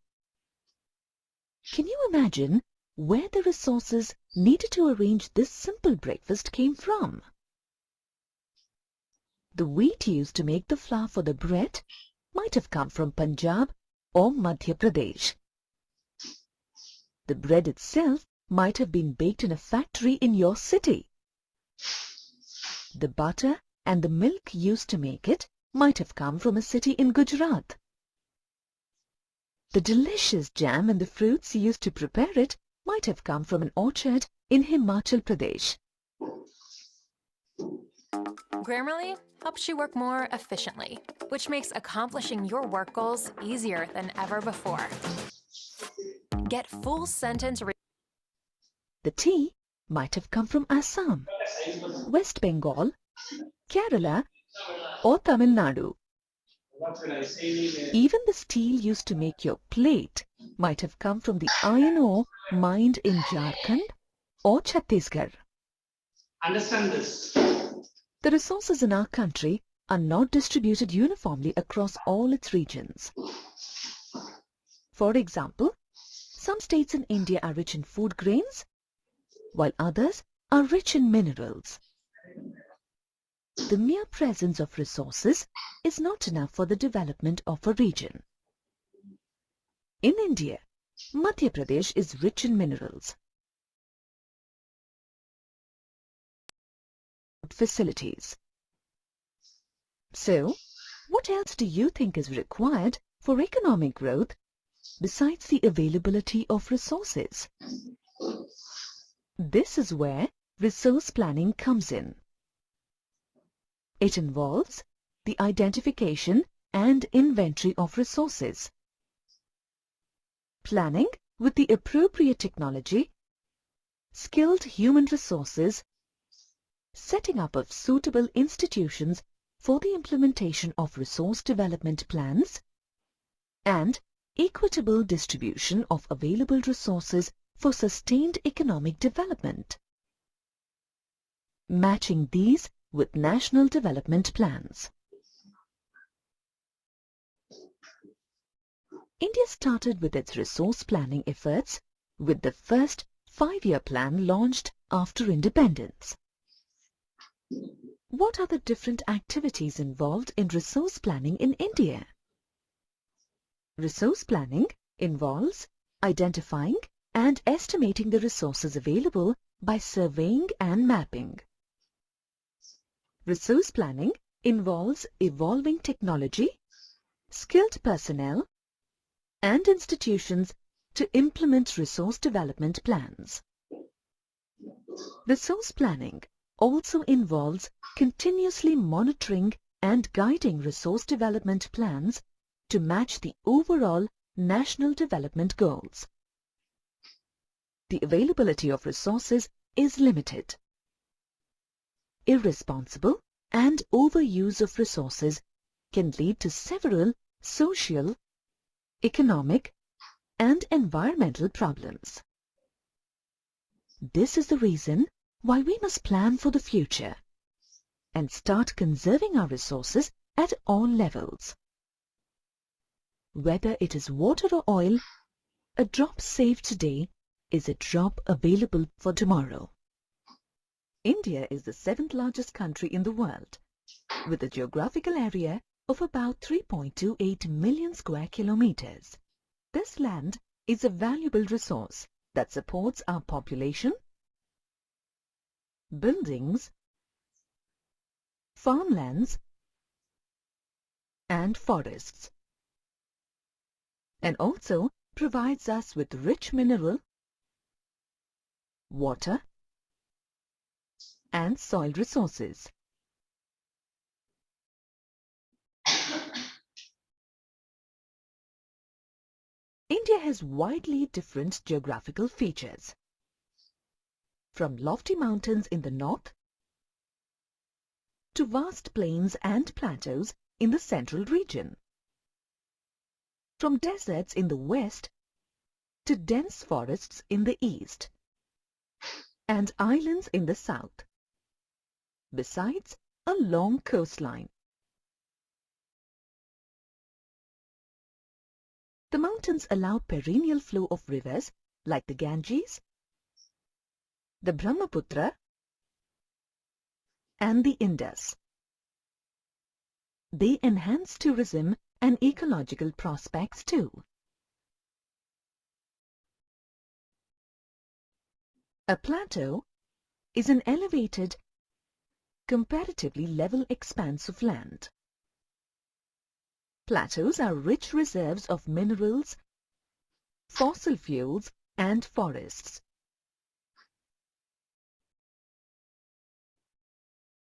Can you imagine where the resources needed to arrange this simple breakfast came from? The wheat used to make the flour for the bread might have come from Punjab or Madhya Pradesh. The bread itself might have been baked in a factory in your city. The butter and the milk used to make it might have come from a city in Gujarat. The delicious jam and the fruits used to prepare it might have come from an orchard in Himachal Pradesh. Grammarly helps you work more efficiently, which makes accomplishing your work goals easier than ever before. Get full sentence. The tea might have come from Assam, West Bengal, Kerala, or Tamil Nadu. Even the steel used to make your plate might have come from the iron ore mined in Jharkhand or Chhattisgarh. Understand this. The resources in our country are not distributed uniformly across all its regions. For example, some states in India are rich in food grains, while others are rich in minerals. The mere presence of resources is not enough for the development of a region. In India, Madhya Pradesh is rich in minerals. Facilities. So, what else do you think is required for economic growth besides the availability of resources? This is where resource planning comes in. It involves the identification and inventory of resources, planning with the appropriate technology, skilled human resources, setting up of suitable institutions for the implementation of resource development plans, and equitable distribution of available resources for sustained economic development. Matching these with national development plans. India started with its resource planning efforts with the first 5-year plan launched after independence. What are the different activities involved in resource planning in India? Resource planning involves identifying and estimating the resources available by surveying and mapping. Resource planning involves evolving technology, skilled personnel, and institutions to implement resource development plans. Resource planning also involves continuously monitoring and guiding resource development plans to match the overall national development goals. The availability of resources is limited. Irresponsible and overuse of resources can lead to several social, economic, and environmental problems. This is the reason why we must plan for the future and start conserving our resources at all levels. Whether it is water or oil, a drop saved today is a drop available for tomorrow. India is the 7th largest country in the world, with a geographical area of about 3.28 million square kilometers. This land is a valuable resource that supports our population, buildings, farmlands, and forests, and also provides us with rich mineral, water, and soil resources. India has widely different geographical features, from lofty mountains in the north to vast plains and plateaus in the central region, from deserts in the west to dense forests in the east, and islands in the south, besides a long coastline. The mountains allow perennial flow of rivers like the Ganges, the Brahmaputra, and the Indus. They enhance tourism and ecological prospects too. A plateau is an elevated, comparatively level expanse of land. Plateaus are rich reserves of minerals, fossil fuels, and forests.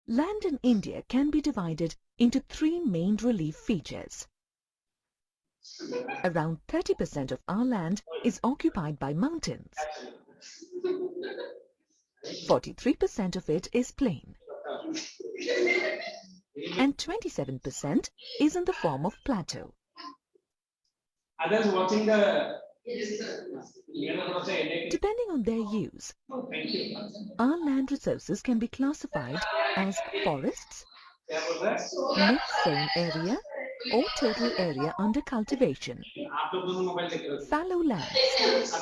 Land in India can be divided into three main relief features. Around 30% of our land is occupied by mountains. 43% of it is plain. And 27% is in the form of plateau. Others watching the Depending on their use, our land resources can be classified as forests, mid-sown area, or total area under cultivation, fallow lands,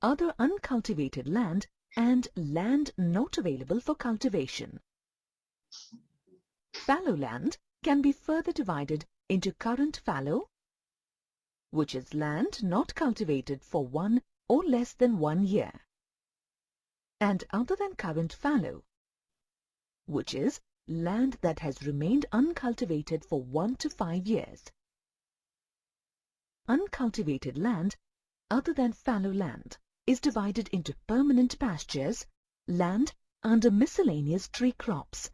other uncultivated land, and land not available for cultivation. Fallow land can be further divided into current fallow, which is land not cultivated for 1 or less than 1 year, and other than current fallow, which is land that has remained uncultivated for 1 to 5 years. Uncultivated land, other than fallow land, is divided into permanent pastures, land under miscellaneous tree crops,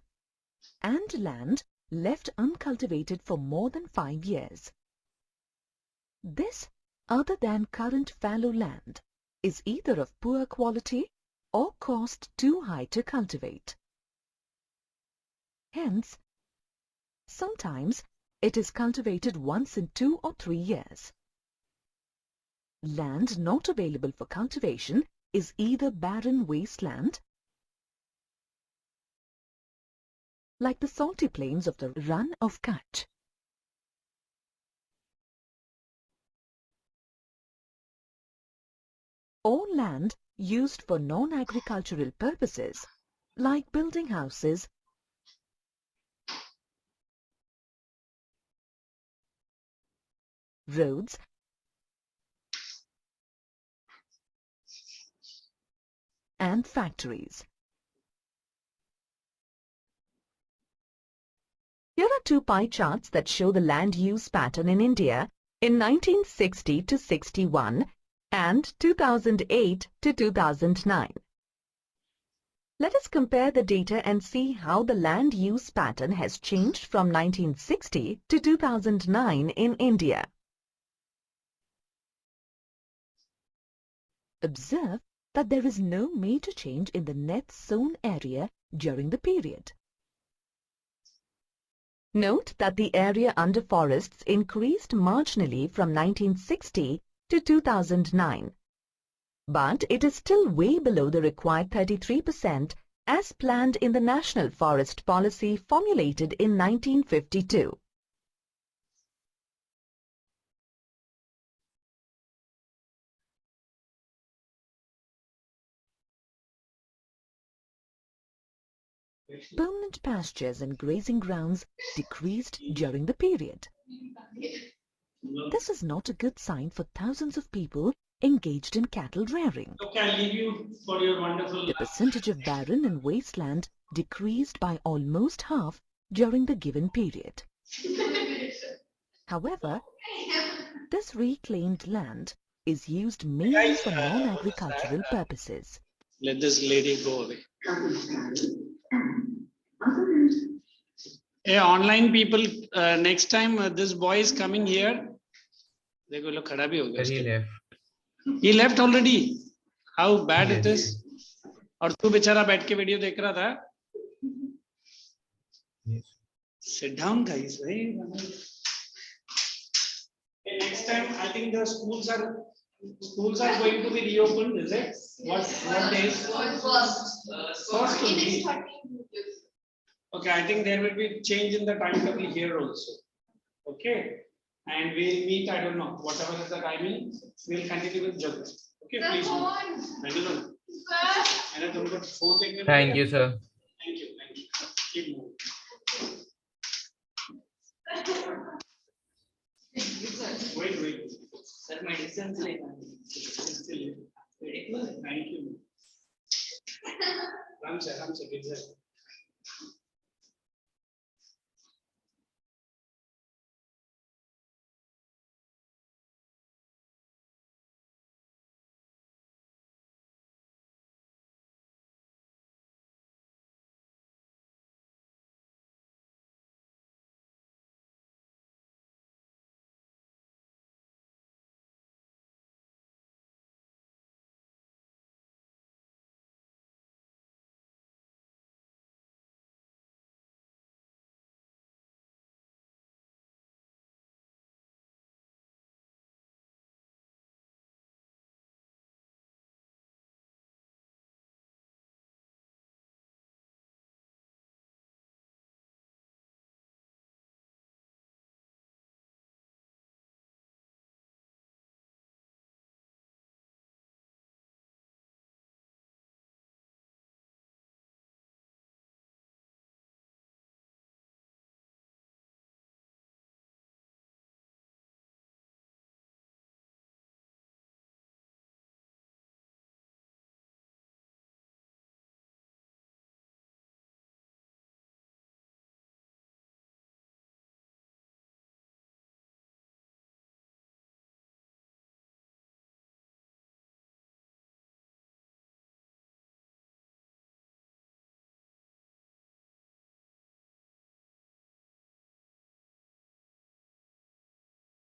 and land left uncultivated for more than 5 years. This other than current fallow land is either of poor quality or cost too high to cultivate. Hence, sometimes it is cultivated once in 2 or 3 years. Land not available for cultivation is either barren wasteland, like the salty plains of the Rann of Kutch, or land used for non-agricultural purposes, like building houses, roads, and factories. Here are 2 pie charts that show the land use pattern in India in 1960 to 61 and 2008 to 2009. Let us compare the data and see how the land use pattern has changed from 1960 to 2009 in India. Observe that there is no major change in the net sown area during the period. Note that the area under forests increased marginally from 1960 to 2009, but it is still way below the required 33% as planned in the National Forest Policy formulated in 1952. permanent pastures and grazing grounds decreased during the period. This is not a good sign for thousands of people engaged in cattle rearing. Okay, I'll leave you for your wonderful. The percentage of barren and wasteland decreased by almost half during the given period. However, this reclaimed land is used mainly for non-agricultural purposes. Let this lady go away. Hey, online people, next time this boy is coming here. देखो लोग खड़ा भी हो गया. He left. He left already. How bad it is. और तू बेचारा बैठ के वीडियो देख रहा था. Sit down, guys. Hey, next time I think the schools are going to be reopened. Is it? What days? First only. Okay, I think there will be change in the timetable here also. Okay, and we'll meet. I don't know whatever is the timing. We'll continue with geography. Okay, please. Thank you, sir. Thank you. Keep moving. Wait. Sir, medicines like Thank you. Ram sir, good sir.